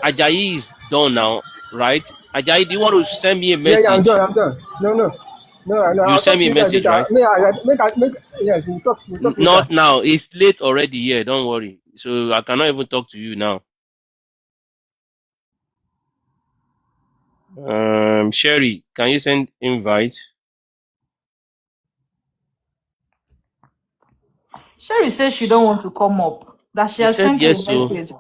Ajayi is done now, right? Ajayi, do you want to send me a Yeah, yeah, I'm message? done. I'm done. No, no, no, no. You I'll send talk me to a you guys message, later. right? Make. Yes, we'll talk. We'll talk later. Not now. It's late already here. Don't worry. So I cannot even talk to you now. Sherry, can you send invite? Sherry says she don't want to come up. That she She has said sent you a yes. So message.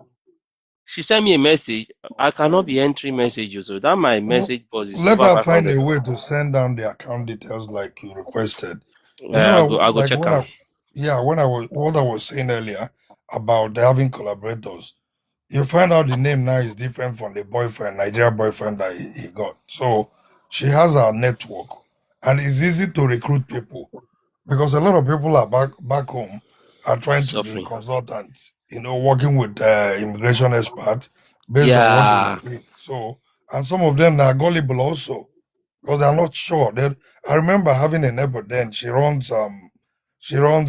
she sent me a message. I cannot be entering messages. So that my message box is Let over her find 500. a way to send down the account details like you requested. I go Like check them. when I was what I was saying earlier about having collaborators. You find out the name now is different from the boyfriend, Nigeria boyfriend that he got. So she has a network, and it's easy to recruit people because a lot of people are back home are trying to be Suffering. consultants, working with immigration experts based on what they Yeah. read. So, and some of them are gullible also because they're not sure. I remember having a neighbor then. She runs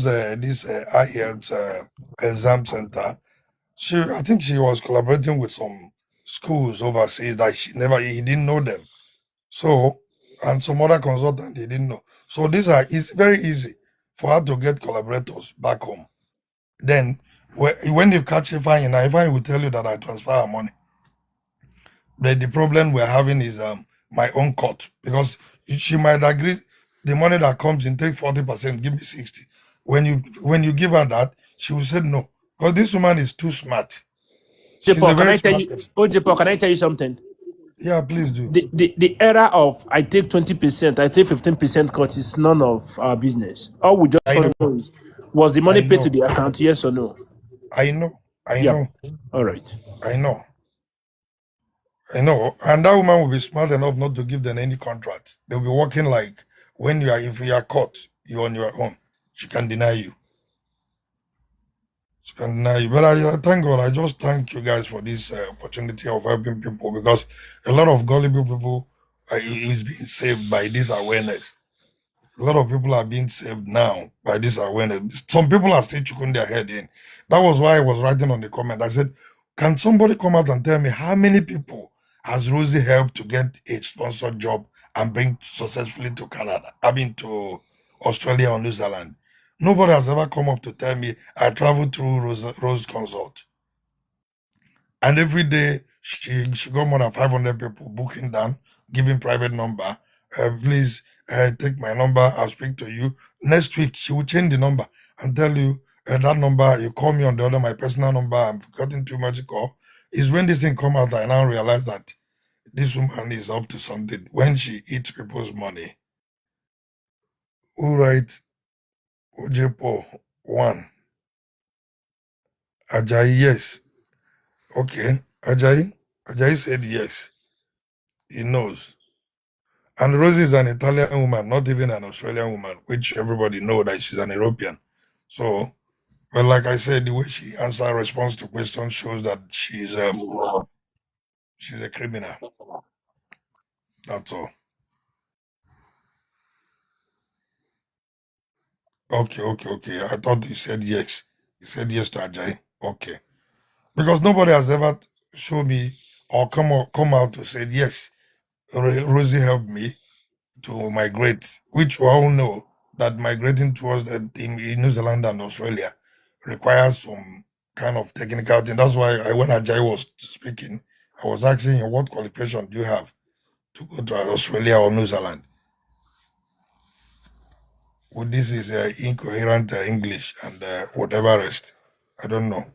this IELTS exam center. I think she was collaborating with some schools overseas that he didn't know them. So, and some other consultant he didn't know. So it's very easy for her to get collaborators back home. Then, when you catch Ifeanyi will tell you that I transfer her money. But the problem we're having is my own cut because she might agree the money that comes in take 40%, give me 60. When you give her that, she will say no because this woman is too smart. She's a Paul, can very I tell smart you? person. OJ Paul, can I tell you something? Yeah, please do. The era of I take 20%, I take 15% cut is none of our business. All we just I know. want to know is was the money I paid to know. the account, yes or no? I know. I Yep. know. All right. I know. I know. And that woman will be smart enough not to give them any contract. They'll be working like if you are caught, you're on your own. She can deny you. She can deny you. But I thank God. I just thank you guys for this opportunity of helping people because a lot of gullible people is being saved by this awareness. A lot of people are being saved now by this awareness. Some people are still chucking their head in. That was why I was writing on the comment. I said, can somebody come out and tell me how many people has Rosie helped to get a sponsored job and bring successfully to Canada? I mean to Australia or New Zealand. Nobody has ever come up to tell me I traveled through Rose Consult. And every day she got more than 500 people booking down, giving private number. Please take my number. I'll speak to you. Next week she will change the number and tell you that number. You call me on the other my personal number. I'm getting too much call. Is when this thing come out I now realize that this woman is up to something when she eats people's money. Who write Ojepo one? Ajayi, yes. Okay. Ajayi said yes. He knows. And Rosie is an Italian woman, not even an Australian woman, which everybody know that she's an European. So, well, like I said, the way she answer response to questions shows that she's a criminal. That's all. Okay. I thought you said yes. You said yes to Ajay. Okay. Because nobody has ever showed me or come out to say yes. Rosie helped me to migrate, which we all know that migrating towards in New Zealand and Australia requires some kind of technical thing. That's why when Ajay was speaking, I was asking him, what qualification do you have to go to Australia or New Zealand? Well, this is incoherent English and whatever rest. I don't know.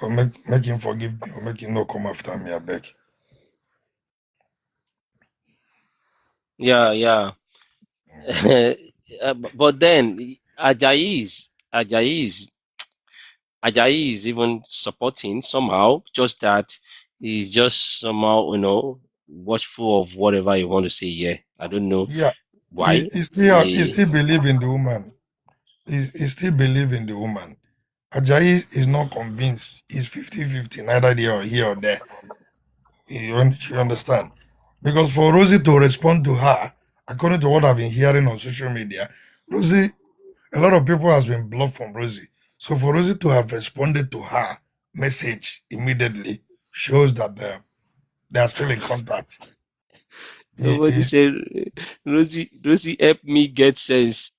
Or make him forgive me or make him not come after me, I beg. Yeah. But then Ajayi is even supporting somehow, just that he's just somehow, watchful of whatever you want to say. Yeah, I don't know Yeah, why. he still believe in the woman. He still believe in the woman. Ajayi is not convinced. He's 50-50, neither here or there. You understand? Because for Rosie to respond to her, according to what I've been hearing on social media, Rosie, a lot of people has been blocked from Rosie. So for Rosie to have responded to her message immediately shows that they are still in contact. Somebody said, Rosie, help me get sense.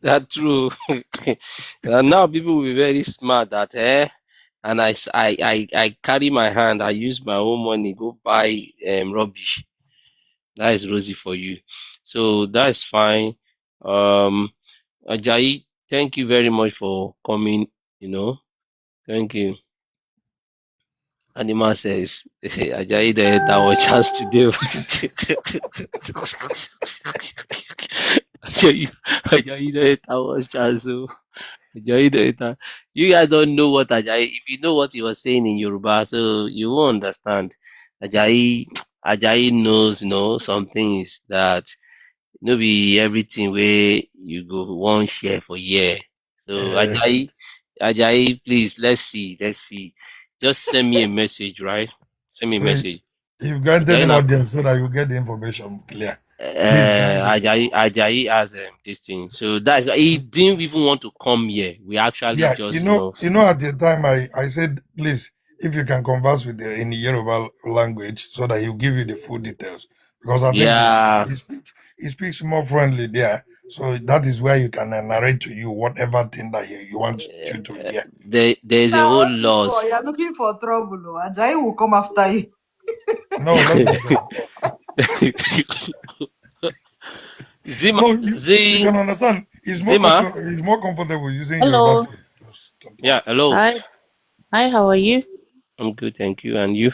That's true. And now people will be very smart that, and I carry my hand, I use my own money, go buy rubbish. That is Rosie for you. So that's fine. Um, Ajayi, thank you very much for coming, Thank you. Anima says, Ajayi, that was chance to do. Ajayi, that was chance. Ajayi Data. You guys don't know what Ajayi. If you know what he was saying in Yoruba, so you won't understand. Ajayi knows, some things that no be everything where you go one share for year. So Uh, Ajayi, please, let's see. Just send me a message, right? Send me a so message. you've granted Ajayi him na audience so that you get the information clear. Please grant him. Ajayi has this thing. So that's he didn't even want to come here. We actually Yeah, just, at the time I said, please, if you can converse with the in the Yoruba language so that he'll give you the full details. Because I think yeah. he speaks more friendly there. So that is where you can narrate to you whatever thing that you want you to hear. There's a Now, whole what you lot. call? You're looking for trouble. Oh. Ajayi will come after you. No, not at all. Zima, No, you can understand. Zima. He's more comfortable using Yoruba Hello. to Yeah, talk. hello. Hi. Hi, how are you? I'm good, thank you. And you?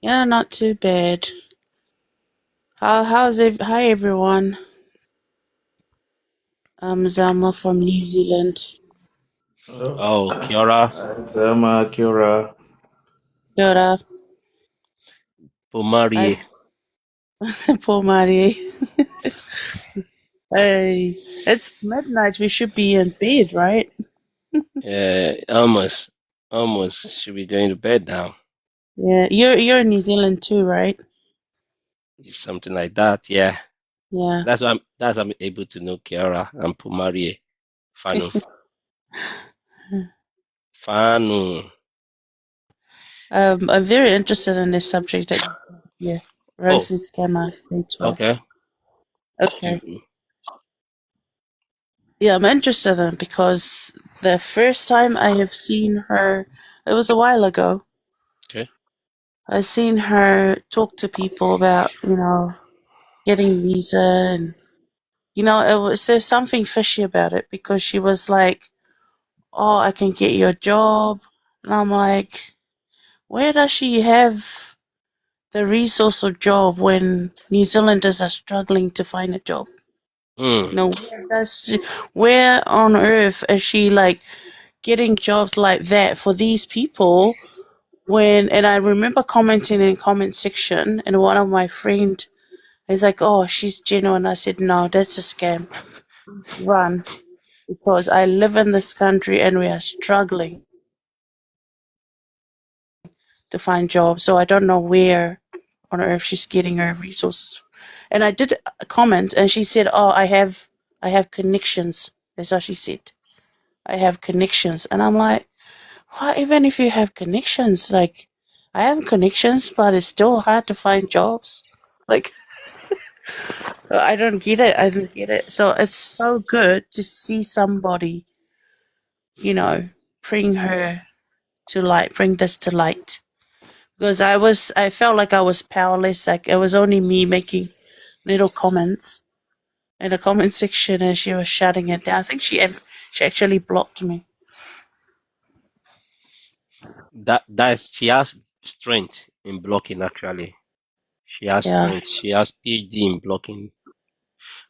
Yeah, not too bad. Hi everyone. I'm Zama from New Zealand. Oh, Kiora, Zama, Kira. Good af- Pomari. I've Poor Marie. Hey. It's midnight, we should be in bed, right? Almost should be going to bed now. Yeah. You're in New Zealand too, right? It's something like that. Yeah. Yeah. That's why I'm able to know Kiara and Pomari. Fanu. Fanu. I'm very interested in this subject that yeah. Oh, Rosie Scammer, day 12. okay. Okay. You Yeah, I'm interested in because the first time I have seen her, it was a while ago. okay? I seen her talk to people about, getting visa and, there's something fishy about it because she was like, oh, I can get you a job. And I'm like, where does she have the resource of job when New Zealanders are struggling to find a job? Hmm. Where on earth is she like getting jobs like that for these people and I remember commenting in comment section and one of my friend is like, oh, she's genuine. I said, no, that's a scam. Run. Because I live in this country and we are struggling to find jobs. So I don't know where on earth she's getting her resources. And I did a comment and she said, oh, I have connections. That's what she said. I have connections. And I'm like, what, even if you have connections, like I have connections, but it's still hard to find jobs. Like I don't get it. I don't get it. So it's so good to see somebody you know, bring her to light, bring this to light. Because I felt like I was powerless. Like it was only me making little comments in the comment section, and she was shutting it down. I think she actually blocked me. That's she has strength in blocking actually. She has Yeah, strength. She has PhD in blocking.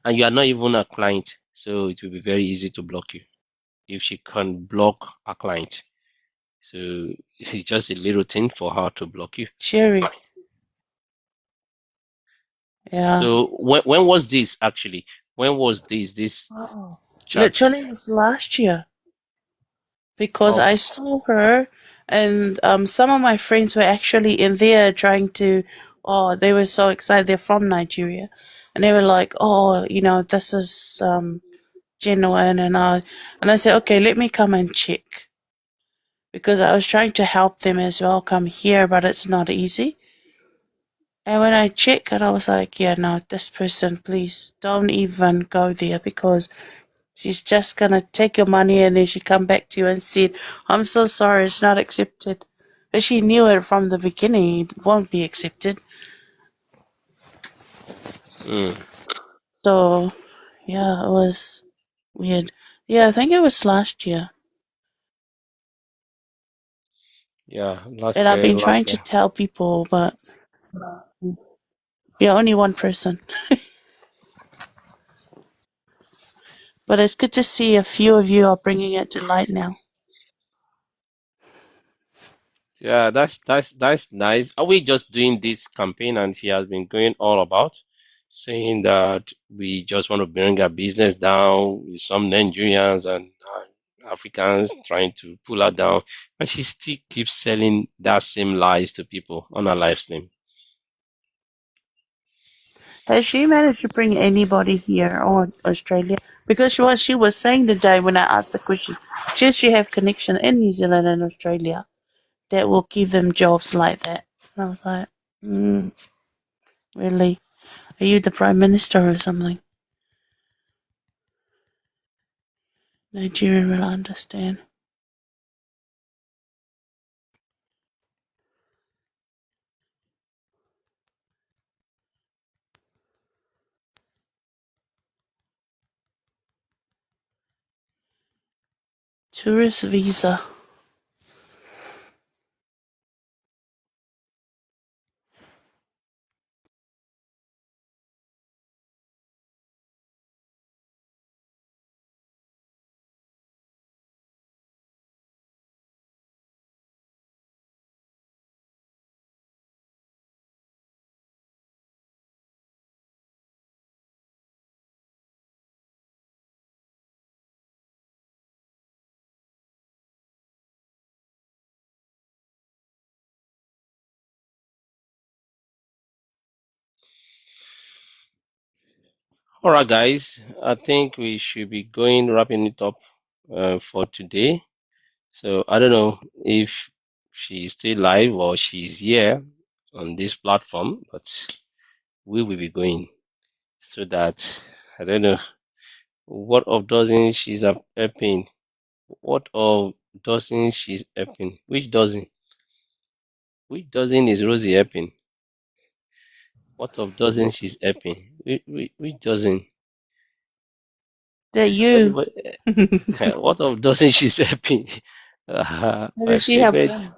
And you are not even a client, so it will be very easy to block you if she can block a client. So it's just a little thing for her to block you. Cherry. Yeah. So when was this actually? When was this Oh. chat? Literally, it was last year because Oh, I saw her, and some of my friends were actually in there trying to. Oh, they were so excited. They're from Nigeria, and they were like, "Oh, you know, this is genuine," and I said, "Okay, let me come and check." Because I was trying to help them as well come here, but it's not easy. And when I checked it, I was like, yeah, no, this person, please don't even go there because she's just gonna take your money and then she come back to you and said, I'm so sorry, it's not accepted. But she knew it from the beginning, it won't be accepted. mm, So, yeah, it was weird. Yeah, I think it was last year. yeah, And last I've year. been trying to tell people, but you're only one person. But it's good to see a few of you are bringing it to light now. Yeah, that's nice. Are we just doing this campaign and she has been going all about saying that we just want to bring our business down with some Nigerians and Africans trying to pull her down, and she still keeps selling that same lies to people on her live stream. Has she managed to bring anybody here or Australia? Because she was saying the day when I asked the question, does she have connection in New Zealand and Australia that will give them jobs like that? And I was like, really? Are you the Prime Minister or something? Nigeria will understand. Tourist visa. All right, guys, I think we should be wrapping it up for today. So I don't know if she's still live or she's here on this platform, but we will be going so that I don't know what of dozen she's helping. What of dozen she's helping? Which dozen? Which dozen is Rosie helping? What of dozen she's helping? Which dozen? That you. Anybody? What of dozen she's helping? What My did she have payment. done?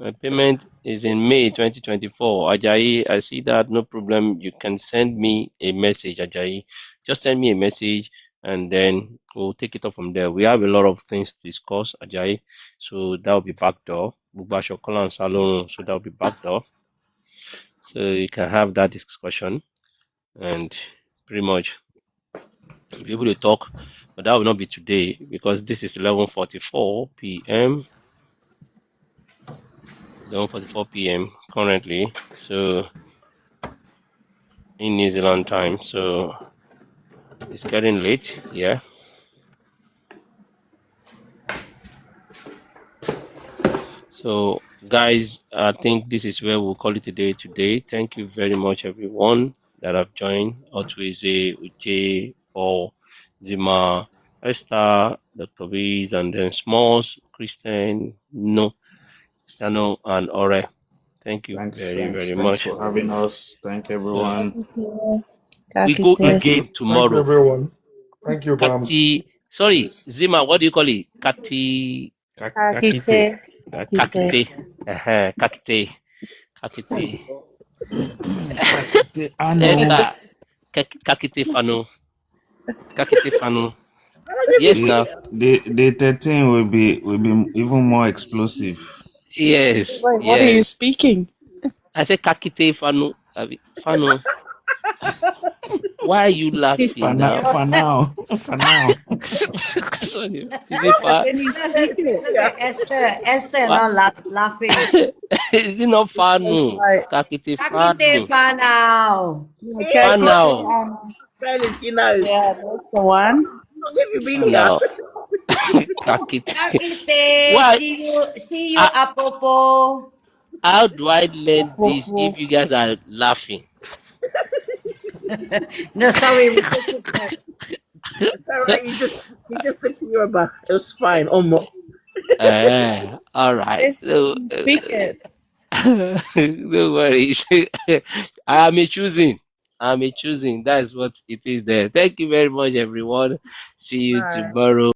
My payment is in May 2024. Ajayi, I see that, no problem. You can send me a message, Ajayi. Just send me a message and then we'll take it up from there. We have a lot of things to discuss, Ajayi. So that will be backdoor. Bubasho Kola and Salon, so that will be backdoor. So you can have that discussion and pretty much be able to talk. But that will not be today because this is 11:44 p.m. 11:44 p.m. currently. So in New Zealand time, so it's getting late. Yeah. So, guys, I think this is where we'll call it a day today. Thank you very much, everyone that have joined. Otweze, Uche, Paul, Zima, Esther, Dr. Bees, and then Smalls, Christian, No, Cristiano, and Ore. Thank you very, very Thanks much. for having us. Thank Yeah. everyone. We go Thank again you. Thank you, tomorrow. everyone. Thank you, Bams. Kati, sorry, Yes. Zima, what do you call it? Kati, Kakite. Kakite. Kakite, Kakite, Kakite. Kakite. I know. Esther, Kakite Fano, Kakite Fano. Yes, now. The 13 will be even more explosive. Yes, Wait, what are you yes. speaking? I said Kakite Fano. Fano. Why are you laughing now? For now. For now. Sorry. Is it Esther, far? can you speak it? Look at Esther Far? not laughing. Is it not It's Fano? like, Kakite Kakite Fano. Fanao. Fano. yeah, that's the one. Fano. Kakite. Kakite, Why? see you, I, Apopo. how do I learn this if you guys are laughing? No, sorry, we took it back. All right. It's, So, speak it. no worries. I am a choosing. I'm a choosing. That is what it is there. Thank you very much, everyone. See you tomorrow.